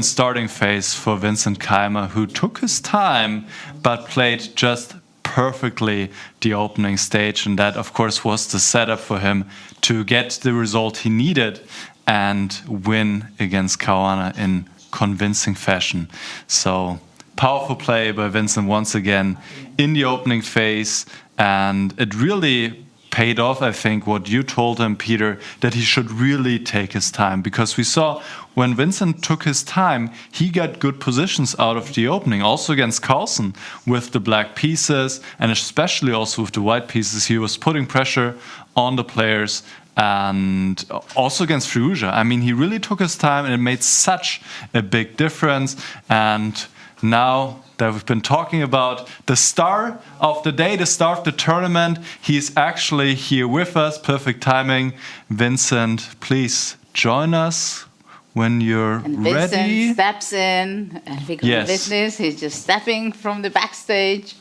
starting phase for Vincent Keymer, who took his time but played just perfectly the opening stage, and that of course was the setup for him to get the result he needed and win against Caruana in convincing fashion. So powerful play by Vincent once again in the opening phase, and it really paid off, I think, what you told him, Peter, that he should really take his time, because we saw when Vincent took his time, he got good positions out of the opening, also against Carlsen with the black pieces, and especially also with the white pieces. He was putting pressure on the players, and also against Firouzja. I mean, he really took his time, and it made such a big difference. And now that we've been talking about the star of the day, the star of the tournament, he's actually here with us. Perfect timing. Vincent, please join us when you're and ready. Vincent steps in and we go business. He's just stepping from the backstage.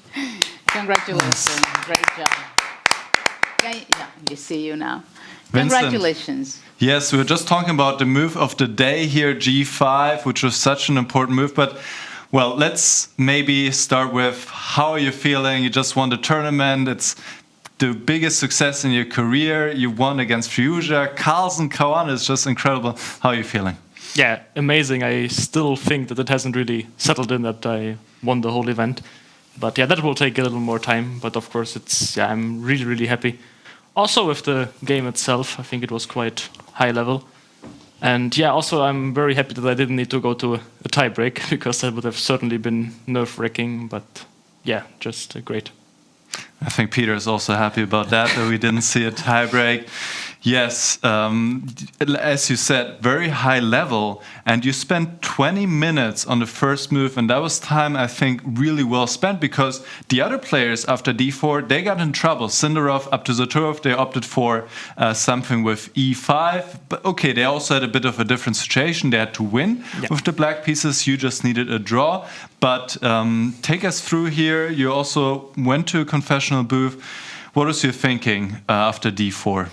Congratulations. Great job. Yeah, we see you now. Vincent. Congratulations. Yes, we were just talking about the move of the day here, g5, which was such an important move. But well, let's maybe start with how are you feeling? You just won the tournament. It's the biggest success in your career. You won against Firouzja. Carlsen, Caruana is just incredible. How are you feeling? Yeah, amazing. I still think that it hasn't really settled in that I won the whole event. But yeah, that will take a little more time. But of course, I'm really, really happy. Also with the game itself, I think it was quite high level. And yeah, also I'm very happy that I didn't need to go to a tie break, because that would have certainly been nerve-wracking. But yeah, just great. I think Peter is also happy about that we didn't see a tie break. Yes, as you said, very high level, and you spent 20 minutes on the first move, and that was time, I think, really well spent, because the other players after d4, they got in trouble. Sindarov, Abdusattorov, they opted for something with e5, but okay, they also had a bit of a different situation. They had to win with the black pieces. You just needed a draw. But take us through here. You also went to a confessional booth. What was your thinking after d4?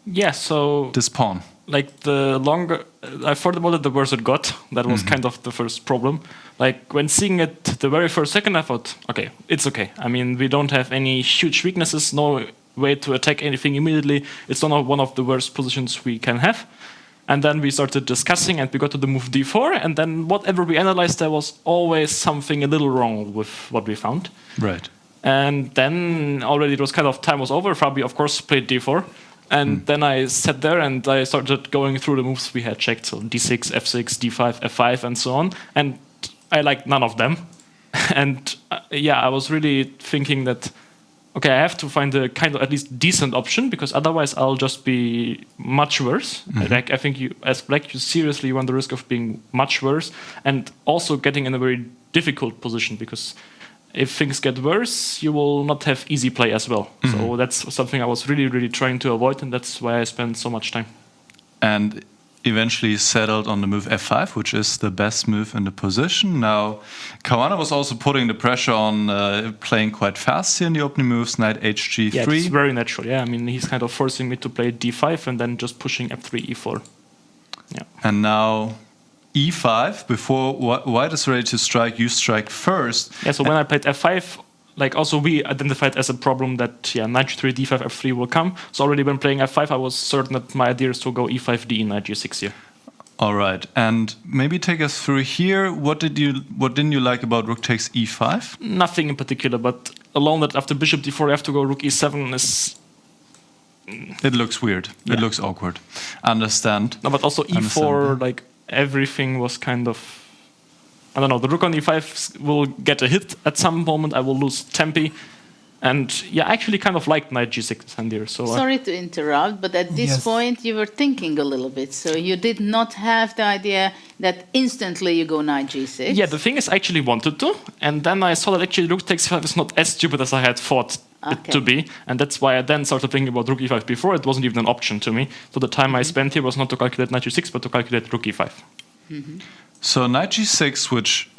Yeah, so this pawn, like the longer I thought about it, the worse it got. That was kind of the first problem. Like when seeing it the very first second, I thought, okay, it's okay. I mean, we don't have any huge weaknesses, no way to attack anything immediately. It's not one of the worst positions we can have. And then we started discussing, and we got to the move d4. And then whatever we analyzed, there was always something a little wrong with what we found. Right. And then already it was kind of time was over. Fabi, of course, played d4. And then I sat there and I started going through the moves we had checked. So d6, f6, d5, f5, and so on. And I liked none of them. And yeah, I was really thinking that, okay, I have to find a kind of at least decent option, because otherwise I'll just be much worse. Like, I think you, as black, you seriously run the risk of being much worse and also getting in a very difficult position, because if things get worse, you will not have easy play as well. So that's something I was really, really trying to avoid, and that's why I spent so much time. And eventually settled on the move f5, which is the best move in the position. Now, Caruana was also putting the pressure on playing quite fast here in the opening moves, knight hg3. Yeah, it's very natural. Yeah, I mean, he's kind of forcing me to play d5 and then just pushing f3, e4. Yeah. And now e5, before white is ready to strike, you strike first. Yeah, so when I played f5, like also we identified as a problem that knight g3, d5, f3 will come. So already when playing f5, I was certain that my idea is to go e5, d, knight g6 here. All right, and maybe take us through here. What didn't you like about rook takes e5? Nothing in particular, but alone that after bishop d4 you have to go rook e7 is... It looks weird. It looks awkward. Understand. No, but also e4, like everything was kind of... I don't know, the rook on e5 will get a hit at some moment, I will lose tempi. And yeah, I actually kind of liked knight g6 hand here. So sorry to interrupt, but at this point you were thinking a little bit. So you did not have the idea that instantly you go knight g6. Yeah, the thing is I actually wanted to. And then I saw that actually rook takes e5 is not as stupid as I had thought it to be. And that's why I then started thinking about rook e5 before. It wasn't even an option to me. So the time I spent here was not to calculate knight g6, but to calculate rook e5. So knight g6, which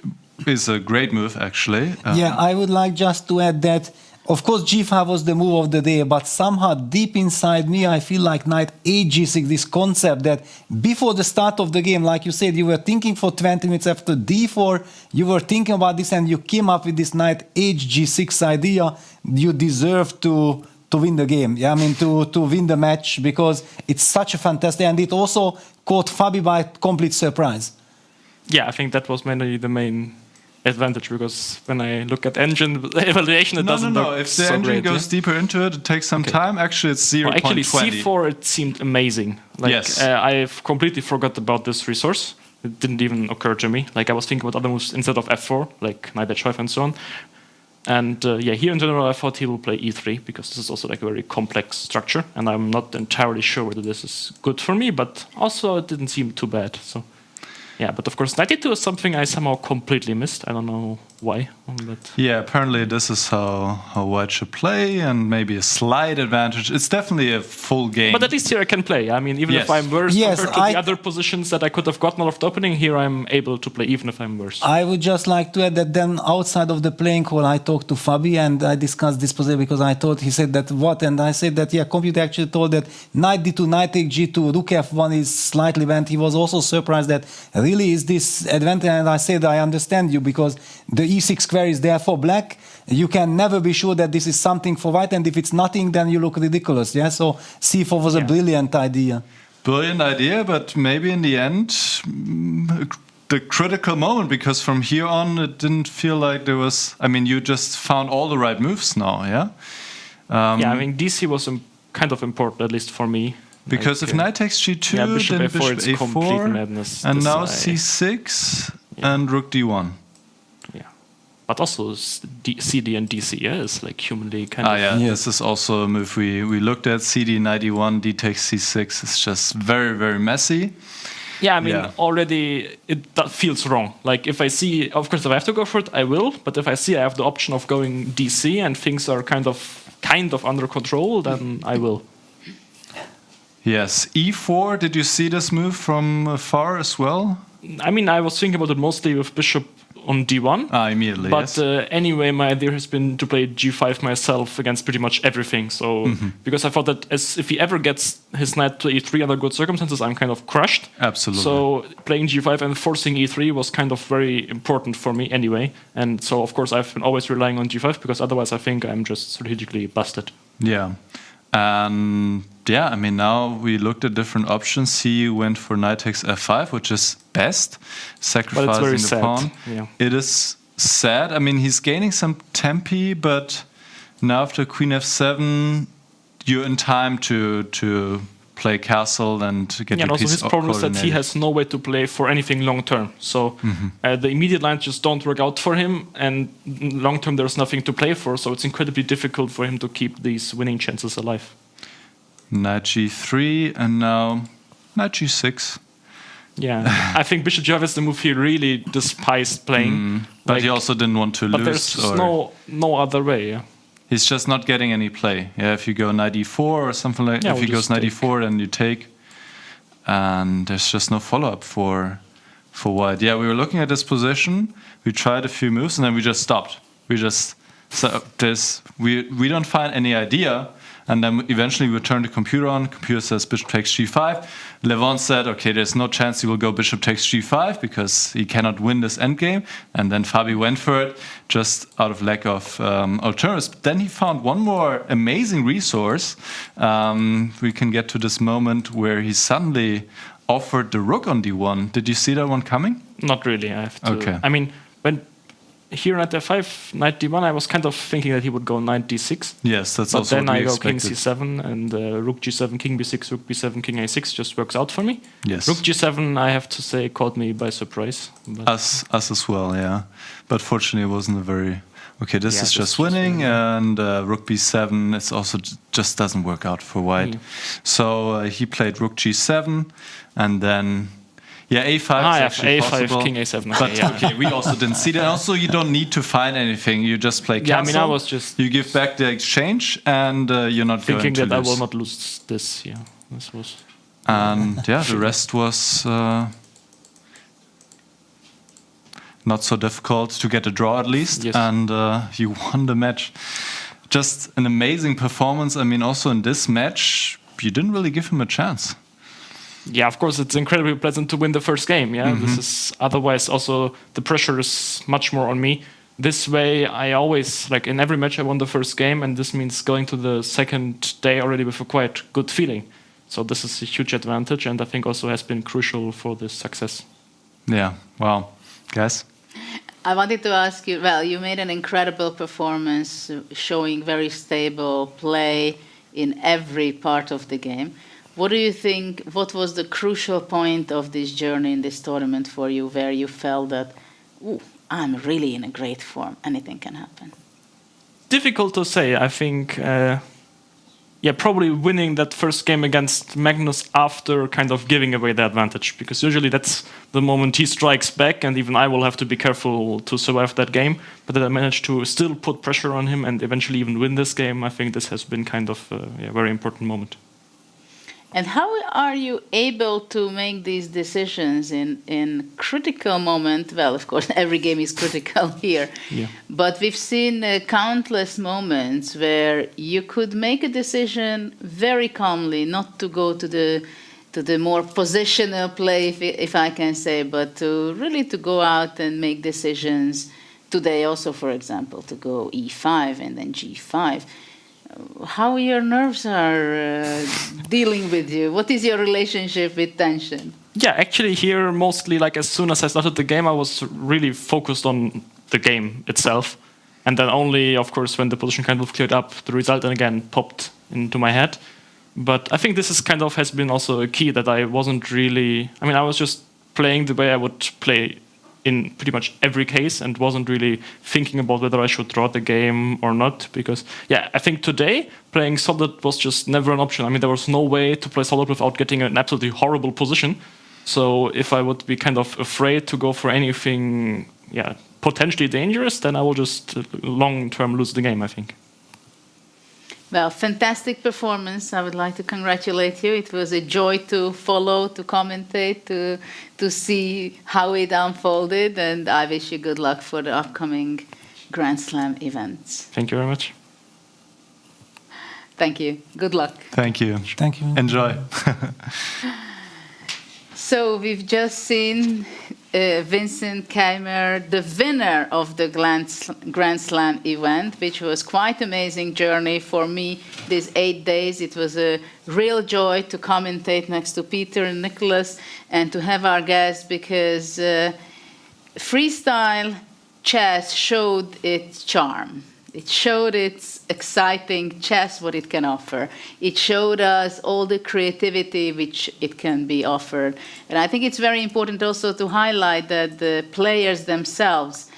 is a great move, actually. Yeah, I would like just to add that, of course, g5 was the move of the day, but somehow deep inside me, I feel like knight h6, this concept that before the start of the game, like you said, you were thinking for 20 minutes after d4, you were thinking about this and you came up with this knight h6 idea. You deserve to win the game. Yeah, I mean, to win the match, because it's such a fantastic, and it also caught Fabi by complete surprise. Yeah, I think that was mainly the main advantage, because when I look at engine evaluation, it doesn't look if so the engine great, goes deeper into it, it takes some time. Actually, it's 0.20. Well, actually, c4, it seemed amazing. Like, yes. I've completely forgot about this resource. It didn't even occur to me. Like, I was thinking about other moves instead of f4, like knight h5 and so on. And yeah, here in general, I thought he will play e3, because this is also like a very complex structure, and I'm not entirely sure whether this is good for me, but also it didn't seem too bad. So. Yeah, but of course, knight e2 is something I somehow completely missed. I don't know why. But yeah, apparently this is how white should play, and maybe a slight advantage. It's definitely a full game. But at least here I can play. I mean, even if I'm worse compared to the other positions that I could have gotten out of the opening, here I'm able to play even if I'm worse. I would just like to add that then outside of the playing hall, I talked to Fabi and I discussed this position, because I thought, he said that what? And I said that, yeah, computer actually told that knight d2, knight take g2, rook f1 is slightly bent. He was also surprised that really is this advantage, and I said I understand you, because the e6 square is there for black. You can never be sure that this is something for white, and if it's nothing, then you look ridiculous. Yeah, so c4 was a brilliant idea. Brilliant idea, but maybe in the end, the critical moment, because from here on, it didn't feel like there was. I mean, you just found all the right moves now. Yeah. Yeah, I mean, DC was kind of important, at least for me. Because if knight takes g2, bishop then a4, bishop a4, madness, and now c6 and rook d1. Yeah, but also cd and dc, yeah, is like humanly kind of... Yeah, this is also a move we looked at. cd knight e1, d takes c6. It's just very, very messy. Yeah, I mean, already it feels wrong. Like, if I see, of course, if I have to go for it, I will. But if I see I have the option of going dc and things are kind of under control, then I will. Yes, e4, did you see this move from afar as well? I mean, I was thinking about it mostly with bishop on d1. Immediately, but anyway, my idea has been to play g5 myself against pretty much everything. So, because I thought that if he ever gets his knight to e3 under good circumstances, I'm kind of crushed. Absolutely. So, playing g5 and forcing e3 was kind of very important for me anyway. And so, of course, I've been always relying on g5, because otherwise I think I'm just strategically busted. Yeah. And yeah, I mean, now we looked at different options. He went for knight takes f5, which is best, sacrificing the pawn. Yeah. It is sad. I mean, he's gaining some tempi, but now after queen f7, you're in time to play castle and get your also piece his problem is that he has no way to play for anything long term. So the immediate lines just don't work out for him, and long term there's nothing to play for. So it's incredibly difficult for him to keep these winning chances alive. Knight g3 and now knight g6. Yeah, I think bishop g5 is the move he really despised playing. But he also didn't want to lose. But there's just no other way. Yeah. He's just not getting any play. Yeah, if you go knight e4 or something like that, if he goes knight e4, then you take. And there's just no follow-up for white. Yeah, we were looking at this position. We tried a few moves, and then we just stopped. We don't find any idea. And then eventually we turn the computer on. Computer says bishop takes g5. Levon said, okay, there's no chance he will go bishop takes g5 because he cannot win this endgame. And then Fabi went for it just out of lack of alternatives. But then he found one more amazing resource. We can get to this moment where he suddenly offered the rook on d1. Did you see that one coming? Not really. I have to. Okay. I mean, when here at f5, knight d1, I was kind of thinking that he would go knight d6. Yes, that's but also then what we I go expected. king c7 and rook g7, king b6, rook b7, king a6 just works out for me. Yes. Rook g7, I have to say, caught me by surprise. But Us as well, yeah. But fortunately, it wasn't a very... Okay, this Yeah, is this just is winning, and rook b7, it's also just doesn't work out for white. So he played rook g7, and then... Yeah, a5 is actually a5, possible. king a7. But Okay, yeah. okay, we also didn't see that. Also, you don't need to find anything. You just play cancel. Yeah, I mean, I was just... You give back the exchange, and you're not thinking going to that lose. I will not lose this, yeah. This was... And yeah, the rest was not so difficult to get a draw at least. Yes. And you won the match. Just an amazing performance. I mean, also in this match, you didn't really give him a chance. Yeah, of course, it's incredibly pleasant to win the first game. Yeah, this is otherwise also the pressure is much more on me. This way, I always like in every match I won the first game, and this means going to the second day already with a quite good feeling. So this is a huge advantage, and I think also has been crucial for this success. Yeah. Wow, guys. I wanted to ask you, well, you made an incredible performance showing very stable play in every part of the game. What do you think, what was the crucial point of this journey in this tournament for you where you felt that, ooh, I'm really in a great form, anything can happen? Difficult to say. I think, probably winning that first game against Magnus after kind of giving away the advantage, because usually that's the moment he strikes back, and even I will have to be careful to survive that game. But that I managed to still put pressure on him and eventually even win this game, I think this has been kind of a very important moment. And how are you able to make these decisions in critical moment? Well, of course, every game is critical here. Yeah. But we've seen countless moments where you could make a decision very calmly, not to go to the more positional play, if I can say, but to really to go out and make decisions. Today also, for example, to go e5 and then g5. How your nerves are dealing with you? What is your relationship with tension? Yeah, actually here mostly like as soon as I started the game, I was really focused on the game itself. And then only, of course, when the position kind of cleared up, the result then again popped into my head. But I think this is kind of has been also a key that I wasn't really... I mean, I was just playing the way I would play in pretty much every case and wasn't really thinking about whether I should draw the game or not. Because, yeah, I think today playing solid was just never an option. I mean, there was no way to play solid without getting an absolutely horrible position. So if I would be kind of afraid to go for anything, potentially dangerous, then I will just long-term lose the game, I think. Well, fantastic performance. I would like to congratulate you. It was a joy to follow, to commentate, to see how it unfolded, and I wish you good luck for the upcoming Grand Slam events. Thank you very much. Thank you. Good luck. Thank you. Thank you. Enjoy. So we've just seen Vincent Keymer, the winner of the Grand Slam event, which was quite amazing journey for me these 8 days. It was a real joy to commentate next to Peter and Nicholas and to have our guests, because freestyle chess showed its charm. It showed its exciting chess, what it can offer. It showed us all the creativity which it can be offered. And I think it's very important also to highlight that the players themselves,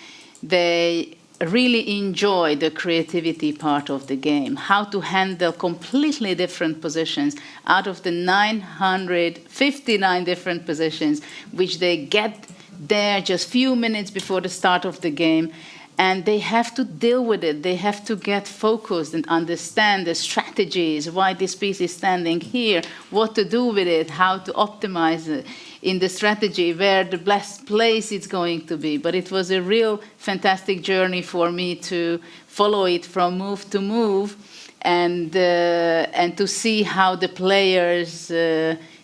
they really enjoy the creativity part of the game, how to handle completely different positions out of the 959 different positions, which they get there just few minutes before the start of the game. And they have to deal with it. They have to get focused and understand the strategies, why this piece is standing here, what to do with it, how to optimize it in the strategy, where the best place it's going to be. But it was a real fantastic journey for me to follow it from move to move and to see how the players'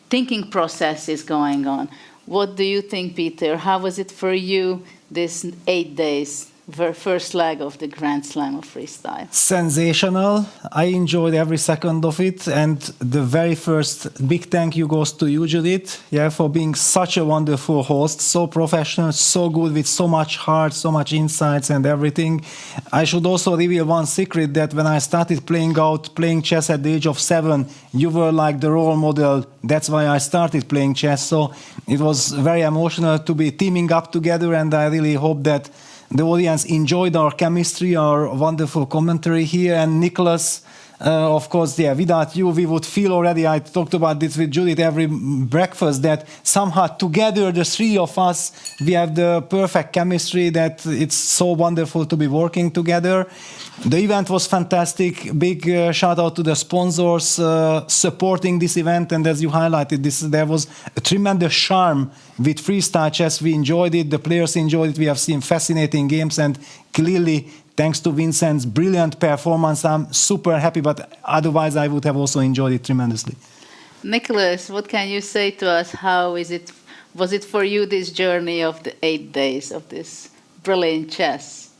thinking process is going on. What do you think, Peter? How was it for you, this 8 days? first leg of the Grand Slam of freestyle? Sensational. I enjoyed every second of it, and the very first big thank you goes to you, Judith, for being such a wonderful host, so professional, so good, with so much heart, so much insights and everything. I should also reveal one secret, that when I started playing chess at the age of 7, you were like the role model. That's why I started playing chess. So it was very emotional to be teaming up together, and I really hope that the audience enjoyed our chemistry, our wonderful commentary here. And Nicholas, of course, without you, we would feel already, I talked about this with Judith every breakfast, that somehow together, the three of us, we have the perfect chemistry, that it's so wonderful to be working together. The event was fantastic. Big shout out to the sponsors supporting this event. And as you highlighted, there was a tremendous charm with freestyle chess. We enjoyed it. The players enjoyed it. We have seen fascinating games, and clearly, thanks to Vincent's brilliant performance, I'm super happy, but otherwise I would have also enjoyed it tremendously. Nicholas, what can you say to us? Was it for you, this journey of the 8 days of this brilliant chess?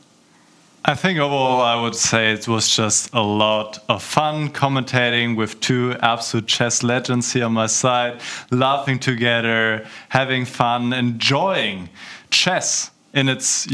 I think overall I would say it was just a lot of fun commentating with two absolute chess legends here on my side, laughing together, having fun, enjoying chess in its,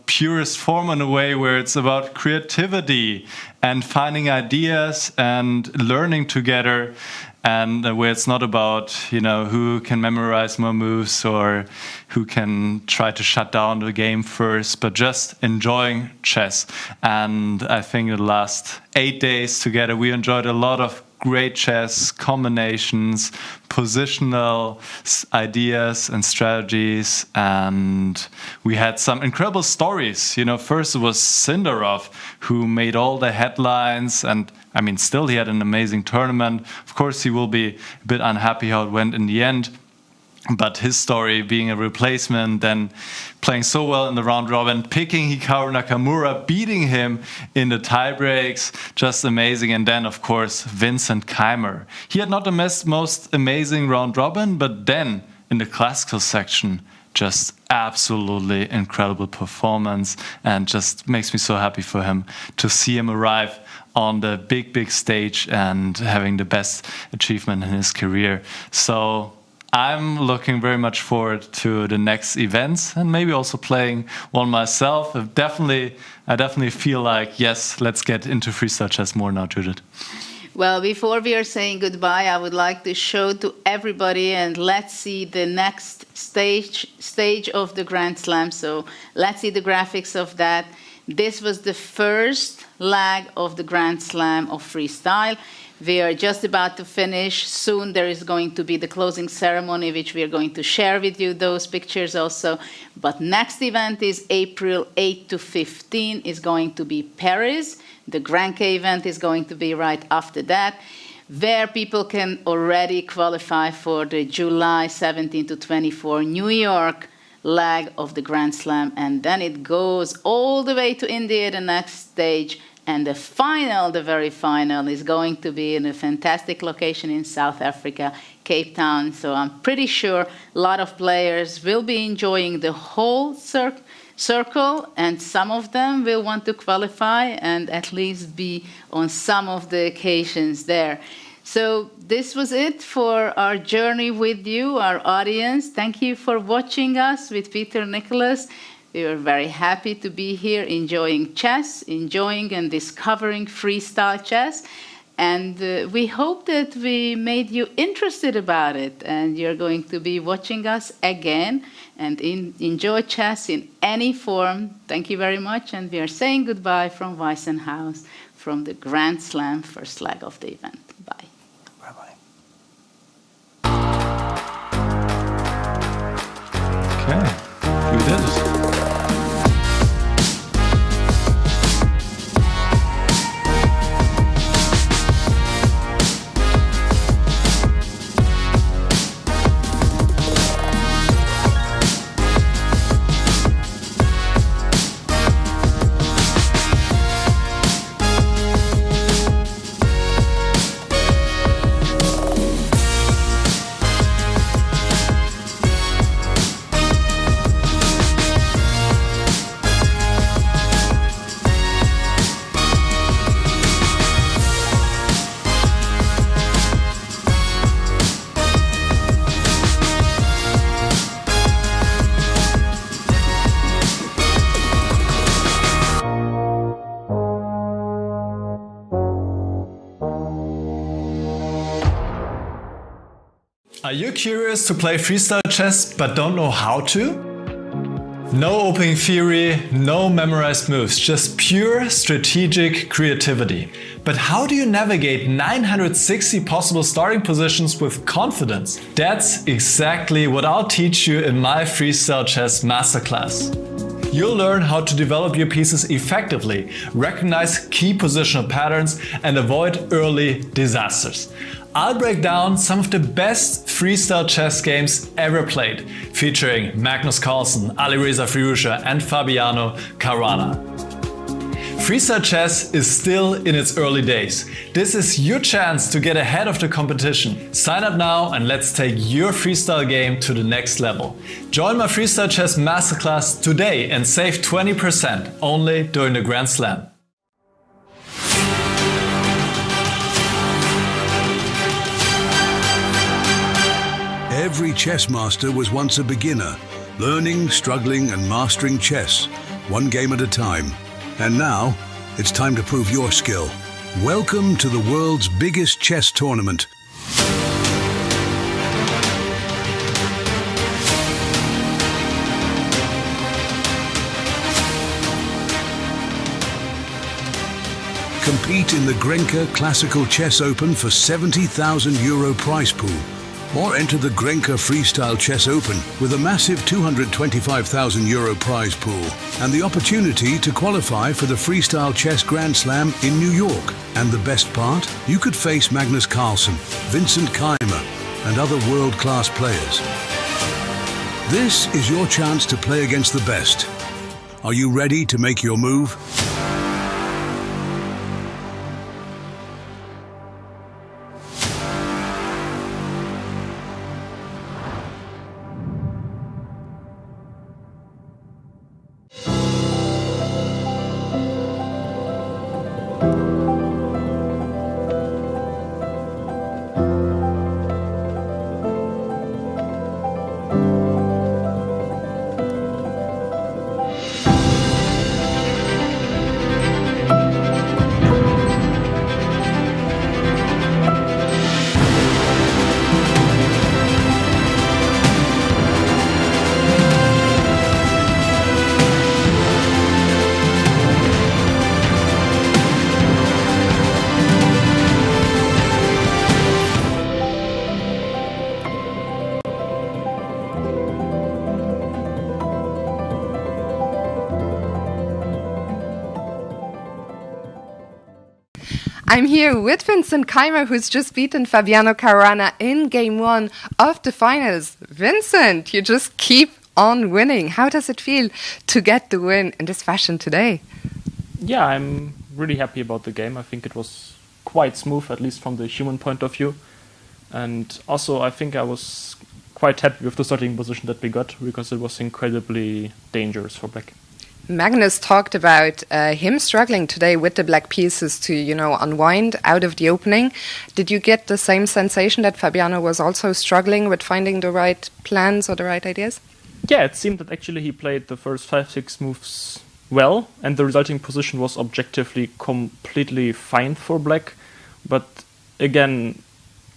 purest form, in a way where it's about creativity and finding ideas and learning together, and where it's not about, who can memorize more moves or who can try to shut down the game first, but just enjoying chess. And I think the last 8 days together, we enjoyed a lot of great chess combinations, positional ideas and strategies, and we had some incredible stories. First it was Sindarov, who made all the headlines, and still he had an amazing tournament. Of course, he will be a bit unhappy how it went in the end, but his story being a replacement, then playing so well in the round robin, picking Hikaru Nakamura, beating him in the tie breaks, just amazing. And then, of course, Vincent Keymer. He had not the most amazing round robin, but then in the classical section, just absolutely incredible performance, and just makes me so happy for him to see him arrive on the big stage and having the best achievement in his career. So I'm looking very much forward to the next events, and maybe also playing one myself. I definitely feel like, yes, let's get into freestyle chess more now, Judith. Well, before we are saying goodbye, I would like to show to everybody, and let's see the next stage of the Grand Slam. So let's see the graphics of that. This was the first leg of the Grand Slam of freestyle. We are just about to finish. Soon there is going to be the closing ceremony, which we are going to share with you, those pictures also. But next event is April 8 to 15, is going to be Paris. The Grand K event is going to be right after that, where people can already qualify for the July 17 to 24 New York leg of the Grand Slam. And then it goes all the way to India, the next stage. And the final, the very final, is going to be in a fantastic location in South Africa, Cape Town. So I'm pretty sure a lot of players will be enjoying the whole circle, and some of them will want to qualify and at least be on some of the occasions there. So this was it for our journey with you, our audience. Thank you for watching us with Peter Nicholas. We were very happy to be here enjoying chess, enjoying and discovering freestyle chess. And we hope that we made you interested about it, and you're going to be watching us again and enjoy chess in any form. Thank you very much, and we are saying goodbye from WEISSENHAUS from the Grand Slam first leg of the event. Bye. Bye-bye. Okay, we did it. Are you curious to play freestyle chess but don't know how to? No opening theory, no memorized moves, just pure strategic creativity. But how do you navigate 960 possible starting positions with confidence? That's exactly what I'll teach you in my Freestyle Chess Masterclass. You'll learn how to develop your pieces effectively, recognize key positional patterns, and avoid early disasters. I'll break down some of the best freestyle chess games ever played, featuring Magnus Carlsen, Alireza Firouzja, and Fabiano Caruana. Freestyle chess is still in its early days. This is your chance to get ahead of the competition. Sign up now and let's take your freestyle game to the next level. Join my Freestyle Chess Masterclass today and save 20% only during the Grand Slam. Every chess master was once a beginner, learning, struggling and mastering chess, one game at a time. And now, it's time to prove your skill. Welcome to the world's biggest chess tournament. Compete in the Grenka Classical Chess Open for €70,000 prize pool. Or enter the Grenka Freestyle Chess Open with a massive €225,000 prize pool and the opportunity to qualify for the Freestyle Chess Grand Slam in New York. And the best part? You could face Magnus Carlsen, Vincent Keymer and other world-class players. This is your chance to play against the best. Are you ready to make your move? I'm here with Vincent Keymer, who's just beaten Fabiano Caruana in Game 1 of the finals. Vincent, you just keep on winning. How does it feel to get the win in this fashion today? Yeah, I'm really happy about the game. I think it was quite smooth, at least from the human point of view. And also, I think I was quite happy with the starting position that we got, because it was incredibly dangerous for black. Magnus talked about him struggling today with the black pieces to, unwind out of the opening. Did you get the same sensation that Fabiano was also struggling with finding the right plans or the right ideas? Yeah, it seemed that actually he played the first 5-6 moves well, and the resulting position was objectively completely fine for black. But again,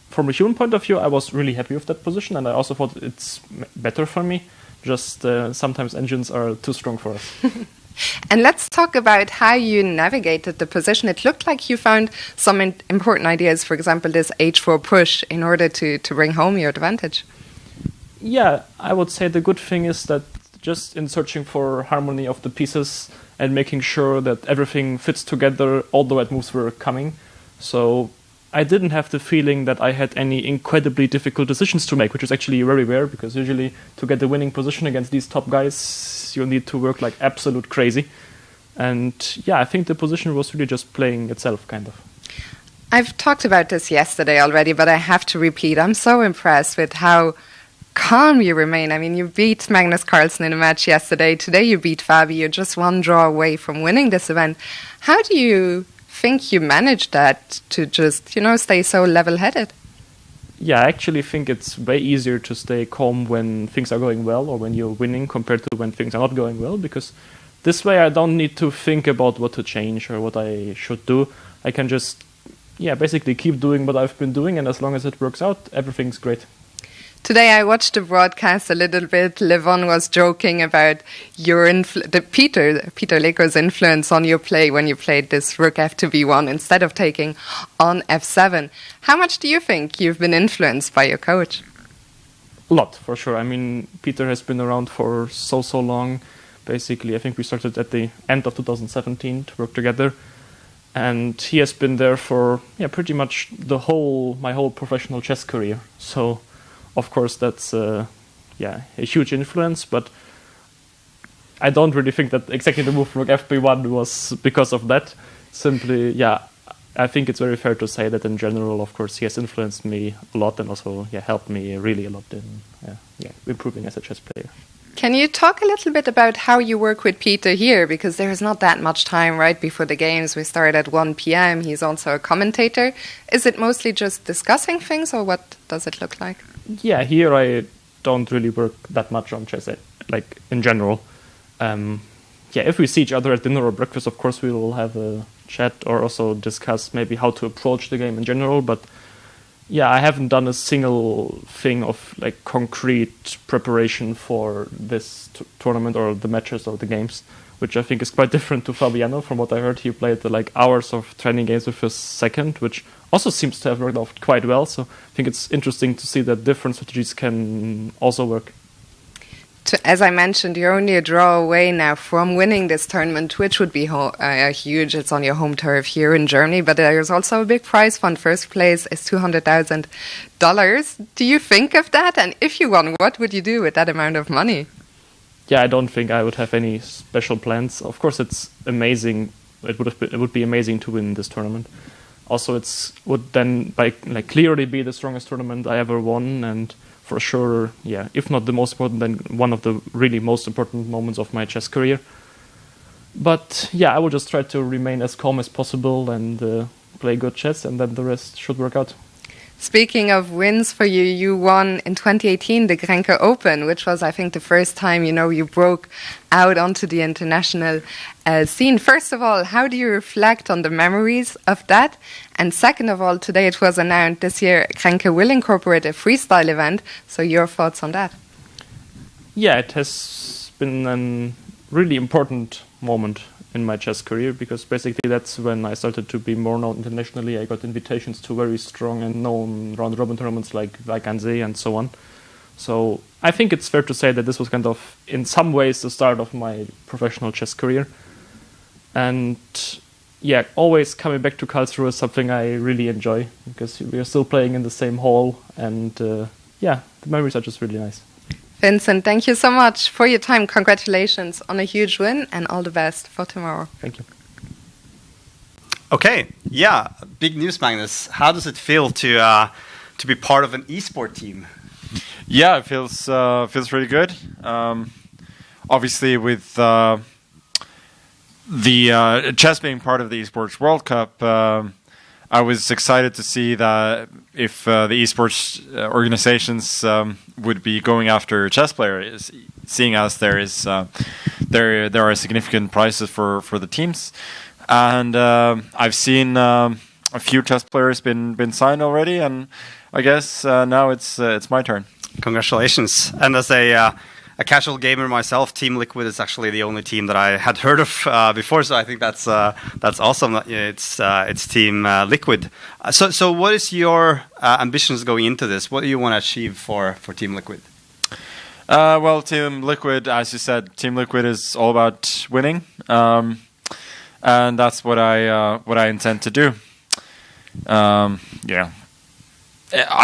from a human point of view, I was really happy with that position, and I also thought it's better for me. Just sometimes engines are too strong for us. And let's talk about how you navigated the position. It looked like you found some important ideas, for example, this h4 push, in order to bring home your advantage. Yeah, I would say the good thing is that just in searching for harmony of the pieces and making sure that everything fits together, all the right moves were coming. So I didn't have the feeling that I had any incredibly difficult decisions to make, which is actually very rare, because usually to get the winning position against these top guys, you need to work like absolute crazy. And yeah, I think the position was really just playing itself, kind of. I've talked about this yesterday already, but I have to repeat. I'm so impressed with how calm you remain. I mean, you beat Magnus Carlsen in a match yesterday. Today you beat Fabi. You're just one draw away from winning this event. How do you think you managed that to just, stay so level-headed? Yeah, I actually think it's way easier to stay calm when things are going well or when you're winning compared to when things are not going well, because this way I don't need to think about what to change or what I should do. I can just, basically keep doing what I've been doing, and as long as it works out, everything's great. Today I watched the broadcast a little bit. Levon was joking about your Peter Leko's influence on your play when you played this rook f2 b1 instead of taking on f7. How much do you think you've been influenced by your coach? A lot, for sure. I mean, Peter has been around for so long. Basically, I think we started at the end of 2017 to work together. And he has been there for pretty much my whole professional chess career. So, of course, that's a huge influence. But I don't really think that exactly the move rook fb1 was because of that. Simply, I think it's very fair to say that in general, of course, he has influenced me a lot and also helped me really a lot in improving as a chess player. Can you talk a little bit about how you work with Peter here? Because there's not that much time right before the games. We start at 1 p.m. He's also a commentator. Is it mostly just discussing things, or what does it look like? Yeah, here I don't really work that much on chess, like in general. If we see each other at dinner or breakfast, of course we will have a chat or also discuss maybe how to approach the game in general. But I haven't done a single thing of like concrete preparation for this tournament or the matches or the games, which I think is quite different to Fabiano. From what I heard, he played like hours of training games with his second, which also seems to have worked out quite well. So I think it's interesting to see that different strategies can also work. As I mentioned, you're only a draw away now from winning this tournament, which would be huge. It's on your home turf here in Germany, but there's also a big prize fund. First place is $200,000. Do you think of that? And if you won, what would you do with that amount of money? Yeah, I don't think I would have any special plans. Of course, it's amazing. It would be amazing to win this tournament. Also, would then clearly be the strongest tournament I ever won, and for sure, if not the most important, then one of the really most important moments of my chess career. But I will just try to remain as calm as possible and play good chess, and then the rest should work out. Speaking of wins for you, you won in 2018 the Grenke Open, which was, I think, the first time, you broke out onto the international scene. First of all, how do you reflect on the memories of that? And second of all, today it was announced this year Grenke will incorporate a freestyle event. So your thoughts on that? Yeah, it has been a really important moment in my chess career, because basically that's when I started to be more known internationally. I got invitations to very strong and known round-robin tournaments like Wannsee and so on. So I think it's fair to say that this was kind of, in some ways, the start of my professional chess career. And always coming back to Karlsruhe is something I really enjoy, because we are still playing in the same hall, and the memories are just really nice. Vincent, thank you so much for your time. Congratulations on a huge win, and all the best for tomorrow. Thank you. Okay, big news, Magnus. How does it feel to be part of an esport team? Yeah, it feels really good. Obviously, with the chess being part of the Esports World Cup, I was excited to see that if the esports organizations would be going after chess players, seeing as there are significant prizes for the teams, and I've seen a few chess players been signed already, and I guess now it's my turn. Congratulations! And as a casual gamer myself, Team Liquid is actually the only team that I had heard of before, so I think that's awesome. It's Team Liquid. So what is your ambitions going into this? What do you want to achieve for Team Liquid? Well, Team Liquid, as you said, Team Liquid is all about winning, and that's what I intend to do. I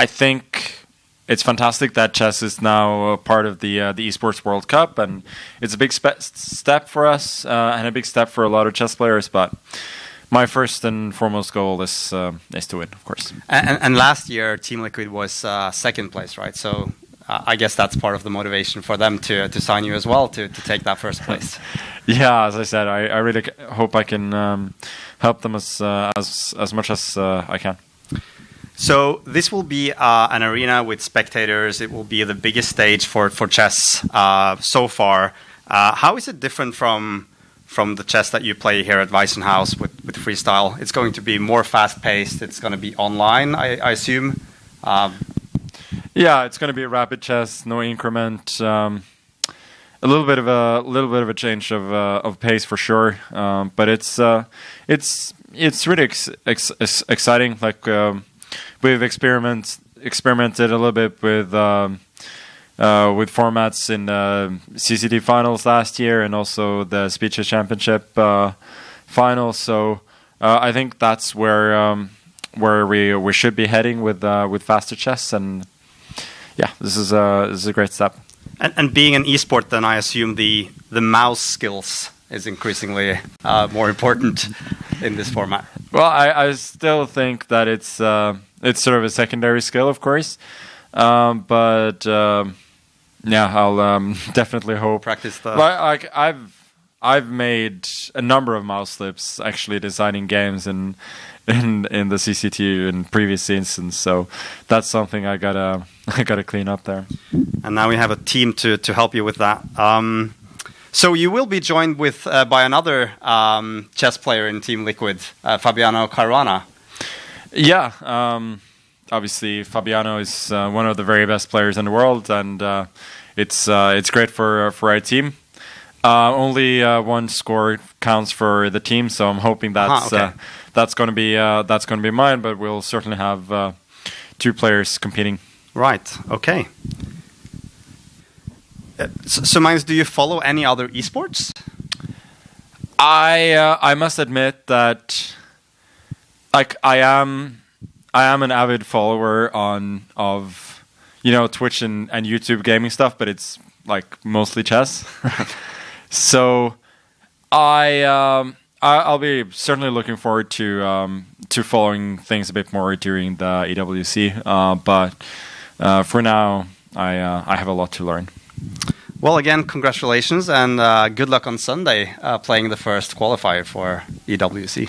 think it's fantastic that chess is now part of the Esports World Cup, and it's a big step for us and a big step for a lot of chess players. But my first and foremost goal is to win, of course. And last year, Team Liquid was second place, right? So I guess that's part of the motivation for them to sign you as well, to take that first place. Yeah, as I said, I really hope I can help them as much as I can. So this will be an arena with spectators. It will be the biggest stage for chess so far. How is it different from the chess that you play here at WEISSENHAUS with Freestyle? It's going to be more fast-paced. It's going to be online, I assume. Yeah, it's going to be a rapid chess, no increment. A little bit of a change of pace for sure, but it's really exciting. Like we've experimented a little bit with formats in CCT finals last year and also the Speed Chess Championship finals. So I think that's where we should be heading with faster chess, and yeah, this is a great step. And being an esport, then I assume the mouse skills is increasingly more important in this format. Well, I still think that it's sort of a secondary skill, of course, but yeah, I'll definitely hope. Practice the. Like I've made a number of mouse slips actually designing games in the CCT in previous seasons, so that's something I gotta clean up there. And now we have a team to help you with that. So you will be joined with by another chess player in Team Liquid, Fabiano Caruana. Yeah, obviously Fabiano is one of the very best players in the world, and it's great for our team. Only one score counts for the team, so I'm hoping that's going to be mine. But we'll certainly have two players competing. Right. Okay. So, Magnus, do you follow any other esports? I must admit that, like, I am an avid follower of Twitch and YouTube gaming stuff, but it's like mostly chess. So I'll be certainly looking forward to following things a bit more during the EWC. But for now, I have a lot to learn. Well, again, congratulations and good luck on Sunday playing the first qualifier for EWC.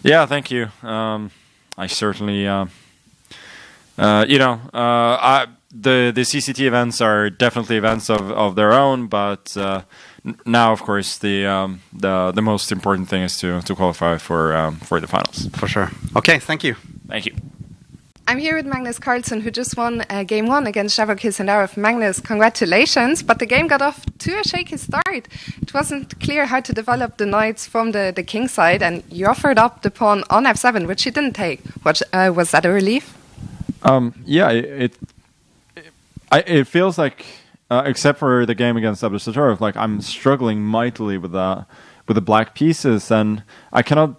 Yeah, thank you. I certainly, the CCT events are definitely events of their own, but now, of course, the most important thing is to qualify for the finals. For sure. Okay, thank you. Thank you. I'm here with Magnus Carlsen, who just won Game 1 against Sindarov. Magnus, congratulations, but the game got off to a shaky start. It wasn't clear how to develop the knights from the king side, and you offered up the pawn on f7, which you didn't take. Was that a relief? Yeah, it feels like, except for the game against Abdusattorov, like I'm struggling mightily with the black pieces, and I don't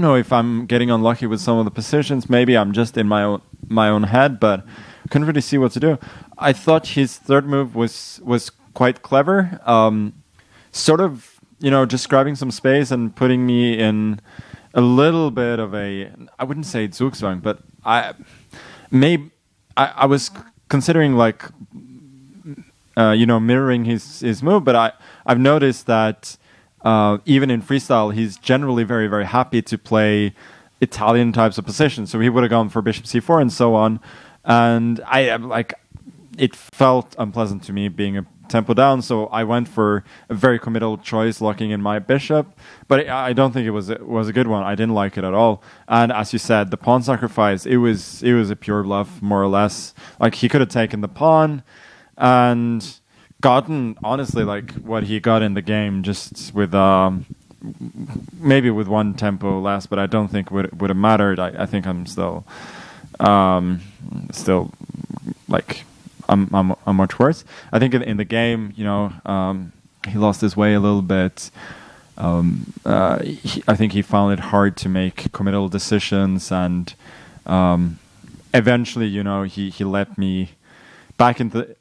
know if I'm getting unlucky with some of the positions. Maybe I'm just in my own head, but I couldn't really see what to do. I thought his third move was quite clever, sort of just grabbing some space and putting me in a little bit of I wouldn't say Zugzwang, but I was considering like mirroring his move, but I've noticed that. Even in freestyle, he's generally very, very happy to play Italian types of positions. So he would have gone for bishop c4 and so on. And it felt unpleasant to me being a tempo down. So I went for a very committal choice, locking in my bishop. But I don't think it was a good one. I didn't like it at all. And as you said, the pawn sacrifice, it was a pure bluff, more or less. Like he could have taken the pawn and gotten honestly like what he got in the game, just with maybe with one tempo less, but I don't think would have mattered. I think I'm still like I'm much worse. I think in the game, he lost his way a little bit. I think he found it hard to make committal decisions, and eventually, he let me back into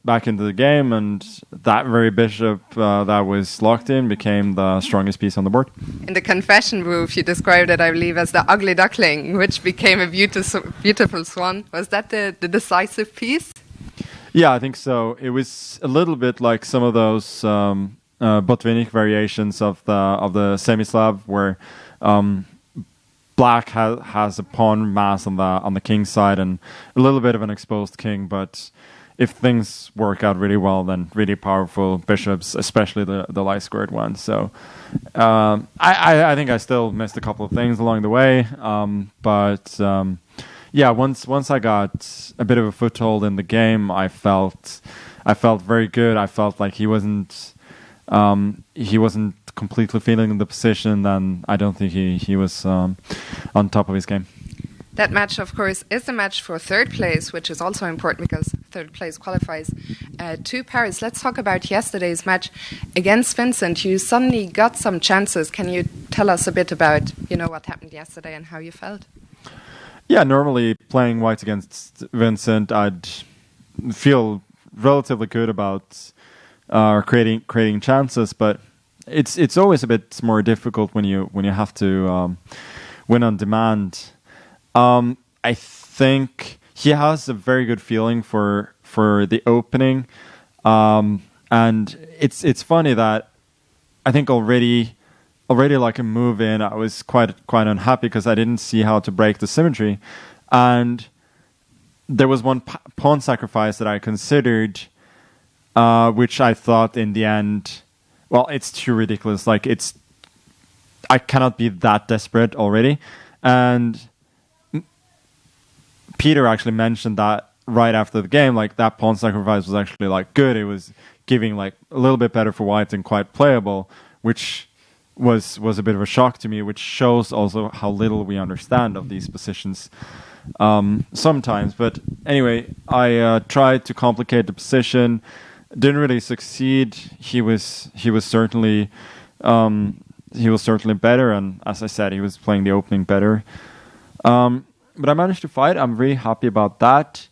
the game, and that very bishop that was locked in became the strongest piece on the board. In the confession booth, you described it, I believe, as the ugly duckling, which became a beautiful swan. Was that the decisive piece? Yeah, I think so. It was a little bit like some of those Botvinnik variations of the semi-slab, where black has a pawn mass on the king side and a little bit of an exposed king, but if things work out really well, then really powerful bishops, especially the light squared ones. So I think I still missed a couple of things along the way, but yeah, once I got a bit of a foothold in the game, I felt very good. I felt like he wasn't completely feeling the position, and I don't think he was on top of his game. That match, of course, is a match for third place, which is also important because third place qualifies to Paris. Let's talk about yesterday's match against Vincent. You suddenly got some chances. Can you tell us a bit about, what happened yesterday and how you felt? Yeah, normally playing white against Vincent, I'd feel relatively good about creating chances, but it's always a bit more difficult when you have to win on demand. I think he has a very good feeling for the opening, and it's funny that I think already like a move in, I was quite unhappy because I didn't see how to break the symmetry, and there was one pawn sacrifice that I considered, which I thought in the end, well, it's too ridiculous. Like I cannot be that desperate already, and Peter actually mentioned that right after the game, like that pawn sacrifice was actually like good. It was giving like a little bit better for white and quite playable, which was a bit of a shock to me, which shows also how little we understand of these positions sometimes. But anyway, I tried to complicate the position, didn't really succeed. He was certainly better, and as I said, he was playing the opening better. But I managed to fight. I'm really happy about that.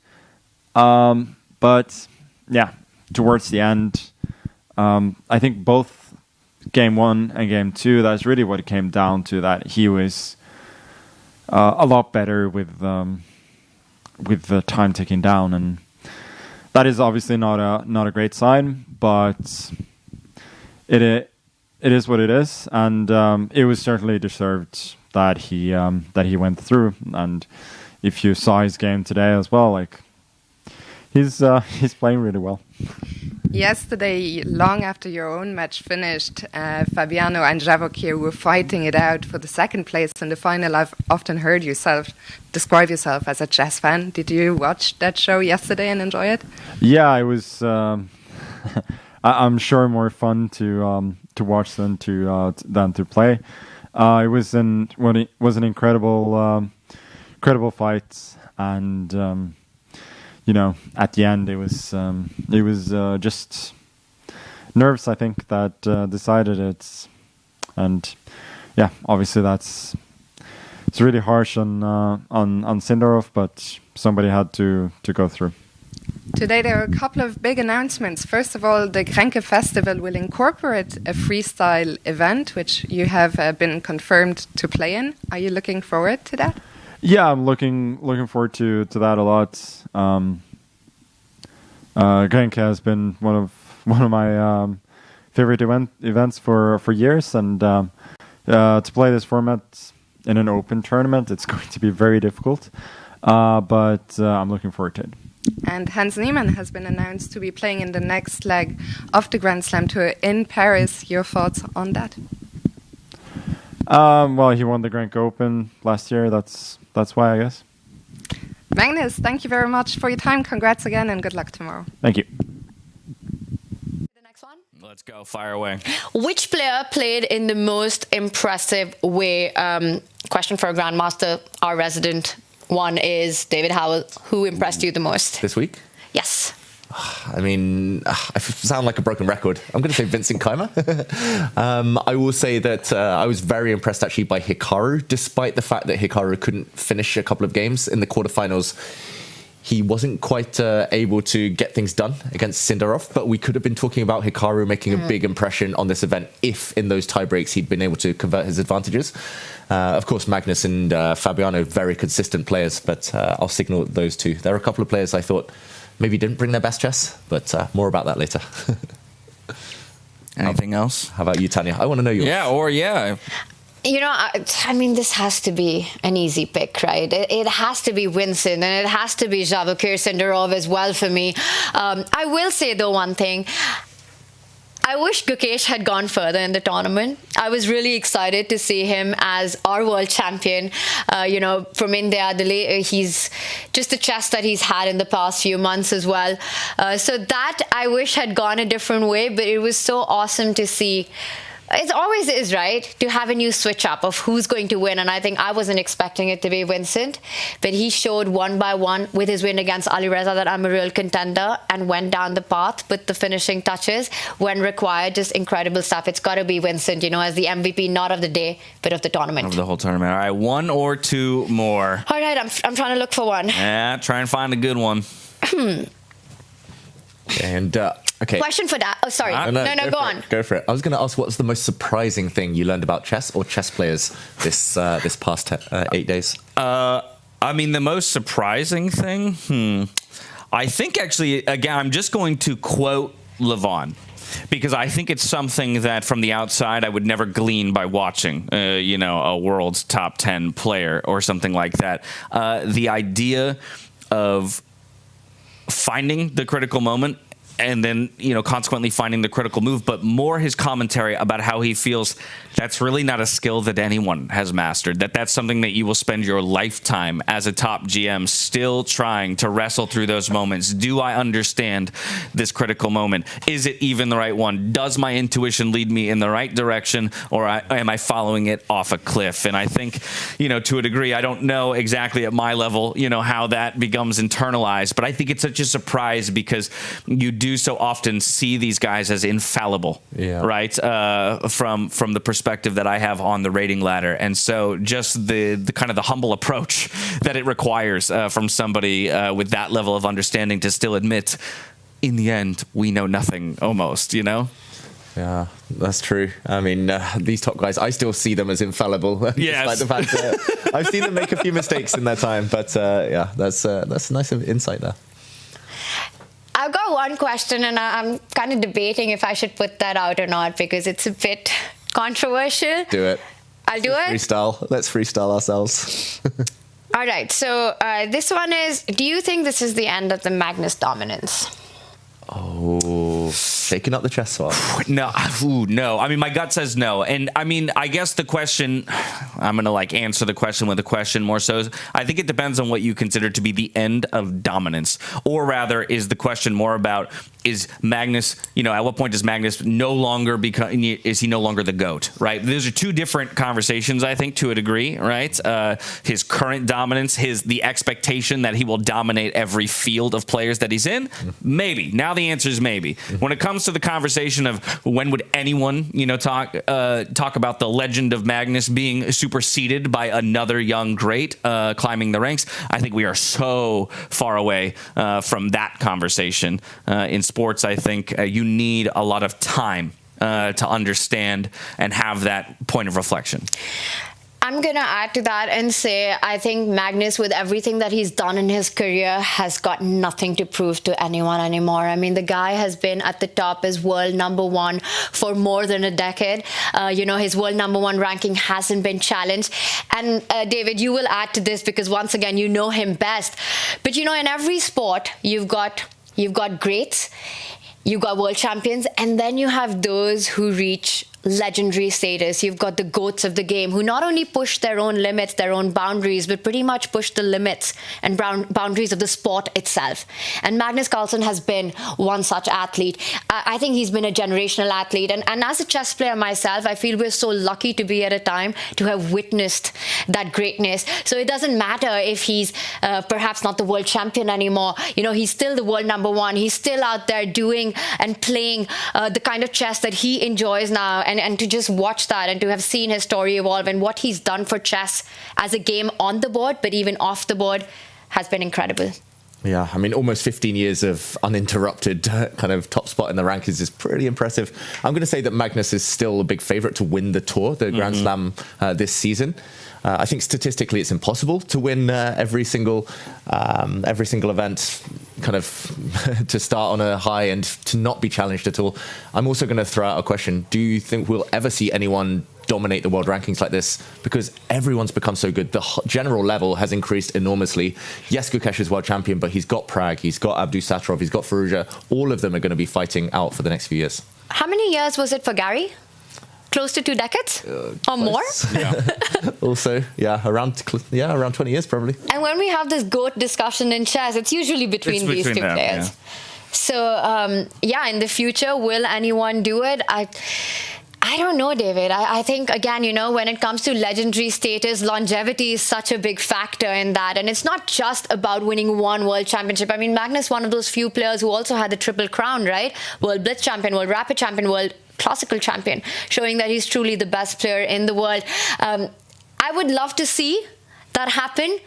But yeah, towards the end, I think both Game 1 and Game 2, that's really what it came down to, that he was a lot better with the time ticking down. And that is obviously not a great sign, but it is what it is. And it was certainly deserved that he went through. And if you saw his game today as well, like he's playing really well. Yesterday, long after your own match finished, Fabiano and Javokir were fighting it out for the second place in the final. I've often heard describe yourself as a chess fan. Did you watch that show yesterday and enjoy it? Yeah, it was. I'm sure more fun to watch than to play. It was an incredible fight, and at the end it was just nerves, I think, that decided it. And yeah, obviously it's really harsh on Sindarov, but somebody had to go through. Today there are a couple of big announcements. First of all, the Grenke Festival will incorporate a freestyle event, which you have been confirmed to play in. Are you looking forward to that? Yeah, I'm looking forward to that a lot. Grenke has been one of my favorite events for years, and to play this format in an open tournament, it's going to be very difficult. But I'm looking forward to it. And Hans Niemann has been announced to be playing in the next leg of the Grand Slam Tour in Paris. Your thoughts on that? Well, he won the Grenke Open last year. That's why, I guess. Magnus, thank you very much for your time. Congrats again and good luck tomorrow. Thank you. The next one? Let's go. Fire away. Which player played in the most impressive way? Question for a Grandmaster, our resident one is David Howell. Who impressed you the most? This week? Yes. I mean, I sound like a broken record. I'm going to say Vincent Keymer. I will say that I was very impressed actually by Hikaru, despite the fact that Hikaru couldn't finish a couple of games in the quarterfinals. He wasn't quite able to get things done against Sindarov, but we could have been talking about Hikaru making a big impression on this event if in those tie breaks he'd been able to convert his advantages. Of course, Magnus and Fabiano, very consistent players, but I'll signal those two. There are a couple of players I thought maybe didn't bring their best chess, but more about that later. Anything else? How about you, Tanya? I want to know yours. Yeah. You know, I mean, this has to be an easy pick, right? It has to be Vincent, and it has to be Javokir Sindarov as well for me. I will say, though, one thing. I wish Gukesh had gone further in the tournament. I was really excited to see him as our world champion. From India, he's just the chess that he's had in the past few months as well. So that I wish had gone a different way, but it was so awesome to see. It always is, right, to have a new switch up of who's going to win. And I think I wasn't expecting it to be Vincent, but he showed one by one with his win against Ali Reza that I'm a real contender and went down the path with the finishing touches when required. Just incredible stuff. It's got to be Vincent, as the MVP, not of the day, but of the tournament. Of the whole tournament. All right, one or two more. All right, I'm trying to look for one. Yeah, try and find a good one. And okay. Question for that. Oh, sorry. No, go on. Go for it. I was going to ask, what's the most surprising thing you learned about chess or chess players this past 8 days? The most surprising thing? I think actually, again, I'm just going to quote Levon, because I think it's something that from the outside I would never glean by watching, a world's top 10 player or something like that. The idea of finding the critical moment and then, consequently finding the critical move, but more his commentary about how he feels that's really not a skill that anyone has mastered, that's something that you will spend your lifetime as a top GM still trying to wrestle through those moments. Do I understand this critical moment? Is it even the right one? Does my intuition lead me in the right direction, or am I following it off a cliff? And I think, to a degree, I don't know exactly at my level, how that becomes internalized, but I think it's such a surprise because you do so often see these guys as infallible, right? From the perspective that I have on the rating ladder. And so just the kind of the humble approach that it requires from somebody with that level of understanding to still admit, in the end, we know nothing almost, Yeah, that's true. These top guys, I still see them as infallible. Yes. Despite the fact that I've seen them make a few mistakes in their time. But that's a nice insight there. I've got one question, and I'm kind of debating if I should put that out or not because it's a bit controversial. Do it. I'll do it. Freestyle. Let's freestyle ourselves. All right. So this one is, do you think this is the end of the Magnus dominance? Oh, shaking up the chess swap. No. My gut says no. And I guess the question, I'm going to answer the question with a question more so. I think it depends on what you consider to be the end of dominance. Or rather, is the question more about, is Magnus, at what point does Magnus no longer is he no longer the GOAT, right? Those are two different conversations, I think, to a degree, right? His current dominance, the expectation that he will dominate every field of players that he's in, maybe. Now the answer is maybe. When it comes to the conversation of when would anyone, talk about the legend of Magnus being superseded by another young great climbing the ranks, I think we are so far away from that conversation. In sports, I think you need a lot of time to understand and have that point of reflection. I'm going to add to that and say I think Magnus, with everything that he's done in his career, has got nothing to prove to anyone anymore. The guy has been at the top as world number one for more than a decade. His world number one ranking hasn't been challenged. And David, you will add to this because once again, you know him best. But in every sport, you've got greats, you've got world champions, and then you have those who reach legendary status. You've got the GOATs of the game who not only push their own limits, their own boundaries, but pretty much push the limits and boundaries of the sport itself. And Magnus Carlsen has been one such athlete. I think he's been a generational athlete. And as a chess player myself, I feel we're so lucky to be at a time to have witnessed that greatness. So it doesn't matter if he's perhaps not the world champion anymore. He's still the world number one. He's still out there doing and playing the kind of chess that he enjoys now. And to just watch that and to have seen his story evolve and what he's done for chess as a game on the board, but even off the board, has been incredible. Yeah, almost 15 years of uninterrupted kind of top spot in the rankings is pretty impressive. I'm going to say that Magnus is still a big favourite to win the tour, the Grand Slam this season. I think statistically it's impossible to win every single event, kind of to start on a high and to not be challenged at all. I'm also going to throw out a question. Do you think we'll ever see anyone dominate the world rankings like this? Because everyone's become so good. The general level has increased enormously. Yes, Gukesh is world champion, but he's got Prag, he's got Abdusattorov, he's got Firouzja. All of them are going to be fighting out for the next few years. How many years was it for Gary? Close to 2 decades or more? Also, around 20 years probably. And when we have this GOAT discussion in chess, it's usually between these two players. Yeah. So, in the future, will anyone do it? I don't know, David. I think, again, when it comes to legendary status, longevity is such a big factor in that. And it's not just about winning one world championship. I mean, Magnus, one of those few players who also had the triple crown, right? World Blitz champion, World Rapid champion, World Classical champion, showing that he's truly the best player in the world. I would love to see that happen.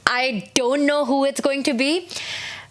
I don't know who it's going to be.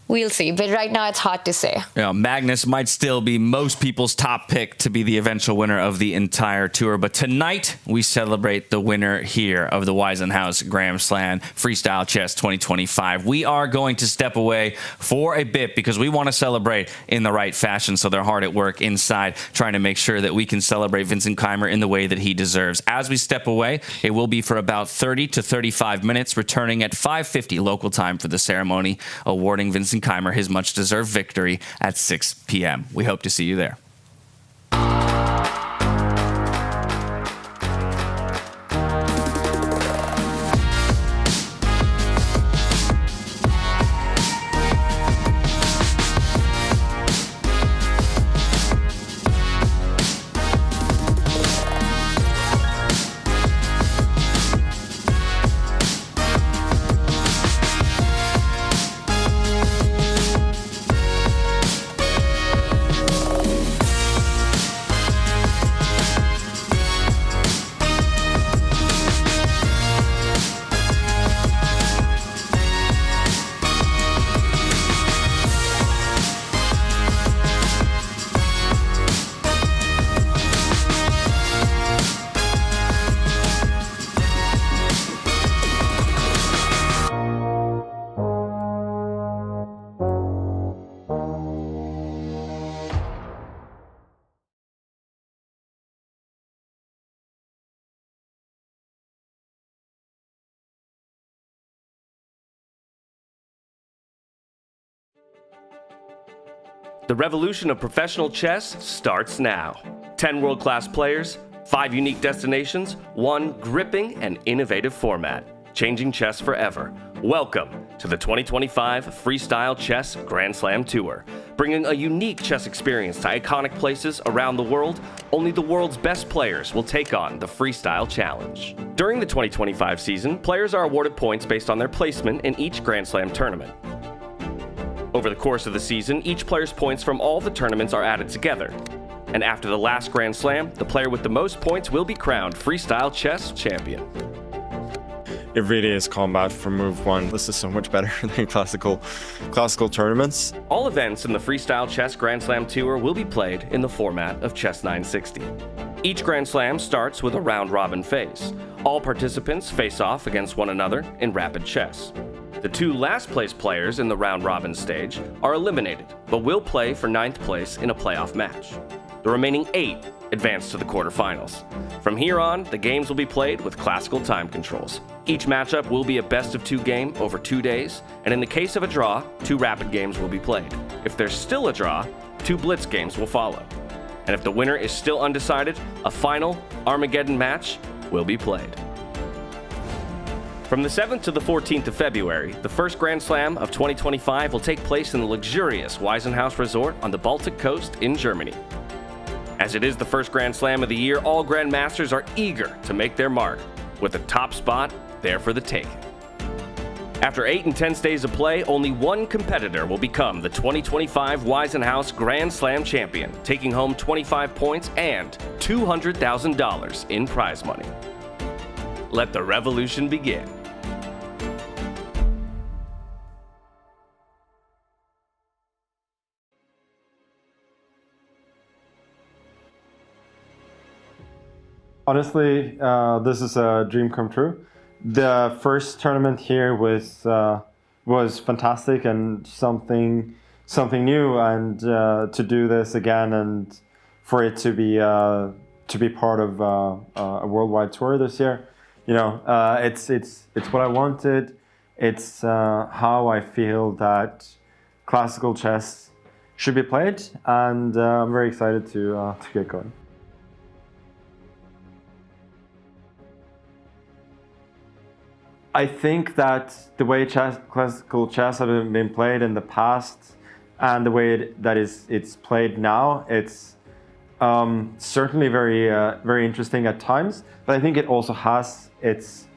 We'll see, but right now it's hard to say. Magnus might still be most people's top pick to be the eventual winner of the entire tour, but tonight we celebrate the winner here of the WEISSENHAUS Grand Slam Freestyle Chess 2025. We are going to step away for a bit because we want to celebrate in the right fashion, so they're hard at work inside trying to make sure that we can celebrate Vincent Keymer in the way that he deserves. As we step away, it will be for about 30 to 35 minutes, returning at 5:50 local time for the ceremony, awarding Vincent Keymer his much-deserved victory at 6 p.m. We hope to see you there. The revolution of professional chess starts now. 10 world-class players, 5 unique destinations, 1 gripping and innovative format, changing chess forever. Welcome to the 2025 Freestyle Chess Grand Slam Tour, bringing a unique chess experience to iconic places around the world. Only the world's best players will take on the Freestyle Challenge. During the 2025 season, players are awarded points based on their placement in each Grand Slam tournament. Over the course of the season, each player's points from all the tournaments are added together. And after the last Grand Slam, the player with the most points will be crowned Freestyle Chess Champion. It really is combat from move 1. This is so much better than classical tournaments. All events in the Freestyle Chess Grand Slam Tour will be played in the format of Chess 960. Each Grand Slam starts with a round-robin phase. All participants face off against one another in rapid chess. The 2 last-place players in the round-robin stage are eliminated, but will play for 9th place in a playoff match. The remaining 8 advance to the quarterfinals. From here on, the games will be played with classical time controls. Each matchup will be a best-of-2 game over 2 days, and in the case of a draw, 2 rapid games will be played. If there's still a draw, 2 blitz games will follow. And if the winner is still undecided, a final Armageddon match will be played. From the 7th to the 14th of February, the first Grand Slam of 2025 will take place in the luxurious WEISSENHAUS Resort on the Baltic coast in Germany. As it is the first Grand Slam of the year, all Grandmasters are eager to make their mark, with the top spot there for the taking. After 8 intense days of play, only one competitor will become the 2025 WEISSENHAUS Grand Slam champion, taking home 25 points and $200,000 in prize money. Let the revolution begin. Honestly, this is a dream come true. The first tournament here was fantastic and something new, and to do this again and for it to be part of a worldwide tour this year, it's what I wanted. It's how I feel that classical chess should be played, and I'm very excited to get going. I think that the way classical chess has been played in the past and the way it's played now, it's certainly very interesting at times, but I think it also has its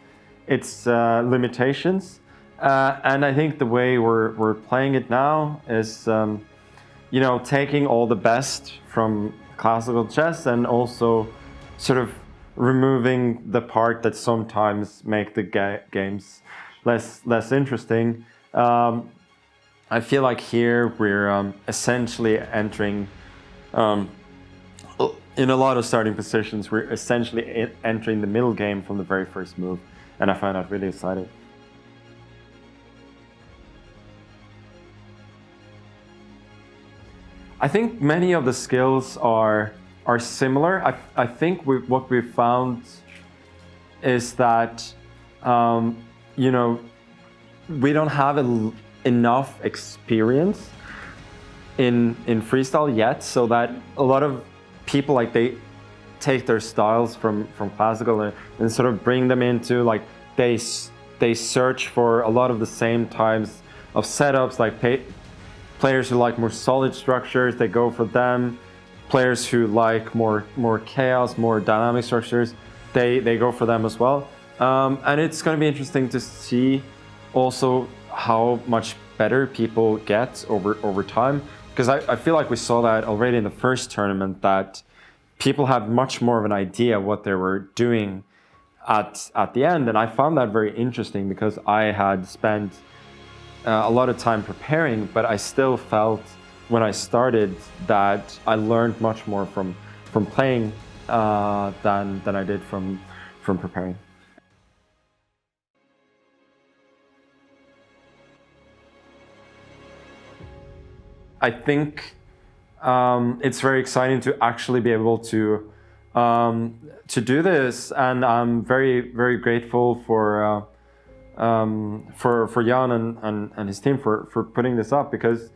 limitations. And I think the way we're playing it now is, you know, taking all the best from classical chess and also sort of removing the part that sometimes make the games less interesting. I feel like here we're essentially entering, in a lot of starting positions, we're essentially entering the middle game from the very first move, and I find that really exciting. I think many of the skills are similar. I think what we've found is that, you know, we don't have enough experience in freestyle yet, so that a lot of people, like, they take their styles from classical and sort of bring them into, like, they search for a lot of the same types of setups, like players who like more solid structures, they go for them. Players who like more chaos, more dynamic structures, they go for them as well. And it's going to be interesting to see also how much better people get over time, because I feel like we saw that already in the first tournament, that people had much more of an idea what they were doing at the end, and I found that very interesting because I had spent a lot of time preparing, but I still felt when I started that I learned much more from playing than I did from preparing. I think it's very exciting to actually be able to do this, and I'm very grateful for Jan and his team for putting this up, because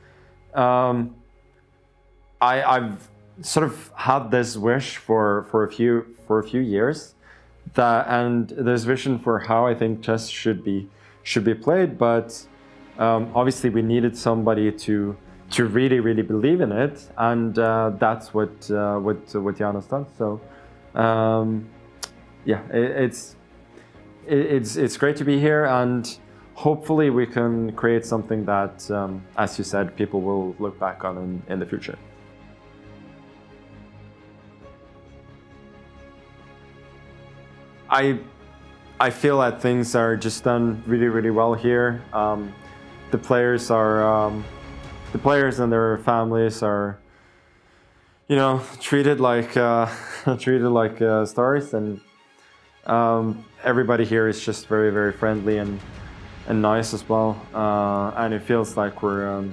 I've sort of had this wish for a few years, and this vision for how I think chess should be played, but obviously we needed somebody to really believe in it, and that's what Jan has done. So yeah, it's great to be here, and hopefully we can create something that, as you said, people will look back on in the future. I feel that things are just done really well here. The players and their families are, you know, treated like stars, and everybody here is just very friendly and nice as well, and it feels like we're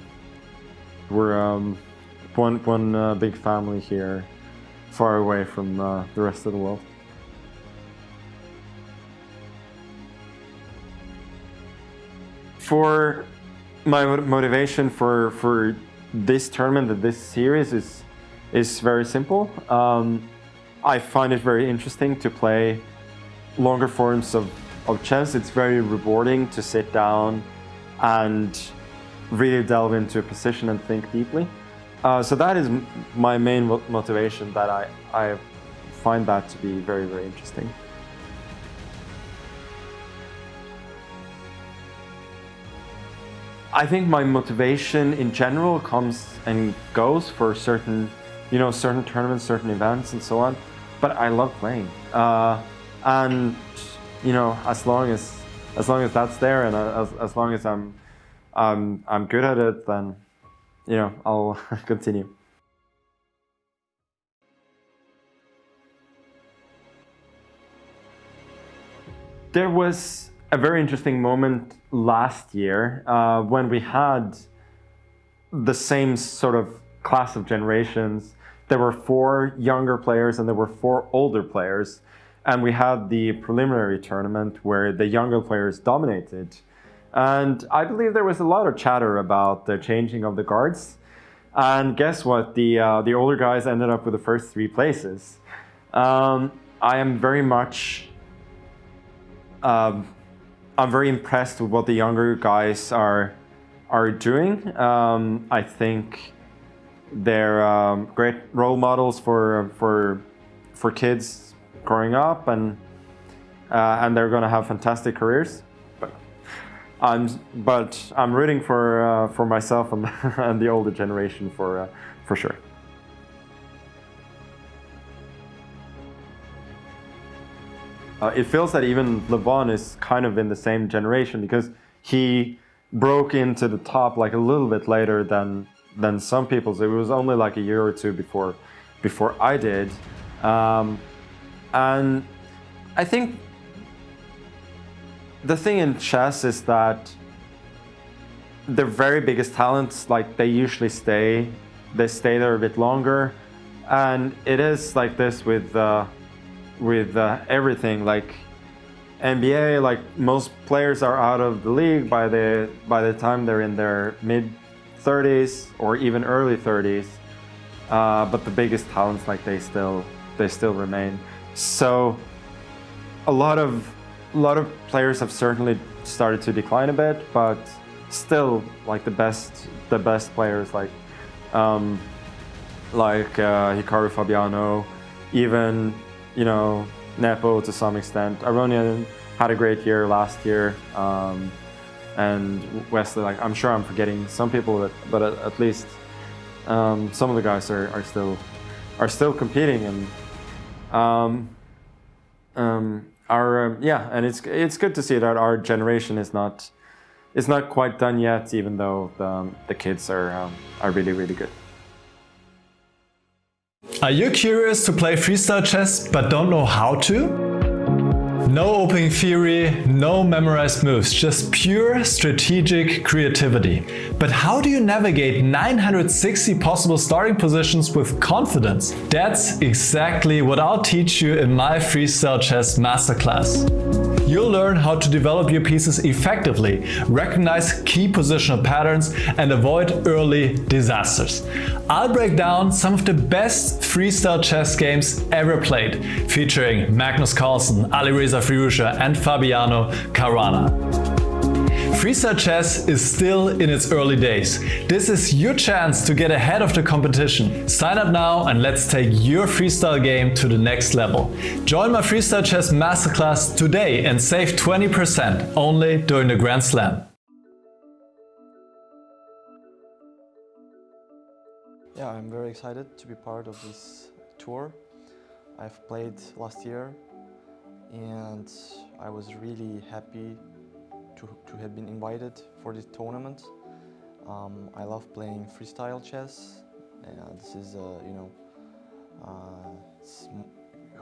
one big family here, far away from the rest of the world. For my motivation for this tournament and this series is very simple. I find it very interesting to play longer forms of chess. It's very rewarding to sit down and really delve into a position and think deeply. So that is my main motivation, that I find that to be very interesting. I think my motivation in general comes and goes for certain tournaments, certain events, and so on. But I love playing, and you know, as long as that's there, and as long as I'm good at it, then you know, I'll continue. There was a very interesting moment last year when we had the same sort of class of generations. There were 4 younger players and there were 4 older players, and we had the preliminary tournament where the younger players dominated. And I believe there was a lot of chatter about the changing of the guards. And guess what? The older guys ended up with the first 3 places. I am very much. I'm very impressed with what the younger guys are doing. I think they're great role models for kids growing up, and they're going to have fantastic careers. But I'm rooting for myself and the older generation for sure. It feels that even Levon is kind of in the same generation, because he broke into the top like a little bit later than some people. So it was only like a year or two before I did, and I think the thing in chess is that the very biggest talents, like, they usually stay there a bit longer, and it is like this with everything. Like NBA, like, most players are out of the league by the time they're in their mid-30s or even early 30s, but the biggest talents, like, they still remain. So a lot of players have certainly started to decline a bit, but still, like, the best players, like Hikaru Fabiano, even, you know, Nepo to some extent. Aronian had a great year last year, and Wesley, like, I'm sure I'm forgetting some people, but at least some of the guys are still competing, and and it's good to see that our generation is not quite done yet, even though the kids are really, really good. Are you curious to play freestyle chess but don't know how to? No opening theory, no memorized moves, just pure strategic creativity. But how do you navigate 960 possible starting positions with confidence? That's exactly what I'll teach you in my Freestyle Chess Masterclass. You'll learn how to develop your pieces effectively, recognize key positional patterns, and avoid early disasters. I'll break down some of the best freestyle chess games ever played, featuring Magnus Carlsen, Alireza Firouzja, and Fabiano Caruana. Freestyle chess is still in its early days. This is your chance to get ahead of the competition. Sign up now and let's take your freestyle game to the next level. Join my Freestyle Chess Masterclass today and save 20% only during the Grand Slam. Yeah, I'm very excited to be part of this tour. I've played last year and I was really happy to have been invited for this tournament. I love playing freestyle chess, and this is, you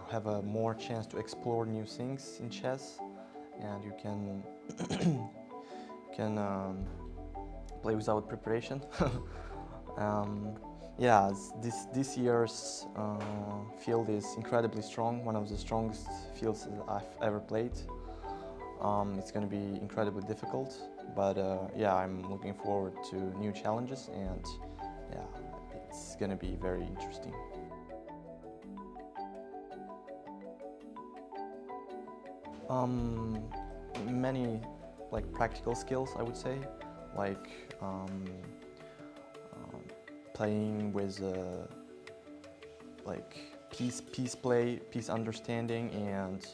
have a more chance to explore new things in chess, and you can play without preparation. Yeah, this year's field is incredibly strong, one of the strongest fields that I've ever played. It's going to be incredibly difficult, but yeah, I'm looking forward to new challenges, and yeah, it's going to be very interesting. Many practical skills, I would say, like playing with piece play, piece understanding, and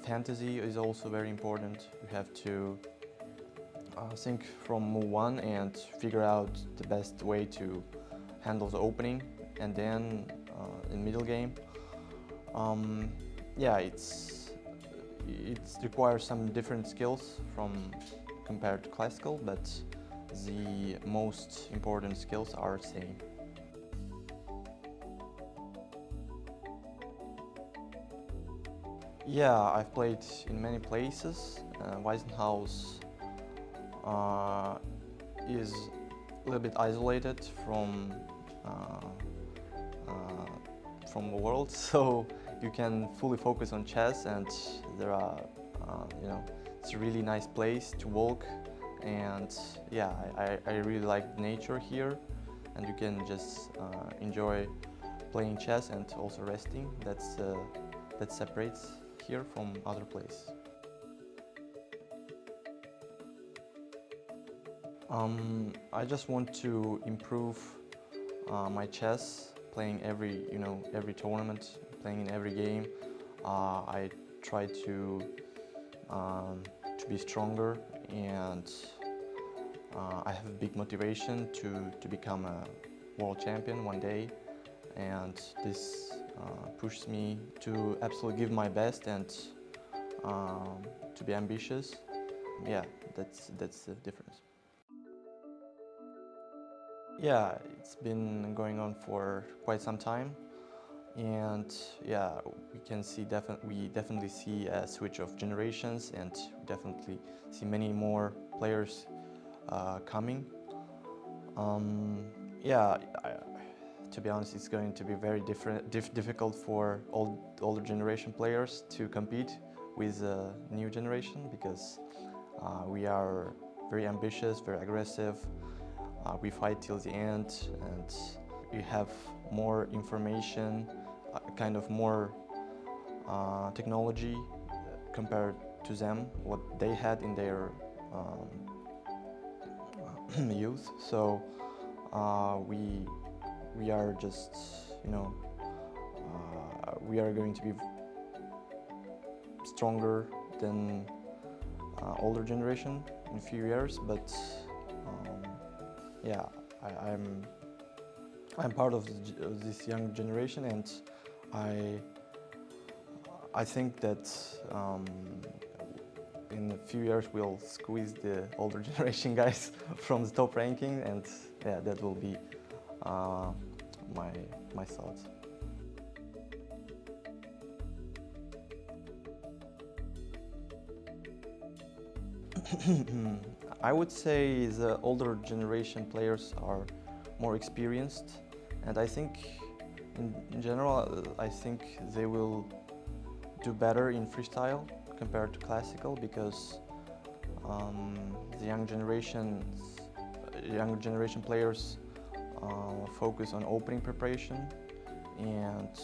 fantasy is also very important. You have to think from move one and figure out the best way to handle the opening, and then in middle game, yeah, it requires some different skills compared to classical, but the most important skills are the same. Yeah, I've played in many places. WEISSENHAUS is a little bit isolated from the world, so you can fully focus on chess, and there are, it's a really nice place to walk and yeah, I really like nature here, and you can just enjoy playing chess and also resting. That separates here from other places. I just want to improve my chess, playing every tournament, playing in every game. I try to be stronger, and I have a big motivation to become a world champion one day, and this pushes me to absolutely give my best and to be ambitious. Yeah, that's the difference. Yeah, it's been going on for quite some time, and yeah, we definitely see a switch of generations, and we definitely see many more players coming. Yeah, to be honest, it's going to be very difficult for older generation players to compete with the new generation, because we are very ambitious, very aggressive. We fight till the end, and we have more information, kind of more technology compared to them, what they had in their youth. So we are just, we are going to be stronger than older generation in a few years, but yeah, I'm part of this young generation, and I think that in a few years we'll squeeze the older generation guys from the top ranking, and yeah, that will be my thoughts. I would say the older generation players are more experienced, and I think in general, I think they will do better in freestyle compared to classical, because the young generation players focus on opening preparation, and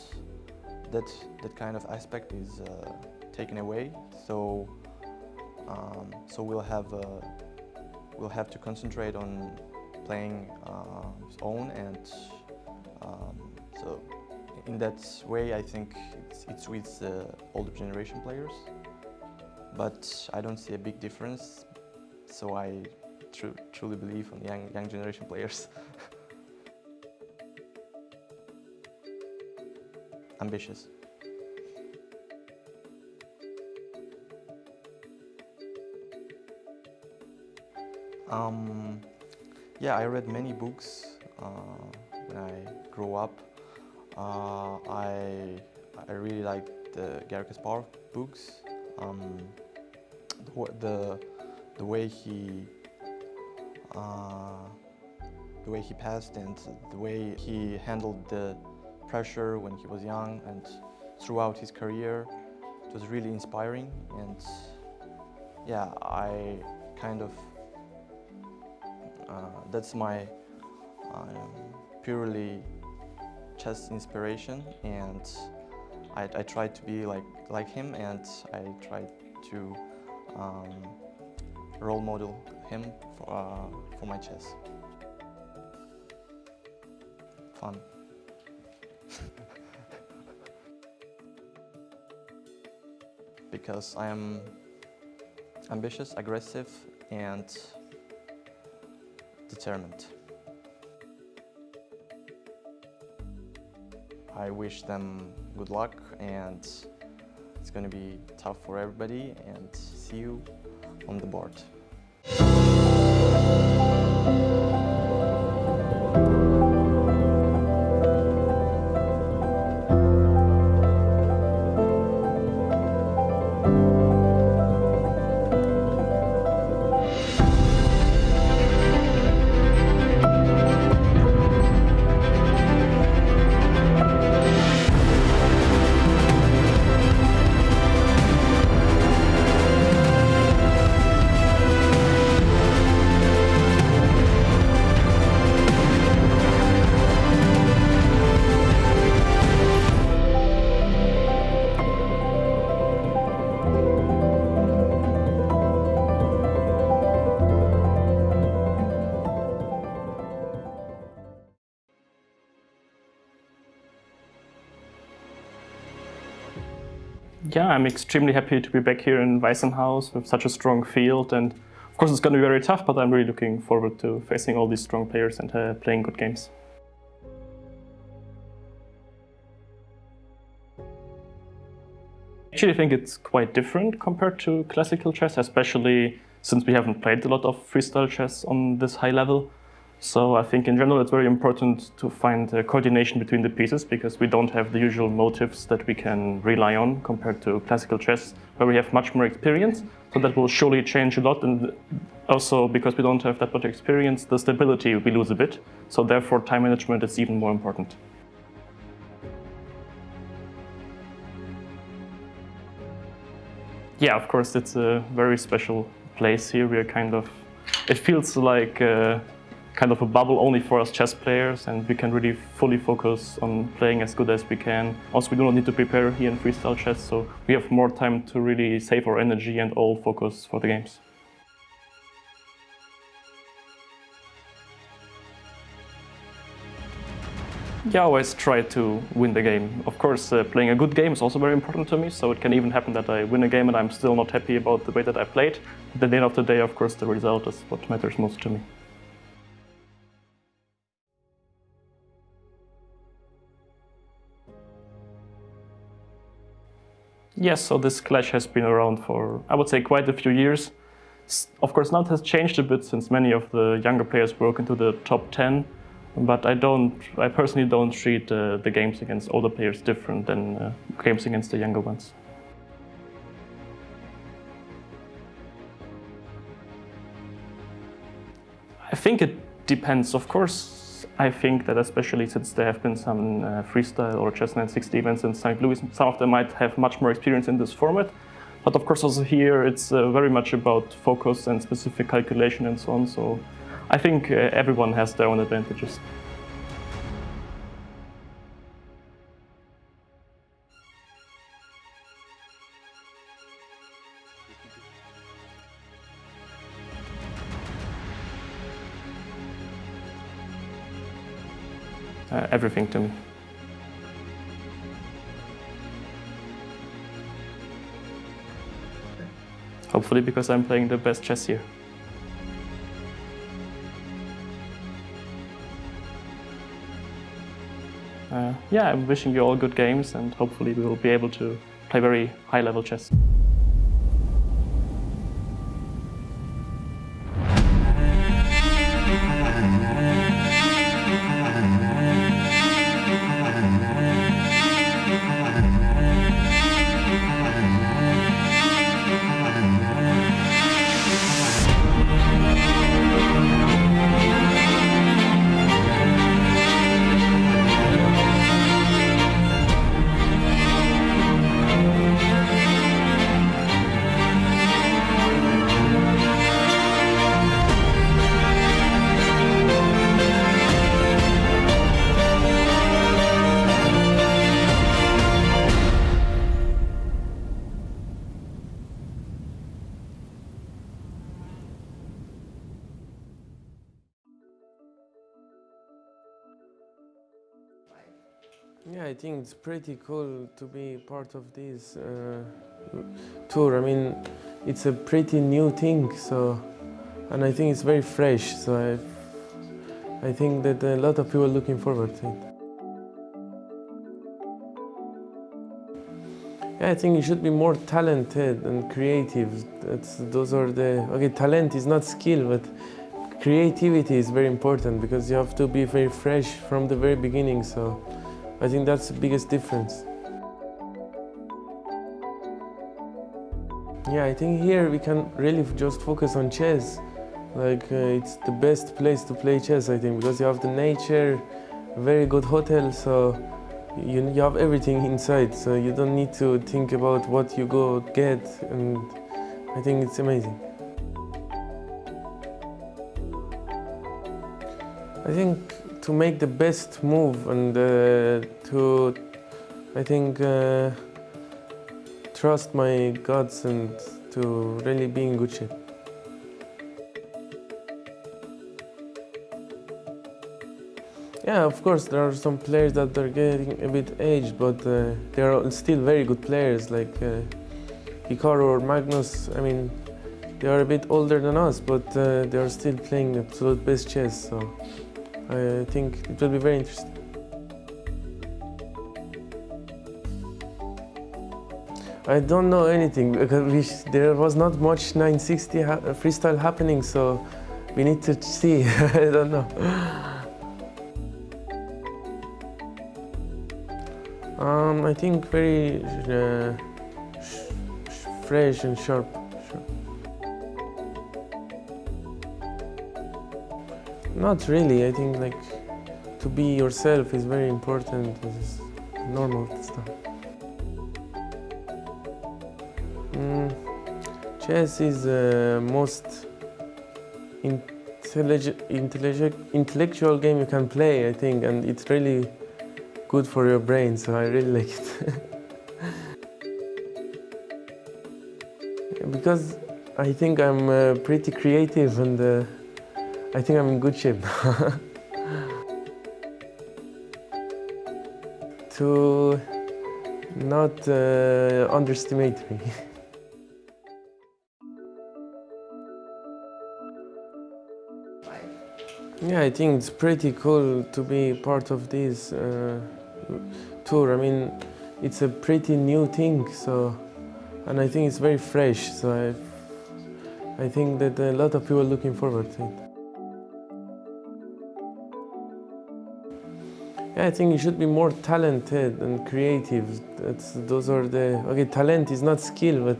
that kind of aspect is taken away. So we'll have to concentrate on playing his own, and so in that way I think it suits the older generation players, but I don't see a big difference, so I truly believe on young generation players. Ambitious. Yeah, I read many books when I grew up. I really liked the Garry Kasparov books. The way he passed, and the way he handled the pressure when he was young and throughout his career, it was really inspiring. And yeah, I kind of that's my purely chess inspiration, and I try to be like him, and I try to role model him for my chess. Fun. Because I am ambitious, aggressive, and determined. I wish them good luck, and it's going to be tough for everybody, and see you on the board. Yeah, I'm extremely happy to be back here in WEISSENHAUS with such a strong field, and of course it's going to be very tough, but I'm really looking forward to facing all these strong players and playing good games. Actually, I think it's quite different compared to classical chess, especially since we haven't played a lot of freestyle chess on this high level. So I think in general it's very important to find coordination between the pieces, because we don't have the usual motives that we can rely on compared to classical chess, where we have much more experience. So that will surely change a lot, and also because we don't have that much experience, the stability we lose a bit. So therefore time management is even more important. Yeah, of course it's a very special place here. We are kind of, it feels like kind of a bubble only for us chess players, and we can really fully focus on playing as good as we can. Also, we do not need to prepare here in freestyle chess, so we have more time to really save our energy and all focus for the games. Yeah, I always try to win the game. Of course, playing a good game is also very important to me, so it can even happen that I win a game and I'm still not happy about the way that I played. But at the end of the day, of course, the result is what matters most to me. Yes, so this clash has been around for, I would say, quite a few years. Of course, now it has changed a bit since many of the younger players broke into the top 10. But I personally don't treat the games against older players different than games against the younger ones. I think it depends. Of course, I think that especially since there have been some freestyle or chess 960 events in St. Louis, some of them might have much more experience in this format. But of course also here it's very much about focus and specific calculation and so on. So I think everyone has their own advantages. Everything to me. Hopefully because I'm playing the best chess here. Yeah, I'm wishing you all good games, and hopefully we will be able to play very high-level chess. Yeah, I think it's pretty cool to be part of this tour. I mean, it's a pretty new thing, and I think it's very fresh. So I think that a lot of people are looking forward to it. Yeah, I think you should be more talented and creative. Talent is not skill, but creativity is very important because you have to be very fresh from the very beginning. So I think that's the biggest difference. Yeah, I think here we can really just focus on chess. It's the best place to play chess, I think, because you have the nature, a very good hotel, so you have everything inside, so you don't need to think about what you go get, and I think it's amazing. I think to make the best move and trust my guts and to really be in good shape. Yeah, of course, there are some players that are getting a bit aged, but they are still very good players, like Hikaru or Magnus. I mean, they are a bit older than us, but they are still playing absolute best chess, so I think it will be very interesting. I don't know anything, because there was not much 960 freestyle happening, so we need to see. I don't know. I think very fresh and sharp. Not really. I think like to be yourself is very important. It's normal stuff. Chess is the most intellectual game you can play, I think, and it's really good for your brain, so I really like it. Because I think I'm pretty creative, and I think I'm in good shape. To not underestimate me. Yeah, I think it's pretty cool to be part of this tour. I mean, it's a pretty new thing, so, and I think it's very fresh. So I think that a lot of people are looking forward to it. Yeah, I think you should be more talented and creative. Those are the talent is not skill, but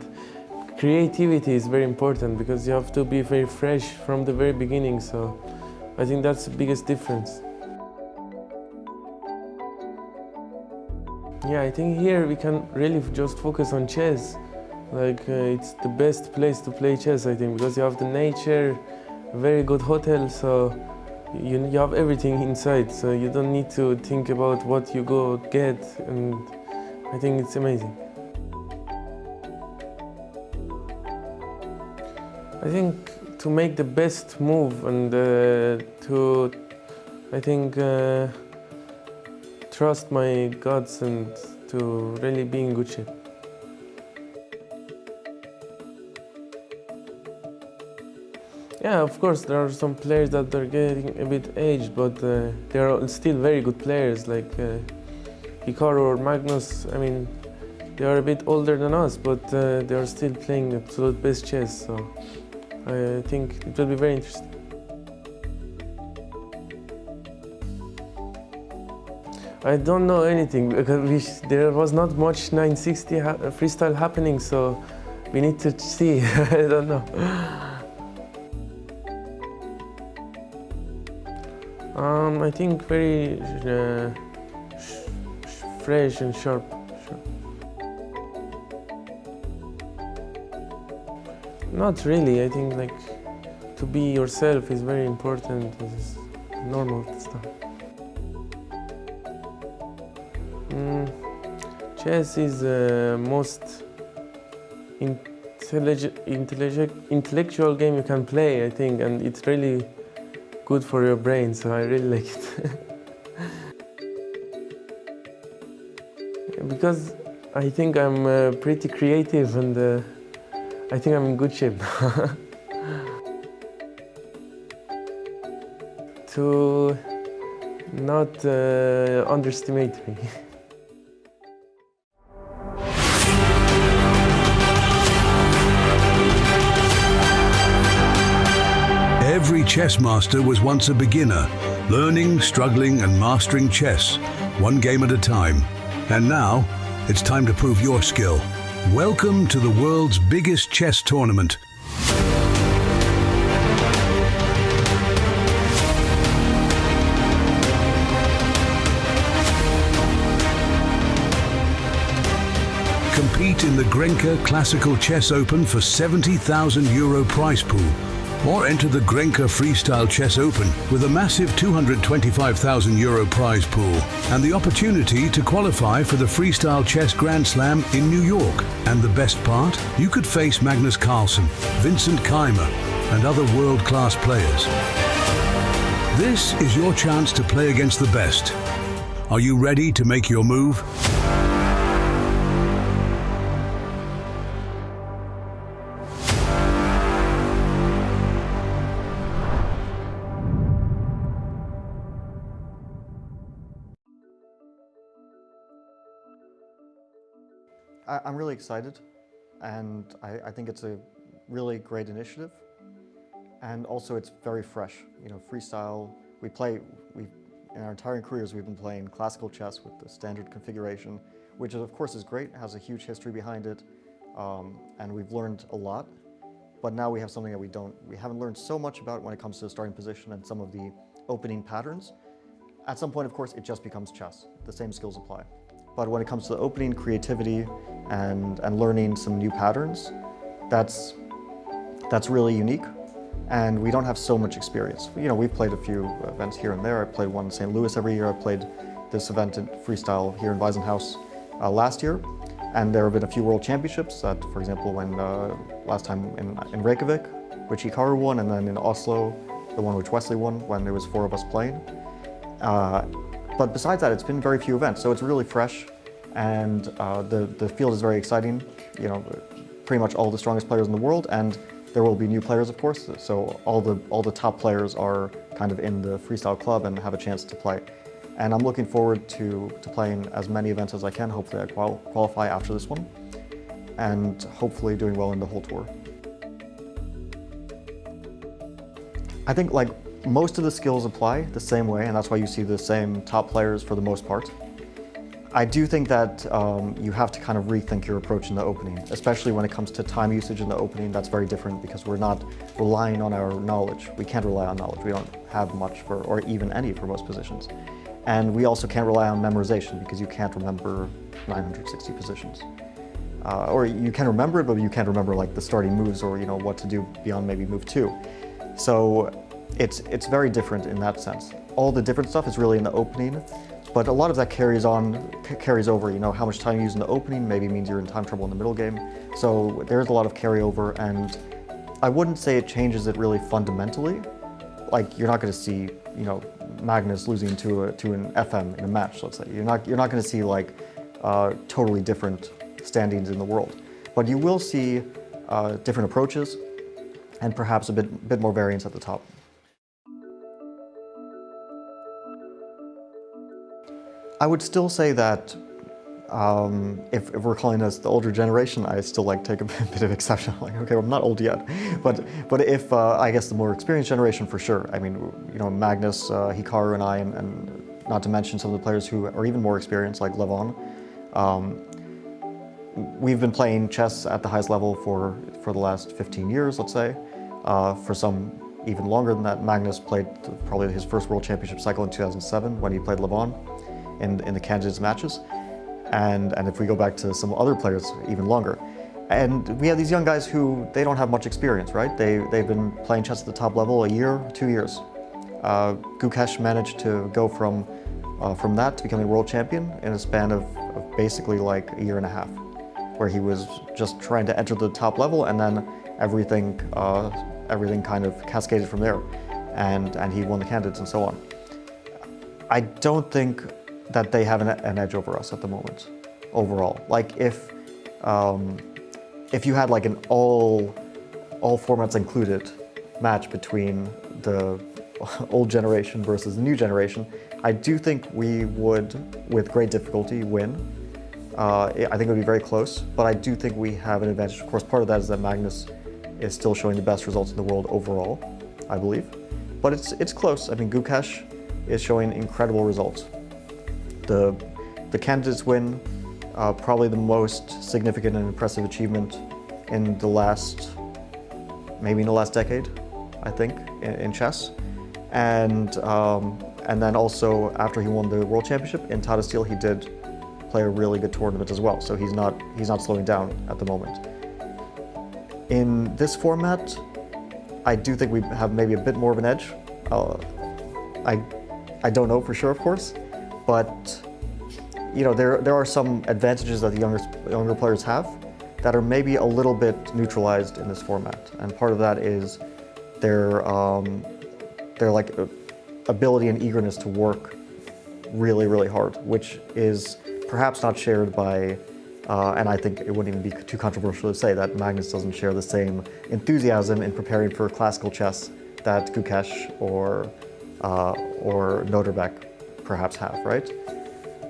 creativity is very important because you have to be very fresh from the very beginning. So I think that's the biggest difference. Yeah, I think here we can really just focus on chess. Like it's the best place to play chess, I think, because you have the nature, a very good hotel, so you have everything inside, so you don't need to think about what you go get, and I think it's amazing. I think to make the best move and to, I think, trust my guts and to really be in good shape. Yeah, of course, there are some players that are getting a bit aged, but they are still very good players, like Hikaru or Magnus. I mean, they are a bit older than us, but they are still playing absolute best chess, so I think it will be very interesting. I don't know anything, because there was not much 960 freestyle happening, so we need to see. I don't know. I think very fresh and sharp. Not really. I think like to be yourself is very important. It's normal stuff. Chess is the most intellectual game you can play, I think, and it's really good for your brain, so I really like it. Because I think I'm pretty creative, and I think I'm in good shape. To not underestimate me. Every chess master was once a beginner, learning, struggling and mastering chess, one game at a time. And now, it's time to prove your skill. Welcome to the world's biggest chess tournament. Compete in the Grenka Classical Chess Open for €70,000 prize pool, or enter the Grenka Freestyle Chess Open with a massive €225,000 prize pool and the opportunity to qualify for the Freestyle Chess Grand Slam in New York. And the best part? You could face Magnus Carlsen, Vincent Keymer and other world-class players. This is your chance to play against the best. Are you ready to make your move? I'm really excited, and I think it's a really great initiative. And also it's very fresh. You know, freestyle, in our entire careers we've been playing classical chess with the standard configuration, which of course is great, has a huge history behind it, and we've learned a lot. But now we have something that we haven't learned so much about when it comes to the starting position and some of the opening patterns. At some point, of course, it just becomes chess. The same skills apply. But when it comes to the opening, creativity, and learning some new patterns, that's really unique. And we don't have so much experience. You know, we've played a few events here and there. I played one in St. Louis every year. I played this event in Freestyle here in WEISSENHAUS last year. And there have been a few World Championships that, for example, when last time in Reykjavik, which Hikaru won, and then in Oslo, the one which Wesley won when there was 4 of us playing. But besides that, it's been very few events, so it's really fresh, and the field is very exciting. You know, pretty much all the strongest players in the world, and there will be new players, of course. So all the top players are kind of in the freestyle club and have a chance to play. And I'm looking forward to playing as many events as I can. Hopefully I qualify after this one, and hopefully doing well in the whole tour. I think like most of the skills apply the same way, and that's why you see the same top players for the most part. I do think that you have to kind of rethink your approach in the opening, especially when it comes to time usage in the opening. That's very different because we're not relying on our knowledge. We can't rely on knowledge. We don't have much or even any for most positions. And we also can't rely on memorization because you can't remember 960 positions. Or you can remember it, but you can't remember like the starting moves or what to do beyond maybe move 2. So it's very different in that sense. All the different stuff is really in the opening, but a lot of that carries over. How much time you use in the opening maybe means you're in time trouble in the middle game. So there's a lot of carryover, and I wouldn't say it changes it really fundamentally. Like you're not going to see, Magnus losing to an FM in a match, let's say. You're not going to see like totally different standings in the world, but you will see different approaches and perhaps a bit more variance at the top. I would still say that if we're calling us the older generation, I still like take a bit of exception. Like, okay, well, I'm not old yet, but if I guess the more experienced generation for sure. I mean, Magnus, Hikaru, and I, and not to mention some of the players who are even more experienced, like Levon. We've been playing chess at the highest level for the last 15 years, let's say. For some even longer than that. Magnus played probably his first World Championship cycle in 2007 when he played Levon in the candidates matches. And if we go back to some other players, even longer. And we have these young guys who, they don't have much experience, right? They've been playing chess at the top level a year, 2 years. Gukesh managed to go from that to becoming world champion in a span of basically like a year and a half, where he was just trying to enter the top level, and then everything kind of cascaded from there, and he won the candidates and so on. I don't think that they have an edge over us at the moment, overall. Like if you had like an all formats included match between the old generation versus the new generation, I do think we would, with great difficulty, win. I think it would be very close, but I do think we have an advantage. Of course, part of that is that Magnus is still showing the best results in the world overall, I believe. But it's close. I mean, Gukesh is showing incredible results. The candidates win, probably the most significant and impressive achievement in the last decade, I think, in chess. And then also after he won the World Championship in Tata Steel, he did play a really good tournament as well. So he's not slowing down at the moment. In this format, I do think we have maybe a bit more of an edge. I don't know for sure, of course, but there are some advantages that the younger players have that are maybe a little bit neutralized in this format, and part of that is they're like ability and eagerness to work really, really hard, which is perhaps not shared by, and I think it wouldn't even be too controversial to say that Magnus doesn't share the same enthusiasm in preparing for classical chess that Gukesh or Noterbeck perhaps have, right?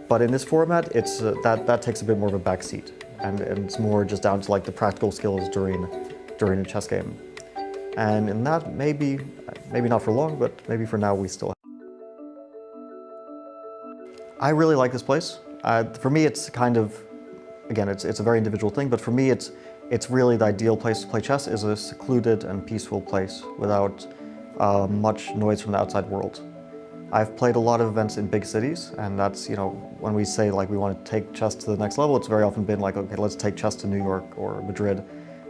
But in this format, it's that takes a bit more of a backseat, and it's more just down to like the practical skills during a chess game. And in that, maybe not for long, but maybe for now we still. I really like this place. For me, it's kind of, again, it's a very individual thing, but for me, it's really the ideal place to play chess is a secluded and peaceful place without much noise from the outside world. I've played a lot of events in big cities, and that's, you know, when we say like we want to take chess to the next level, it's very often been like, okay, let's take chess to New York or Madrid.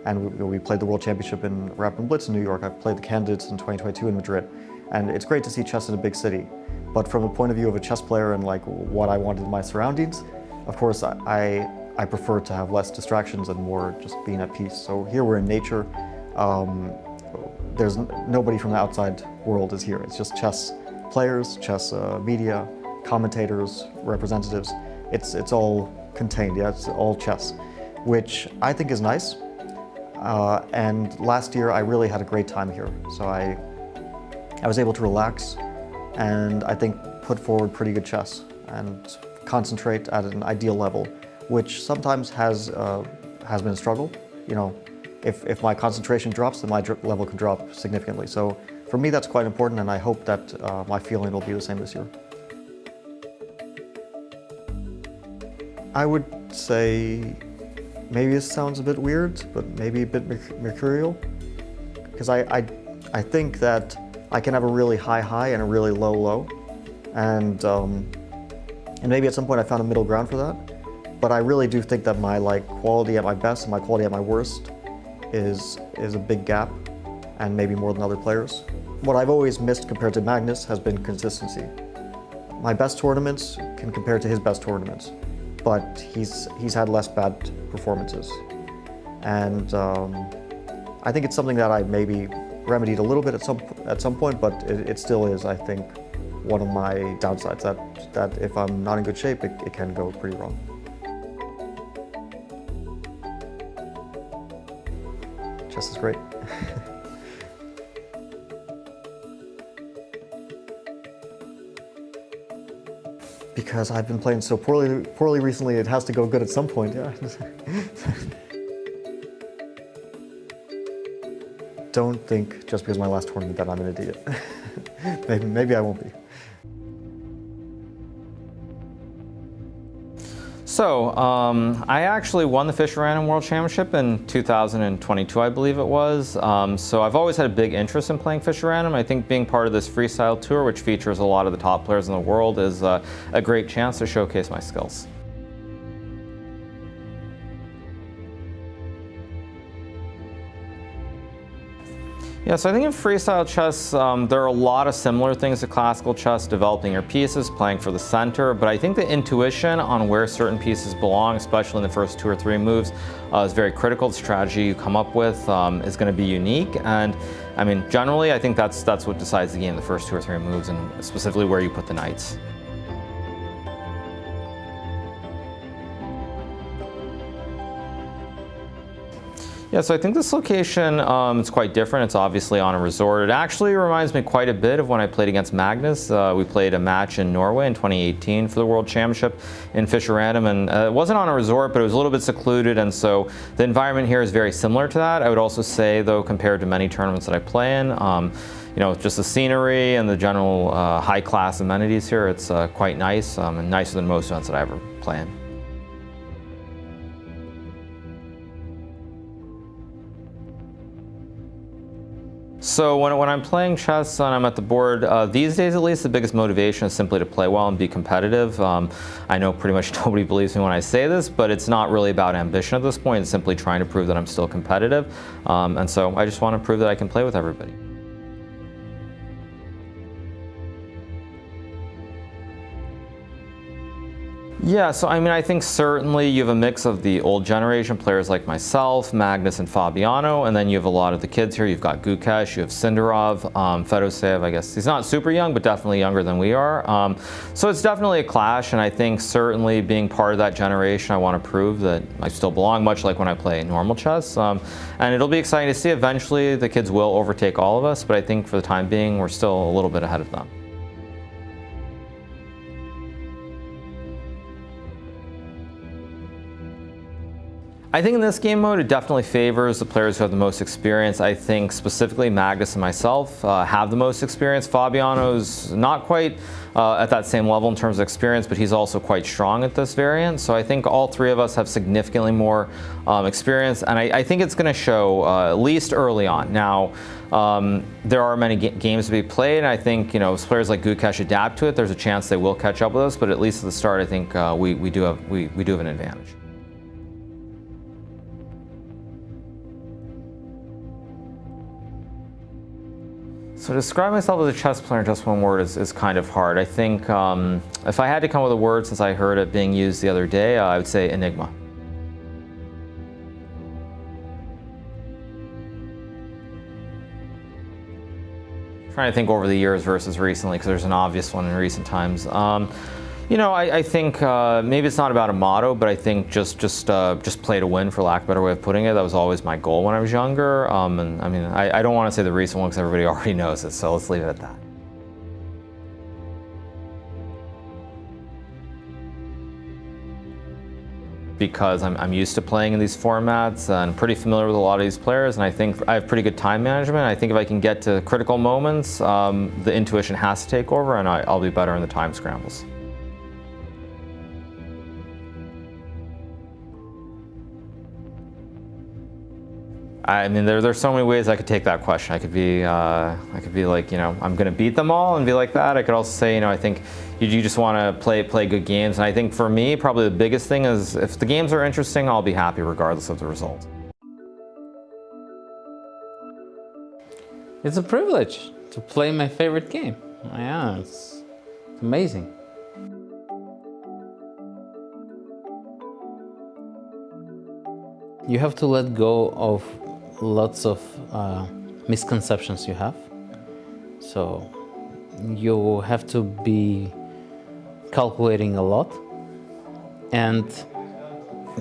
And we played the World Championship in Rapid and Blitz in New York. I've played the Candidates in 2022 in Madrid. And it's great to see chess in a big city. But from a point of view of a chess player and like what I wanted in my surroundings, of course, I prefer to have less distractions and more just being at peace. So here we're in nature. There's nobody from the outside world is here. It's just chess players, chess media, commentators, representatives. It's all contained, yeah, it's all chess, which I think is nice. And last year I really had a great time here. So I was able to relax and I think put forward pretty good chess and concentrate at an ideal level, which sometimes has been a struggle. You know, if my concentration drops, then my level can drop significantly. So for me, that's quite important, and I hope that my feeling will be the same this year. I would say, maybe this sounds a bit weird, but maybe a bit mercurial, because I think that I can have a really high and a really low, and maybe at some point I found a middle ground for that. But I really do think that my quality at my best and my quality at my worst is a big gap, and maybe more than other players. What I've always missed compared to Magnus has been consistency. My best tournaments can compare to his best tournaments, but he's had less bad performances. And I think it's something that I maybe remedied a little bit at some point, but it still is, I think, one of my downsides, that if I'm not in good shape, it can go pretty wrong. Chess is great. Because I've been playing so poorly recently, it has to go good at some point, yeah. Don't think just because my last tournament that I'm an idiot. maybe I won't be. So, I actually won the Fischer Random World Championship in 2022, I believe it was. So I've always had a big interest in playing Fischer Random. I think being part of this freestyle tour, which features a lot of the top players in the world, is a great chance to showcase my skills. Yeah, so I think in freestyle chess, there are a lot of similar things to classical chess, developing your pieces, playing for the center, but I think the intuition on where certain pieces belong, especially in the first 2 or 3 moves, is very critical. The strategy you come up with is going to be unique, and I mean, generally, I think that's what decides the game, the first 2 or 3 moves, and specifically where you put the knights. Yeah, so I think this location is quite different. It's obviously on a resort. It actually reminds me quite a bit of when I played against Magnus. We played a match in Norway in 2018 for the World Championship in Fischer Random, and it wasn't on a resort, but it was a little bit secluded, and so the environment here is very similar to that. I would also say, though, compared to many tournaments that I play in, you know, just the scenery and the general high-class amenities here, it's quite nice, and nicer than most events that I ever play in. So when I'm playing chess and I'm at the board, these days at least, the biggest motivation is simply to play well and be competitive. I know pretty much nobody believes me when I say this, but it's not really about ambition at this point. It's simply trying to prove that I'm still competitive. And so I just want to prove that I can play with everybody. Yeah, so I mean, I think certainly you have a mix of the old generation players like myself, Magnus and Fabiano, and then you have a lot of the kids here. You've got Gukesh, you have Sindarov, Firouzja, I guess he's not super young, but definitely younger than we are. So it's definitely a clash, and I think certainly being part of that generation, I want to prove that I still belong, much like when I play normal chess. And it'll be exciting to see. Eventually, the kids will overtake all of us, but I think for the time being, we're still a little bit ahead of them. I think in this game mode, it definitely favors the players who have the most experience. I think specifically Magnus and myself have the most experience. Fabiano's not quite at that same level in terms of experience, but he's also quite strong at this variant. So I think all three of us have significantly more experience, and I think it's going to show at least early on. Now, there are many games to be played, and I think as players like Gukesh adapt to it, there's a chance they will catch up with us. But at least at the start, I think we do have an advantage. So to describe myself as a chess player in just one word is kind of hard. I think if I had to come up with a word since I heard it being used the other day, I would say enigma. I'm trying to think over the years versus recently, because there's an obvious one in recent times. I think maybe it's not about a motto, but I think just play to win, for lack of a better way of putting it. That was always my goal when I was younger. And I mean, I don't want to say the recent one because everybody already knows it, so let's leave it at that. Because I'm used to playing in these formats and pretty familiar with a lot of these players, and I think I have pretty good time management. I think if I can get to critical moments, the intuition has to take over, and I'll be better in the time scrambles. I mean, there's so many ways I could take that question. I could be like, I'm going to beat them all and be like that. I could also say, I think you just want to play good games. And I think for me, probably the biggest thing is if the games are interesting, I'll be happy regardless of the result. It's a privilege to play my favorite game. Yeah, it's amazing. You have to let go of lots of misconceptions you have. So you have to be calculating a lot and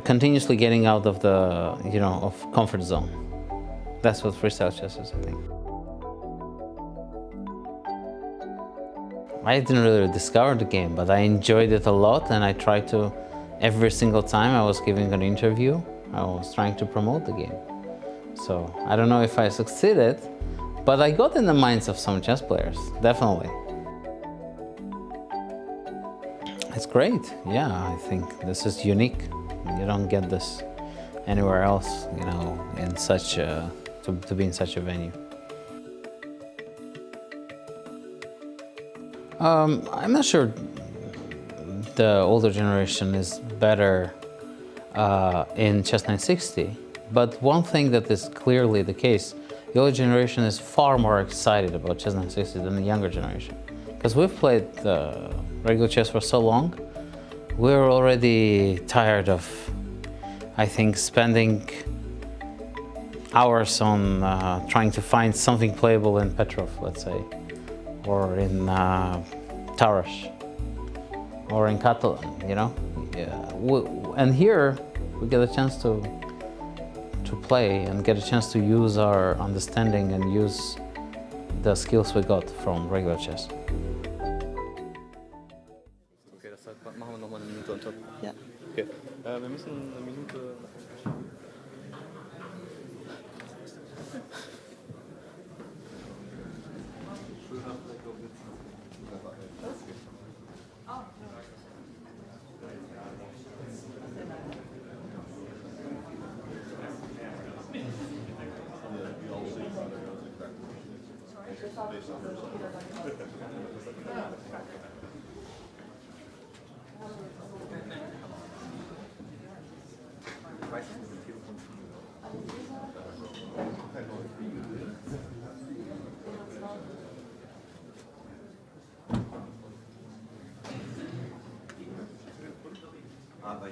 continuously getting out of the, of comfort zone. That's what freestyle chess is, I think. I didn't really discover the game, but I enjoyed it a lot, and I tried to, every single time I was giving an interview, I was trying to promote the game. So I don't know if I succeeded, but I got in the minds of some chess players, definitely. It's great, yeah, I think this is unique. You don't get this anywhere else, in such to be in such a venue. I'm not sure the older generation is better in chess 960, but one thing that is clearly the case, the older generation is far more excited about chess 960 than the younger generation. Because we've played regular chess for so long, we're already tired of, I think, spending hours on trying to find something playable in Petrov, let's say, or in Tarash, or in Catalan, Yeah. And here, we get a chance to play and get a chance to use our understanding and use the skills we got from regular chess. Okay, das machen wir nochmal eine Minute on top. Ja. Okay, wir müssen eine Minute... Aber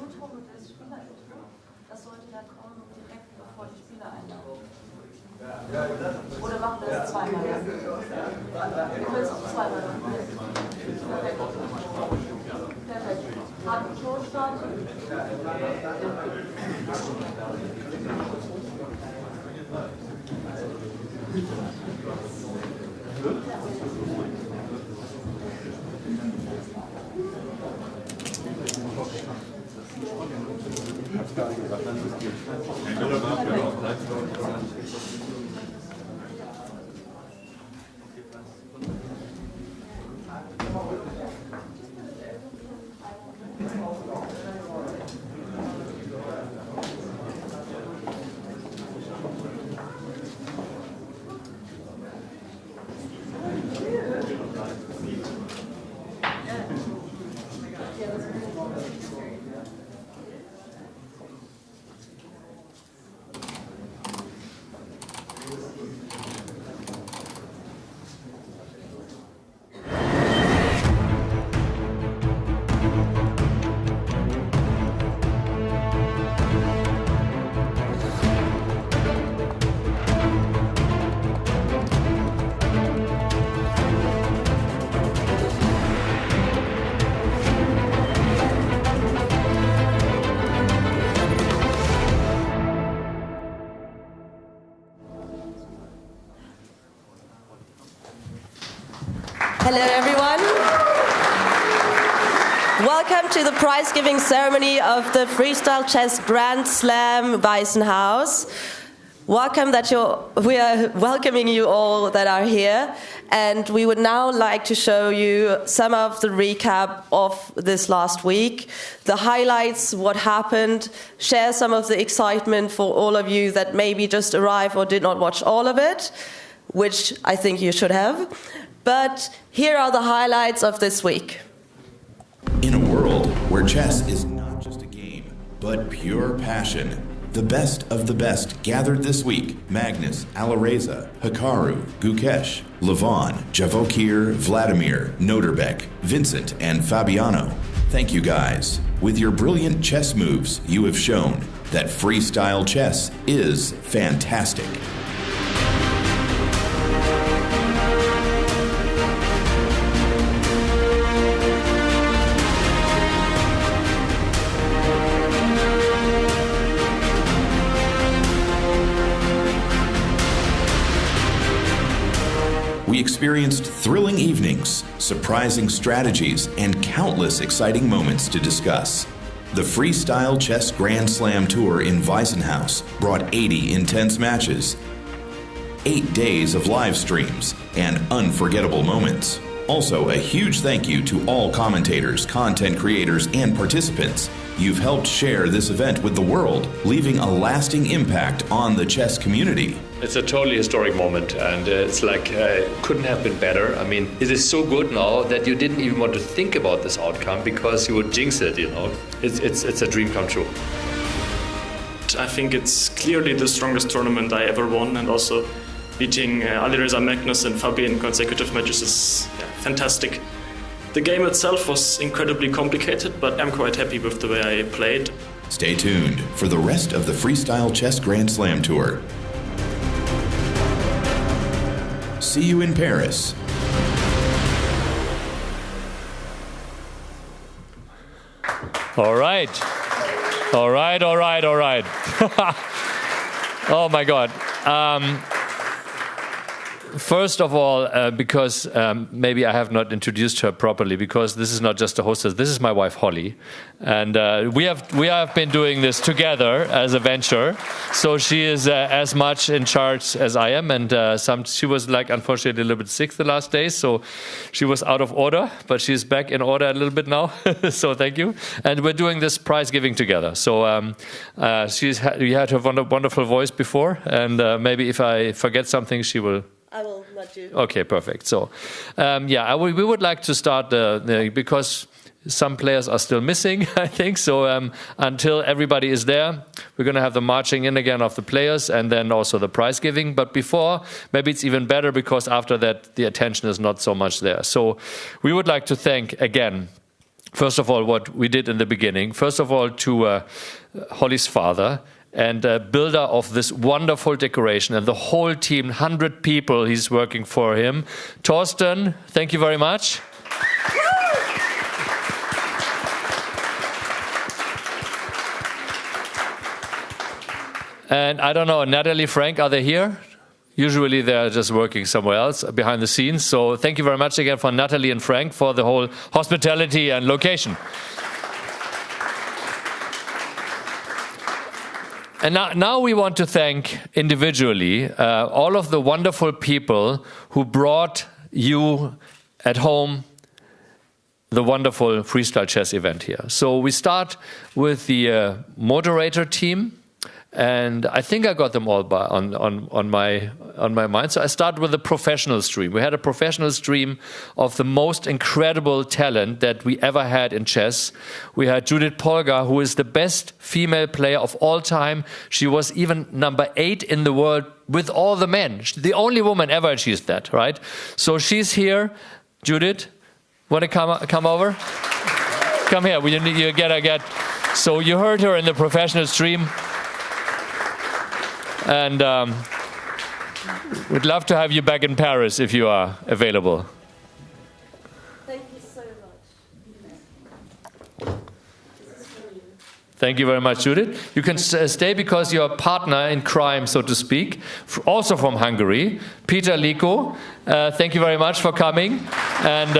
Intro mit das Spielerintro, das sollte ja kommen direkt bevor die Spieler einlaufen. Oder machen wir das zweimal? Du willst es zweimal machen? Perfekt. Perfekt. Harten Ton starten. Hello, everyone. Welcome to the prize-giving ceremony of the Freestyle Chess Grand Slam WEISSENHAUS. Welcome we are welcoming you all that are here, and we would now like to show you some of the recap of this last week, the highlights, what happened, share some of the excitement for all of you that maybe just arrived or did not watch all of it, which I think you should have. But here are the highlights of this week. In a world where chess is not just a game, but pure passion, the best of the best gathered this week. Magnus, Alireza, Hikaru, Gukesh, Levon, Javokir, Vladimir, Noterbeck, Vincent, and Fabiano. Thank you guys. With your brilliant chess moves, you have shown that freestyle chess is fantastic. We experienced thrilling evenings, surprising strategies, and countless exciting moments to discuss. The Freestyle Chess Grand Slam Tour in WEISSENHAUS brought 80 intense matches, 8 days of live streams, and unforgettable moments. Also, a huge thank you to all commentators, content creators, and participants. You've helped share this event with the world, leaving a lasting impact on the chess community. It's a totally historic moment, and it's like couldn't have been better. I mean, it is so good now that you didn't even want to think about this outcome because you would jinx it, you know. It's a dream come true. I think it's clearly the strongest tournament I ever won, and also beating Alireza, Magnus and Fabi in consecutive matches is fantastic. The game itself was incredibly complicated, but I'm quite happy with the way I played. Stay tuned for the rest of the Freestyle Chess Grand Slam Tour. See you in Paris. All right. All right, all right, all right. Oh my God. First of all, because maybe I have not introduced her properly, because this is not just a hostess, this is my wife Holly, and we have been doing this together as a venture. So she is as much in charge as I am, and she was like unfortunately a little bit sick the last days, so she was out of order, but she's back in order a little bit now. So thank you, and we're doing this prize giving together. So we had her wonderful voice before, and maybe if I forget something, she will. I will let you. Okay, perfect. So, we would like to start because some players are still missing, I think. So until everybody is there, we're going to have the marching in again of the players and then also the prize giving. But before, maybe it's even better because after that, the attention is not so much there. So we would like to thank again, first of all, what we did in the beginning. First of all, to Holly's father, and builder of this wonderful decoration, and the whole team, 100 people he's working for him. Torsten, thank you very much. And I don't know, Natalie, Frank, are they here? Usually they're just working somewhere else behind the scenes. So thank you very much again for Natalie and Frank for the whole hospitality and location. And now we want to thank individually all of the wonderful people who brought you at home the wonderful freestyle chess event here. So we start with the moderator team, and I think I got them all on my mind. So I start with the professional stream. We had a professional stream of the most incredible talent that we ever had in chess. We had Judith Polgar, who is the best female player of all time. She was even number 8 in the world with all the men. The only woman ever achieved that, right? So she's here. Judith, want to come over? Come here. You get. So you heard her in the professional stream. And we'd love to have you back in Paris if you are available. Thank you so much. Thank you very much, Judith. You can stay because your partner in crime, so to speak, also from Hungary, Peter Liko. Thank you very much for coming. And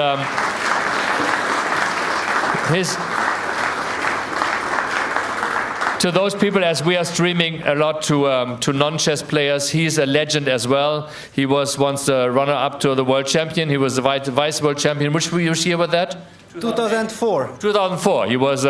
to those people, as we are streaming a lot to non-chess players, he's a legend as well. He was once the runner-up to the world champion. He was the vice world champion. Which year was that? 2004. 2004. He was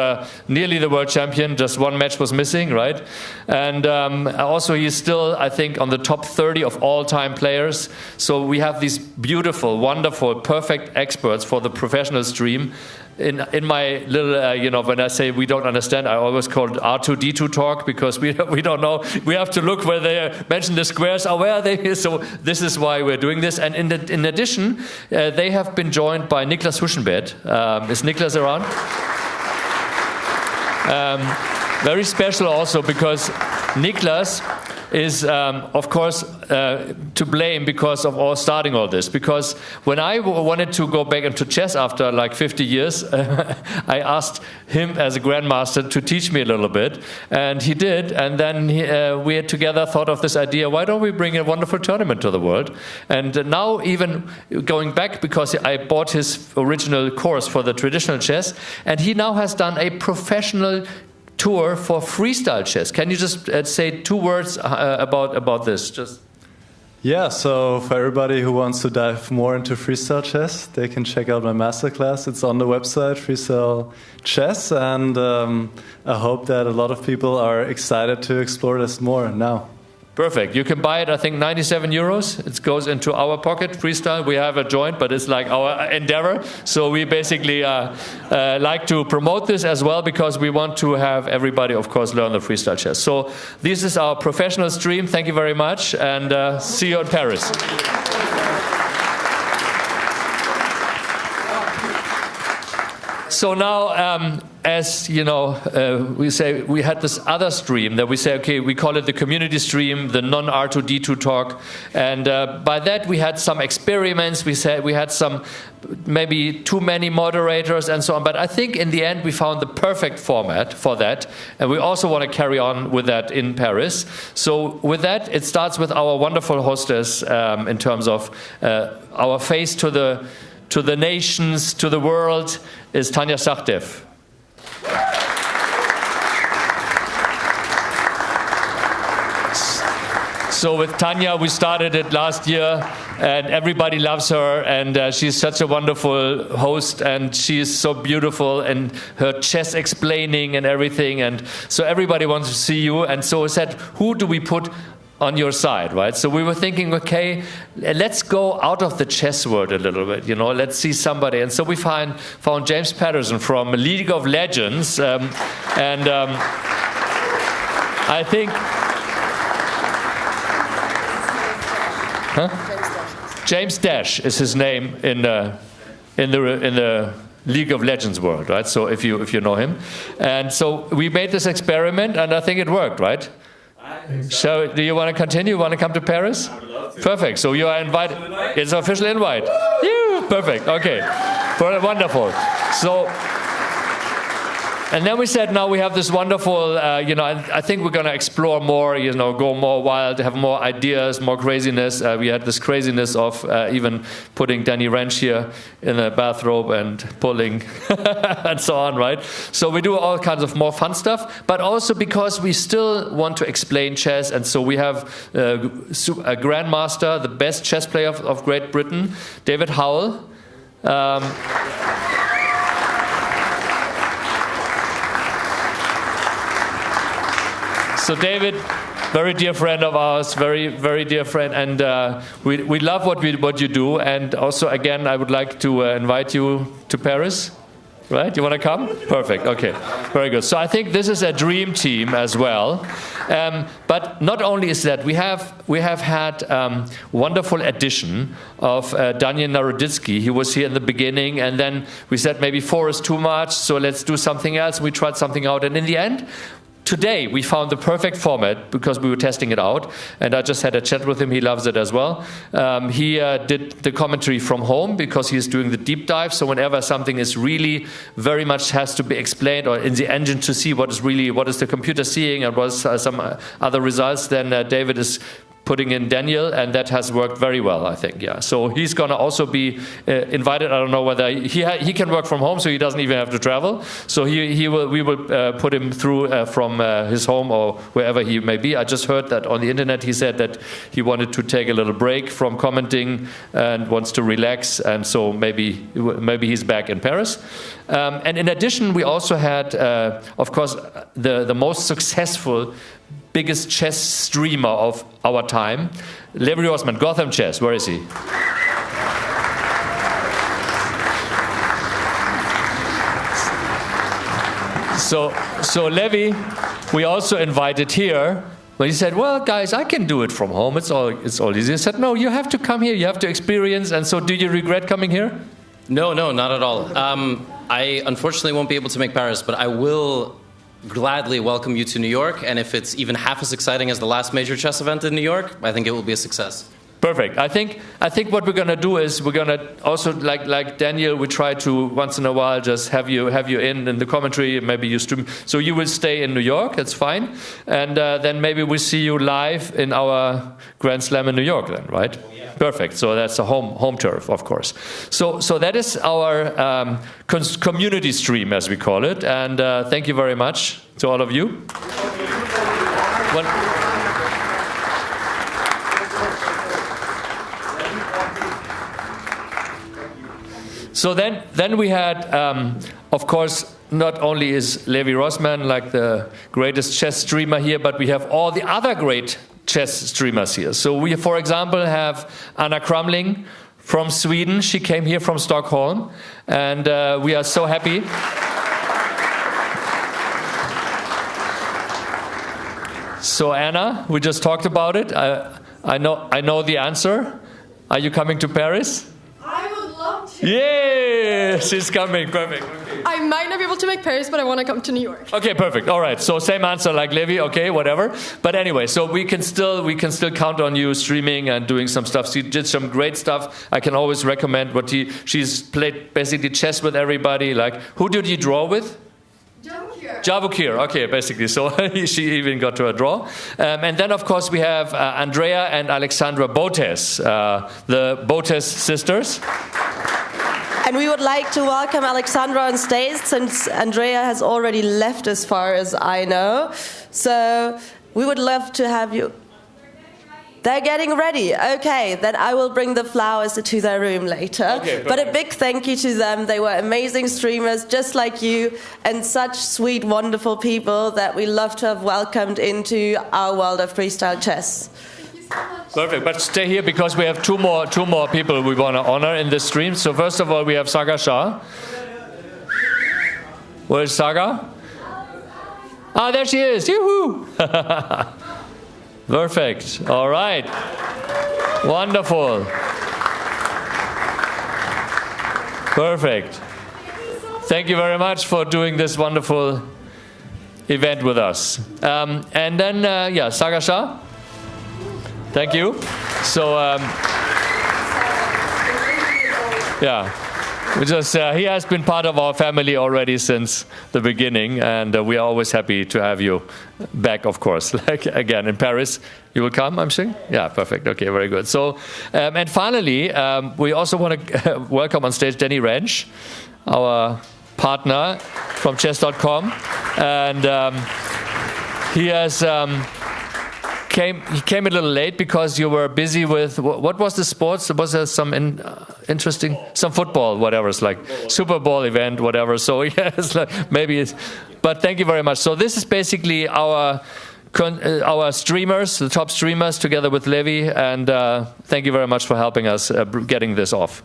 nearly the world champion. Just one match was missing, right? And also he's still, I think, on the top 30 of all-time players. So we have these beautiful, wonderful, perfect experts for the professional stream. In my little, when I say we don't understand, I always call it R2D2 talk, because we don't know. We have to look where they mention the squares. Where are they? So this is why we're doing this. And in addition, they have been joined by Niklas Huschenbett. Is Niklas around? Very special also because Niklas is, of course, to blame because of starting all this. Because when I wanted to go back into chess after like 50 years, I asked him as a grandmaster to teach me a little bit, and he did. And then we together thought of this idea: why don't we bring a wonderful tournament to the world? And now even going back, because I bought his original course for the traditional chess, and he now has done a professional tour for freestyle chess. Can you just say 2 words about this? Just Yeah, so for everybody who wants to dive more into freestyle chess, they can check out my masterclass. It's on the website, Freestyle Chess, and I hope that a lot of people are excited to explore this more now. Perfect. You can buy it, I think, 97 euros. It goes into our pocket, Freestyle. We have a joint, but it's like our endeavor. So we basically like to promote this as well because we want to have everybody, of course, learn the freestyle chess. So this is our professional stream. Thank you very much, and see you in Paris. So now, as you know, we say we had this other stream that we say, okay, we call it the community stream, the non-R2D2 talk, and by that we had some experiments. We said we had some maybe too many moderators and so on, but I think in the end we found the perfect format for that, and we also want to carry on with that in Paris. So with that, it starts with our wonderful hostess in terms of our face to the nations, to the world, is Tanya Sakhdev. So with Tanya, we started it last year, and everybody loves her, and she's such a wonderful host, and she's so beautiful, and her chess explaining and everything, and so everybody wants to see you, and so we said, who do we put on your side, right? So we were thinking, okay, let's go out of the chess world a little bit, you know, let's see somebody. And so we found James Patterson from League of Legends, I think... James Dash is his name in the League of Legends world, right? So if you know him. And so we made this experiment, and I think it worked, right? So, do you want to continue? You want to come to Paris? I would love to. Perfect. So you are invited. It's an official invite. Yeah, perfect. Okay. Wonderful. So, and then we said, now we have this wonderful, I think we're going to explore more, go more wild, have more ideas, more craziness. We had this craziness of even putting Danny Wrench here in a bathrobe and pulling and so on, right? So we do all kinds of more fun stuff, but also because we still want to explain chess, and so we have a grandmaster, the best chess player of Great Britain, David Howell. So David, very dear friend of ours, very, very dear friend, and we love what you do. And also, again, I would like to invite you to Paris. Right? You want to come? Perfect. Okay. Very good. So I think this is a dream team as well. But not only is that, we have had wonderful addition of Daniel Naroditsky. He was here in the beginning, and then we said maybe 4 is too much, so let's do something else. We tried something out, and in the end, today we found the perfect format because we were testing it out, and I just had a chat with him. He loves it as well. He did the commentary from home because he's doing the deep dive. So whenever something is really very much has to be explained, or in the engine to see what is the computer seeing and what is some other results, then David is putting in Daniel, and that has worked very well, I think. Yeah. So he's going to also be invited. I don't know whether he can work from home, so he doesn't even have to travel. So we will put him through from his home or wherever he may be. I just heard that on the internet he said that he wanted to take a little break from commenting and wants to relax, and so maybe he's back in Paris. And in addition, we also had, of course, the most successful, biggest chess streamer of our time, Levi Osman, Gotham Chess. Where is he? So Levi, we also invited here. But he said, well, guys, I can do it from home. It's all easy. I said, no, you have to come here. You have to experience. And so do you regret coming here? No, not at all. I unfortunately won't be able to make Paris, but I will gladly welcome you to New York, and if it's even half as exciting as the last major chess event in New York, I think it will be a success. Perfect. I think what we're going to do is we're going to also, like Daniel, we try to once in a while just have you in the commentary, maybe you stream. So you will stay in New York, that's fine, and then maybe we see you live in our Grand Slam in New York then, right? Yeah. Perfect. So that's a home turf, of course. So that is our community stream, as we call it, and thank you very much to all of you. So then we had, of course, not only is Levi Rossmann like the greatest chess streamer here, but we have all the other great chess streamers here. So we, for example, have Anna Kramling from Sweden. She came here from Stockholm, and we are so happy. So Anna, we just talked about it. I know the answer. Are you coming to Paris? I would love to. Yeah, she's coming. Perfect. Okay. I might not be able to make Paris, but I want to come to New York. Okay, perfect. All right. So same answer like Levi. Okay, whatever. But anyway, so we can still count on you streaming and doing some stuff. She did some great stuff. I can always recommend she's played basically chess with everybody. Like, who did you draw with? Javukir, okay, basically. So she even got to a draw. And then, of course, we have Andrea and Alexandra Botes, the Botes sisters. And we would like to welcome Alexandra on stage, since Andrea has already left as far as I know. So we would love to have you. They're getting ready. Okay, then I will bring the flowers to their room later. Okay, but a big thank you to them. They were amazing streamers, just like you, and such sweet, wonderful people that we love to have welcomed into our world of freestyle chess. Perfect, but stay here because we have two more people we want to honor in this stream. So first of all, we have Saga Shah. Where is Saga? Ah, there she is. Yoo-hoo! Perfect. All right. Wonderful. Perfect. Thank you very much for doing this wonderful event with us. And then, Saga Shah. Thank you. So, he has been part of our family already since the beginning, and we are always happy to have you back, of course. Like again in Paris, you will come, I'm sure. Yeah, perfect. Okay, very good. So, and finally, we also want to welcome on stage Danny Rensch, our partner from chess.com, and he has. He came a little late because you were busy with what was the sports? Was there some interesting, some football, whatever. It's like Super Bowl event, whatever. So yes, but thank you very much. So this is basically our streamers, the top streamers, together with Levi, and thank you very much for helping us getting this off.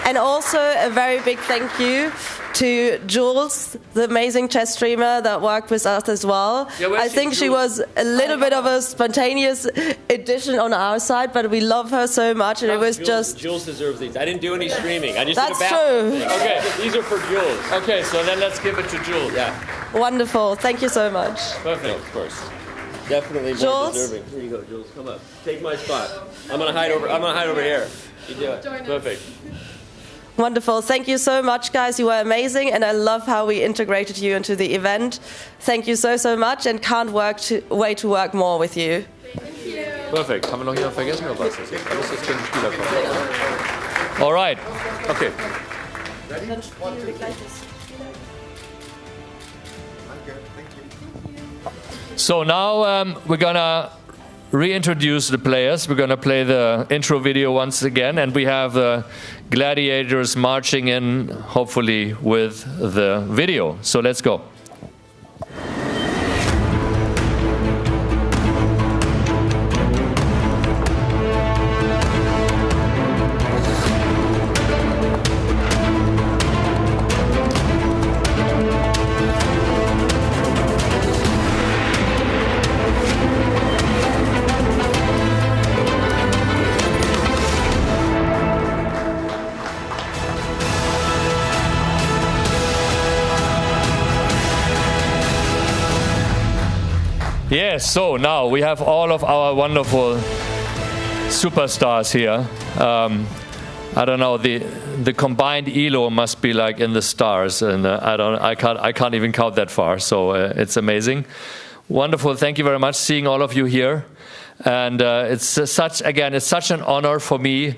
And also a very big thank you to Jules, the amazing chess streamer that worked with us as well. Yeah, I think she was a little bit of a spontaneous addition on our side, but we love her so much, and it was Jules deserves these. I didn't do any streaming. I just That's did a true. Okay, these are for Jules. Okay, so then let's give it to Jules. Yeah. Wonderful. Thank you so much. Perfect. No, of course. Definitely more Jules? deserving. Here you go, Jules. Come up. Take my spot. I'm gonna hide over here. You do it. Perfect. Wonderful. Thank you so much, guys. You were amazing, and I love how we integrated you into the event. Thank you so, so much, and can't wait to work more with you. Thank you. Perfekt. Haben wir noch jemanden vergessen oder was? Alles ist kein Spieler kommen. All right. Okay. So now we're gonna reintroduce the players. We're going to play the intro video once again, and we have the gladiators marching in, hopefully with the video. So let's go. Yes, so now we have all of our wonderful superstars here. I don't know, the combined ELO must be like in the stars, and I can't even count that far. So it's amazing, wonderful. Thank you very much, seeing all of you here, and it's such an honor for me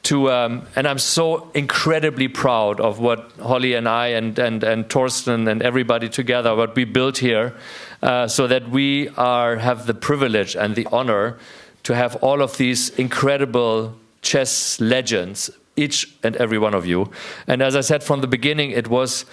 to, and I'm so incredibly proud of what Holly and I and Torsten and everybody together, what we built here, so that we have the privilege and the honor to have all of these incredible chess legends, each and every one of you. And as I said from the beginning, it was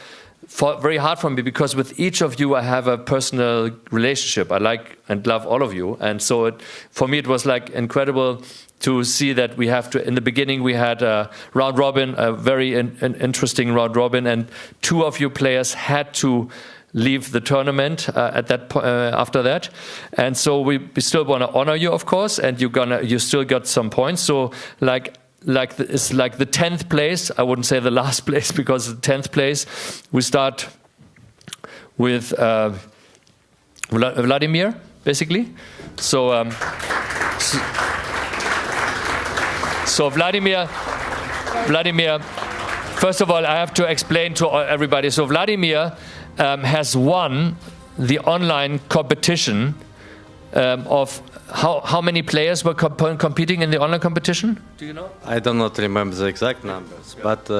very hard for me because with each of you I have a personal relationship. I like and love all of you, and so for me it was like incredible to see that we have to. In the beginning we had a round robin, a very interesting round robin, and 2 of you players had to leave the tournament at that after that, and so we still want to honor you, of course, and you still got some points. So it's like the 10th place. I wouldn't say the last place, because the 10th place we start with Vladimir, basically. So Vladimir. First of all, I have to explain to everybody. So Vladimir has won the online competition of how many players were competing in the online competition? Do you know? I do not remember the exact numbers, but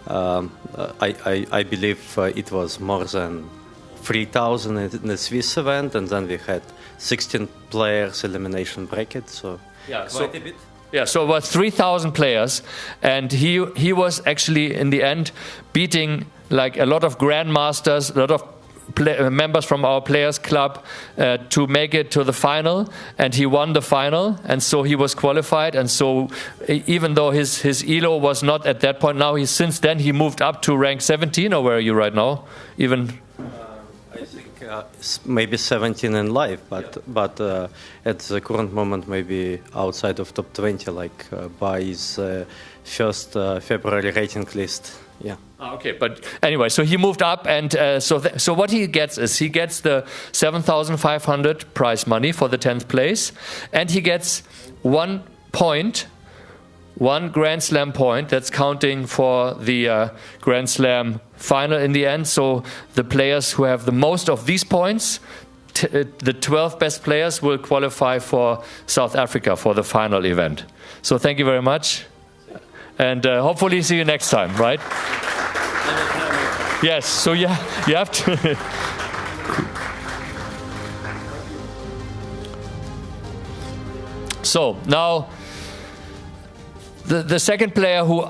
I believe it was more than 3,000 in the Swiss event, and then we had 16 players elimination bracket. So yeah, quite a bit. Yeah, so it was 3,000 players, and he was actually in the end beating like a lot of grandmasters, a lot of members from our players club to make it to the final, and he won the final, and so he was qualified. And so even though his elo was not at that point, now since then he moved up to rank 17, or where are you right now? Even I think maybe 17 in live, but at the current moment maybe outside of top 20, like by his first February rating list. Yeah. Okay, but anyway, so he moved up, and so what he gets is he gets the 7,500 prize money for the 10th place, and he gets 1 point, 1 Grand Slam point that's counting for the Grand Slam final in the end. So the players who have the most of these points, the 12 best players, will qualify for South Africa for the final event. So thank you very much. And hopefully see you next time, right? Yes, so yeah, you have to. So now, the second player who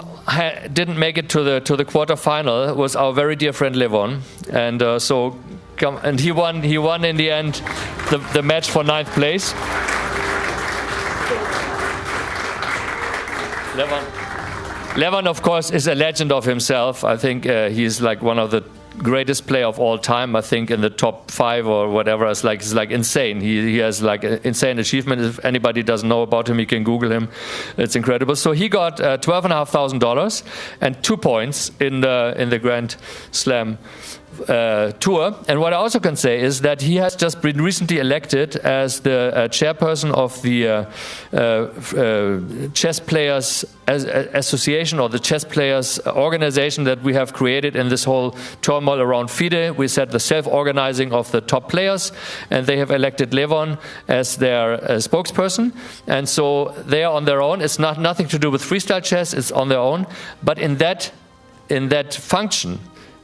didn't make it to the quarterfinal was our very dear friend Levon, and he won in the end the match for 9th place. Levon, of course, is a legend of himself. I think he's like one of the greatest player of all time. I think in the top 5 or whatever. It's like insane. He has like an insane achievement. If anybody doesn't know about him, you can Google him. It's incredible. So he got $12,500 and 2 points in the Grand Slam tour. And what I also can say is that he has just been recently elected as the chairperson of the Chess Players Association, or the Chess Players organization that we have created in this whole turmoil around FIDE. We said the self-organizing of the top players, and they have elected Levon as their spokesperson. And so they are on their own. It's nothing to do with freestyle chess. It's on their own. But in that function,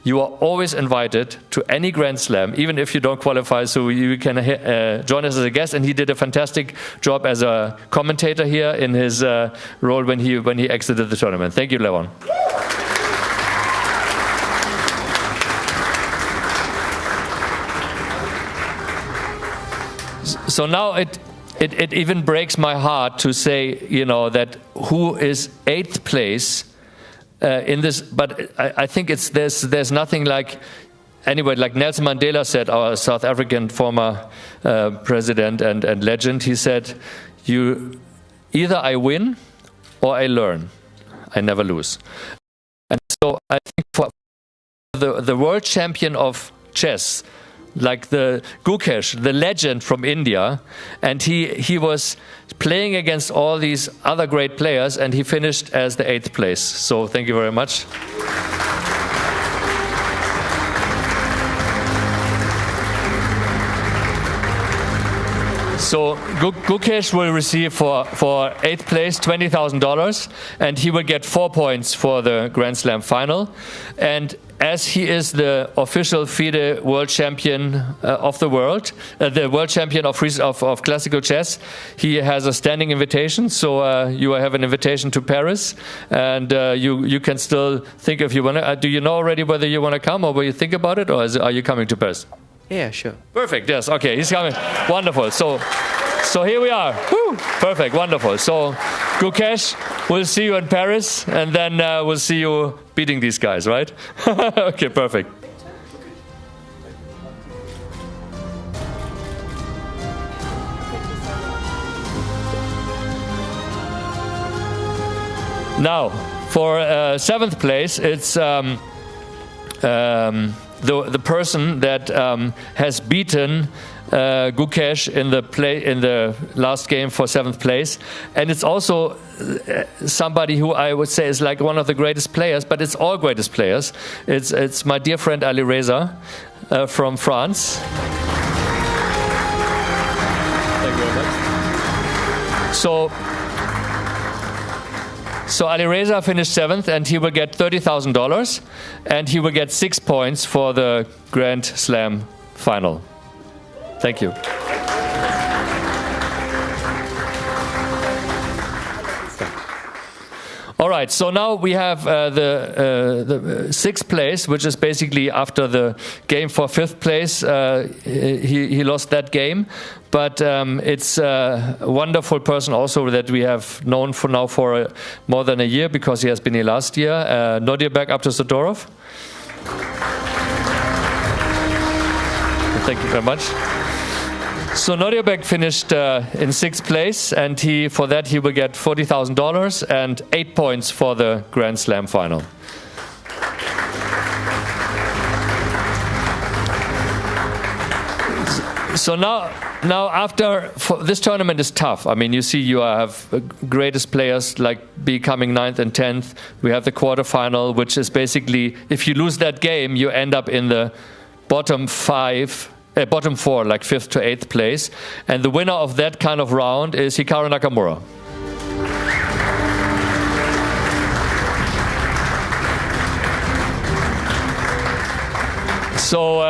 you are always invited to any Grand Slam, even if you don't qualify, so you can join us as a guest. And he did a fantastic job as a commentator here in his role when he exited the tournament. Thank you, Levon. So now it even breaks my heart to say, that who is 8th place in this, but I think there's nothing like, anyway, like Nelson Mandela said, our South African former president and legend. He said, either I win or I learn. I never lose. And so I think for the world champion of chess, like the Gukesh, the legend from India, and he was playing against all these other great players, and he finished as the 8th place. So thank you very much. So Gukesh will receive for 8th place $20,000, and he will get 4 points for the Grand Slam final. And as he is the official FIDE world champion of the world, the world champion of classical chess, he has a standing invitation. So you have an invitation to Paris, and you can still think if you want to. Do you know already whether you want to come, or will you think about it, or are you coming to Paris? Yeah, sure. Perfect. Yes. Okay. He's coming. Wonderful. So here we are. Woo! Perfect. Wonderful. So Gukesh, we'll see you in Paris, and then we'll see you beating these guys, right? Okay. Perfect. Now, for 7th place, it's the person that has beaten Gukesh in the last game for 7th place, and it's also somebody who I would say is like one of the greatest players, but it's all greatest players. It's my dear friend Ali Reza from France. Thank you very much. So Ali Reza finished 7th, and he will get $30,000, and he will get 6 points for the Grand Slam final. Thank you. All right, so now we have the 6th place, which is basically after the game for 5th place. He lost that game, but it's a wonderful person also that we have known for now for more than a year, because he has been here last year. Abdusattorov. Thank you very much. So Nodiabek finished in 6th place, and for that he will get $40,000 and 8 points for the Grand Slam final. So now this tournament is tough. I mean, you see, you have greatest players like becoming 9th and 10th. We have the quarterfinal, which is basically, if you lose that game, you end up in the bottom 4, like 5th to 8th place. And the winner of that kind of round is Hikaru Nakamura. So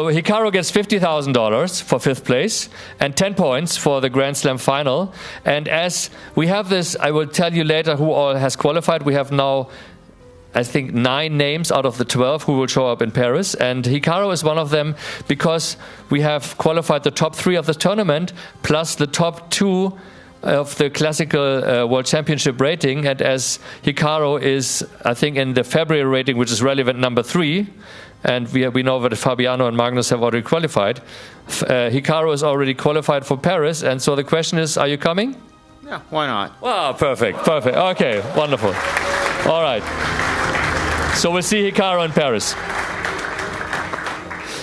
Hikaru gets $50,000 for 5th place and 10 points for the Grand Slam final. And as we have this, I will tell you later who all has qualified. We have now, I think, 9 names out of the 12 who will show up in Paris, and Hikaru is one of them, because we have qualified the top 3 of the tournament plus the top 2 of the classical World Championship rating. And as Hikaru is, I think, in the February rating, which is relevant number 3, and we know that Fabiano and Magnus have already qualified, Hikaru is already qualified for Paris. And so the question is, are you coming? Yeah, why not? Wow, perfect. Okay, wonderful. All right. So we'll see Hikaru in Paris.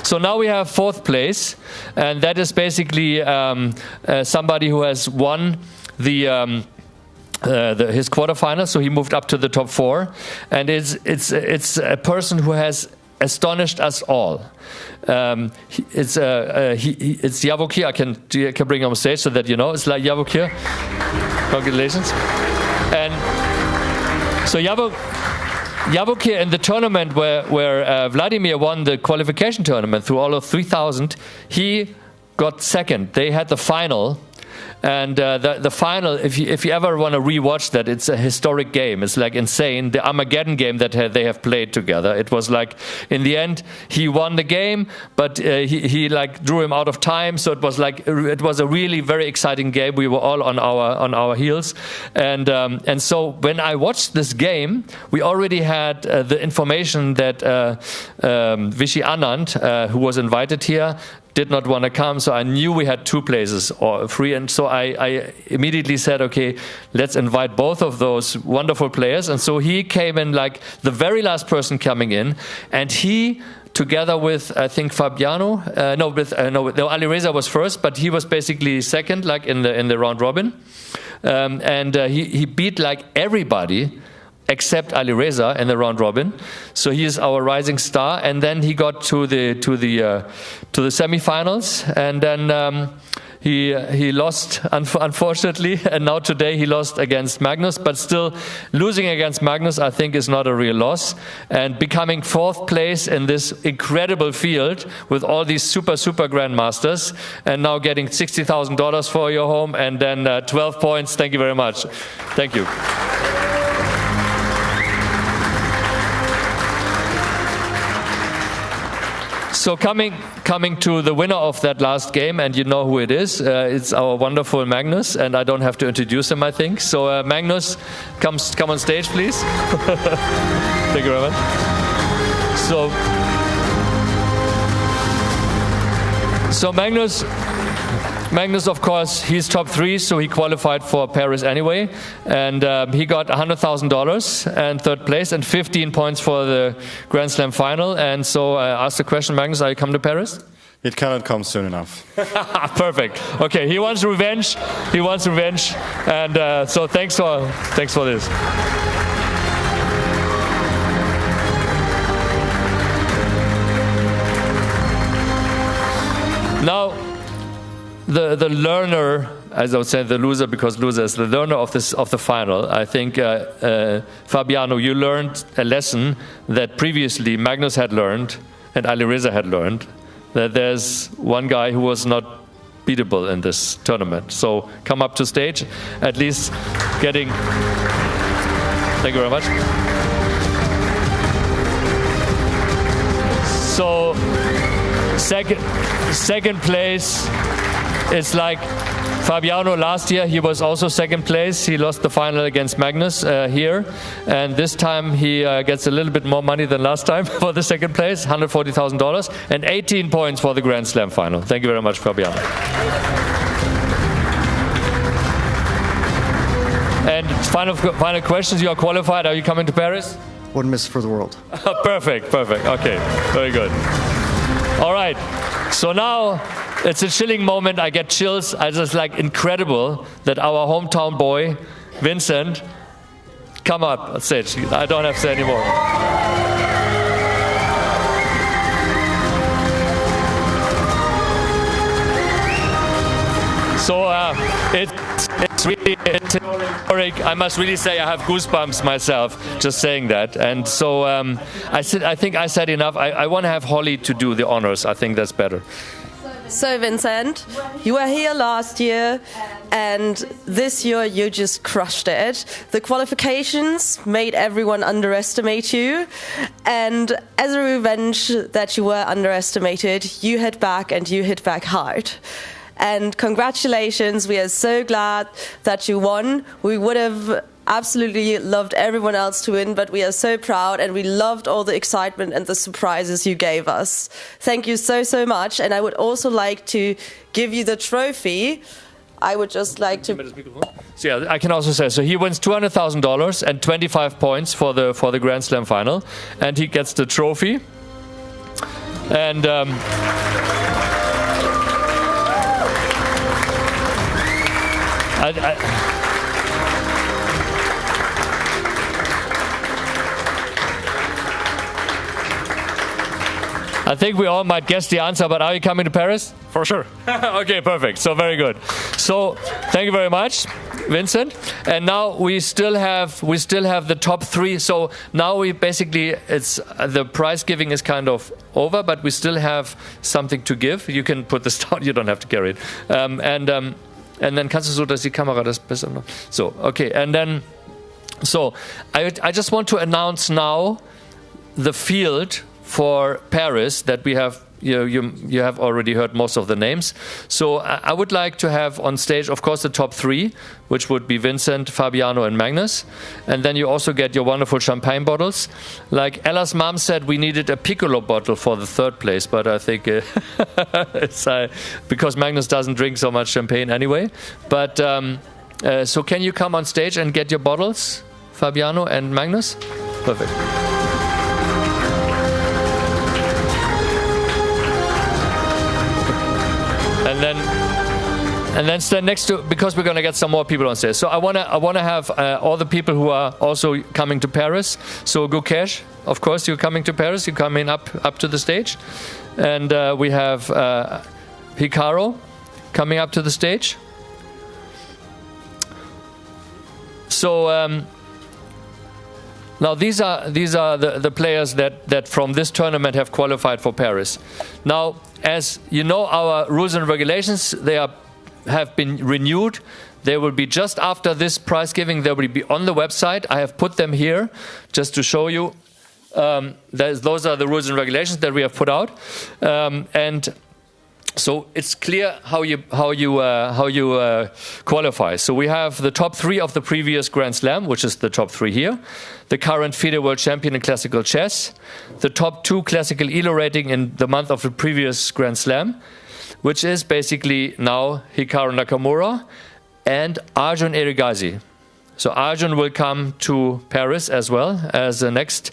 So now we have 4th place, and that is basically somebody who has won his quarterfinals. So he moved up to the top 4, and it's a person who has astonished us all. It's Yavokir. I can bring him on stage so that you know. It's like Yavokir. Congratulations. And so Yavokir, in the tournament where Vladimir won the qualification tournament through all of 3,000, he got 2nd. They had the final. And the final, if you ever want to rewatch that, it's a historic game. It's like insane. The Armageddon game that they have played together. It was like, in the end, he won the game, but he like drew him out of time. So it was a really very exciting game. We were all on our heels, and so when I watched this game, we already had the information that Vishy Anand, who was invited here, did not want to come, so I knew we had 2 places or free, and so I immediately said, okay, let's invite both of those wonderful players. And so he came in like the very last person coming in, and he, together with, I think, Fabiano, Ali Reza was first, but he was basically 2nd, like in the round robin, and he beat like everybody except Ali Reza in the round robin. So he is our rising star. And then he got to the semifinals, and then He lost, unfortunately, and now today he lost against Magnus, but still losing against Magnus, I think, is not a real loss. And becoming 4th place in this incredible field with all these super grandmasters, and now getting $60,000 for your home, and then 12 points. Thank you very much. Thank you. So coming to the winner of that last game, and you know who it is. It's our wonderful Magnus, and I don't have to introduce him, I think. So Magnus, come on stage, please. Thank you very much. So Magnus, of course, he's top 3, so he qualified for Paris anyway, and he got $100,000 and 3rd place and 15 points for the Grand Slam final. And so I asked the question, Magnus, are you coming to Paris? It cannot come soon enough. Perfect. Okay, he wants revenge. And so thanks for this. Now, the learner, as I would say, the loser, because loser is the learner of the final. I think Fabiano, you learned a lesson that previously Magnus had learned and Alireza had learned, that there's one guy who was not beatable in this tournament. So come up to stage, at least getting. Thank you very much. So second place. It's like Fabiano last year, he was also 2nd place. He lost the final against Magnus here. And this time he gets a little bit more money than last time for the 2nd place, $140,000, and 18 points for the Grand Slam final. Thank you very much, Fabiano. And final questions. You are qualified. Are you coming to Paris? Wouldn't miss for the world. Perfect. Okay, very good. All right. So now it's a chilling moment. I get chills. I just like incredible that our hometown boy, Vincent, come up on stage. I don't have to say anymore. So it's really historic. I must really say I have goosebumps myself just saying that. And so I think I said enough. I want to have Holly to do the honors. I think that's better. So Vincent, you were here last year, and this year you just crushed it. The qualifications made everyone underestimate you, and as a revenge that you were underestimated, you hit back, and you hit back hard. And congratulations, we are so glad that you won. We would have absolutely loved everyone else to win, but we are so proud, and we loved all the excitement and the surprises you gave us. Thank you so much. And I would also like to give you the trophy. I would just like to. So yeah, I can also say, so he wins $200,000 and 25 points for the Grand Slam final, and he gets the trophy. And I think we all might guess the answer, but are you coming to Paris? For sure. Okay, perfect. So very good. So thank you very much, Vincent. And now we still have the top 3. So now we basically, it's the prize giving is kind of over, but we still have something to give. You can put this down. You don't have to carry it. And then kannst du so, dass die Kamera das besser noch. So, okay. And then, so I just want to announce now the field for Paris that we have. You have already heard most of the names. So I would like to have on stage, of course, the top 3, which would be Vincent, Fabiano, and Magnus. And then you also get your wonderful champagne bottles. Like Ella's mom said, we needed a piccolo bottle for the 3rd place, but I think it's because Magnus doesn't drink so much champagne anyway. But so can you come on stage and get your bottles, Fabiano and Magnus? Perfect. And then stand next to, because we're going to get some more people on stage. So I want to have all the people who are also coming to Paris. So Gukesh, of course, you're coming to Paris. You're coming up to the stage. And we have Hikaru, coming up to the stage. So now these are the players that from this tournament have qualified for Paris. Now, as you know, our rules and regulations, have been renewed. They will be just after this prize giving. They will be on the website. I have put them here just to show you. Those are the rules and regulations that we have put out, and so it's clear how you qualify. So we have the top 3 of the previous Grand Slam, which is the top 3 here. The current FIDE World Champion in classical chess. The top 2 classical ELO rating in the month of the previous Grand Slam, which is basically now Hikaru Nakamura and Arjun Erigaisi. So Arjun will come to Paris as well as the next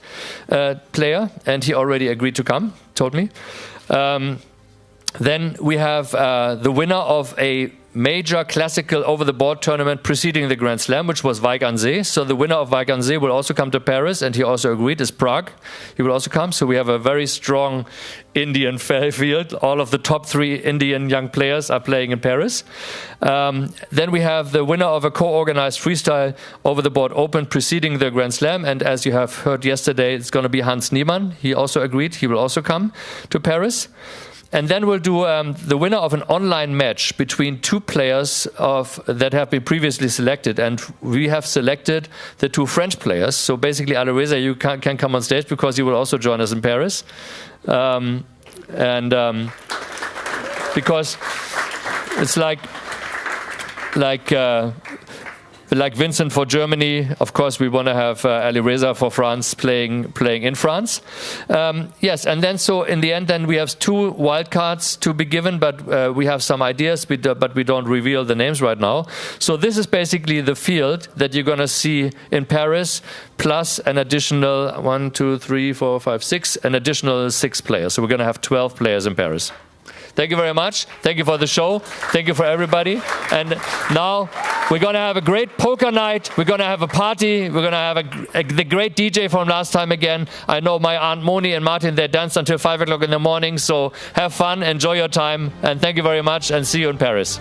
player, and he already agreed to come, told me. Then we have the winner of a major classical over-the-board tournament preceding the Grand Slam, which was Weigand. So the winner of Weigand will also come to Paris, and he also agreed, is Prague. He will also come. So we have a very strong Indian field. All of the top 3 Indian young players are playing in Paris. Then we have the winner of a co-organized freestyle over-the-board open preceding the Grand Slam, and as you have heard yesterday, it's going to be Hans Niemann. He also agreed. He will also come to Paris. And then we'll do the winner of an online match between 2 players that have been previously selected. And we have selected the 2 French players. So basically, Alireza, you can come on stage because you will also join us in Paris. Because it's like Vincent for Germany, of course, we want to have Alireza for France playing in France. Yes, and then so in the end, then we have 2 wildcards to be given, but we have some ideas, but we don't reveal the names right now. So this is basically the field that you're going to see in Paris, plus an additional 1, 2, 3, 4, 5, 6, an additional 6 players. So we're going to have 12 players in Paris. Thank you very much. Thank you for the show. Thank you for everybody. And now we're going to have a great poker night. We're going to have a party. We're going to have the great DJ from last time again. I know my Aunt Moni and Martin, they danced until 5 o'clock in the morning. So have fun, enjoy your time. And thank you very much and see you in Paris.